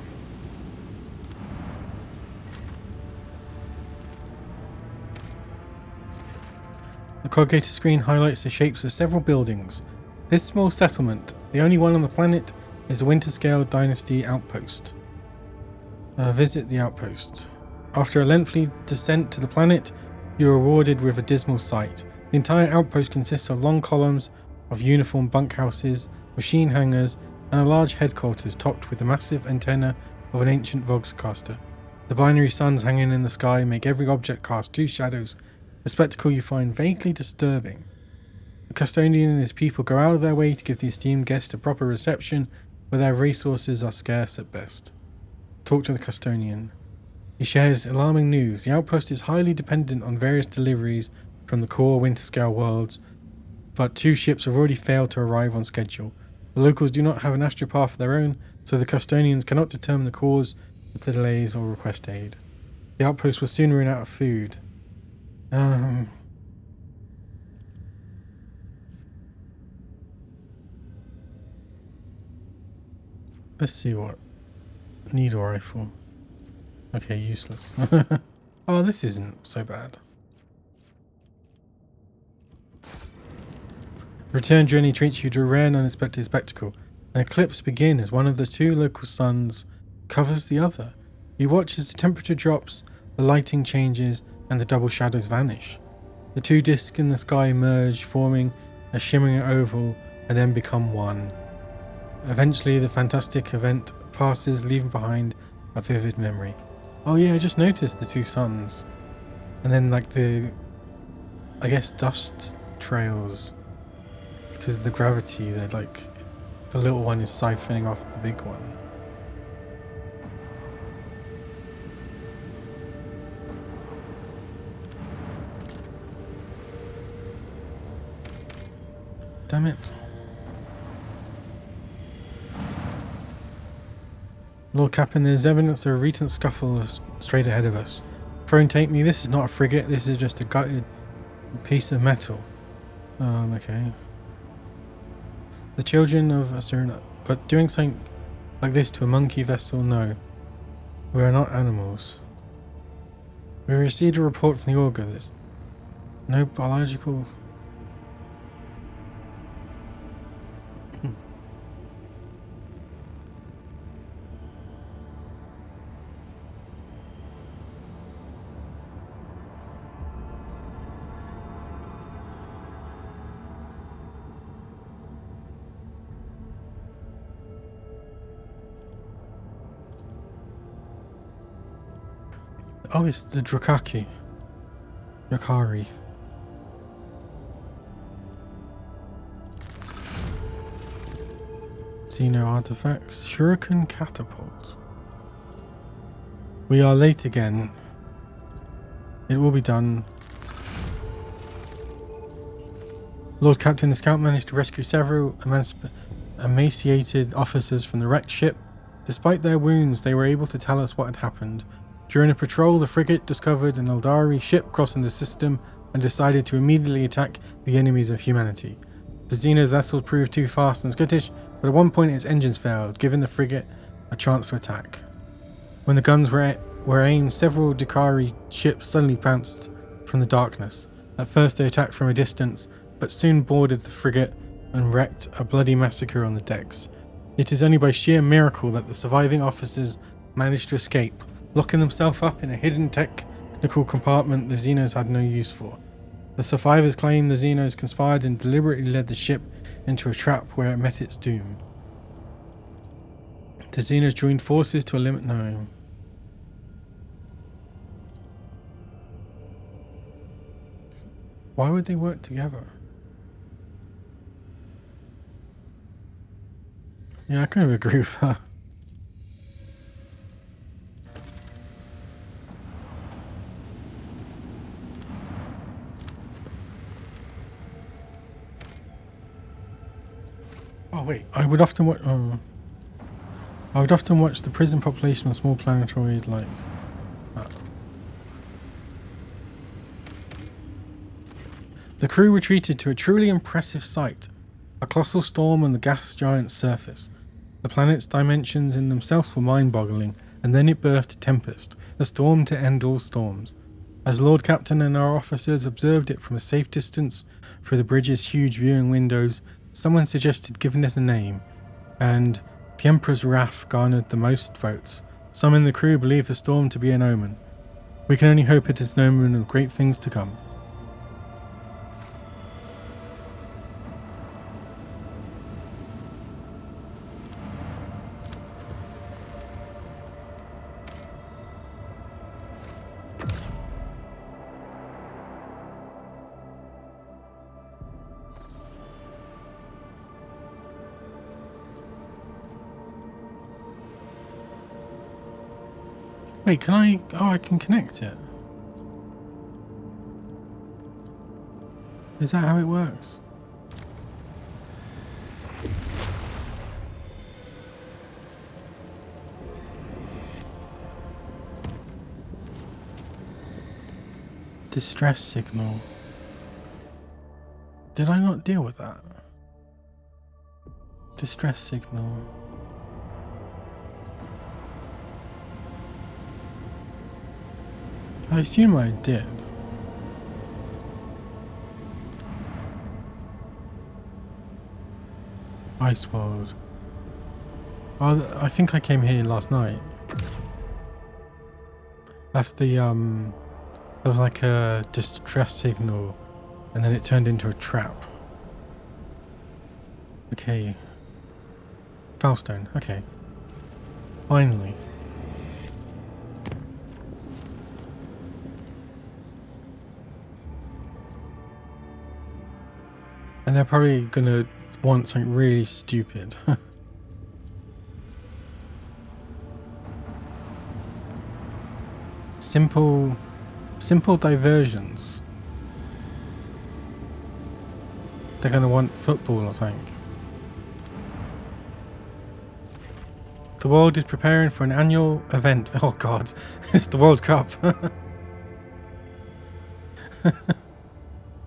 The Coggator screen highlights the shapes of several buildings. This small settlement, the only one on the planet, is a Winterscale Dynasty outpost. Visit the outpost. After a lengthy descent to the planet, you are rewarded with a dismal sight. The entire outpost consists of long columns of uniform bunkhouses, machine hangars, and a large headquarters topped with a massive antenna of an ancient Voxcaster. The binary suns hanging in the sky make every object cast 2 shadows, a spectacle you find vaguely disturbing. The custodian and his people go out of their way to give the esteemed guest a proper reception, but their resources are scarce at best. Talk to the custodian. He shares alarming news. The outpost is highly dependent on various deliveries from the core Winterscale worlds, but 2 ships have already failed to arrive on schedule. The locals do not have an astropath of their own, so the custodians cannot determine the cause of the delays or request aid. The outpost will soon run out of food. Let's see what. Needle rifle. Okay, useless. Oh, this isn't so bad. The return journey treats you to a rare and unexpected spectacle. An eclipse begins as one of the 2 local suns covers the other. You watch as the temperature drops, the lighting changes, and the double shadows vanish. The 2 discs in the sky merge, forming a shimmering oval, and then become one. Eventually, the fantastic event passes, leaving behind a vivid memory. Oh yeah, I just noticed the 2 suns. And then like the, I guess, dust trails. Because of the gravity, they're like, the little one is siphoning off the big one. Damn it. Lord Captain, there's evidence of a recent scuffle straight ahead of us. Throne take me, this is not a frigate, this is just a gutted piece of metal. Okay. The children of Asuna, but doing something like this to a monkey vessel, no. We are not animals. We received a report from the augur. There's no biological... Oh, it's the Drakari. Xeno artifacts. Shuriken catapults. We are late again. It will be done. Lord Captain, the scout managed to rescue several emaciated officers from the wrecked ship. Despite their wounds, they were able to tell us what had happened. During a patrol, the frigate discovered an Eldari ship crossing the system and decided to immediately attack the enemies of humanity. The Xeno's vessel proved too fast and skittish, but at one point its engines failed, giving the frigate a chance to attack. When the guns were aimed, several Drakari ships suddenly pounced from the darkness. At first they attacked from a distance, but soon boarded the frigate and wreaked a bloody massacre on the decks. It is only by sheer miracle that the surviving officers managed to escape, locking themselves up in a hidden technical compartment the Xenos had no use for. The survivors claim the Xenos conspired and deliberately led the ship into a trap where it met its doom. The Xenos joined forces to eliminate... No. Why would they work together? Yeah, I kind of agree with her. Oh wait, I would often watch the prison population on small planetoid like that. The crew retreated to a truly impressive sight, a colossal storm on the gas giant's surface. The planet's dimensions in themselves were mind-boggling, and then it birthed a tempest, the storm to end all storms. As Lord Captain and our officers observed it from a safe distance through the bridge's huge viewing windows, someone suggested giving it a name, and the Emperor's wrath garnered the most votes. Some in the crew believe the storm to be an omen. We can only hope it is an omen of great things to come. Wait, can I... Oh, I can connect it. Is that how it works? Distress signal. Did I not deal with that? Distress signal. I assume I did. Ice World. Oh, I think I came here last night. That's the, there was like a distress signal and then it turned into a trap. Okay. Foulstone, okay. Finally. And they're probably gonna want something really stupid. Simple diversions. They're gonna want football or something. The world is preparing for an annual event. Oh god, it's the World Cup.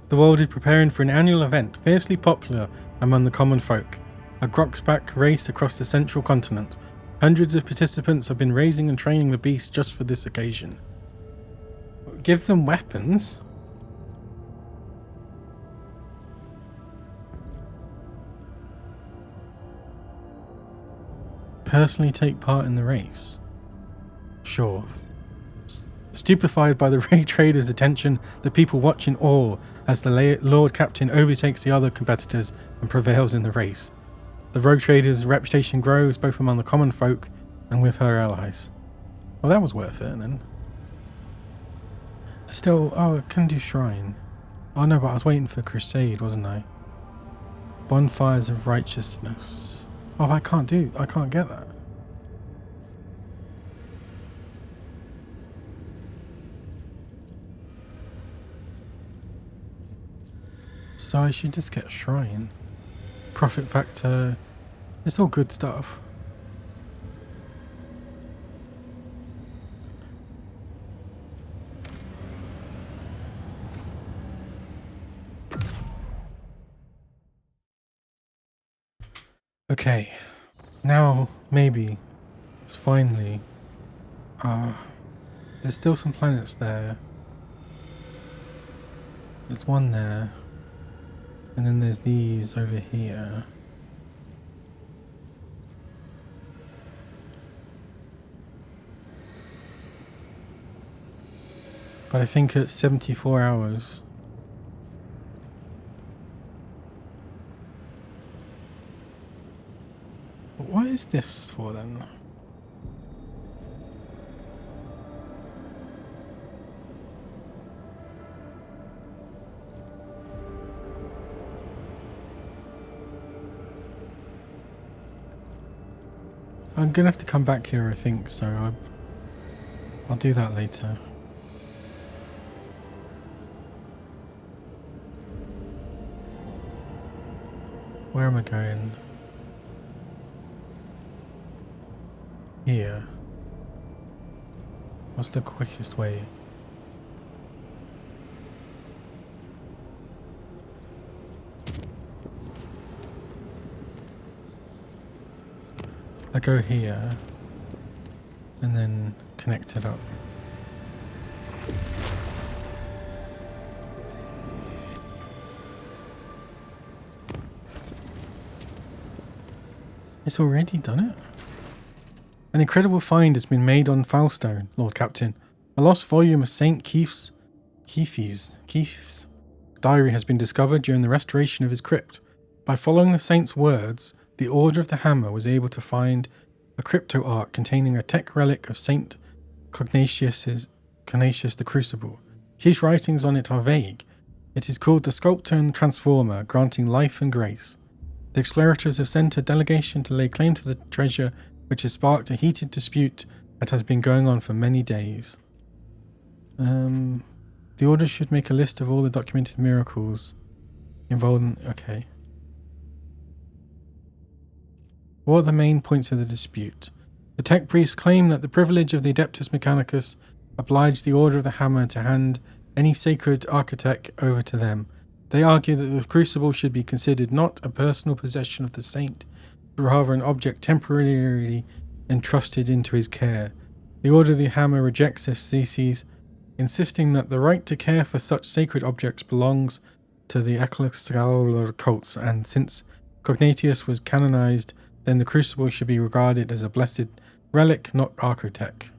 The world is preparing for an annual event, fiercely popular among the common folk. a Groxback race across the central continent. Hundreds of participants have been raising and training the beasts just for this occasion. Give them weapons? Personally take part in the race? Sure. Stupefied by the raid trader's attention, the people watch in awe as the Lord Captain overtakes the other competitors and prevails in the race. The rogue trader's reputation grows both among the common folk and with her allies. Well, that was worth it then. Still, oh, I can do shrine. Oh no, but I was waiting for crusade, wasn't I? Bonfires of righteousness. Oh, I can't get that. So I should just get shrine. Profit factor. It's all good stuff. Okay. Now, maybe. It's finally. There's still some planets there. There's one there. And then there's these over here. But I think it's 74 hours. What is this for then? I'm gonna have to come back here, I think, so I'll do that later. Where am I going? Here. What's the quickest way? I go here and then connect it up. It's already done it? An incredible find has been made on Foulstone, Lord Captain. A lost volume of Saint Keith's diary has been discovered during the restoration of his crypt. By following the saint's words, the Order of the Hammer was able to find a crypto ark containing a tech relic of Saint Cognatius the Crucible. Keith's writings on it are vague. It is called the Sculptor and Transformer, granting life and grace. The explorators have sent a delegation to lay claim to the treasure, which has sparked a heated dispute that has been going on for many days. The Order should make a list of all the documented miracles involved in... Okay. What are the main points of the dispute? The tech priests claim that the privilege of the Adeptus Mechanicus obliged the Order of the Hammer to hand any sacred architect over to them. They argue that the crucible should be considered not a personal possession of the saint, but rather an object temporarily entrusted into his care. The Order of the Hammer rejects this thesis, insisting that the right to care for such sacred objects belongs to the ecclesiastical cults, and since Cognatius was canonized, then the crucible should be regarded as a blessed relic, not architect.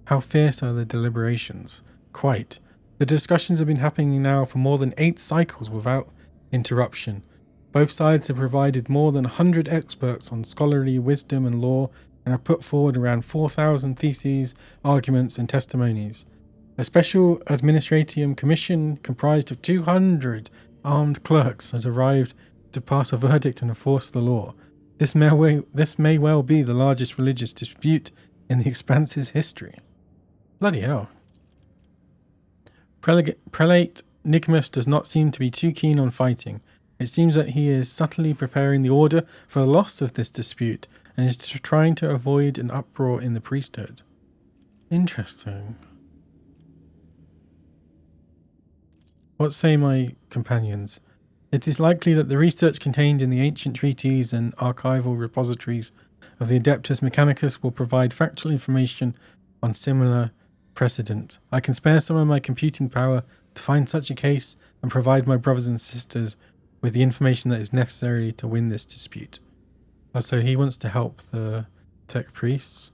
How fierce are the deliberations? Quite. The discussions have been happening now for more than 8 cycles without interruption. Both sides have provided more than 100 experts on scholarly wisdom and law and have put forward around 4,000 theses, arguments and testimonies. A special administratium commission comprised of 200 armed clerks has arrived to pass a verdict and enforce the law. This may well be the largest religious dispute in the Expanse's history. Bloody hell. Prelate Nicomus does not seem to be too keen on fighting. It seems that he is subtly preparing the order for the loss of this dispute and is trying to avoid an uproar in the priesthood. Interesting. What say my companions? It is likely that the research contained in the ancient treaties and archival repositories of the Adeptus Mechanicus will provide factual information on similar precedent. I can spare some of my computing power to find such a case and provide my brothers and sisters with the information that is necessary to win this dispute. So he wants to help the tech priests.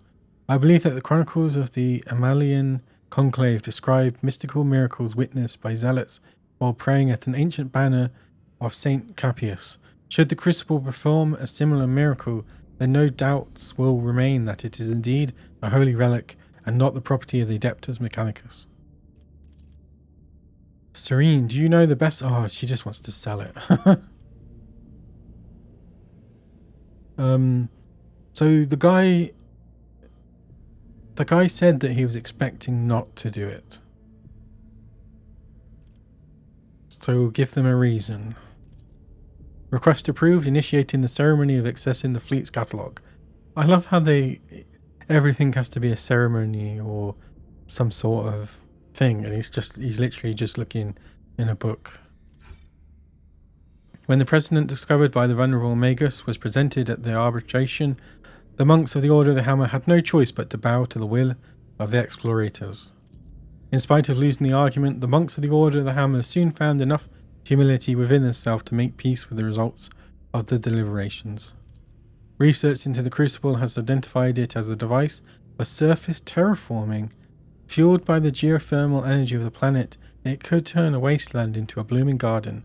I believe that the chronicles of the Amalian Conclave describe mystical miracles witnessed by zealots while praying at an ancient banner of Saint Capius. Should the crucible perform a similar miracle, then no doubts will remain that it is indeed a holy relic and not the property of the Adeptus Mechanicus. Serene, do you know the best? Oh, she just wants to sell it. So the guy said that he was expecting not to do it. So we'll give them a reason. Request approved, initiating the ceremony of accessing the fleet's catalogue. I love how everything has to be a ceremony or some sort of thing, and he's literally just looking in a book. When the precedent discovered by the vulnerable Magus was presented at the arbitration, the monks of the Order of the Hammer had no choice but to bow to the will of the explorators. In spite of losing the argument, the monks of the Order of the Hammer soon found enough humility within themselves to make peace with the results of the deliberations. Research into the Crucible has identified it as a device for surface terraforming. Fueled by the geothermal energy of the planet, it could turn a wasteland into a blooming garden.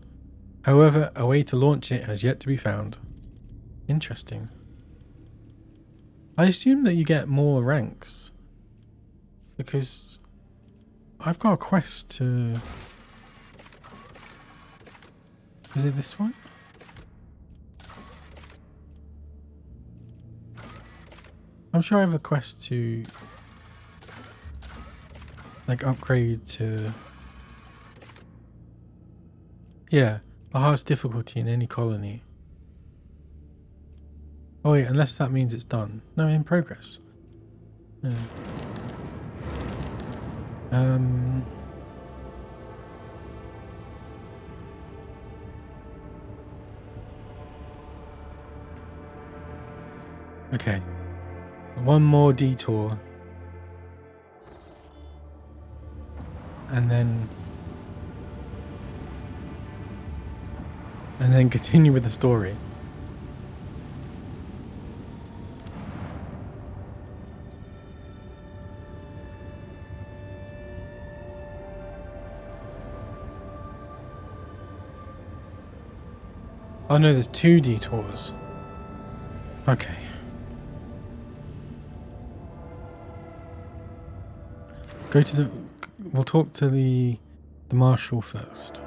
However, a way to launch it has yet to be found. Interesting. I assume that you get more ranks, because I've got a quest to... Is it this one? I'm sure I have a quest to like upgrade to... Yeah, the hardest difficulty in any colony. Oh wait, unless that means it's done. No, in progress. Yeah. Okay. One more detour. And then continue with the story. Oh no, there's 2 detours. Okay. We'll talk to the marshal first.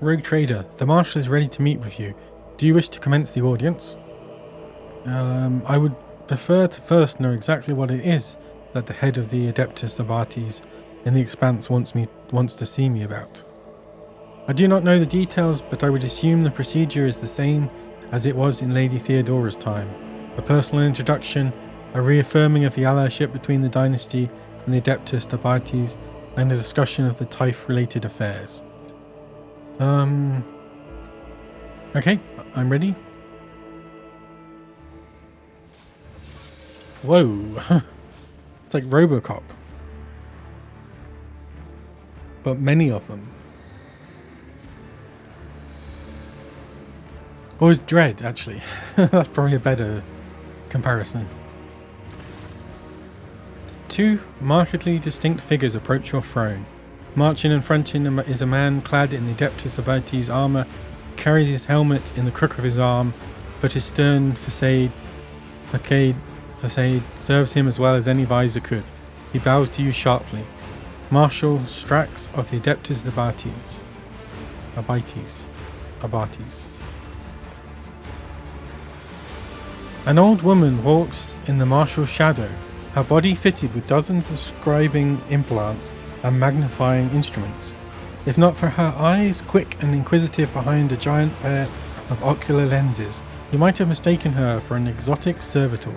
Rogue Trader, the Marshal is ready to meet with you. Do you wish to commence the audience? I would prefer to first know exactly what it is that the head of the Adeptus Abatis in the Expanse wants to see me about. I do not know the details, but I would assume the procedure is the same as it was in Lady Theodora's time. A personal introduction, a reaffirming of the allyship between the dynasty and the Adeptus Abatis, and a discussion of the Typh-related affairs. Okay, I'm ready. Whoa, it's like RoboCop, but many of them. Or it's Dread, actually. That's probably a better comparison. 2 markedly distinct figures approach your throne. Marching in front of him is a man clad in the Adeptus Abatis armor, carries his helmet in the crook of his arm, but his stern facade serves him as well as any visor could. He bows to you sharply. Marshal Strax of the Adeptus Abates. An old woman walks in the marshal's shadow, her body fitted with dozens of scribing implants and magnifying instruments. If not for her eyes, quick and inquisitive behind a giant pair of ocular lenses, you might have mistaken her for an exotic servitor.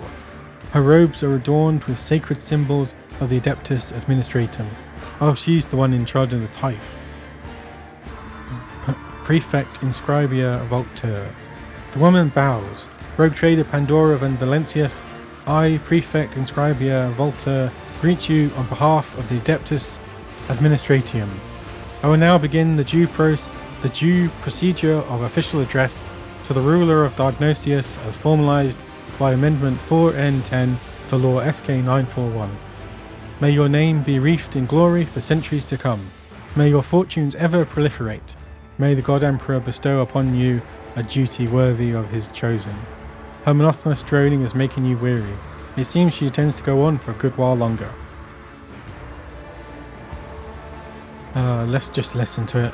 Her robes are adorned with sacred symbols of the Adeptus Administratum. Oh, she's the one in charge of the Typh. Prefect Inscribia Voltur. The woman bows. Rogue Trader Pandora van Valencius, I, Prefect Inscribia Voltur, greet you on behalf of the Adeptus Administratium. I will now begin the due procedure of official address to the ruler of Dargnosius as formalized by Amendment 4N10 to Law SK 941. May your name be wreathed in glory for centuries to come. May your fortunes ever proliferate. May the God Emperor bestow upon you a duty worthy of his chosen. Her monotonous droning is making you weary. It seems she intends to go on for a good while longer. Let's just listen to it.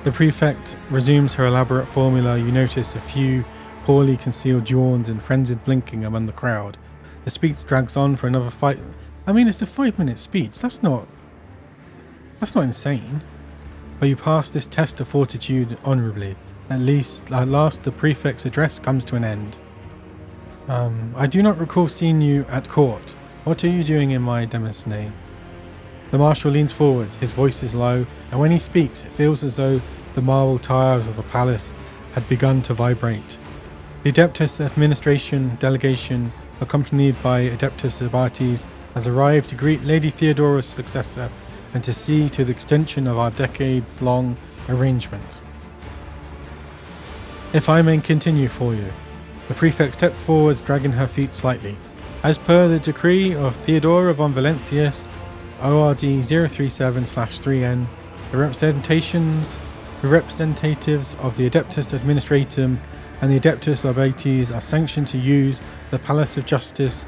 The prefect resumes her elaborate formula. You notice a few poorly concealed yawns and frenzied blinking among the crowd. The speech drags on for another fight. I mean, it's a 5-minute speech. That's not insane. But you pass this test of fortitude honourably. At last the prefect's address comes to an end. I do not recall seeing you at court. What are you doing in my demesne? The marshal leans forward, his voice is low, and when he speaks it feels as though the marble tiles of the palace had begun to vibrate. The Adeptus Administration delegation, accompanied by Adeptus Abates, has arrived to greet Lady Theodora's successor and to see to the extension of our decades-long arrangement. If I may continue for you. The prefect steps forwards, dragging her feet slightly. As per the decree of Theodora von Valencius, ORD 037/3N, the representatives of the Adeptus Administratum and the Adeptus Abates are sanctioned to use the Palace of Justice,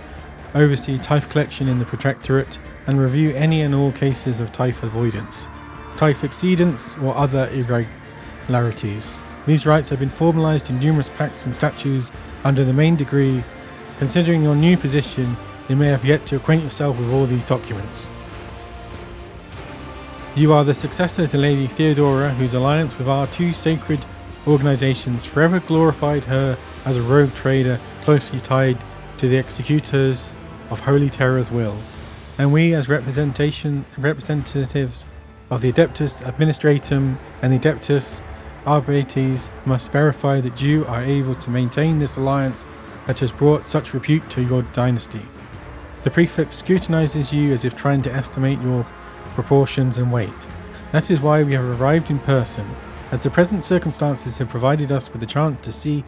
oversee Typh collection in the Protectorate, and review any and all cases of Typh avoidance, Typh exceedance, or other irregularities. These rights have been formalized in numerous pacts and statutes under the main decree. Considering your new position, you may have yet to acquaint yourself with all these documents. You are the successor to Lady Theodora, whose alliance with our two sacred organizations forever glorified her as a rogue trader closely tied to the executors of Holy Terror's will. And we, as representatives of the Adeptus Administratum and the Adeptus Abates, must verify that you are able to maintain this alliance that has brought such repute to your dynasty. The prefect scrutinizes you as if trying to estimate your proportions and weight. That is why we have arrived in person, as the present circumstances have provided us with the chance to see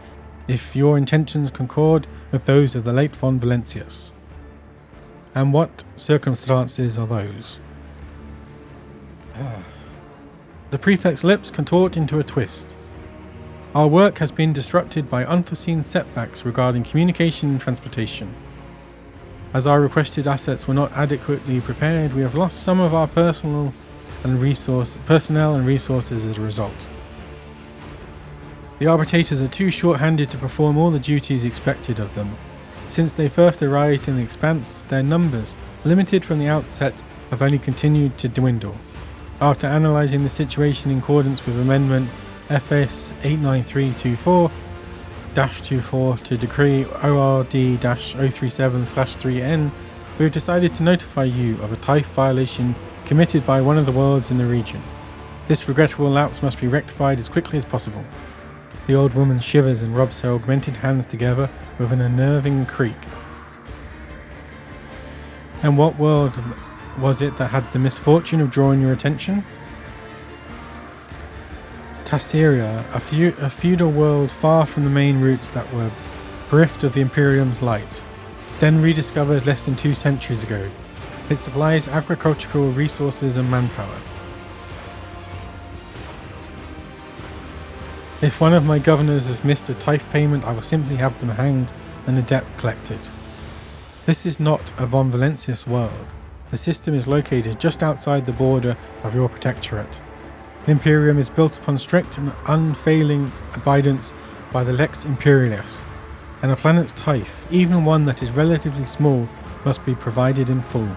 if your intentions concord with those of the late von Valencius. And what circumstances are those? The prefect's lips contort into a twist. Our work has been disrupted by unforeseen setbacks regarding communication and transportation. As our requested assets were not adequately prepared, we have lost some of our personnel and resources as a result. The arbitrators are too short-handed to perform all the duties expected of them. Since they first arrived in the Expanse, their numbers, limited from the outset, have only continued to dwindle. After analysing the situation in accordance with Amendment FS 89324-24 to Decree ORD-037/3N, we have decided to notify you of a Typh violation committed by one of the worlds in the region. This regrettable lapse must be rectified as quickly as possible. The old woman shivers and rubs her augmented hands together with an unnerving creak. And what world was it that had the misfortune of drawing your attention? Tassyria, a feudal world far from the main routes that were bereft of the Imperium's light, then rediscovered less than 2 centuries ago. It supplies agricultural resources and manpower. If one of my governors has missed a Typh payment, I will simply have them hanged and the debt collected. This is not a von Valencius world. The system is located just outside the border of your protectorate. The Imperium is built upon strict and unfailing abidance by the Lex Imperialis, and a planet's type, even one that is relatively small, must be provided in full.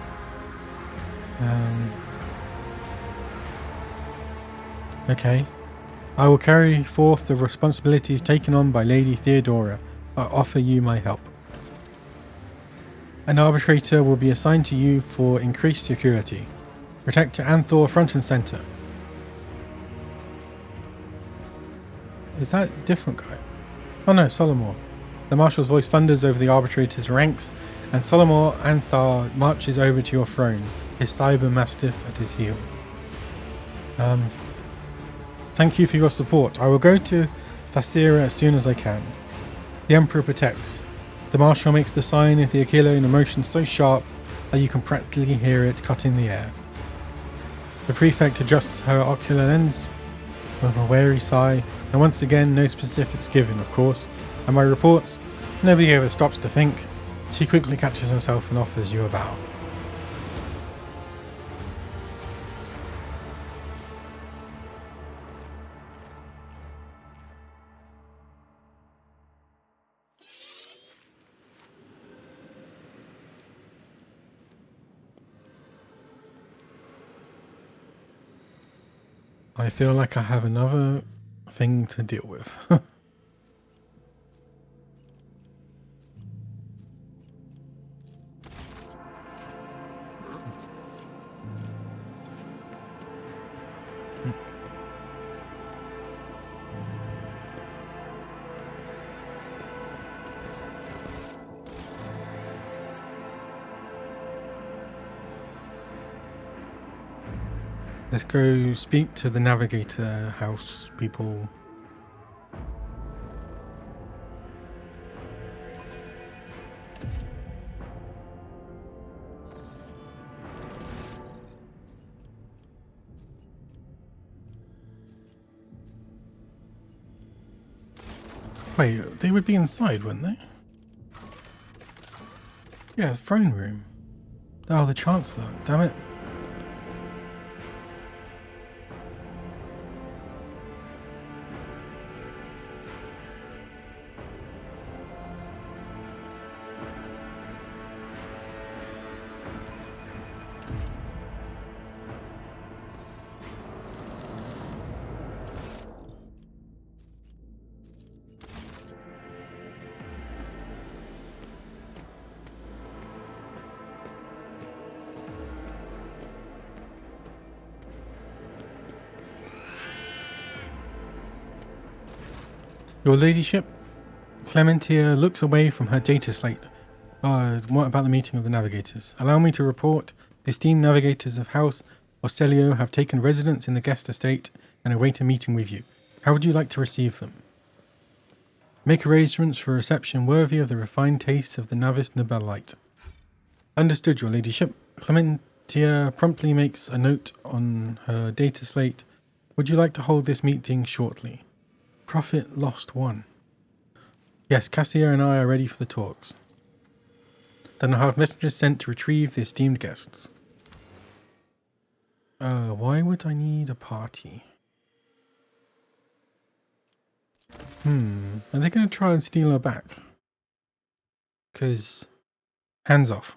Okay. I will carry forth the responsibilities taken on by Lady Theodora. I offer you my help. An arbitrator will be assigned to you for increased security. Protector Anthor front and center. Is that a different guy? Oh no, Solomor. The marshal's voice thunders over the arbitrator's ranks, and Solomor Anthar marches over to your throne, his cyber mastiff at his heel. Thank you for your support. I will go to Thasira as soon as I can. The Emperor protects. The Marshal makes the sign of the Aquila in a motion so sharp that you can practically hear it cut in the air. The Prefect adjusts her ocular lens with a wary sigh, and once again no specifics given, of course, and by reports, nobody ever stops to think. She quickly catches herself and offers you a bow. I feel like I have another thing to deal with. Let's go speak to the Navigator House people. Wait, they would be inside, wouldn't they? Yeah, the throne room. Oh, the Chancellor. Damn it. Your Ladyship? Clementia looks away from her data slate. What about the meeting of the Navigators? Allow me to report the esteemed Navigators of House Orcelio have taken residence in the guest estate and await a meeting with you. How would you like to receive them? Make arrangements for a reception worthy of the refined tastes of the Navis Nobelite. Understood, Your Ladyship. Clementia promptly makes a note on her data slate. Would you like to hold this meeting shortly? Profit lost 1. Yes, Cassia and I are ready for the talks. Then I'll have messengers sent to retrieve the esteemed guests. Why would I need a party? Are they going to try and steal her back? Because hands off.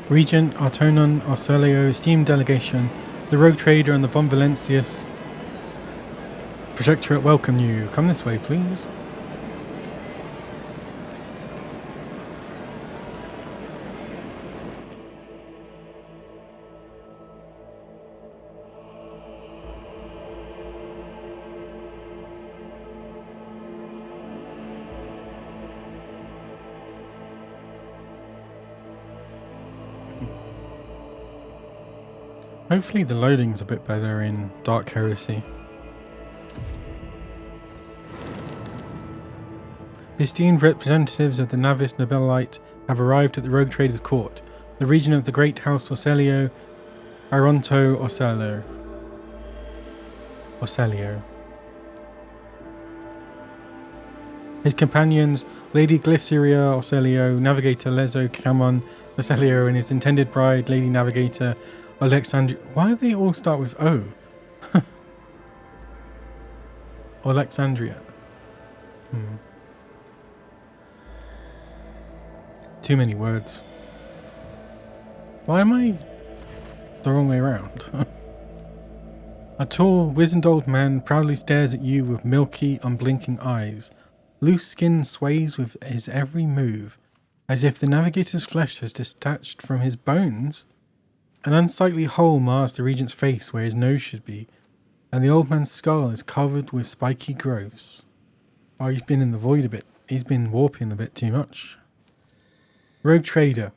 Regent Artonon Orcelio, esteemed delegation, the Rogue Trader and the Von Valencius Protectorate welcome you. Come this way, please. Hopefully the loading's a bit better in Dark Heresy. The esteemed representatives of the Navis Nobilite have arrived at the Rogue Trader's Court, the region of the Great House Orselio, Ironto Orselio. His companions, Lady Glyceria Orselio, Navigator Lezo Camon Orselio, and his intended bride, Lady Navigator Alexandria. Why do they all start with O? Alexandria. Too many words. Why am I the wrong way around? A tall, wizened old man proudly stares at you with milky, unblinking eyes. Loose skin sways with his every move, as if the navigator's flesh has detached from his bones. An unsightly hole mars the regent's face where his nose should be, and the old man's skull is covered with spiky growths. Oh, he's been in the void a bit. He's been warping a bit too much. Rogue Trader.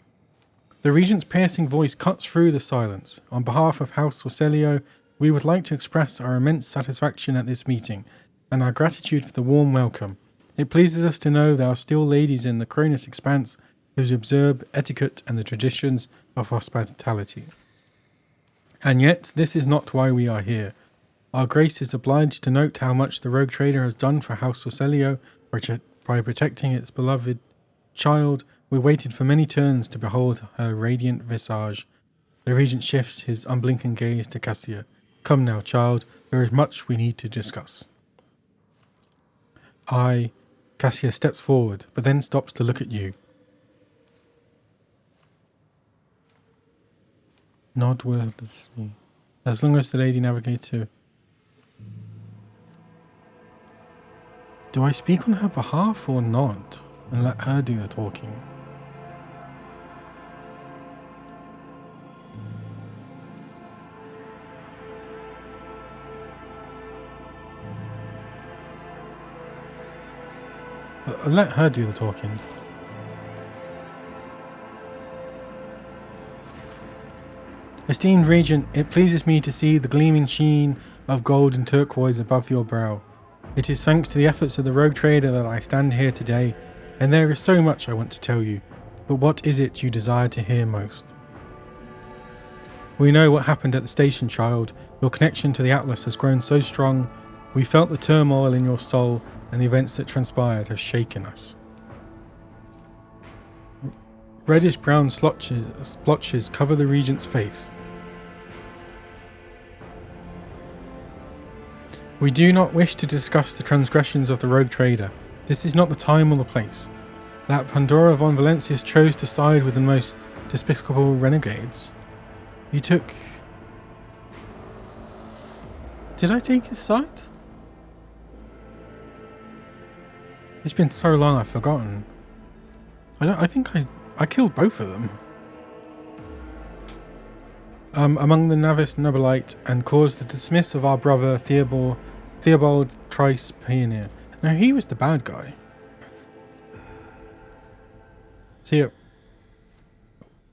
The regent's piercing voice cuts through the silence. On behalf of House Orselio, we would like to express our immense satisfaction at this meeting, and our gratitude for the warm welcome. It pleases us to know there are still ladies in the Cronus Expanse who observe etiquette and the traditions of hospitality. And yet, this is not why we are here. Our Grace is obliged to note how much the Rogue Trader has done for House Orselio by protecting its beloved child. We waited for many turns to behold her radiant visage. The Regent shifts his unblinking gaze to Cassia. Come now, child, there is much we need to discuss. Cassia steps forward, but then stops to look at you. Nod wordlessly. As long as the Lady Navigator... Do I speak on her behalf or nod and let her do the talking? Let her do the talking. Esteemed Regent, it pleases me to see the gleaming sheen of gold and turquoise above your brow. It is thanks to the efforts of the Rogue Trader that I stand here today, and there is so much I want to tell you, but what is it you desire to hear most? We know what happened at the station, child. Your connection to the Atlas has grown so strong. We felt the turmoil in your soul, and the events that transpired have shaken us. Reddish-brown splotches cover the Regent's face. We do not wish to discuss the transgressions of the Rogue Trader. This is not the time or the place. That Pandora von Valencius chose to side with the most despicable renegades. You took... Did I take his side? It's been so long I've forgotten. I think I killed both of them. Among the Navis Nobilite and caused the dismiss of our brother Theobald Trice Pioneer. Now he was the bad guy. See,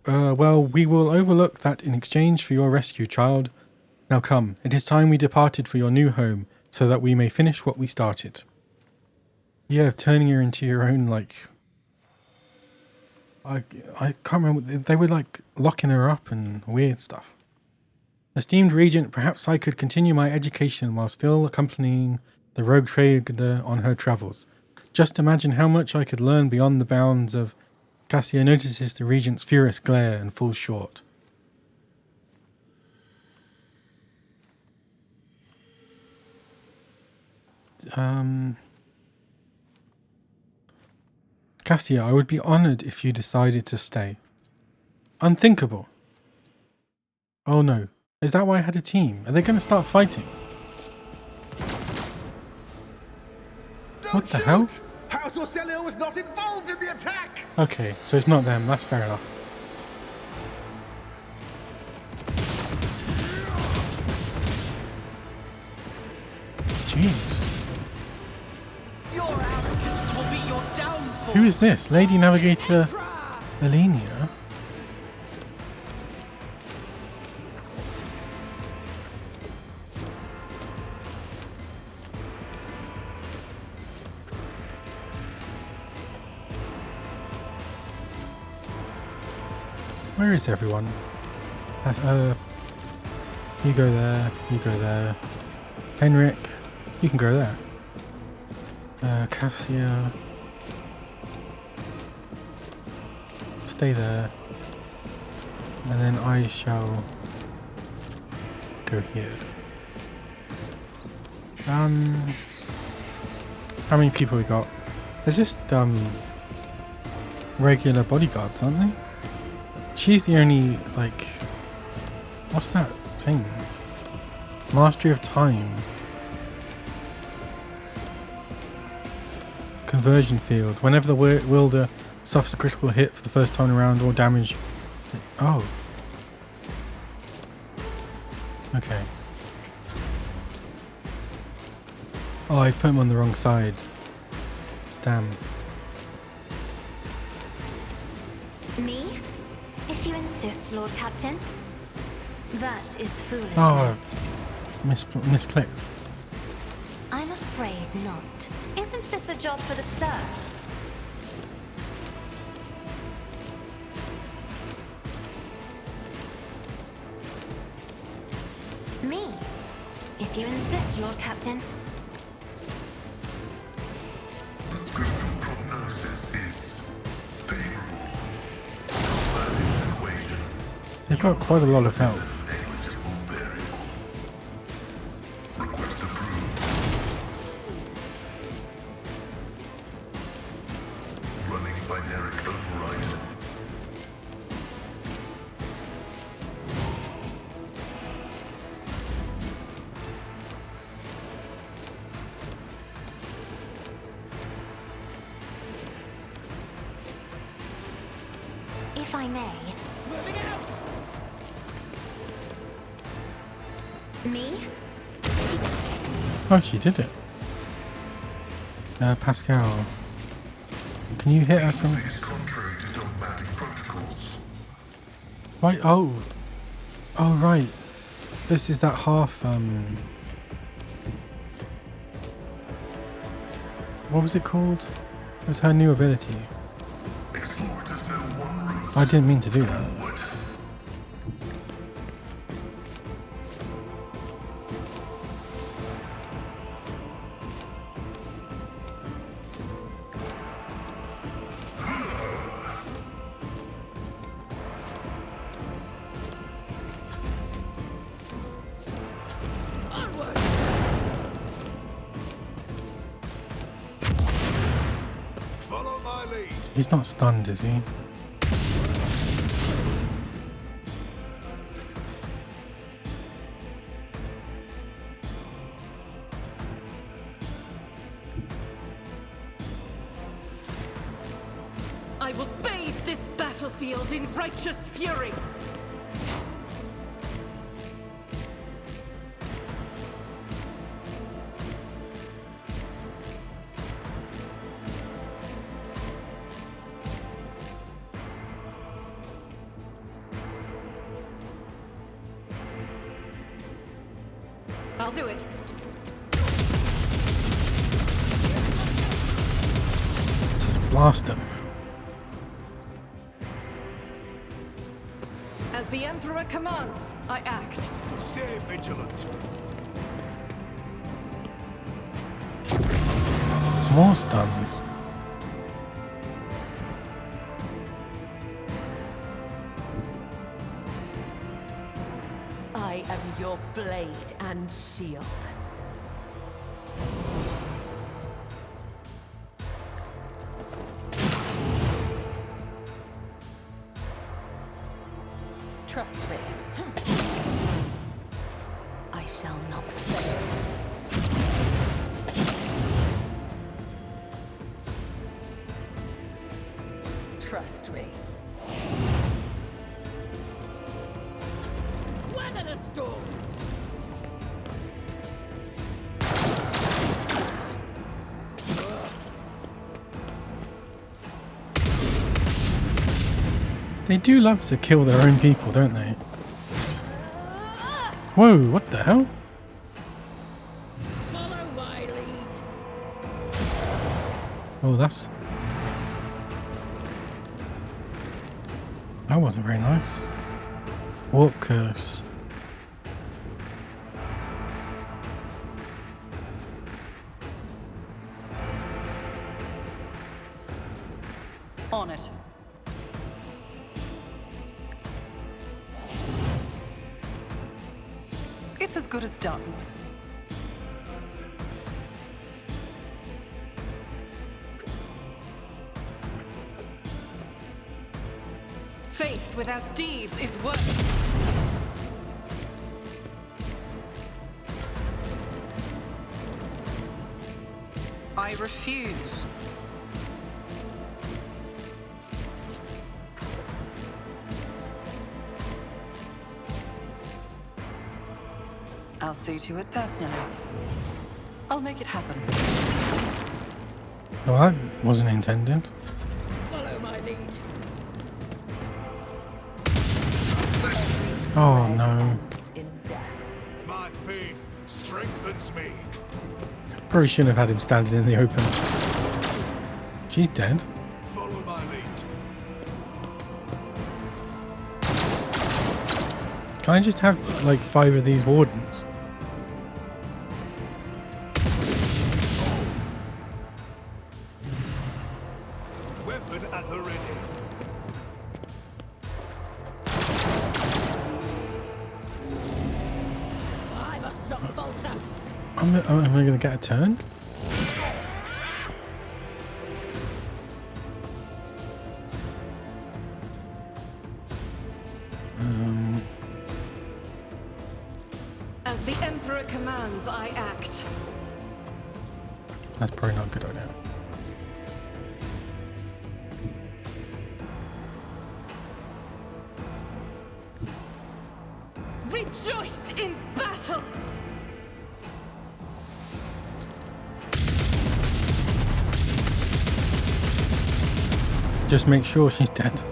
well, we will overlook that in exchange for your rescue, child. Now come, it is time we departed for your new home, so that we may finish what we started. Yeah, turning her into your own, like... I can't remember, they were like locking her up and weird stuff. Esteemed Regent, perhaps I could continue my education while still accompanying the Rogue Trader on her travels. Just imagine how much I could learn beyond the bounds of... Cassia notices the Regent's furious glare and falls short. Cassia, I would be honoured if you decided to stay. Unthinkable. Oh no. Is that why I had a team? Are they going to start fighting? What the hell? House Orselio was not involved in the attack! Okay, so it's not them. That's fair enough. Jeez. Your arrogance will be your downfall. Who is this? Lady Navigator Elenia? Where is everyone? You go there. You go there. Henrik, you can go there. Cassia, stay there. And then I shall go here. How many people we got? They're just regular bodyguards, aren't they? She's the only, like, what's that thing? Mastery of time. Conversion field. Whenever the wielder suffers a critical hit for the first time around, or damage. Oh. Okay. Oh, I put him on the wrong side. Damn. Me? If you insist, Lord Captain. That is foolishness. Oh, misclicked. I'm afraid not. Isn't this a job for the serfs? Me? If you insist, Lord Captain. The scriptural prognosis is favorable. That is an equation. They've got quite a lot of health. Negligible variable. Request approved. Running binaric override. If I may. Moving out! Me? Oh, she did it. Pascal. Can you hit her from... Is contrary to dogmatic protocols. Right, oh. Oh, right. This is that half, what was it called? It was her new ability. Explorers know one route I didn't mean to do that. forward. Onward! Follow my lead. He's not stunned, is he? I will bathe this battlefield in righteous fury! I'll do it. Blast him. As the Emperor commands, I act. Stay vigilant. More stuns. I am your blade and shield. Trust me. I shall not fail. Trust me. Weather the storm! They do love to kill their own people, don't they? Whoa, what the hell? Follow my lead! Oh, that's... That wasn't very nice. Warp curse. On it. It's as good as done. Faith without deeds is worthless. I refuse. I'll see to it personally. I'll make it happen. Well, that wasn't intended. Follow my lead. Oh no. In death. My faith strengthens me. Probably shouldn't have had him standing in the open. She's dead. Follow my lead. Can I just have like 5 of these wardens? Weapon at the ready. I must not falter. Am I going to get a turn? As the Emperor commands, I act. That's probably not a good idea. Rejoice in battle! Just make sure she's dead.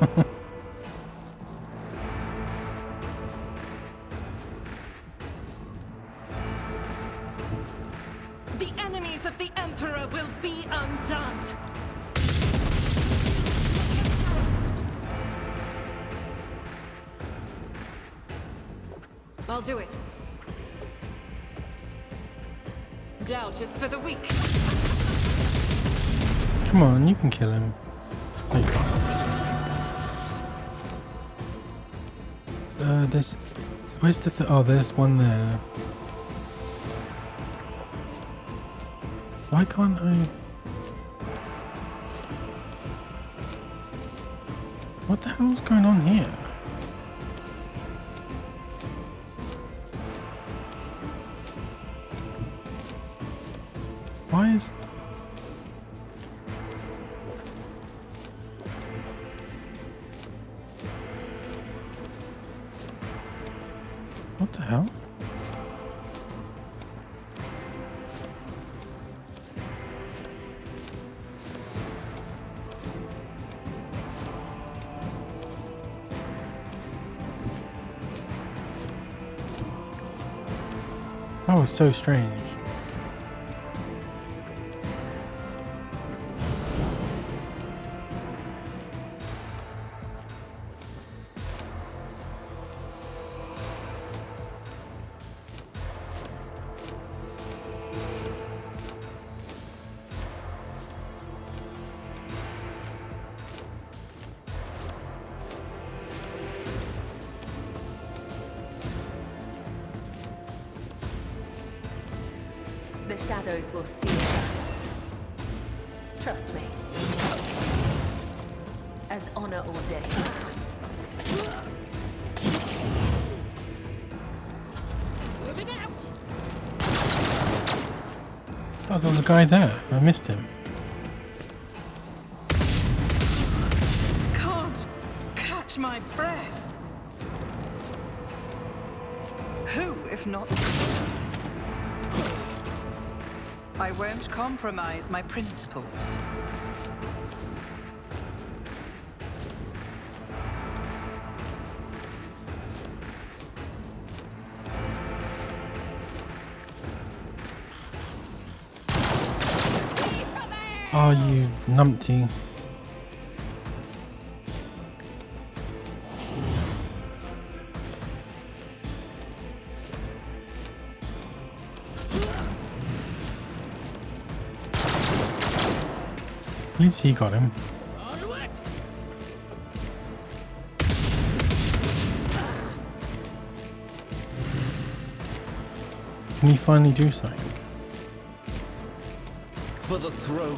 The enemies of the Emperor will be undone! I'll do it. Doubt is for the weak. Come on, you can kill him. No, you can't. There's... Where's the... oh, there's one there. Why can't I... What the hell's going on here? Why is... What the hell? That was so strange. The shadows will see us. Trust me. As honor ordains. Moving out! Oh, there was a guy there. I missed him. Can't catch my breath. Who, if not you? I won't compromise my principles. Oh, you numpty. At least he got him. Can he finally do something? For the throne.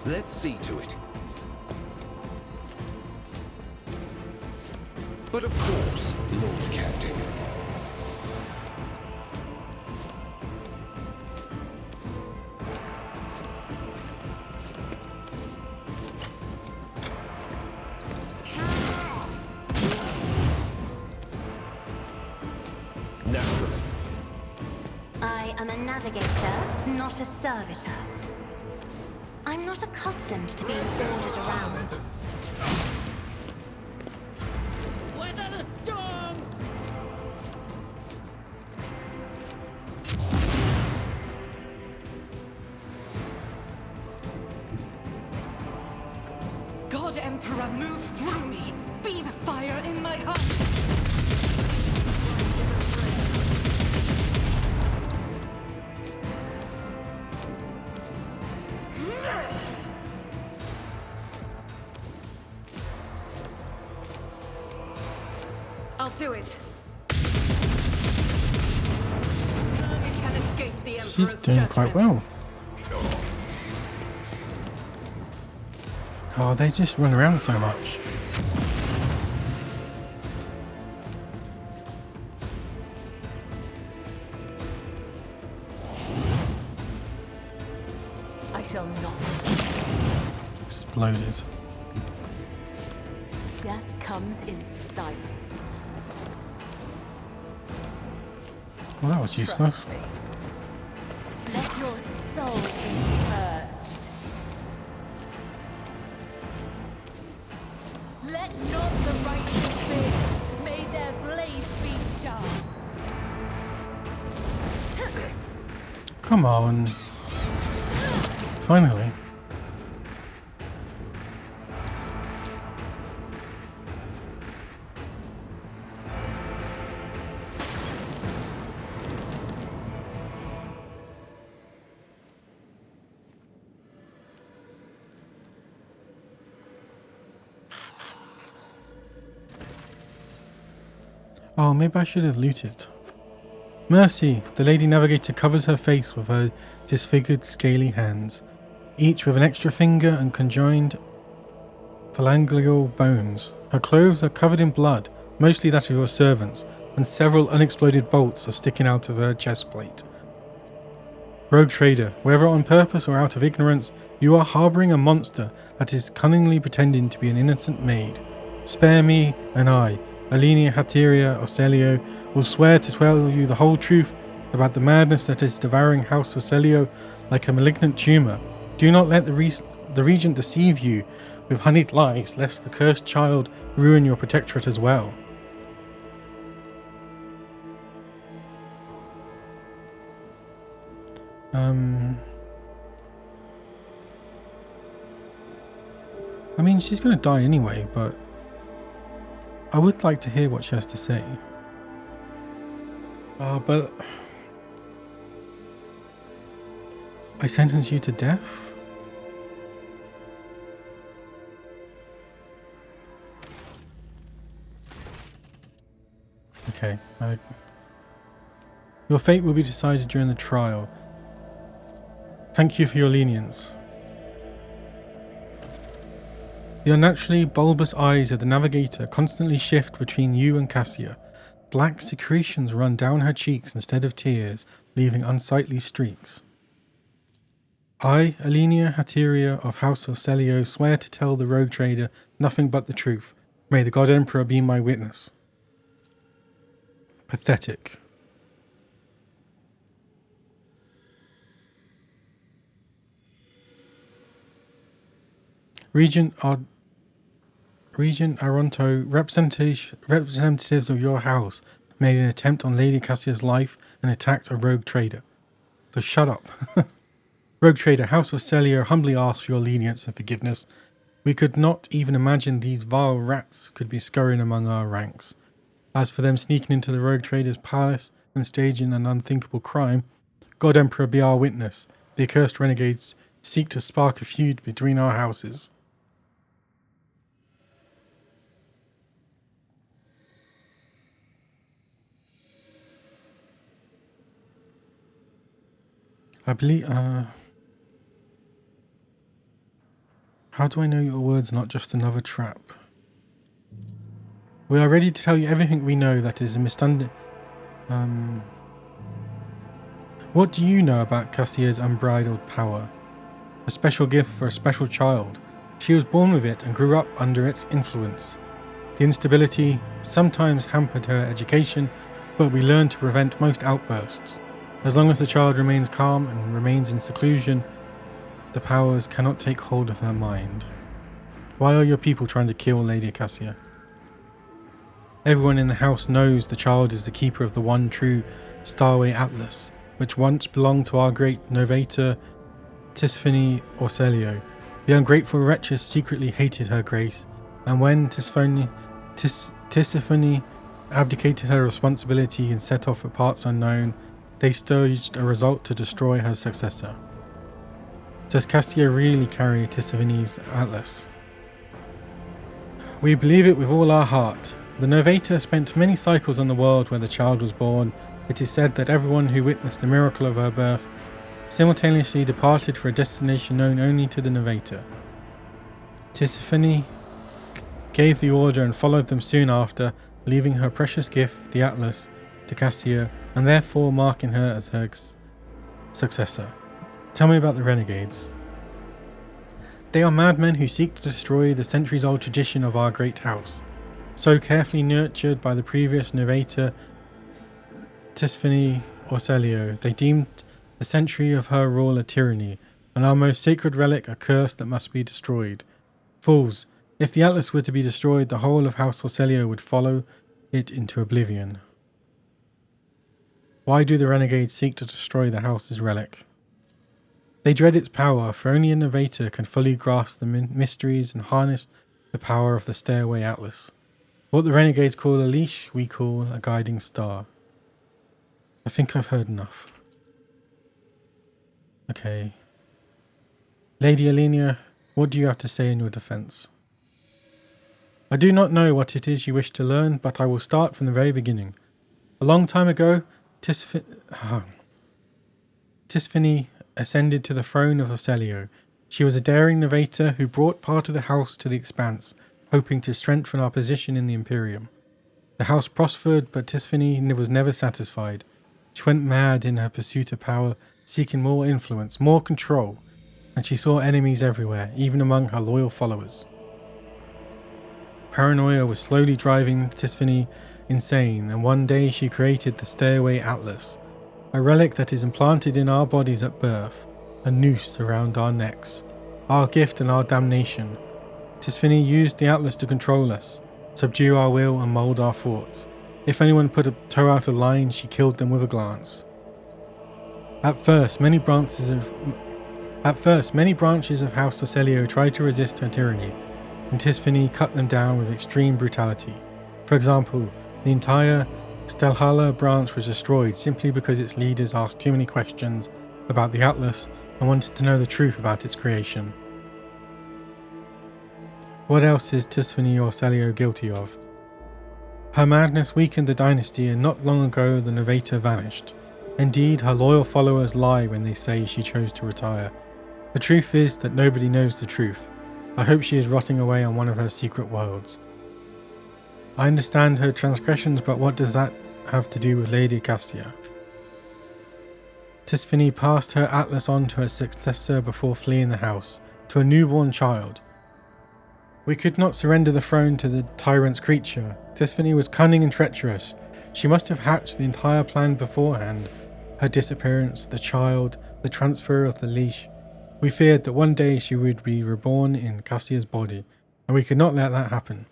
Let's see to it. But of course, Lord Captain. Naturally. I am a navigator, not a servitor. I'm not accustomed to being ordered around. Weather the storm! God Emperor, move through me! Be the fire in my heart! I'll do it. We can escape the Emperor's She's doing quite judgment. well. Oh, they just run around so much. I shall not. Exploded. Death comes in silence. Well, that was useless. Trust me. Let your soul be purged. Let not the righteous fear. May their blades be sharp. Come on. Finally. Oh, maybe I should have looted. Mercy! The Lady Navigator covers her face with her disfigured, scaly hands, each with an extra finger and conjoined phalangeal bones. Her clothes are covered in blood, mostly that of your servants, and several unexploded bolts are sticking out of her chest plate. Rogue trader, whether on purpose or out of ignorance, you are harbouring a monster that is cunningly pretending to be an innocent maid. Spare me, and I, Alenia Hateria Ocelio, will swear to tell you the whole truth about the madness that is devouring House Ocelio like a malignant tumour. Do not let the Regent deceive you with honeyed lies, lest the cursed child ruin your protectorate as well. I mean, she's going to die anyway, but I would like to hear what she has to say. But I sentence you to death? Okay. Your fate will be decided during the trial. Thank you for your lenience. The unnaturally bulbous eyes of the Navigator constantly shift between you and Cassia. Black secretions run down her cheeks instead of tears, leaving unsightly streaks. I, Alenia Hateria of House Ocelio, swear to tell the rogue trader nothing but the truth. May the God Emperor be my witness. Pathetic. Regent Aronto, representatives of your house made an attempt on Lady Cassia's life and attacked a rogue trader. So shut up. Rogue trader, House Ocelio humbly asks for your lenience and forgiveness. We could not even imagine these vile rats could be scurrying among our ranks. As for them sneaking into the rogue trader's palace and staging an unthinkable crime, God Emperor be our witness. The accursed renegades seek to spark a feud between our houses. I believe, how do I know your word's not just another trap? We are ready to tell you everything we know that is a What do you know about Cassia's unbridled power? A special gift for a special child. She was born with it and grew up under its influence. The instability sometimes hampered her education, but we learned to prevent most outbursts. As long as the child remains calm and remains in seclusion, the powers cannot take hold of her mind. Why are your people trying to kill Lady Cassia? Everyone in the house knows the child is the keeper of the one true Starway Atlas, which once belonged to our great novator Tisiphone Orselio. The ungrateful wretches secretly hated her grace, and when Tisiphone abdicated her responsibility and set off for parts unknown, they staged a revolt to destroy her successor. Does Cassia really carry Tisiphone's Atlas? We believe it with all our heart. The novator spent many cycles on the world where the child was born. It is said that everyone who witnessed the miracle of her birth simultaneously departed for a destination known only to the novator. Tisiphone gave the order and followed them soon after, leaving her precious gift, the Atlas, to Cassia, and therefore marking her as her successor. Tell me about the renegades. They are madmen who seek to destroy the centuries-old tradition of our great house. So carefully nurtured by the previous novator Tisiphone Orselio, they deemed the century of her rule a tyranny, and our most sacred relic a curse that must be destroyed. Fools, if the Atlas were to be destroyed, the whole of House Orselio would follow it into oblivion. Why do the renegades seek to destroy the house's relic? They dread its power, for only a novator can fully grasp the mysteries and harness the power of the Stairway Atlas. What the renegades call a leash, we call a guiding star. I think I've heard enough. Okay. Lady Alenia, what do you have to say in your defense? I do not know what it is you wish to learn, but I will start from the very beginning. A long time ago, Tisiphone ascended to the throne of Orselio. She was a daring novator who brought part of the house to the Expanse, hoping to strengthen our position in the Imperium. The house prospered, but Tisiphone was never satisfied. She went mad in her pursuit of power, seeking more influence, more control, and she saw enemies everywhere, even among her loyal followers. Paranoia was slowly driving Tisiphone insane, and one day she created the Stairway Atlas, a relic that is implanted in our bodies at birth, a noose around our necks, our gift and our damnation. Tisiphone used the Atlas to control us, subdue our will and mould our thoughts. If anyone put a toe out of line, she killed them with a glance. At first, many branches of House Orselio tried to resist her tyranny, and Tisiphone cut them down with extreme brutality. For example, the entire Stelhala branch was destroyed simply because its leaders asked too many questions about the Atlas and wanted to know the truth about its creation. What else is Tisiphone Orselio guilty of? Her madness weakened the dynasty, and not long ago the novator vanished. Indeed, her loyal followers lie when they say she chose to retire. The truth is that nobody knows the truth. I hope she is rotting away on one of her secret worlds. I understand her transgressions, but what does that have to do with Lady Cassia? Tisiphone passed her Atlas on to her successor before fleeing the house, to a newborn child. We could not surrender the throne to the tyrant's creature. Tisiphone was cunning and treacherous. She must have hatched the entire plan beforehand. Her disappearance, the child, the transfer of the leash. We feared that one day she would be reborn in Cassia's body, and we could not let that happen.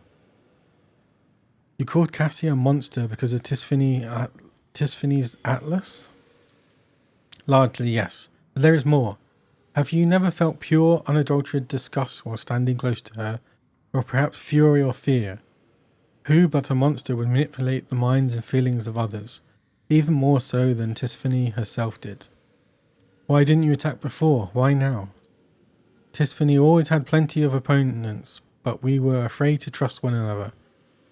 You called Cassia a monster because of Tisiphone's Atlas? Largely, yes. But there is more. Have you never felt pure, unadulterated disgust while standing close to her, or perhaps fury or fear? Who but a monster would manipulate the minds and feelings of others, even more so than Tisphany herself did? Why didn't you attack before? Why now? Tisphany always had plenty of opponents, but we were afraid to trust one another.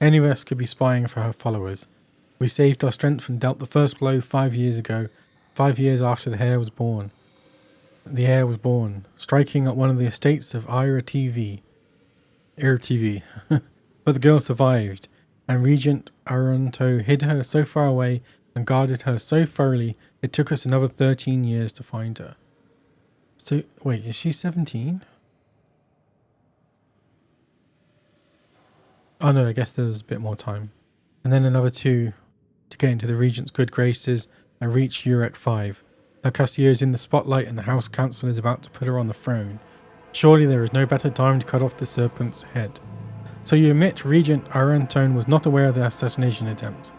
Any of us could be spying for her followers. We saved our strength and dealt the first blow 5 years ago, 5 years after the heir was born. Striking at one of the estates of Ira TV. But the girl survived, and Regent Aranto hid her so far away and guarded her so thoroughly it took us another 13 years to find her. So, wait, is she 17? Oh no, I guess there was a bit more time. And then another 2 to get into the Regent's good graces and reach Urek 5. Now Cassia is in the spotlight and the House Council is about to put her on the throne. Surely there is no better time to cut off the serpent's head. So you admit Regent Arantone was not aware of the assassination attempt.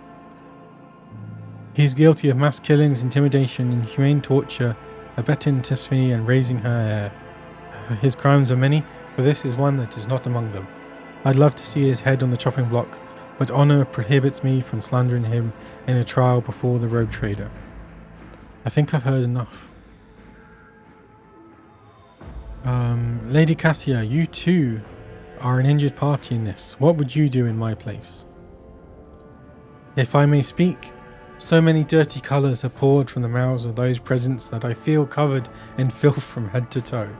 He is guilty of mass killings, intimidation, inhumane torture, abetting Tisphany and raising her heir. His crimes are many, but this is one that is not among them. I'd love to see his head on the chopping block, but honor prohibits me from slandering him in a trial before the rogue trader. I think I've heard enough. Lady Cassia, you too are an injured party in this. What would you do in my place? If I may speak, so many dirty colours are poured from the mouths of those present that I feel covered in filth from head to toe.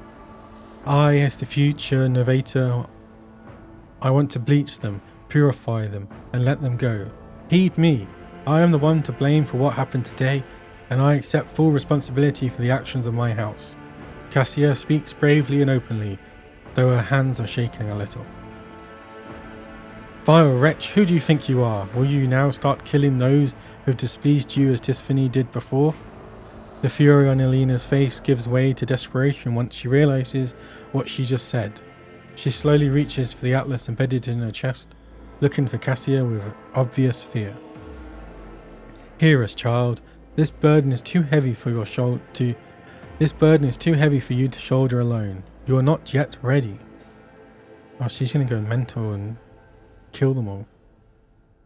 I, as the future novator, I want to bleach them, purify them, and let them go. Heed me. I am the one to blame for what happened today, and I accept full responsibility for the actions of my house. Cassia speaks bravely and openly, though her hands are shaking a little. Vile wretch, who do you think you are? Will you now start killing those who have displeased you as Tisphany did before? The fury on Elena's face gives way to desperation once she realizes what she just said. She slowly reaches for the atlas embedded in her chest, looking for Cassia with obvious fear. Hear us, child. This burden is too heavy for you to shoulder alone. You are not yet ready. Oh, she's going to go mental and kill them all.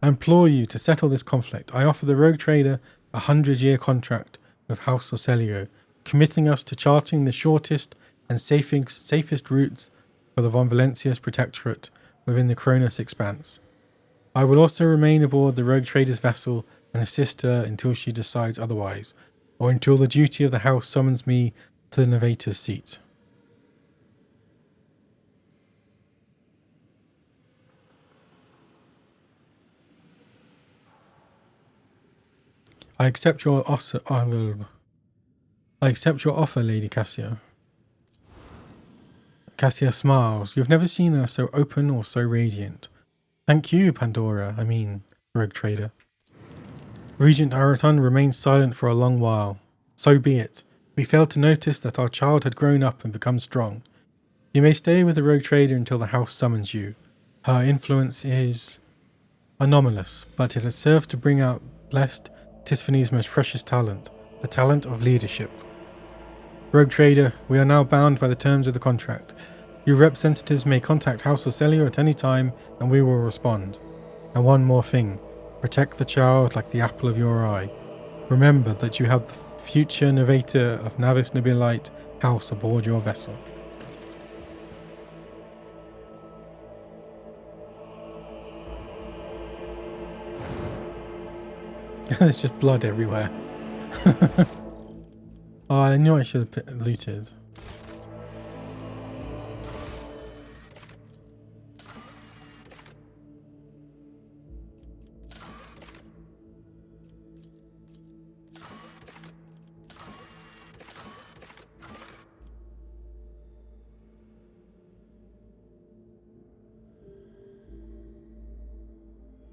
I implore you to settle this conflict. I offer the rogue trader a 100-year contract with House Orselio, committing us to charting the shortest and safest routes for the Von Valencia's protectorate within the Cronus expanse. I will also remain aboard the rogue trader's vessel and assist her until she decides otherwise, or until the duty of the house summons me to the novator's seat. I accept your offer, Lady Cassia. Cassia smiles. You've never seen her so open or so radiant. Thank you, rogue trader. Regent Araton remains silent for a long while. So be it. We failed to notice that our child had grown up and become strong. You may stay with the rogue trader until the house summons you. Her influence is anomalous, but it has served to bring out blessed Tisphany's most precious talent, the talent of leadership. Rogue trader, we are now bound by the terms of the contract. Your representatives may contact House Orselio at any time and we will respond. And one more thing, protect the child like the apple of your eye. Remember that you have the future novator of Navis Nobilite House aboard your vessel. There's just blood everywhere. Oh, I knew I should have looted.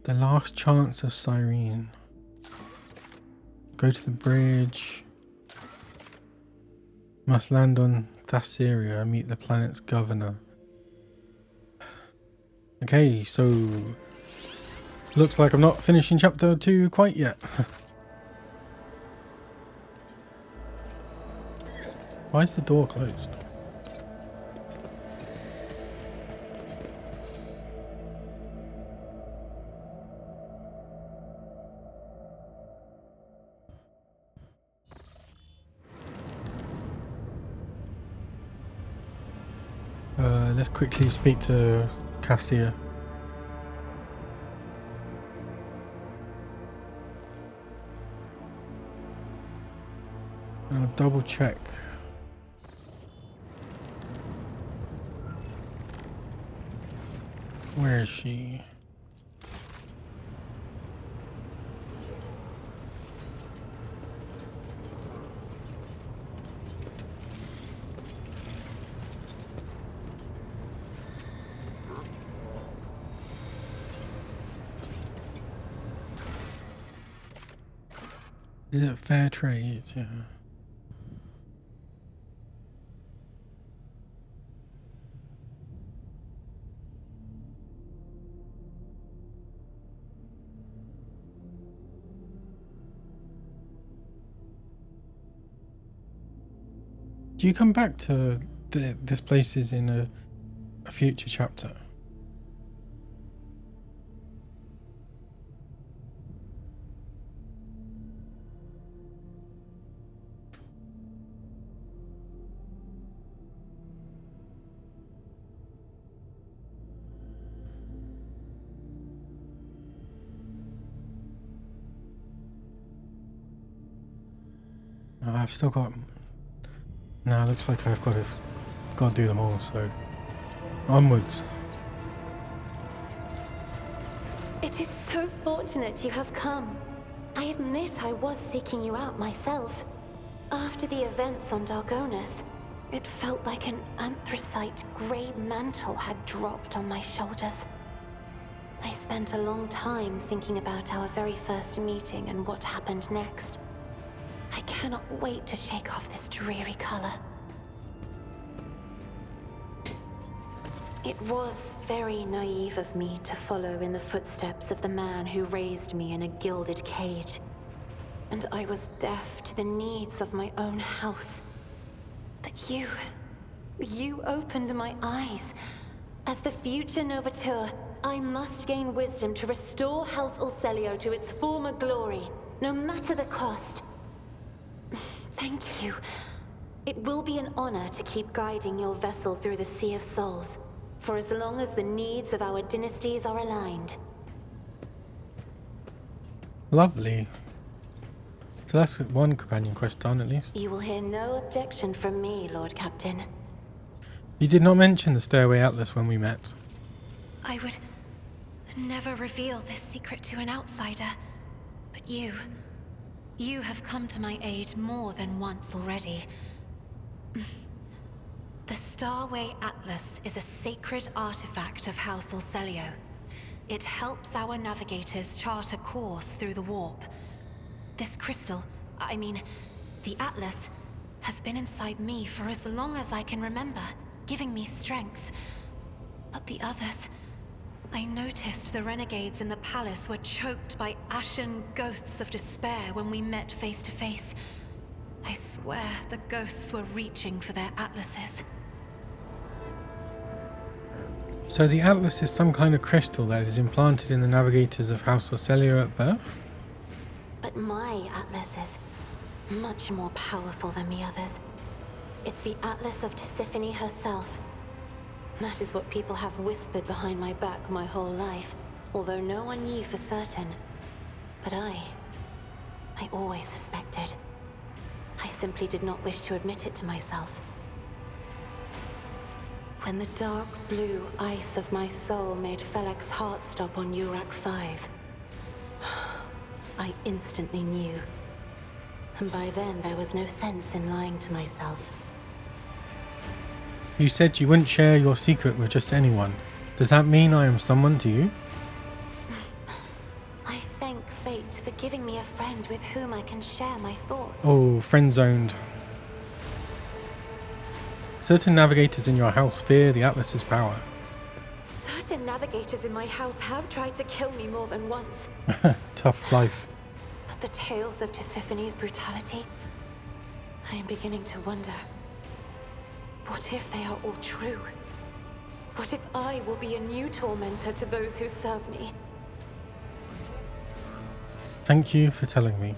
The last chance of Cyrene. Go to the bridge. Must land on Thasseria and meet the planet's governor. Okay, so looks like I'm not finishing chapter 2 quite yet. Why is the door closed? Let's quickly speak to Cassia. I'll double check. Where is she? Is it fair trade? Yeah. Do you come back to this place is in a future chapter? Oh, I've still got. No, it looks like I've got to do them all. So onwards. It is so fortunate you have come. I admit I was seeking you out myself. After the events on Dargonus, it felt like an anthracite grey mantle had dropped on my shoulders. I spent a long time thinking about our very first meeting and what happened next. I cannot wait to shake off this dreary color. It was very naive of me to follow in the footsteps of the man who raised me in a gilded cage. And I was deaf to the needs of my own house. But you opened my eyes. As the future Novateur, I must gain wisdom to restore House Orselio to its former glory, no matter the cost. Thank you. It will be an honor to keep guiding your vessel through the Sea of Souls, for as long as the needs of our dynasties are aligned. Lovely. So that's one companion quest done, at least. You will hear no objection from me, Lord Captain. You did not mention the Stairway Atlas when we met. I would never reveal this secret to an outsider, but you have come to my aid more than once already. The Starway Atlas is a sacred artifact of House Orselio. It helps our navigators chart a course through the warp. This crystal, the Atlas, has been inside me for as long as I can remember, giving me strength. But the others... I noticed the renegades in the palace were choked by ashen ghosts of despair when we met face to face. I swear the ghosts were reaching for their atlases. So the Atlas is some kind of crystal that is implanted in the navigators of House Orselio at birth? But my Atlas is much more powerful than the others. It's the Atlas of Tisiphone herself. That is what people have whispered behind my back my whole life, although no one knew for certain. But I always suspected. I simply did not wish to admit it to myself. When the dark blue ice of my soul made Felek's heart stop on Urak 5, I instantly knew. And by then there was no sense in lying to myself. You said you wouldn't share your secret with just anyone. Does that mean I am someone to you? I thank fate for giving me a friend with whom I can share my thoughts. Oh, friend-zoned. Certain navigators in your house fear the Atlas's power. Certain navigators in my house have tried to kill me more than once. Tough life. But the tales of Tisiphone's brutality... I am beginning to wonder... What if they are all true? What if I will be a new tormentor to those who serve me? Thank you for telling me.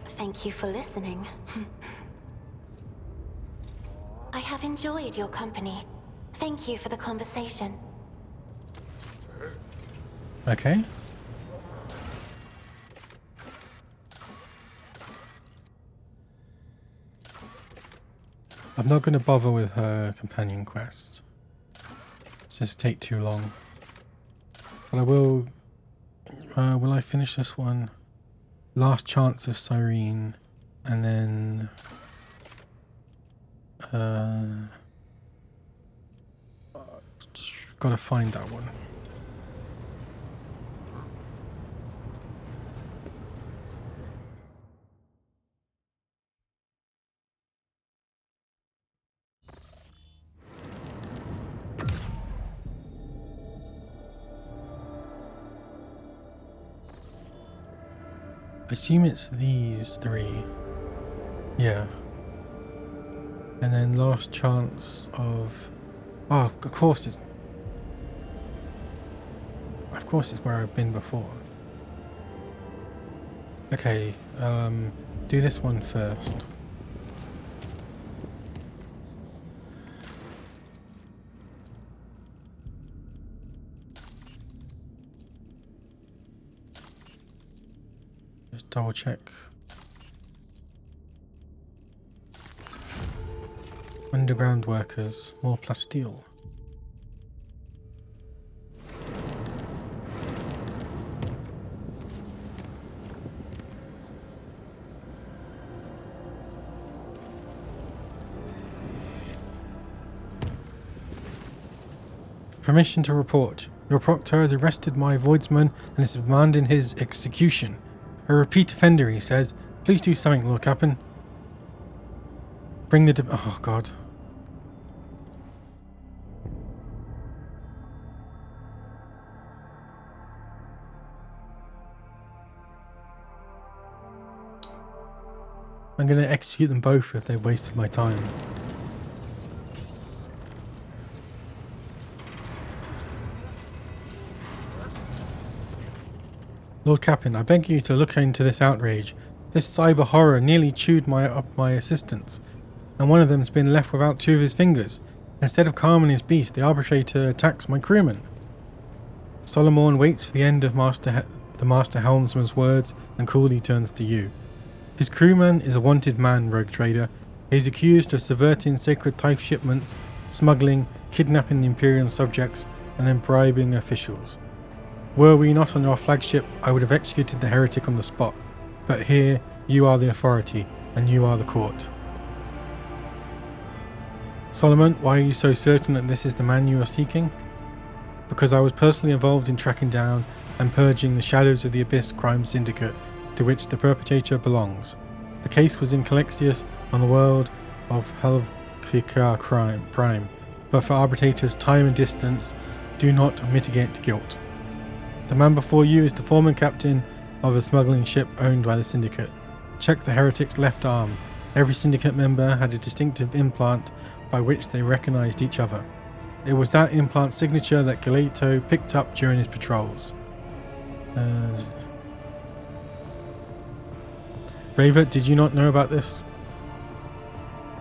Thank you for listening. I have enjoyed your company. Thank you for the conversation. Okay. I'm not going to bother with her companion quest. It's just take too long. But I will... will I finish this one? Last Chance of Cyrene. And then... gotta find that one. I assume it's these three. Yeah. And then Last Chance of... Oh, of course it's... Of course it's where I've been before. Okay, do this one first. Just double check. Underground workers, more plasteel. Permission to report. Your proctor has arrested my voidsman and is demanding his execution. A repeat offender, he says. Please do something, Lord Captain. Bring the... Oh, God. I'm going to execute them both if they've wasted my time. Lord Captain, I beg you to look into this outrage. This cyber horror nearly chewed up my assistants, and one of them's been left without two of his fingers. Instead of calming his beast, the arbitrator attacks my crewman. Solomon waits for the end of the Master Helmsman's words and coolly turns to you. His crewman is a wanted man, rogue trader. He is accused of subverting sacred type shipments, smuggling, kidnapping the Imperium subjects, and then bribing officials. Were we not on your flagship, I would have executed the heretic on the spot. But here, you are the authority, and you are the court. Solomon, why are you so certain that this is the man you are seeking? Because I was personally involved in tracking down and purging the Shadows of the Abyss crime syndicate to which the perpetrator belongs. The case was in Calexius on the world of Helvtica Prime, but for arbitrators time and distance do not mitigate guilt. The man before you is the former captain of a smuggling ship owned by the syndicate. Check the heretic's left arm. Every syndicate member had a distinctive implant by which they recognized each other. It was that implant signature that Galeto picked up during his patrols. Raver, did you not know about this?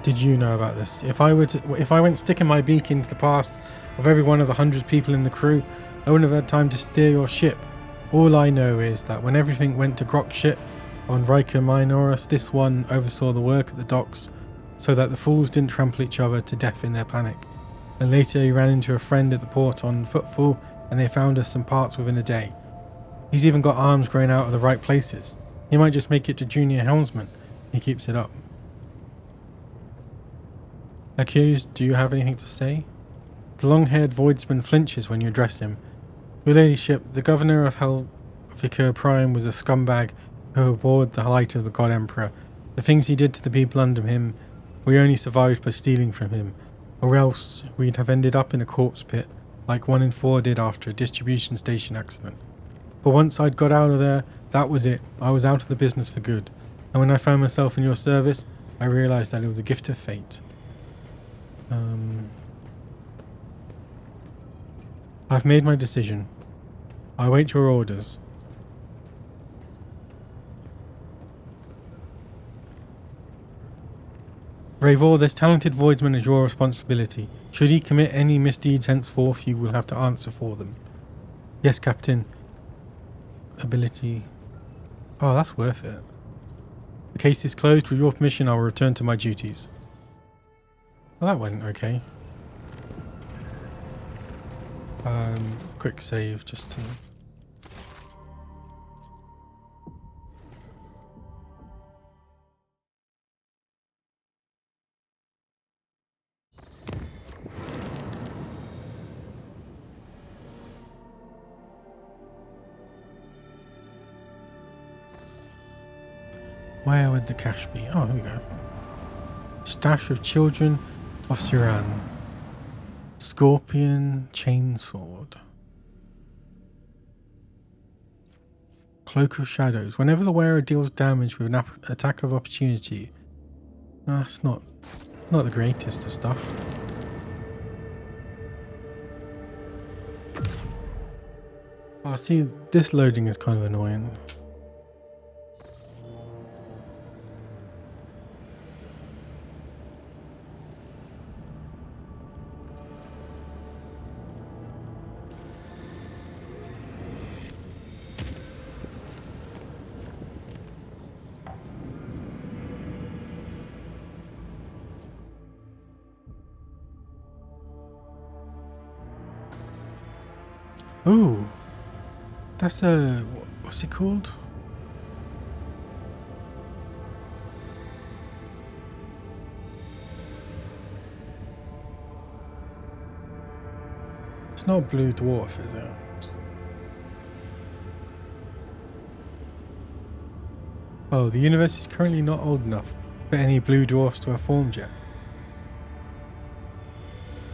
Did you know about this? If I went sticking my beak into the past of every one of the 100 people in the crew, I wouldn't have had time to steer your ship. All I know is that when everything went to grok shit on Riker Minoris, this one oversaw the work at the docks so that the fools didn't trample each other to death in their panic. And later he ran into a friend at the port on footfall and they found us some parts within a day. He's even got arms growing out of the right places. He might just make it to junior helmsman. He keeps it up. Accused, do you have anything to say? The long-haired voidsman flinches when you address him. Your ladyship, the governor of Helvtica Prime was a scumbag who abhorred the light of the God Emperor. The things he did to the people under him, we only survived by stealing from him, or else we'd have ended up in a corpse pit, like 1 in 4 did after a distribution station accident. But once I'd got out of there, that was it. I was out of the business for good. And when I found myself in your service, I realized that it was a gift of fate. I've made my decision. I await your orders. Ravor, this talented voidsman is your responsibility. Should he commit any misdeeds henceforth, you will have to answer for them. Yes, Captain. Ability. Oh, that's worth it. The case is closed. With your permission, I will return to my duties. Well, that went okay. Quick save just to... Where would the cache be? Oh, here we go. Stash of Children of Siran. Scorpion Chainsword. Cloak of Shadows. Whenever the wearer deals damage with an attack of opportunity. That's not the greatest of stuff. Oh, see, this loading is kind of annoying. Ooh, that's a, what's it called? It's not Blue Dwarf, is it? Oh, the universe is currently not old enough for any blue dwarfs to have formed yet.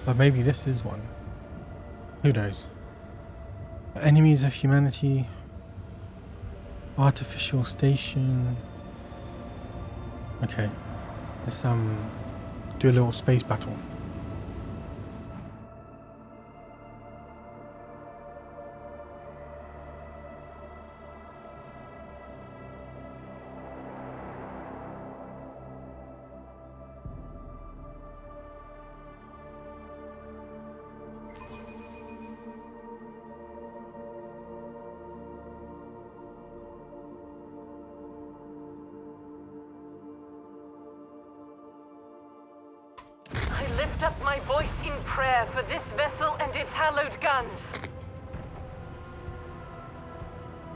But maybe this is one. Who knows? Enemies of humanity. Artificial station. Okay. Let's do a little space battle. Lift up my voice in prayer for this vessel and its hallowed guns.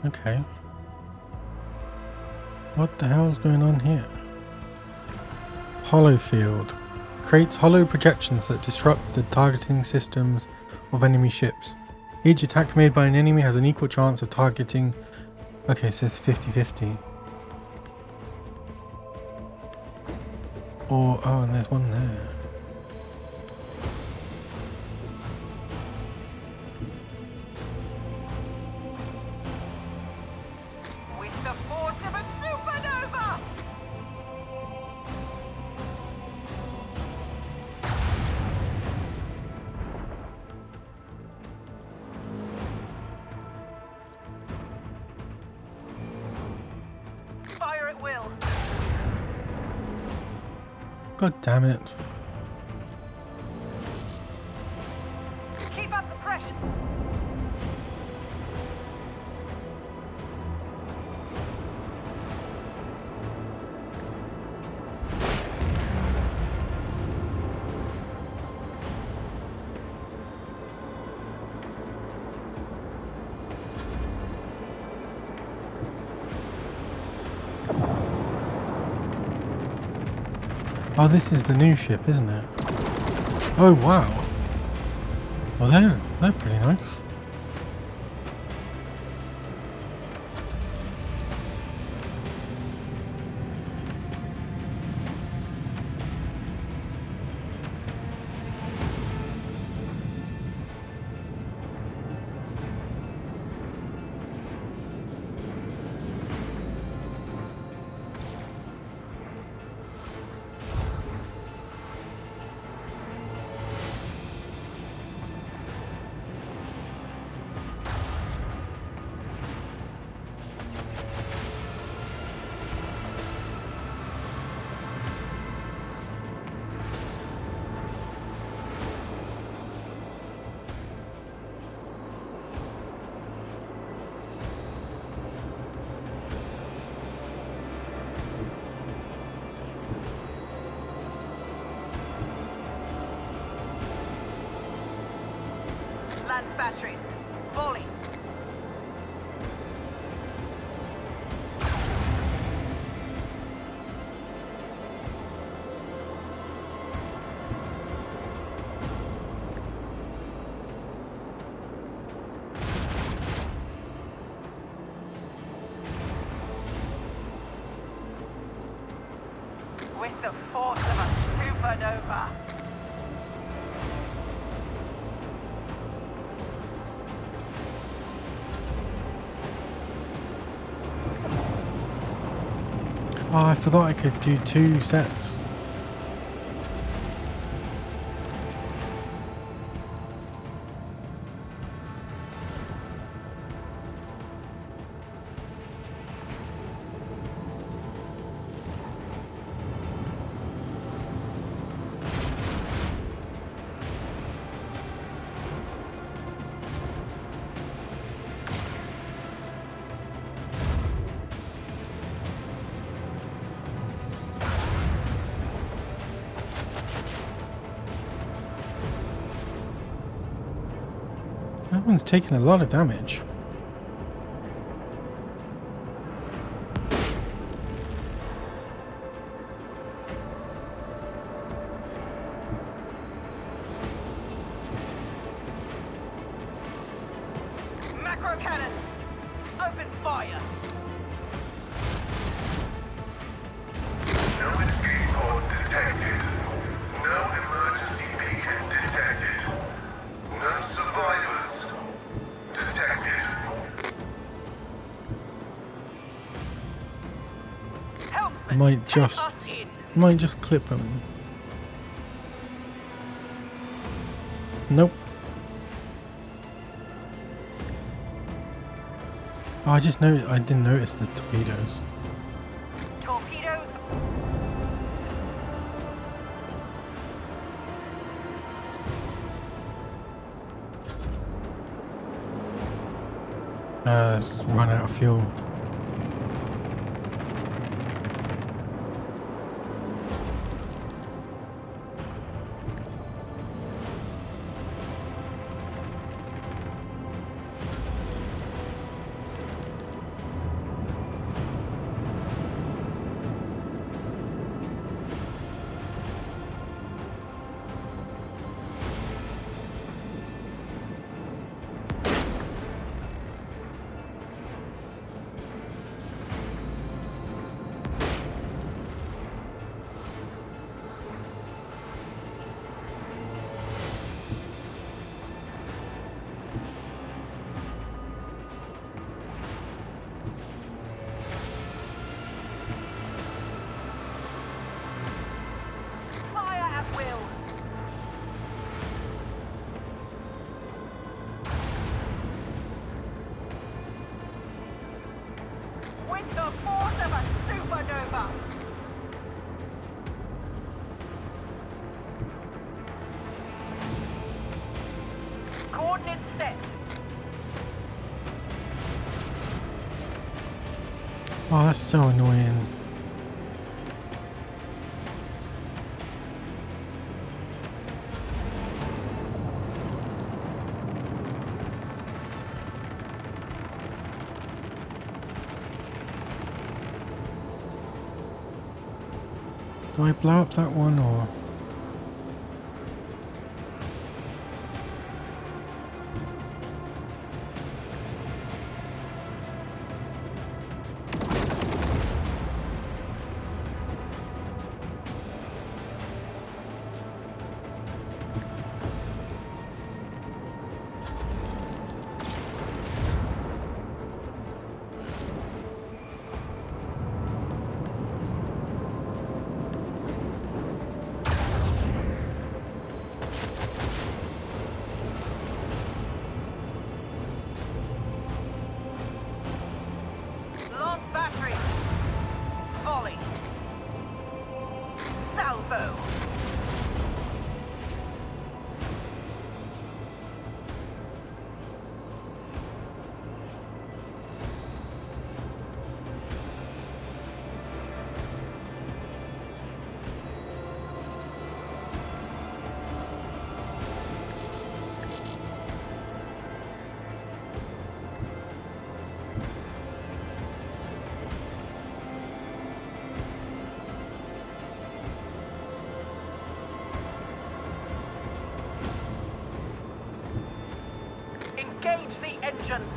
Okay. What the hell is going on here? Hollow field. Creates hollow projections that disrupt the targeting systems of enemy ships. Each attack made by an enemy has an equal chance of targeting... Okay, so it's 50-50. Or... Oh, and there's one there. God damn it. Keep up the pressure. Oh, this is the new ship, isn't it? Oh, wow. Well, they're pretty nice. Lance batteries. Volley. With the force of a supernova. Oh, I forgot I could do 2 sets. That one's taken a lot of damage. Macro cannons. Open fire. No escape pods detected. No emergency beacon detected. No survivors detected. Helmsman, Might take us just in. clip him. Nope. Oh, I didn't notice the torpedoes. Torpedoes. Let's run out of fuel. Fire at will. With the force of a supernova. Coordinates set. Oh, that's so annoying. Do I blow up that one or? Launch battery. Volley. Salvo. instructions.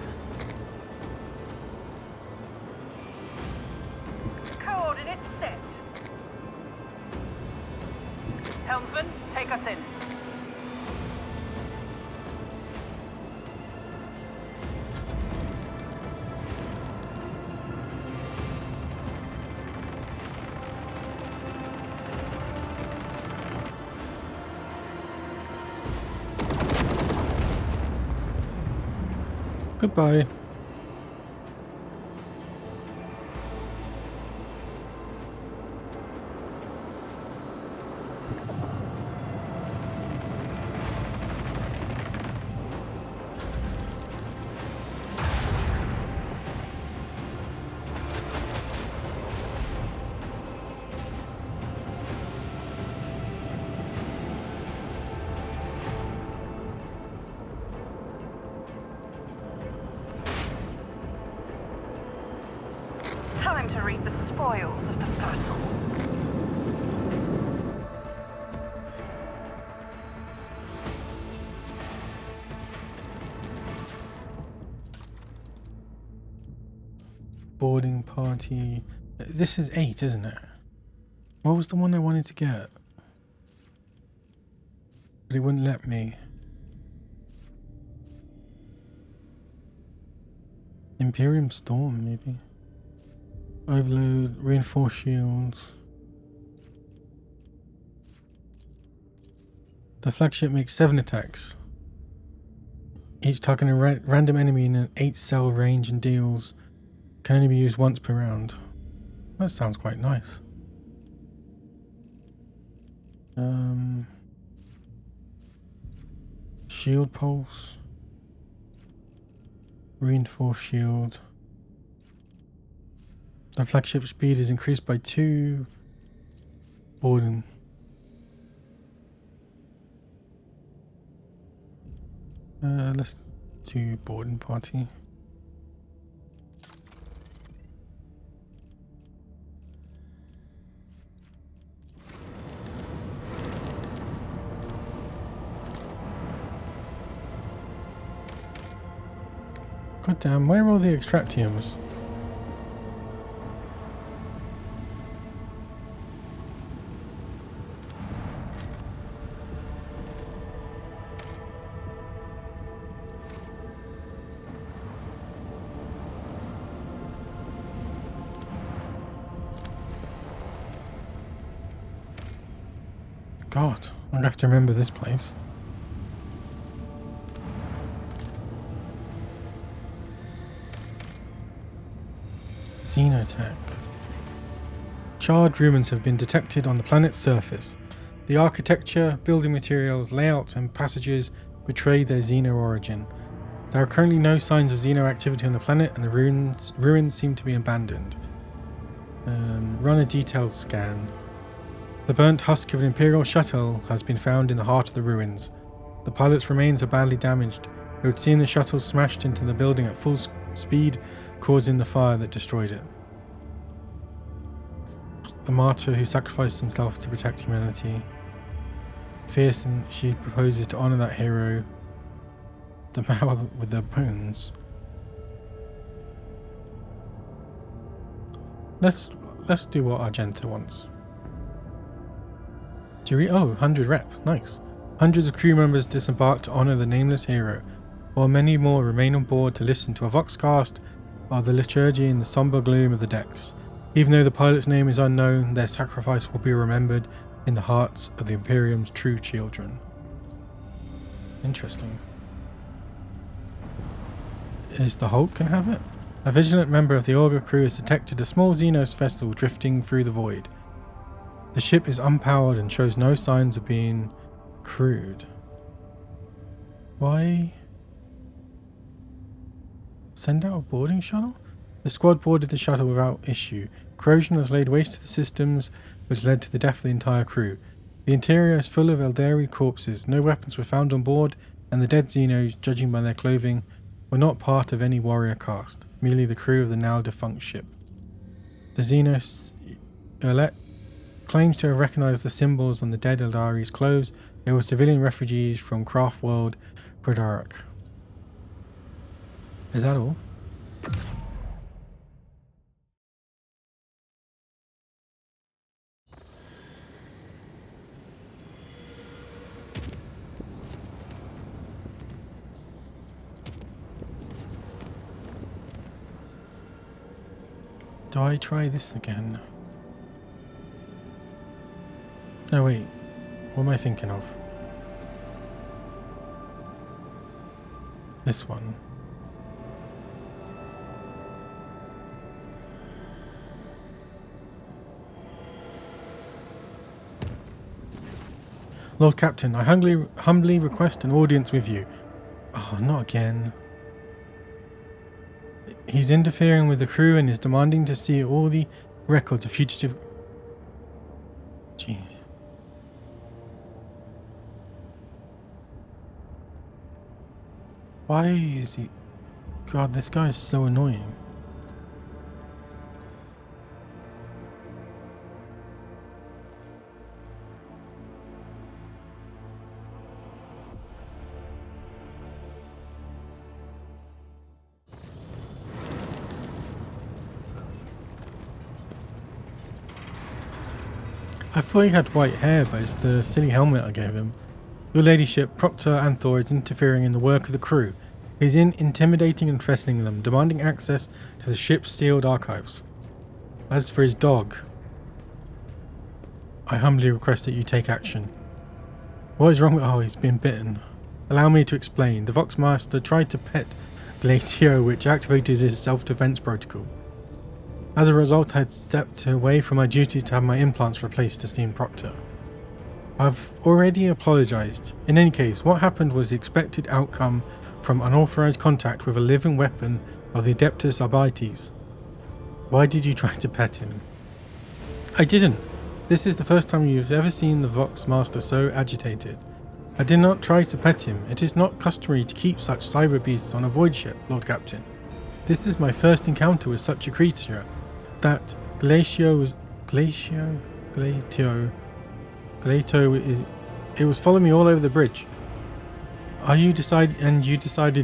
Coordinates set. Helmsman, take us in. Goodbye. Time to reap the spoils of the battle. Boarding party. This is 8, isn't it? What was the one I wanted to get? But it wouldn't let me. Imperium Storm, maybe. Overload, reinforced shields. The flagship makes 7 attacks. Each targeting a random enemy in an 8-cell range and deals can only be used once per round. That sounds quite nice. Shield pulse. Reinforced shield. The flagship speed is increased by 2. Boarding. Let's do boarding party. God damn, where are all the extractiums? God, I'm gonna have to remember this place. Xenotech. Charred ruins have been detected on the planet's surface. The architecture, building materials, layouts, and passages betray their Xeno origin. There are currently no signs of Xeno activity on the planet, and the ruins seem to be abandoned. Run a detailed scan. The burnt husk of an Imperial shuttle has been found in the heart of the ruins. The pilot's remains are badly damaged. It would seem the shuttle smashed into the building at full speed, causing the fire that destroyed it. The martyr who sacrificed himself to protect humanity. Fierce, and she proposes to honor that hero. The mouth with their bones. Let's do what Argenta wants. Oh, 100 rep, nice. Hundreds of crew members disembark to honor the nameless hero, while many more remain on board to listen to a voxcast of the liturgy in the somber gloom of the decks. Even though the pilot's name is unknown, their sacrifice will be remembered in the hearts of the Imperium's true children. Interesting. Is the Hulk can have it? A vigilant member of the Augur crew has detected a small Xenos vessel drifting through the void. The ship is unpowered and shows no signs of being crewed. Why? Send out a boarding shuttle? The squad boarded the shuttle without issue. Corrosion has laid waste to the systems, which led to the death of the entire crew. The interior is full of Eldari corpses. No weapons were found on board, and the dead Xenos, judging by their clothing, were not part of any warrior caste, merely the crew of the now defunct ship. The Xenos claims to have recognized the symbols on the dead Eldari's clothes. They were civilian refugees from Craftworld Prodarach. Is that all? Do I try this again? No, wait. What am I thinking of? This one. Lord Captain, I humbly request an audience with you. Oh, not again. He's interfering with the crew and is demanding to see all the records of fugitive... Jeez. Why is he... God, this guy is so annoying. I thought he had white hair, but it's the silly helmet I gave him. Your ladyship, Proctor Anthor is interfering in the work of the crew. He's intimidating and threatening them, demanding access to the ship's sealed archives. As for his dog, I humbly request that you take action. What is wrong with... Oh, he's been bitten. Allow me to explain. The Voxmaster tried to pet Glacio, which activated his self-defense protocol. As a result, I had stepped away from my duty to have my implants replaced, esteemed Proctor. I've already apologized. In any case, what happened was the expected outcome from unauthorized contact with a living weapon of the Adeptus Arbites. Why did you try to pet him? I didn't. This is the first time you've ever seen the Voxmaster so agitated. I did not try to pet him. It is not customary to keep such cyber beasts on a void ship, Lord Captain. This is my first encounter with such a creature. That Glacio is... It was following me all over the bridge. You decided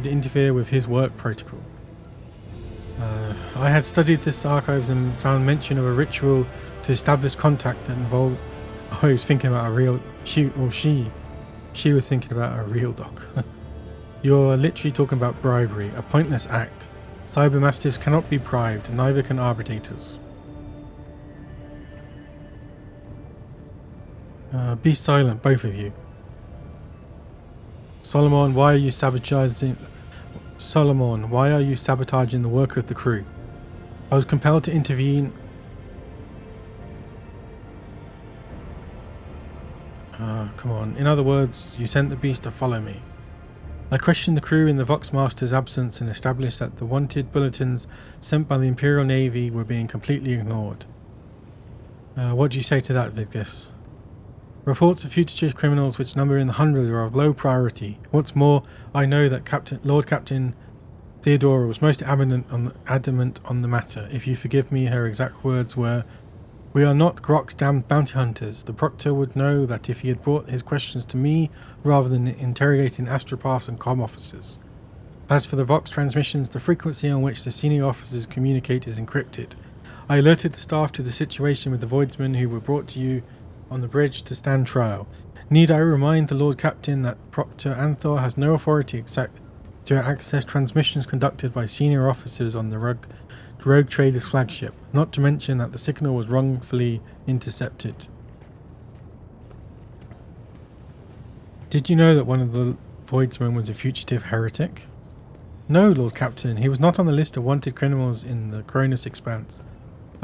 to interfere with his work protocol. I had studied this archives and found mention of a ritual to establish contact that involved... Oh, he was thinking about a real... She was thinking about a real dog. You're literally talking about bribery, a pointless act. Cybermastiffs cannot be bribed, neither can arbitrators. Be silent, both of you. Solomon, why are you sabotaging the work of the crew? I was compelled to intervene. Come on. In other words, you sent the beast to follow me. I questioned the crew in the Voxmaster's absence and established that the wanted bulletins sent by the Imperial Navy were being completely ignored. What do you say to that, Vigdis? Reports of fugitive criminals which number in the hundreds are of low priority. What's more, I know that Lord Captain Theodora was most adamant on the matter. If you forgive me, her exact words were, "We are not Grok's damned bounty hunters." The Proctor would know that if he had brought his questions to me rather than interrogating astropaths and comm officers. As for the Vox transmissions, the frequency on which the senior officers communicate is encrypted. I alerted the staff to the situation with the Voidsmen who were brought to you on the bridge to stand trial. Need I remind the Lord Captain that Proctor Anthor has no authority except to access transmissions conducted by senior officers on the Rogue Trader's flagship, not to mention that the signal was wrongfully intercepted. Did you know that one of the Voidsmen was a fugitive heretic? No, Lord Captain, he was not on the list of wanted criminals in the Cronus Expanse.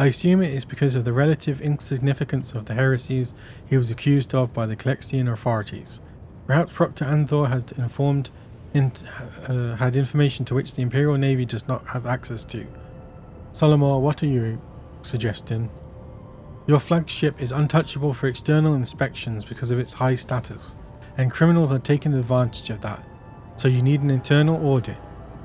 I assume it is because of the relative insignificance of the heresies he was accused of by the Calexian authorities. Perhaps Proctor Anthor had information to which the Imperial Navy does not have access to. Solomon, what are you suggesting? Your flagship is untouchable for external inspections because of its high status, and criminals are taking advantage of that. So you need an internal audit.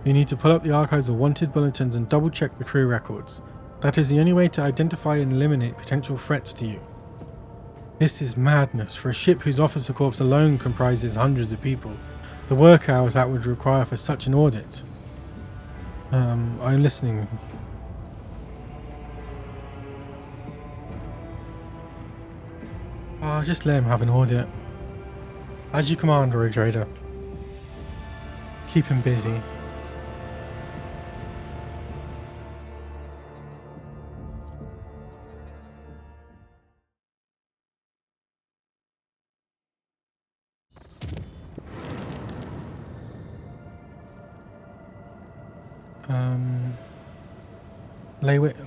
You need to pull up the archives of wanted bulletins and double-check the crew records. That is the only way to identify and eliminate potential threats to you. This is madness. For a ship whose officer corps alone comprises hundreds of people, the work hours that would require for such an audit. I'm listening. Oh, just let him have an audit. As you command, Rogue Trader. Keep him busy.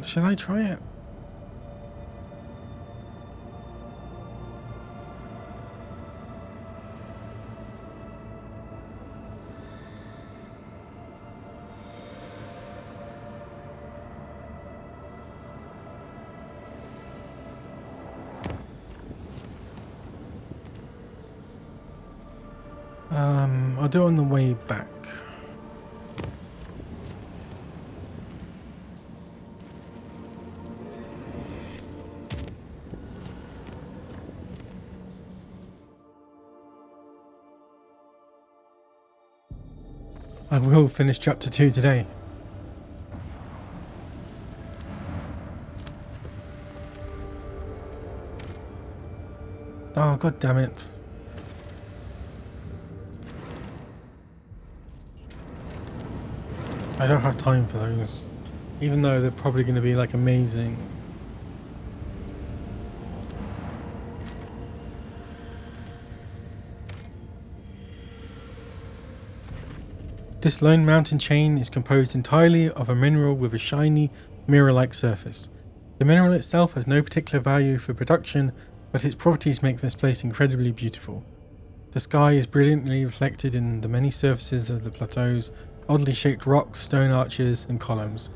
Should I try it? I'll do it on the way back. I will finish chapter 2 today. Oh, god damn it. I don't have time for those. Even though they're probably going to be like amazing. This lone mountain chain is composed entirely of a mineral with a shiny, mirror-like surface. The mineral itself has no particular value for production, but its properties make this place incredibly beautiful. The sky is brilliantly reflected in the many surfaces of the plateaus, oddly shaped rocks, stone arches, and columns.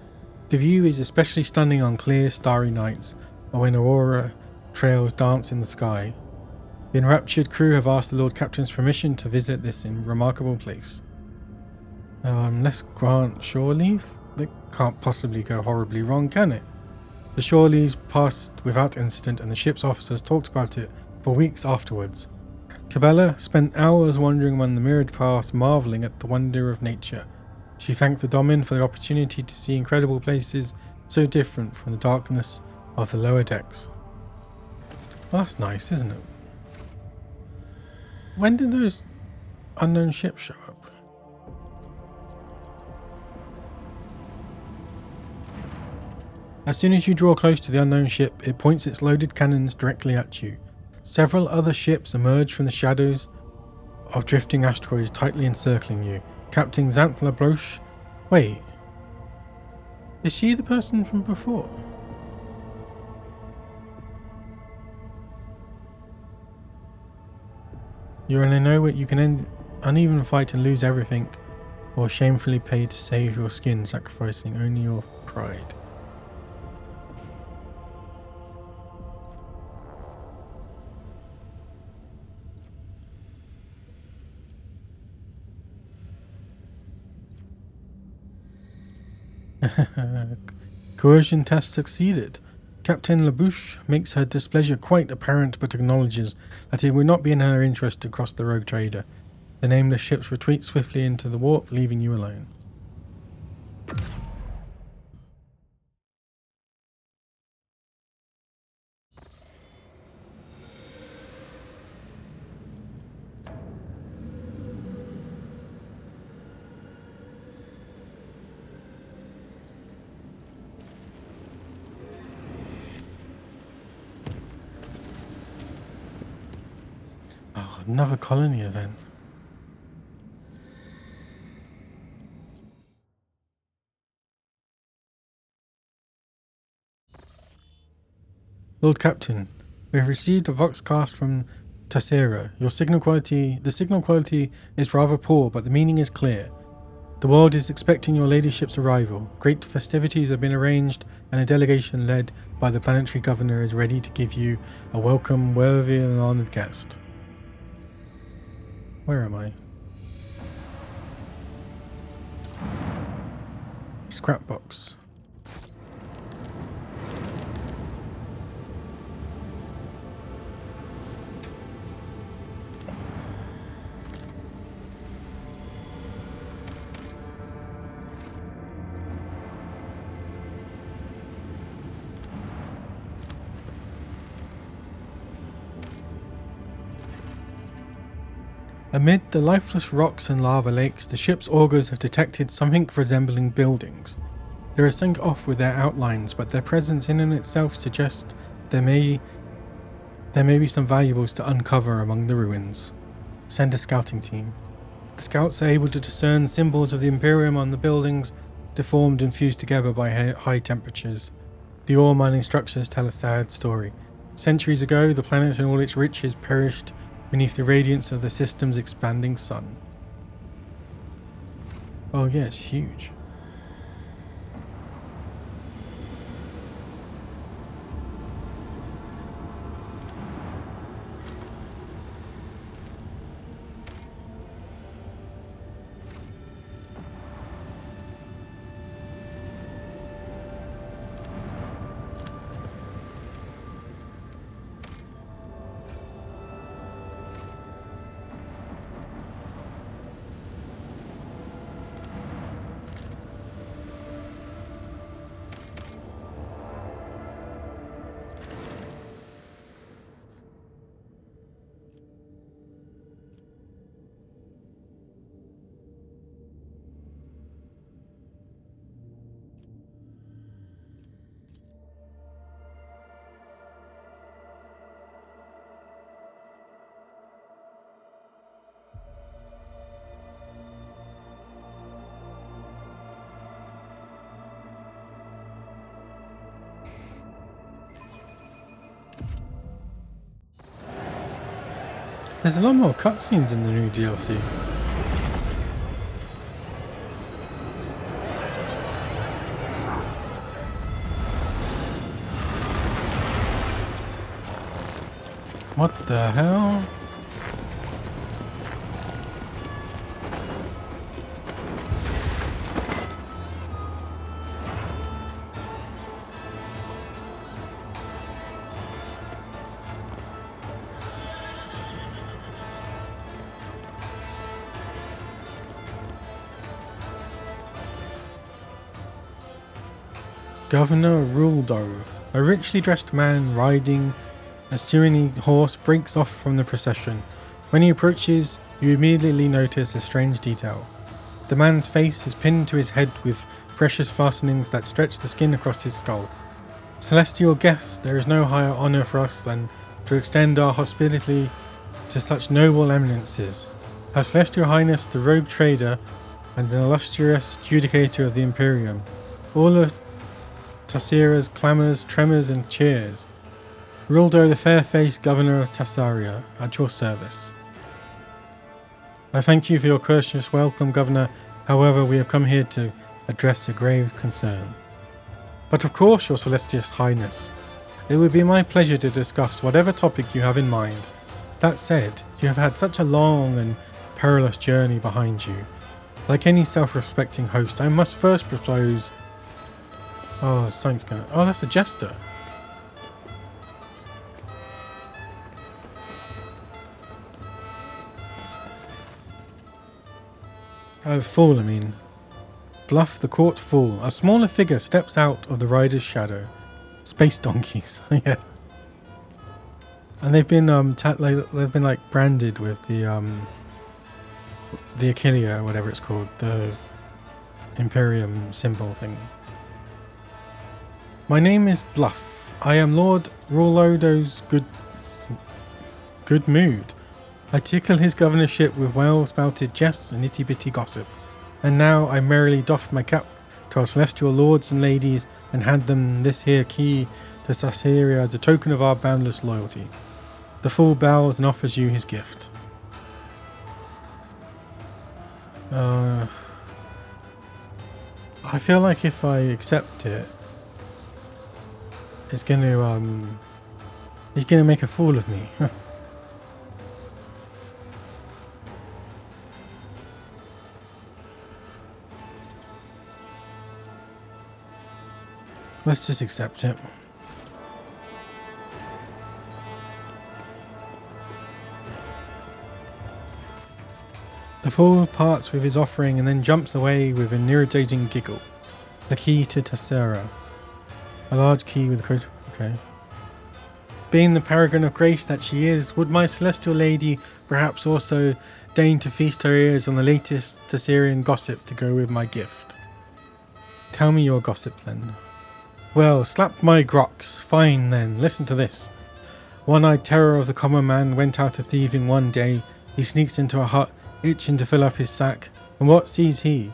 The view is especially stunning on clear, starry nights, or when aurora trails dance in the sky. The enraptured crew have asked the Lord Captain's permission to visit this remarkable place. Let's grant shore leave. That can't possibly go horribly wrong, can it? The shore leave passed without incident, and the ship's officers talked about it for weeks afterwards. Cabela spent hours wandering among the mirrored paths, marvelling at the wonder of nature. She thanked the Domin for the opportunity to see incredible places so different from the darkness of the lower decks. Well, that's nice, isn't it? When did those unknown ships show up? As soon as you draw close to the unknown ship, it points its loaded cannons directly at you. Several other ships emerge from the shadows of drifting asteroids tightly encircling you. Captain Xanthla Bloch. Wait. Is she the person from before? You're in a know where you can end uneven fight and lose everything, or shamefully pay to save your skin, sacrificing only your pride. Coercion test succeeded. Captain Labouche makes her displeasure quite apparent, but acknowledges that it would not be in her interest to cross the Rogue Trader. The nameless ships retreat swiftly into the warp, leaving you alone. Oh, another colony event. Lord Captain, we have received a voxcast from Tassera. The signal quality is rather poor, but the meaning is clear. The world is expecting your ladyship's arrival. Great festivities have been arranged, and a delegation led by the planetary governor is ready to give you a welcome worthy of an honoured guest. Where am I? Scrapbox. Amid the lifeless rocks and lava lakes, the ship's augurs have detected something resembling buildings. They are synced off with their outlines, but their presence in and itself suggests there may be some valuables to uncover among the ruins. Send a scouting team. The scouts are able to discern symbols of the Imperium on the buildings, deformed and fused together by high temperatures. The ore mining structures tell a sad story. Centuries ago, the planet and all its riches perished beneath the radiance of the system's expanding sun. Oh yeah, it's huge. There's a lot more cutscenes in the new DLC. What the hell? Governor Ruldo, a richly dressed man riding a Syrian horse, breaks off from the procession. When he approaches, you immediately notice a strange detail. The man's face is pinned to his head with precious fastenings that stretch the skin across his skull. Celestial guests, there is no higher honor for us than to extend our hospitality to such noble eminences. Her Celestial Highness, the rogue trader, and an illustrious judicator of the Imperium. All of Tassira's clamours, tremors, and cheers. Ruldo, the fair-faced governor of Tassaria, at your service. I thank you for your courteous welcome, Governor. However, we have come here to address a grave concern. But of course, your Celestial Highness. It would be my pleasure to discuss whatever topic you have in mind. That said, you have had such a long and perilous journey behind you. Like any self-respecting host, I must first propose... Oh, something's gonna... Oh, that's a jester. Oh, fool, I mean. Bluff the court fool. A smaller figure steps out of the rider's shadow. Space donkeys, yeah. And they've been they've been like branded with the Achillea, or whatever it's called, the Imperium symbol thing. My name is Bluff. I am Lord Rolodo's good mood. I tickle his governorship with well-spouted jests and itty-bitty gossip. And now I merrily doff my cap to our celestial lords and ladies and hand them this here key to Tassaria as a token of our boundless loyalty. The fool bows and offers you his gift. I feel like if I accept it, it's going to he's going to make a fool of me. Let's just accept it. The fool parts with his offering and then jumps away with an irritating giggle. The key to Tassera. A large key with a code. Okay. Being the paragon of grace that she is, would my celestial lady perhaps also deign to feast her ears on the latest Tassirian gossip to go with my gift. Tell me your gossip then. Well, slap my grox. Fine then, listen to this. One-eyed terror of the common man went out a thieving one day. He sneaks into a hut, itching to fill up his sack, and what sees he?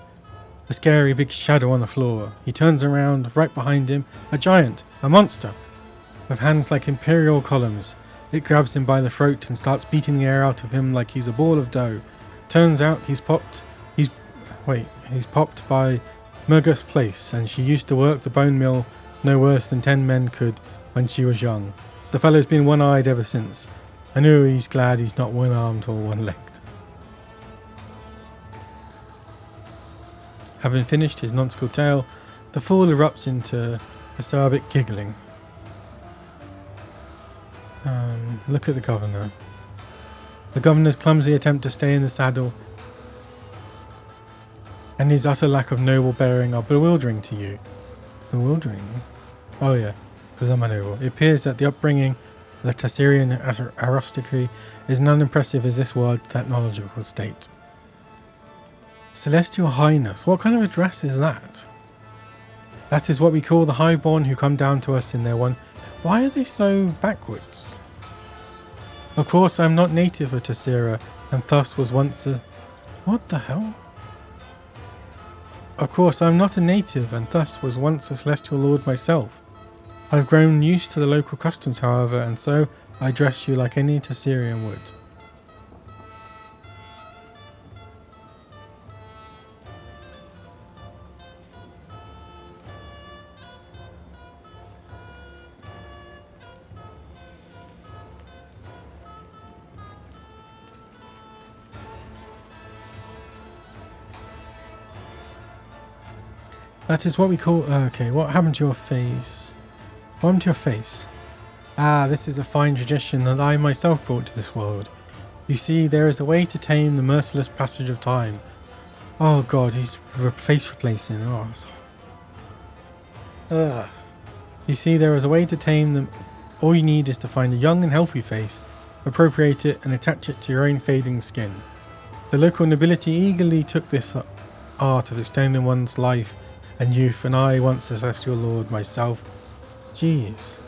A scary big shadow on the floor. He turns around, right behind him, a giant, a monster, with hands like imperial columns. It grabs him by the throat and starts beating the air out of him like he's a ball of dough. Turns out he's popped by Murga's place, and she used to work the bone mill no worse than 10 men could when she was young. The fellow's been one-eyed ever since. I know he's glad he's not one-armed or one-legged. Having finished his nonsensical tale, the fool erupts into acerbic giggling. Look at the governor. The governor's clumsy attempt to stay in the saddle and his utter lack of noble bearing are bewildering to you. Bewildering? Oh yeah, because I'm a noble. It appears that the upbringing of the Tassirian aristocracy is not impressive as this world's technological state. Celestial Highness, what kind of address is that? That is what we call the highborn who come down to us in their one. Why are they so backwards? Of course, I am not native of Tassira, and thus was once a... What the hell? Of course, I am not a native, and thus was once a celestial lord myself. I have grown used to the local customs, however, and so I dress you like any Tassirian would. That is what we call... okay, what happened to your face? What happened to your face? Ah, this is a fine tradition that I myself brought to this world. You see, there is a way to tame the merciless passage of time. Oh god, he's face replacing. Oh. You see, there is a way to tame them. All you need is to find a young and healthy face, appropriate it and attach it to your own fading skin. The local nobility eagerly took this art of extending one's life and youth, and I, once a celestial lord myself. Jeez.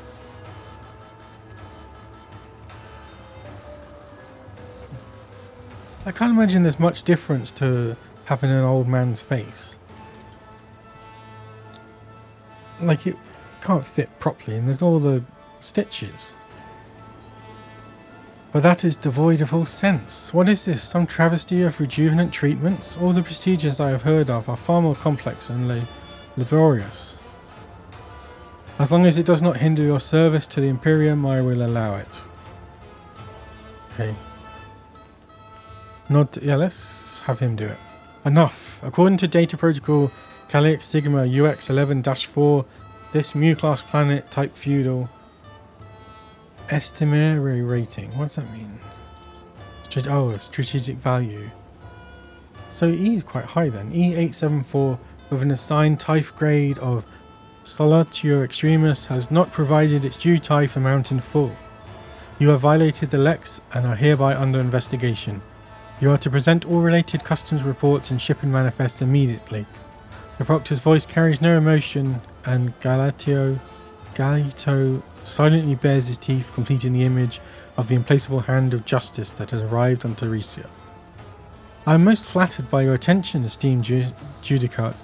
I can't imagine there's much difference to having an old man's face. Like, it can't fit properly, and there's all the stitches. But that is devoid of all sense. What is this? Some travesty of rejuvenant treatments? All the procedures I have heard of are far more complex and laborious. As long as it does not hinder your service to the Imperium, I will allow it. Okay. Yeah, let's have him do it. Enough. According to Data Protocol Calix Sigma UX 11-4, this Mu class planet type feudal estimatory rating. What does that mean? Strategic value. So E is quite high then. E874 with an assigned TIFE grade of Solatio Extremis has not provided its due TIFE amount in full. You have violated the Lex and are hereby under investigation. You are to present all related customs reports and shipping manifests immediately. The proctor's voice carries no emotion, and Galito silently bares his teeth, completing the image of the implacable hand of justice that has arrived on Teresia. I am most flattered by your attention, esteemed Judicator,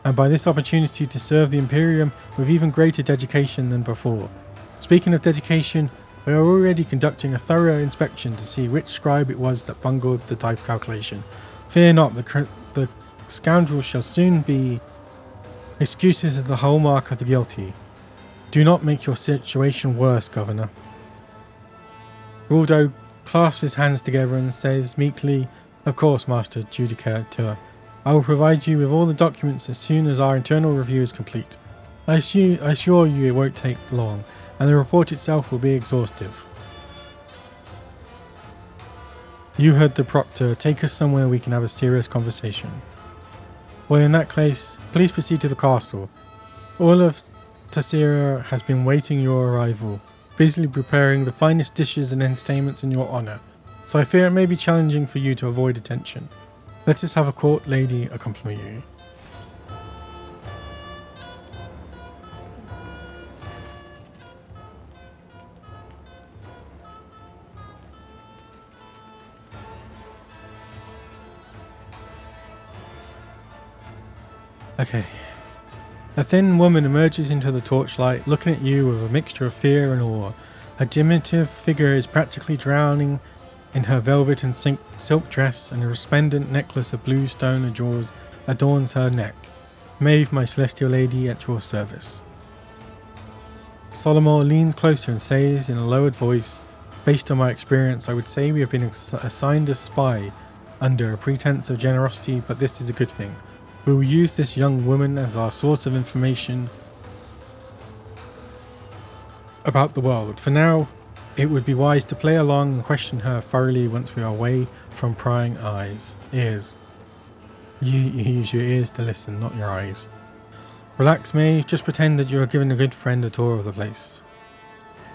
and by this opportunity to serve the Imperium with even greater dedication than before. Speaking of dedication, we are already conducting a thorough inspection to see which scribe it was that bungled the TIFE calculation. Fear not, the scoundrel shall soon be... Excuses are the hallmark of the guilty. Do not make your situation worse, Governor. Ruldo clasps his hands together and says meekly, "Of course, Master Judicator. I will provide you with all the documents as soon as our internal review is complete. I assure you it won't take long, and the report itself will be exhaustive." You heard the proctor. Take us somewhere we can have a serious conversation. Well, in that case, please proceed to the castle. All of Tassira has been waiting your arrival, busily preparing the finest dishes and entertainments in your honor. so I fear it may be challenging for you to avoid attention. Let us have a court lady accompany you. Okay. A thin woman emerges into the torchlight, looking at you with a mixture of fear and awe. Her diminutive figure is practically drowning in her velvet and silk dress, and a resplendent necklace of blue stone adorns her neck. Maeve, my celestial lady, at your service. Solomon leans closer and says in a lowered voice, based on my experience, I would say we have been assigned a spy under a pretense of generosity, but this is a good thing. We will use this young woman as our source of information about the world. For now, it would be wise to play along and question her thoroughly once we are away from prying ears. You use your ears to listen, not your eyes. Relax, Maeve. Just pretend that you are giving a good friend a tour of the place.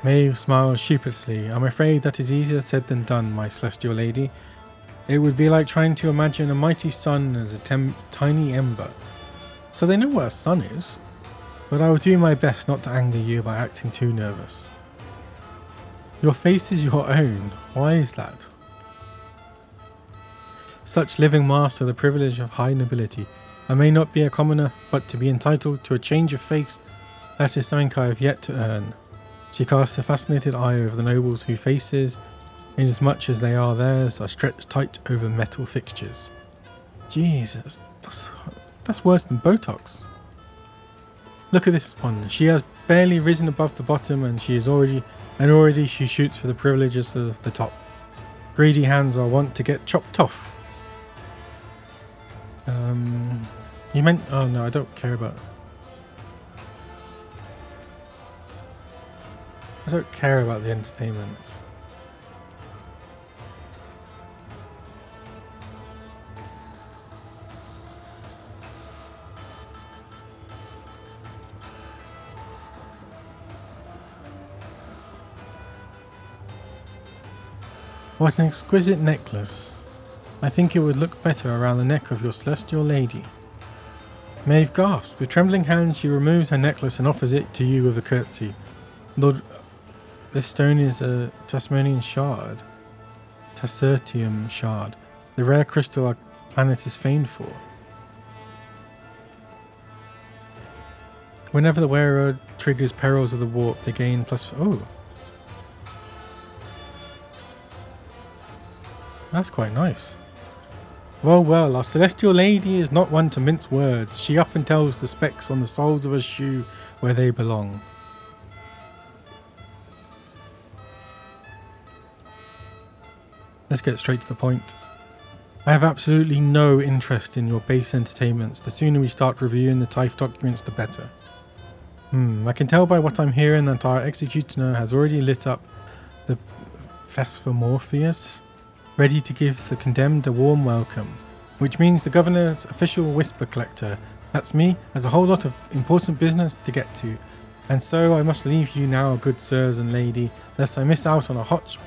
Maeve smiles sheepishly. I'm afraid that is easier said than done, my celestial lady. It would be like trying to imagine a mighty sun as a tiny ember. So they know what a sun is, but I will do my best not to anger you by acting too nervous. Your face is your own. Why is that? Such living masks are the privilege of high nobility. I may not be a commoner, but to be entitled to a change of face, that is something I have yet to earn. She casts a fascinated eye over the nobles whose faces, inasmuch as they are theirs, are stretched tight over metal fixtures. Jesus, that's worse than Botox. Look at this one. She has barely risen above the bottom, and already she shoots for the privileges of the top. Greedy hands are wont to get chopped off. You meant? Oh no, I don't care about. I don't care about the entertainment. What an exquisite necklace. I think it would look better around the neck of your celestial lady. Maeve gasps. With trembling hands she removes her necklace and offers it to you with a curtsy. Lord, this stone is a Tasmanian shard. Tassertium shard. The rare crystal our planet is famed for. Whenever the wearer triggers perils of the warp, they gain plus... Oh. That's quite nice. Well, our celestial lady is not one to mince words. She up and tells the specks on the soles of her shoe where they belong. Let's get straight to the point. I have absolutely no interest in your base entertainments. The sooner we start reviewing the TIFE documents, the better. I can tell by what I'm hearing that our executioner has already lit up the Phasphomorpheus, ready to give the condemned a warm welcome, which means the governor's official whisper collector, that's me, has a whole lot of important business to get to, and so I must leave you now, good sirs and lady, lest I miss out on a hot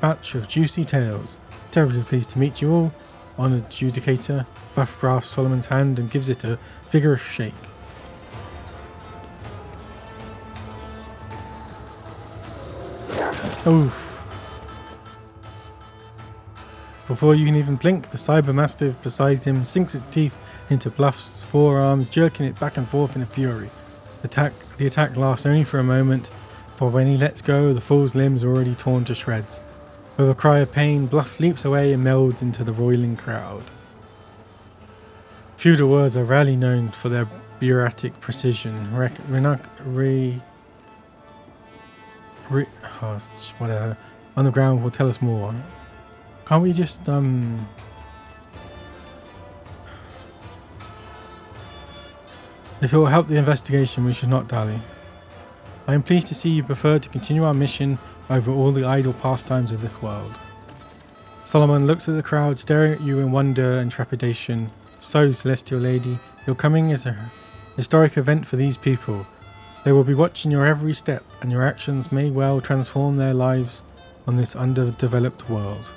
batch of juicy tales. Terribly pleased to meet you all. Honoured Judicator. Buff grasps Solomon's hand and gives it a vigorous shake. Oof. Before you can even blink, the cyber mastiff beside him sinks its teeth into Bluff's forearms, jerking it back and forth in a fury. The attack lasts only for a moment, but when he lets go, the fool's limbs are already torn to shreds. With a cry of pain, Bluff leaps away and melds into the roiling crowd. Feudal words are rarely known for their bureaucratic precision. Whatever. On the ground will tell us more. Can't we just, If it will help the investigation, we should not dally. I am pleased to see you prefer to continue our mission over all the idle pastimes of this world. Solomon looks at the crowd, staring at you in wonder and trepidation. So, Celestial Lady, your coming is a historic event for these people. They will be watching your every step, and your actions may well transform their lives on this underdeveloped world.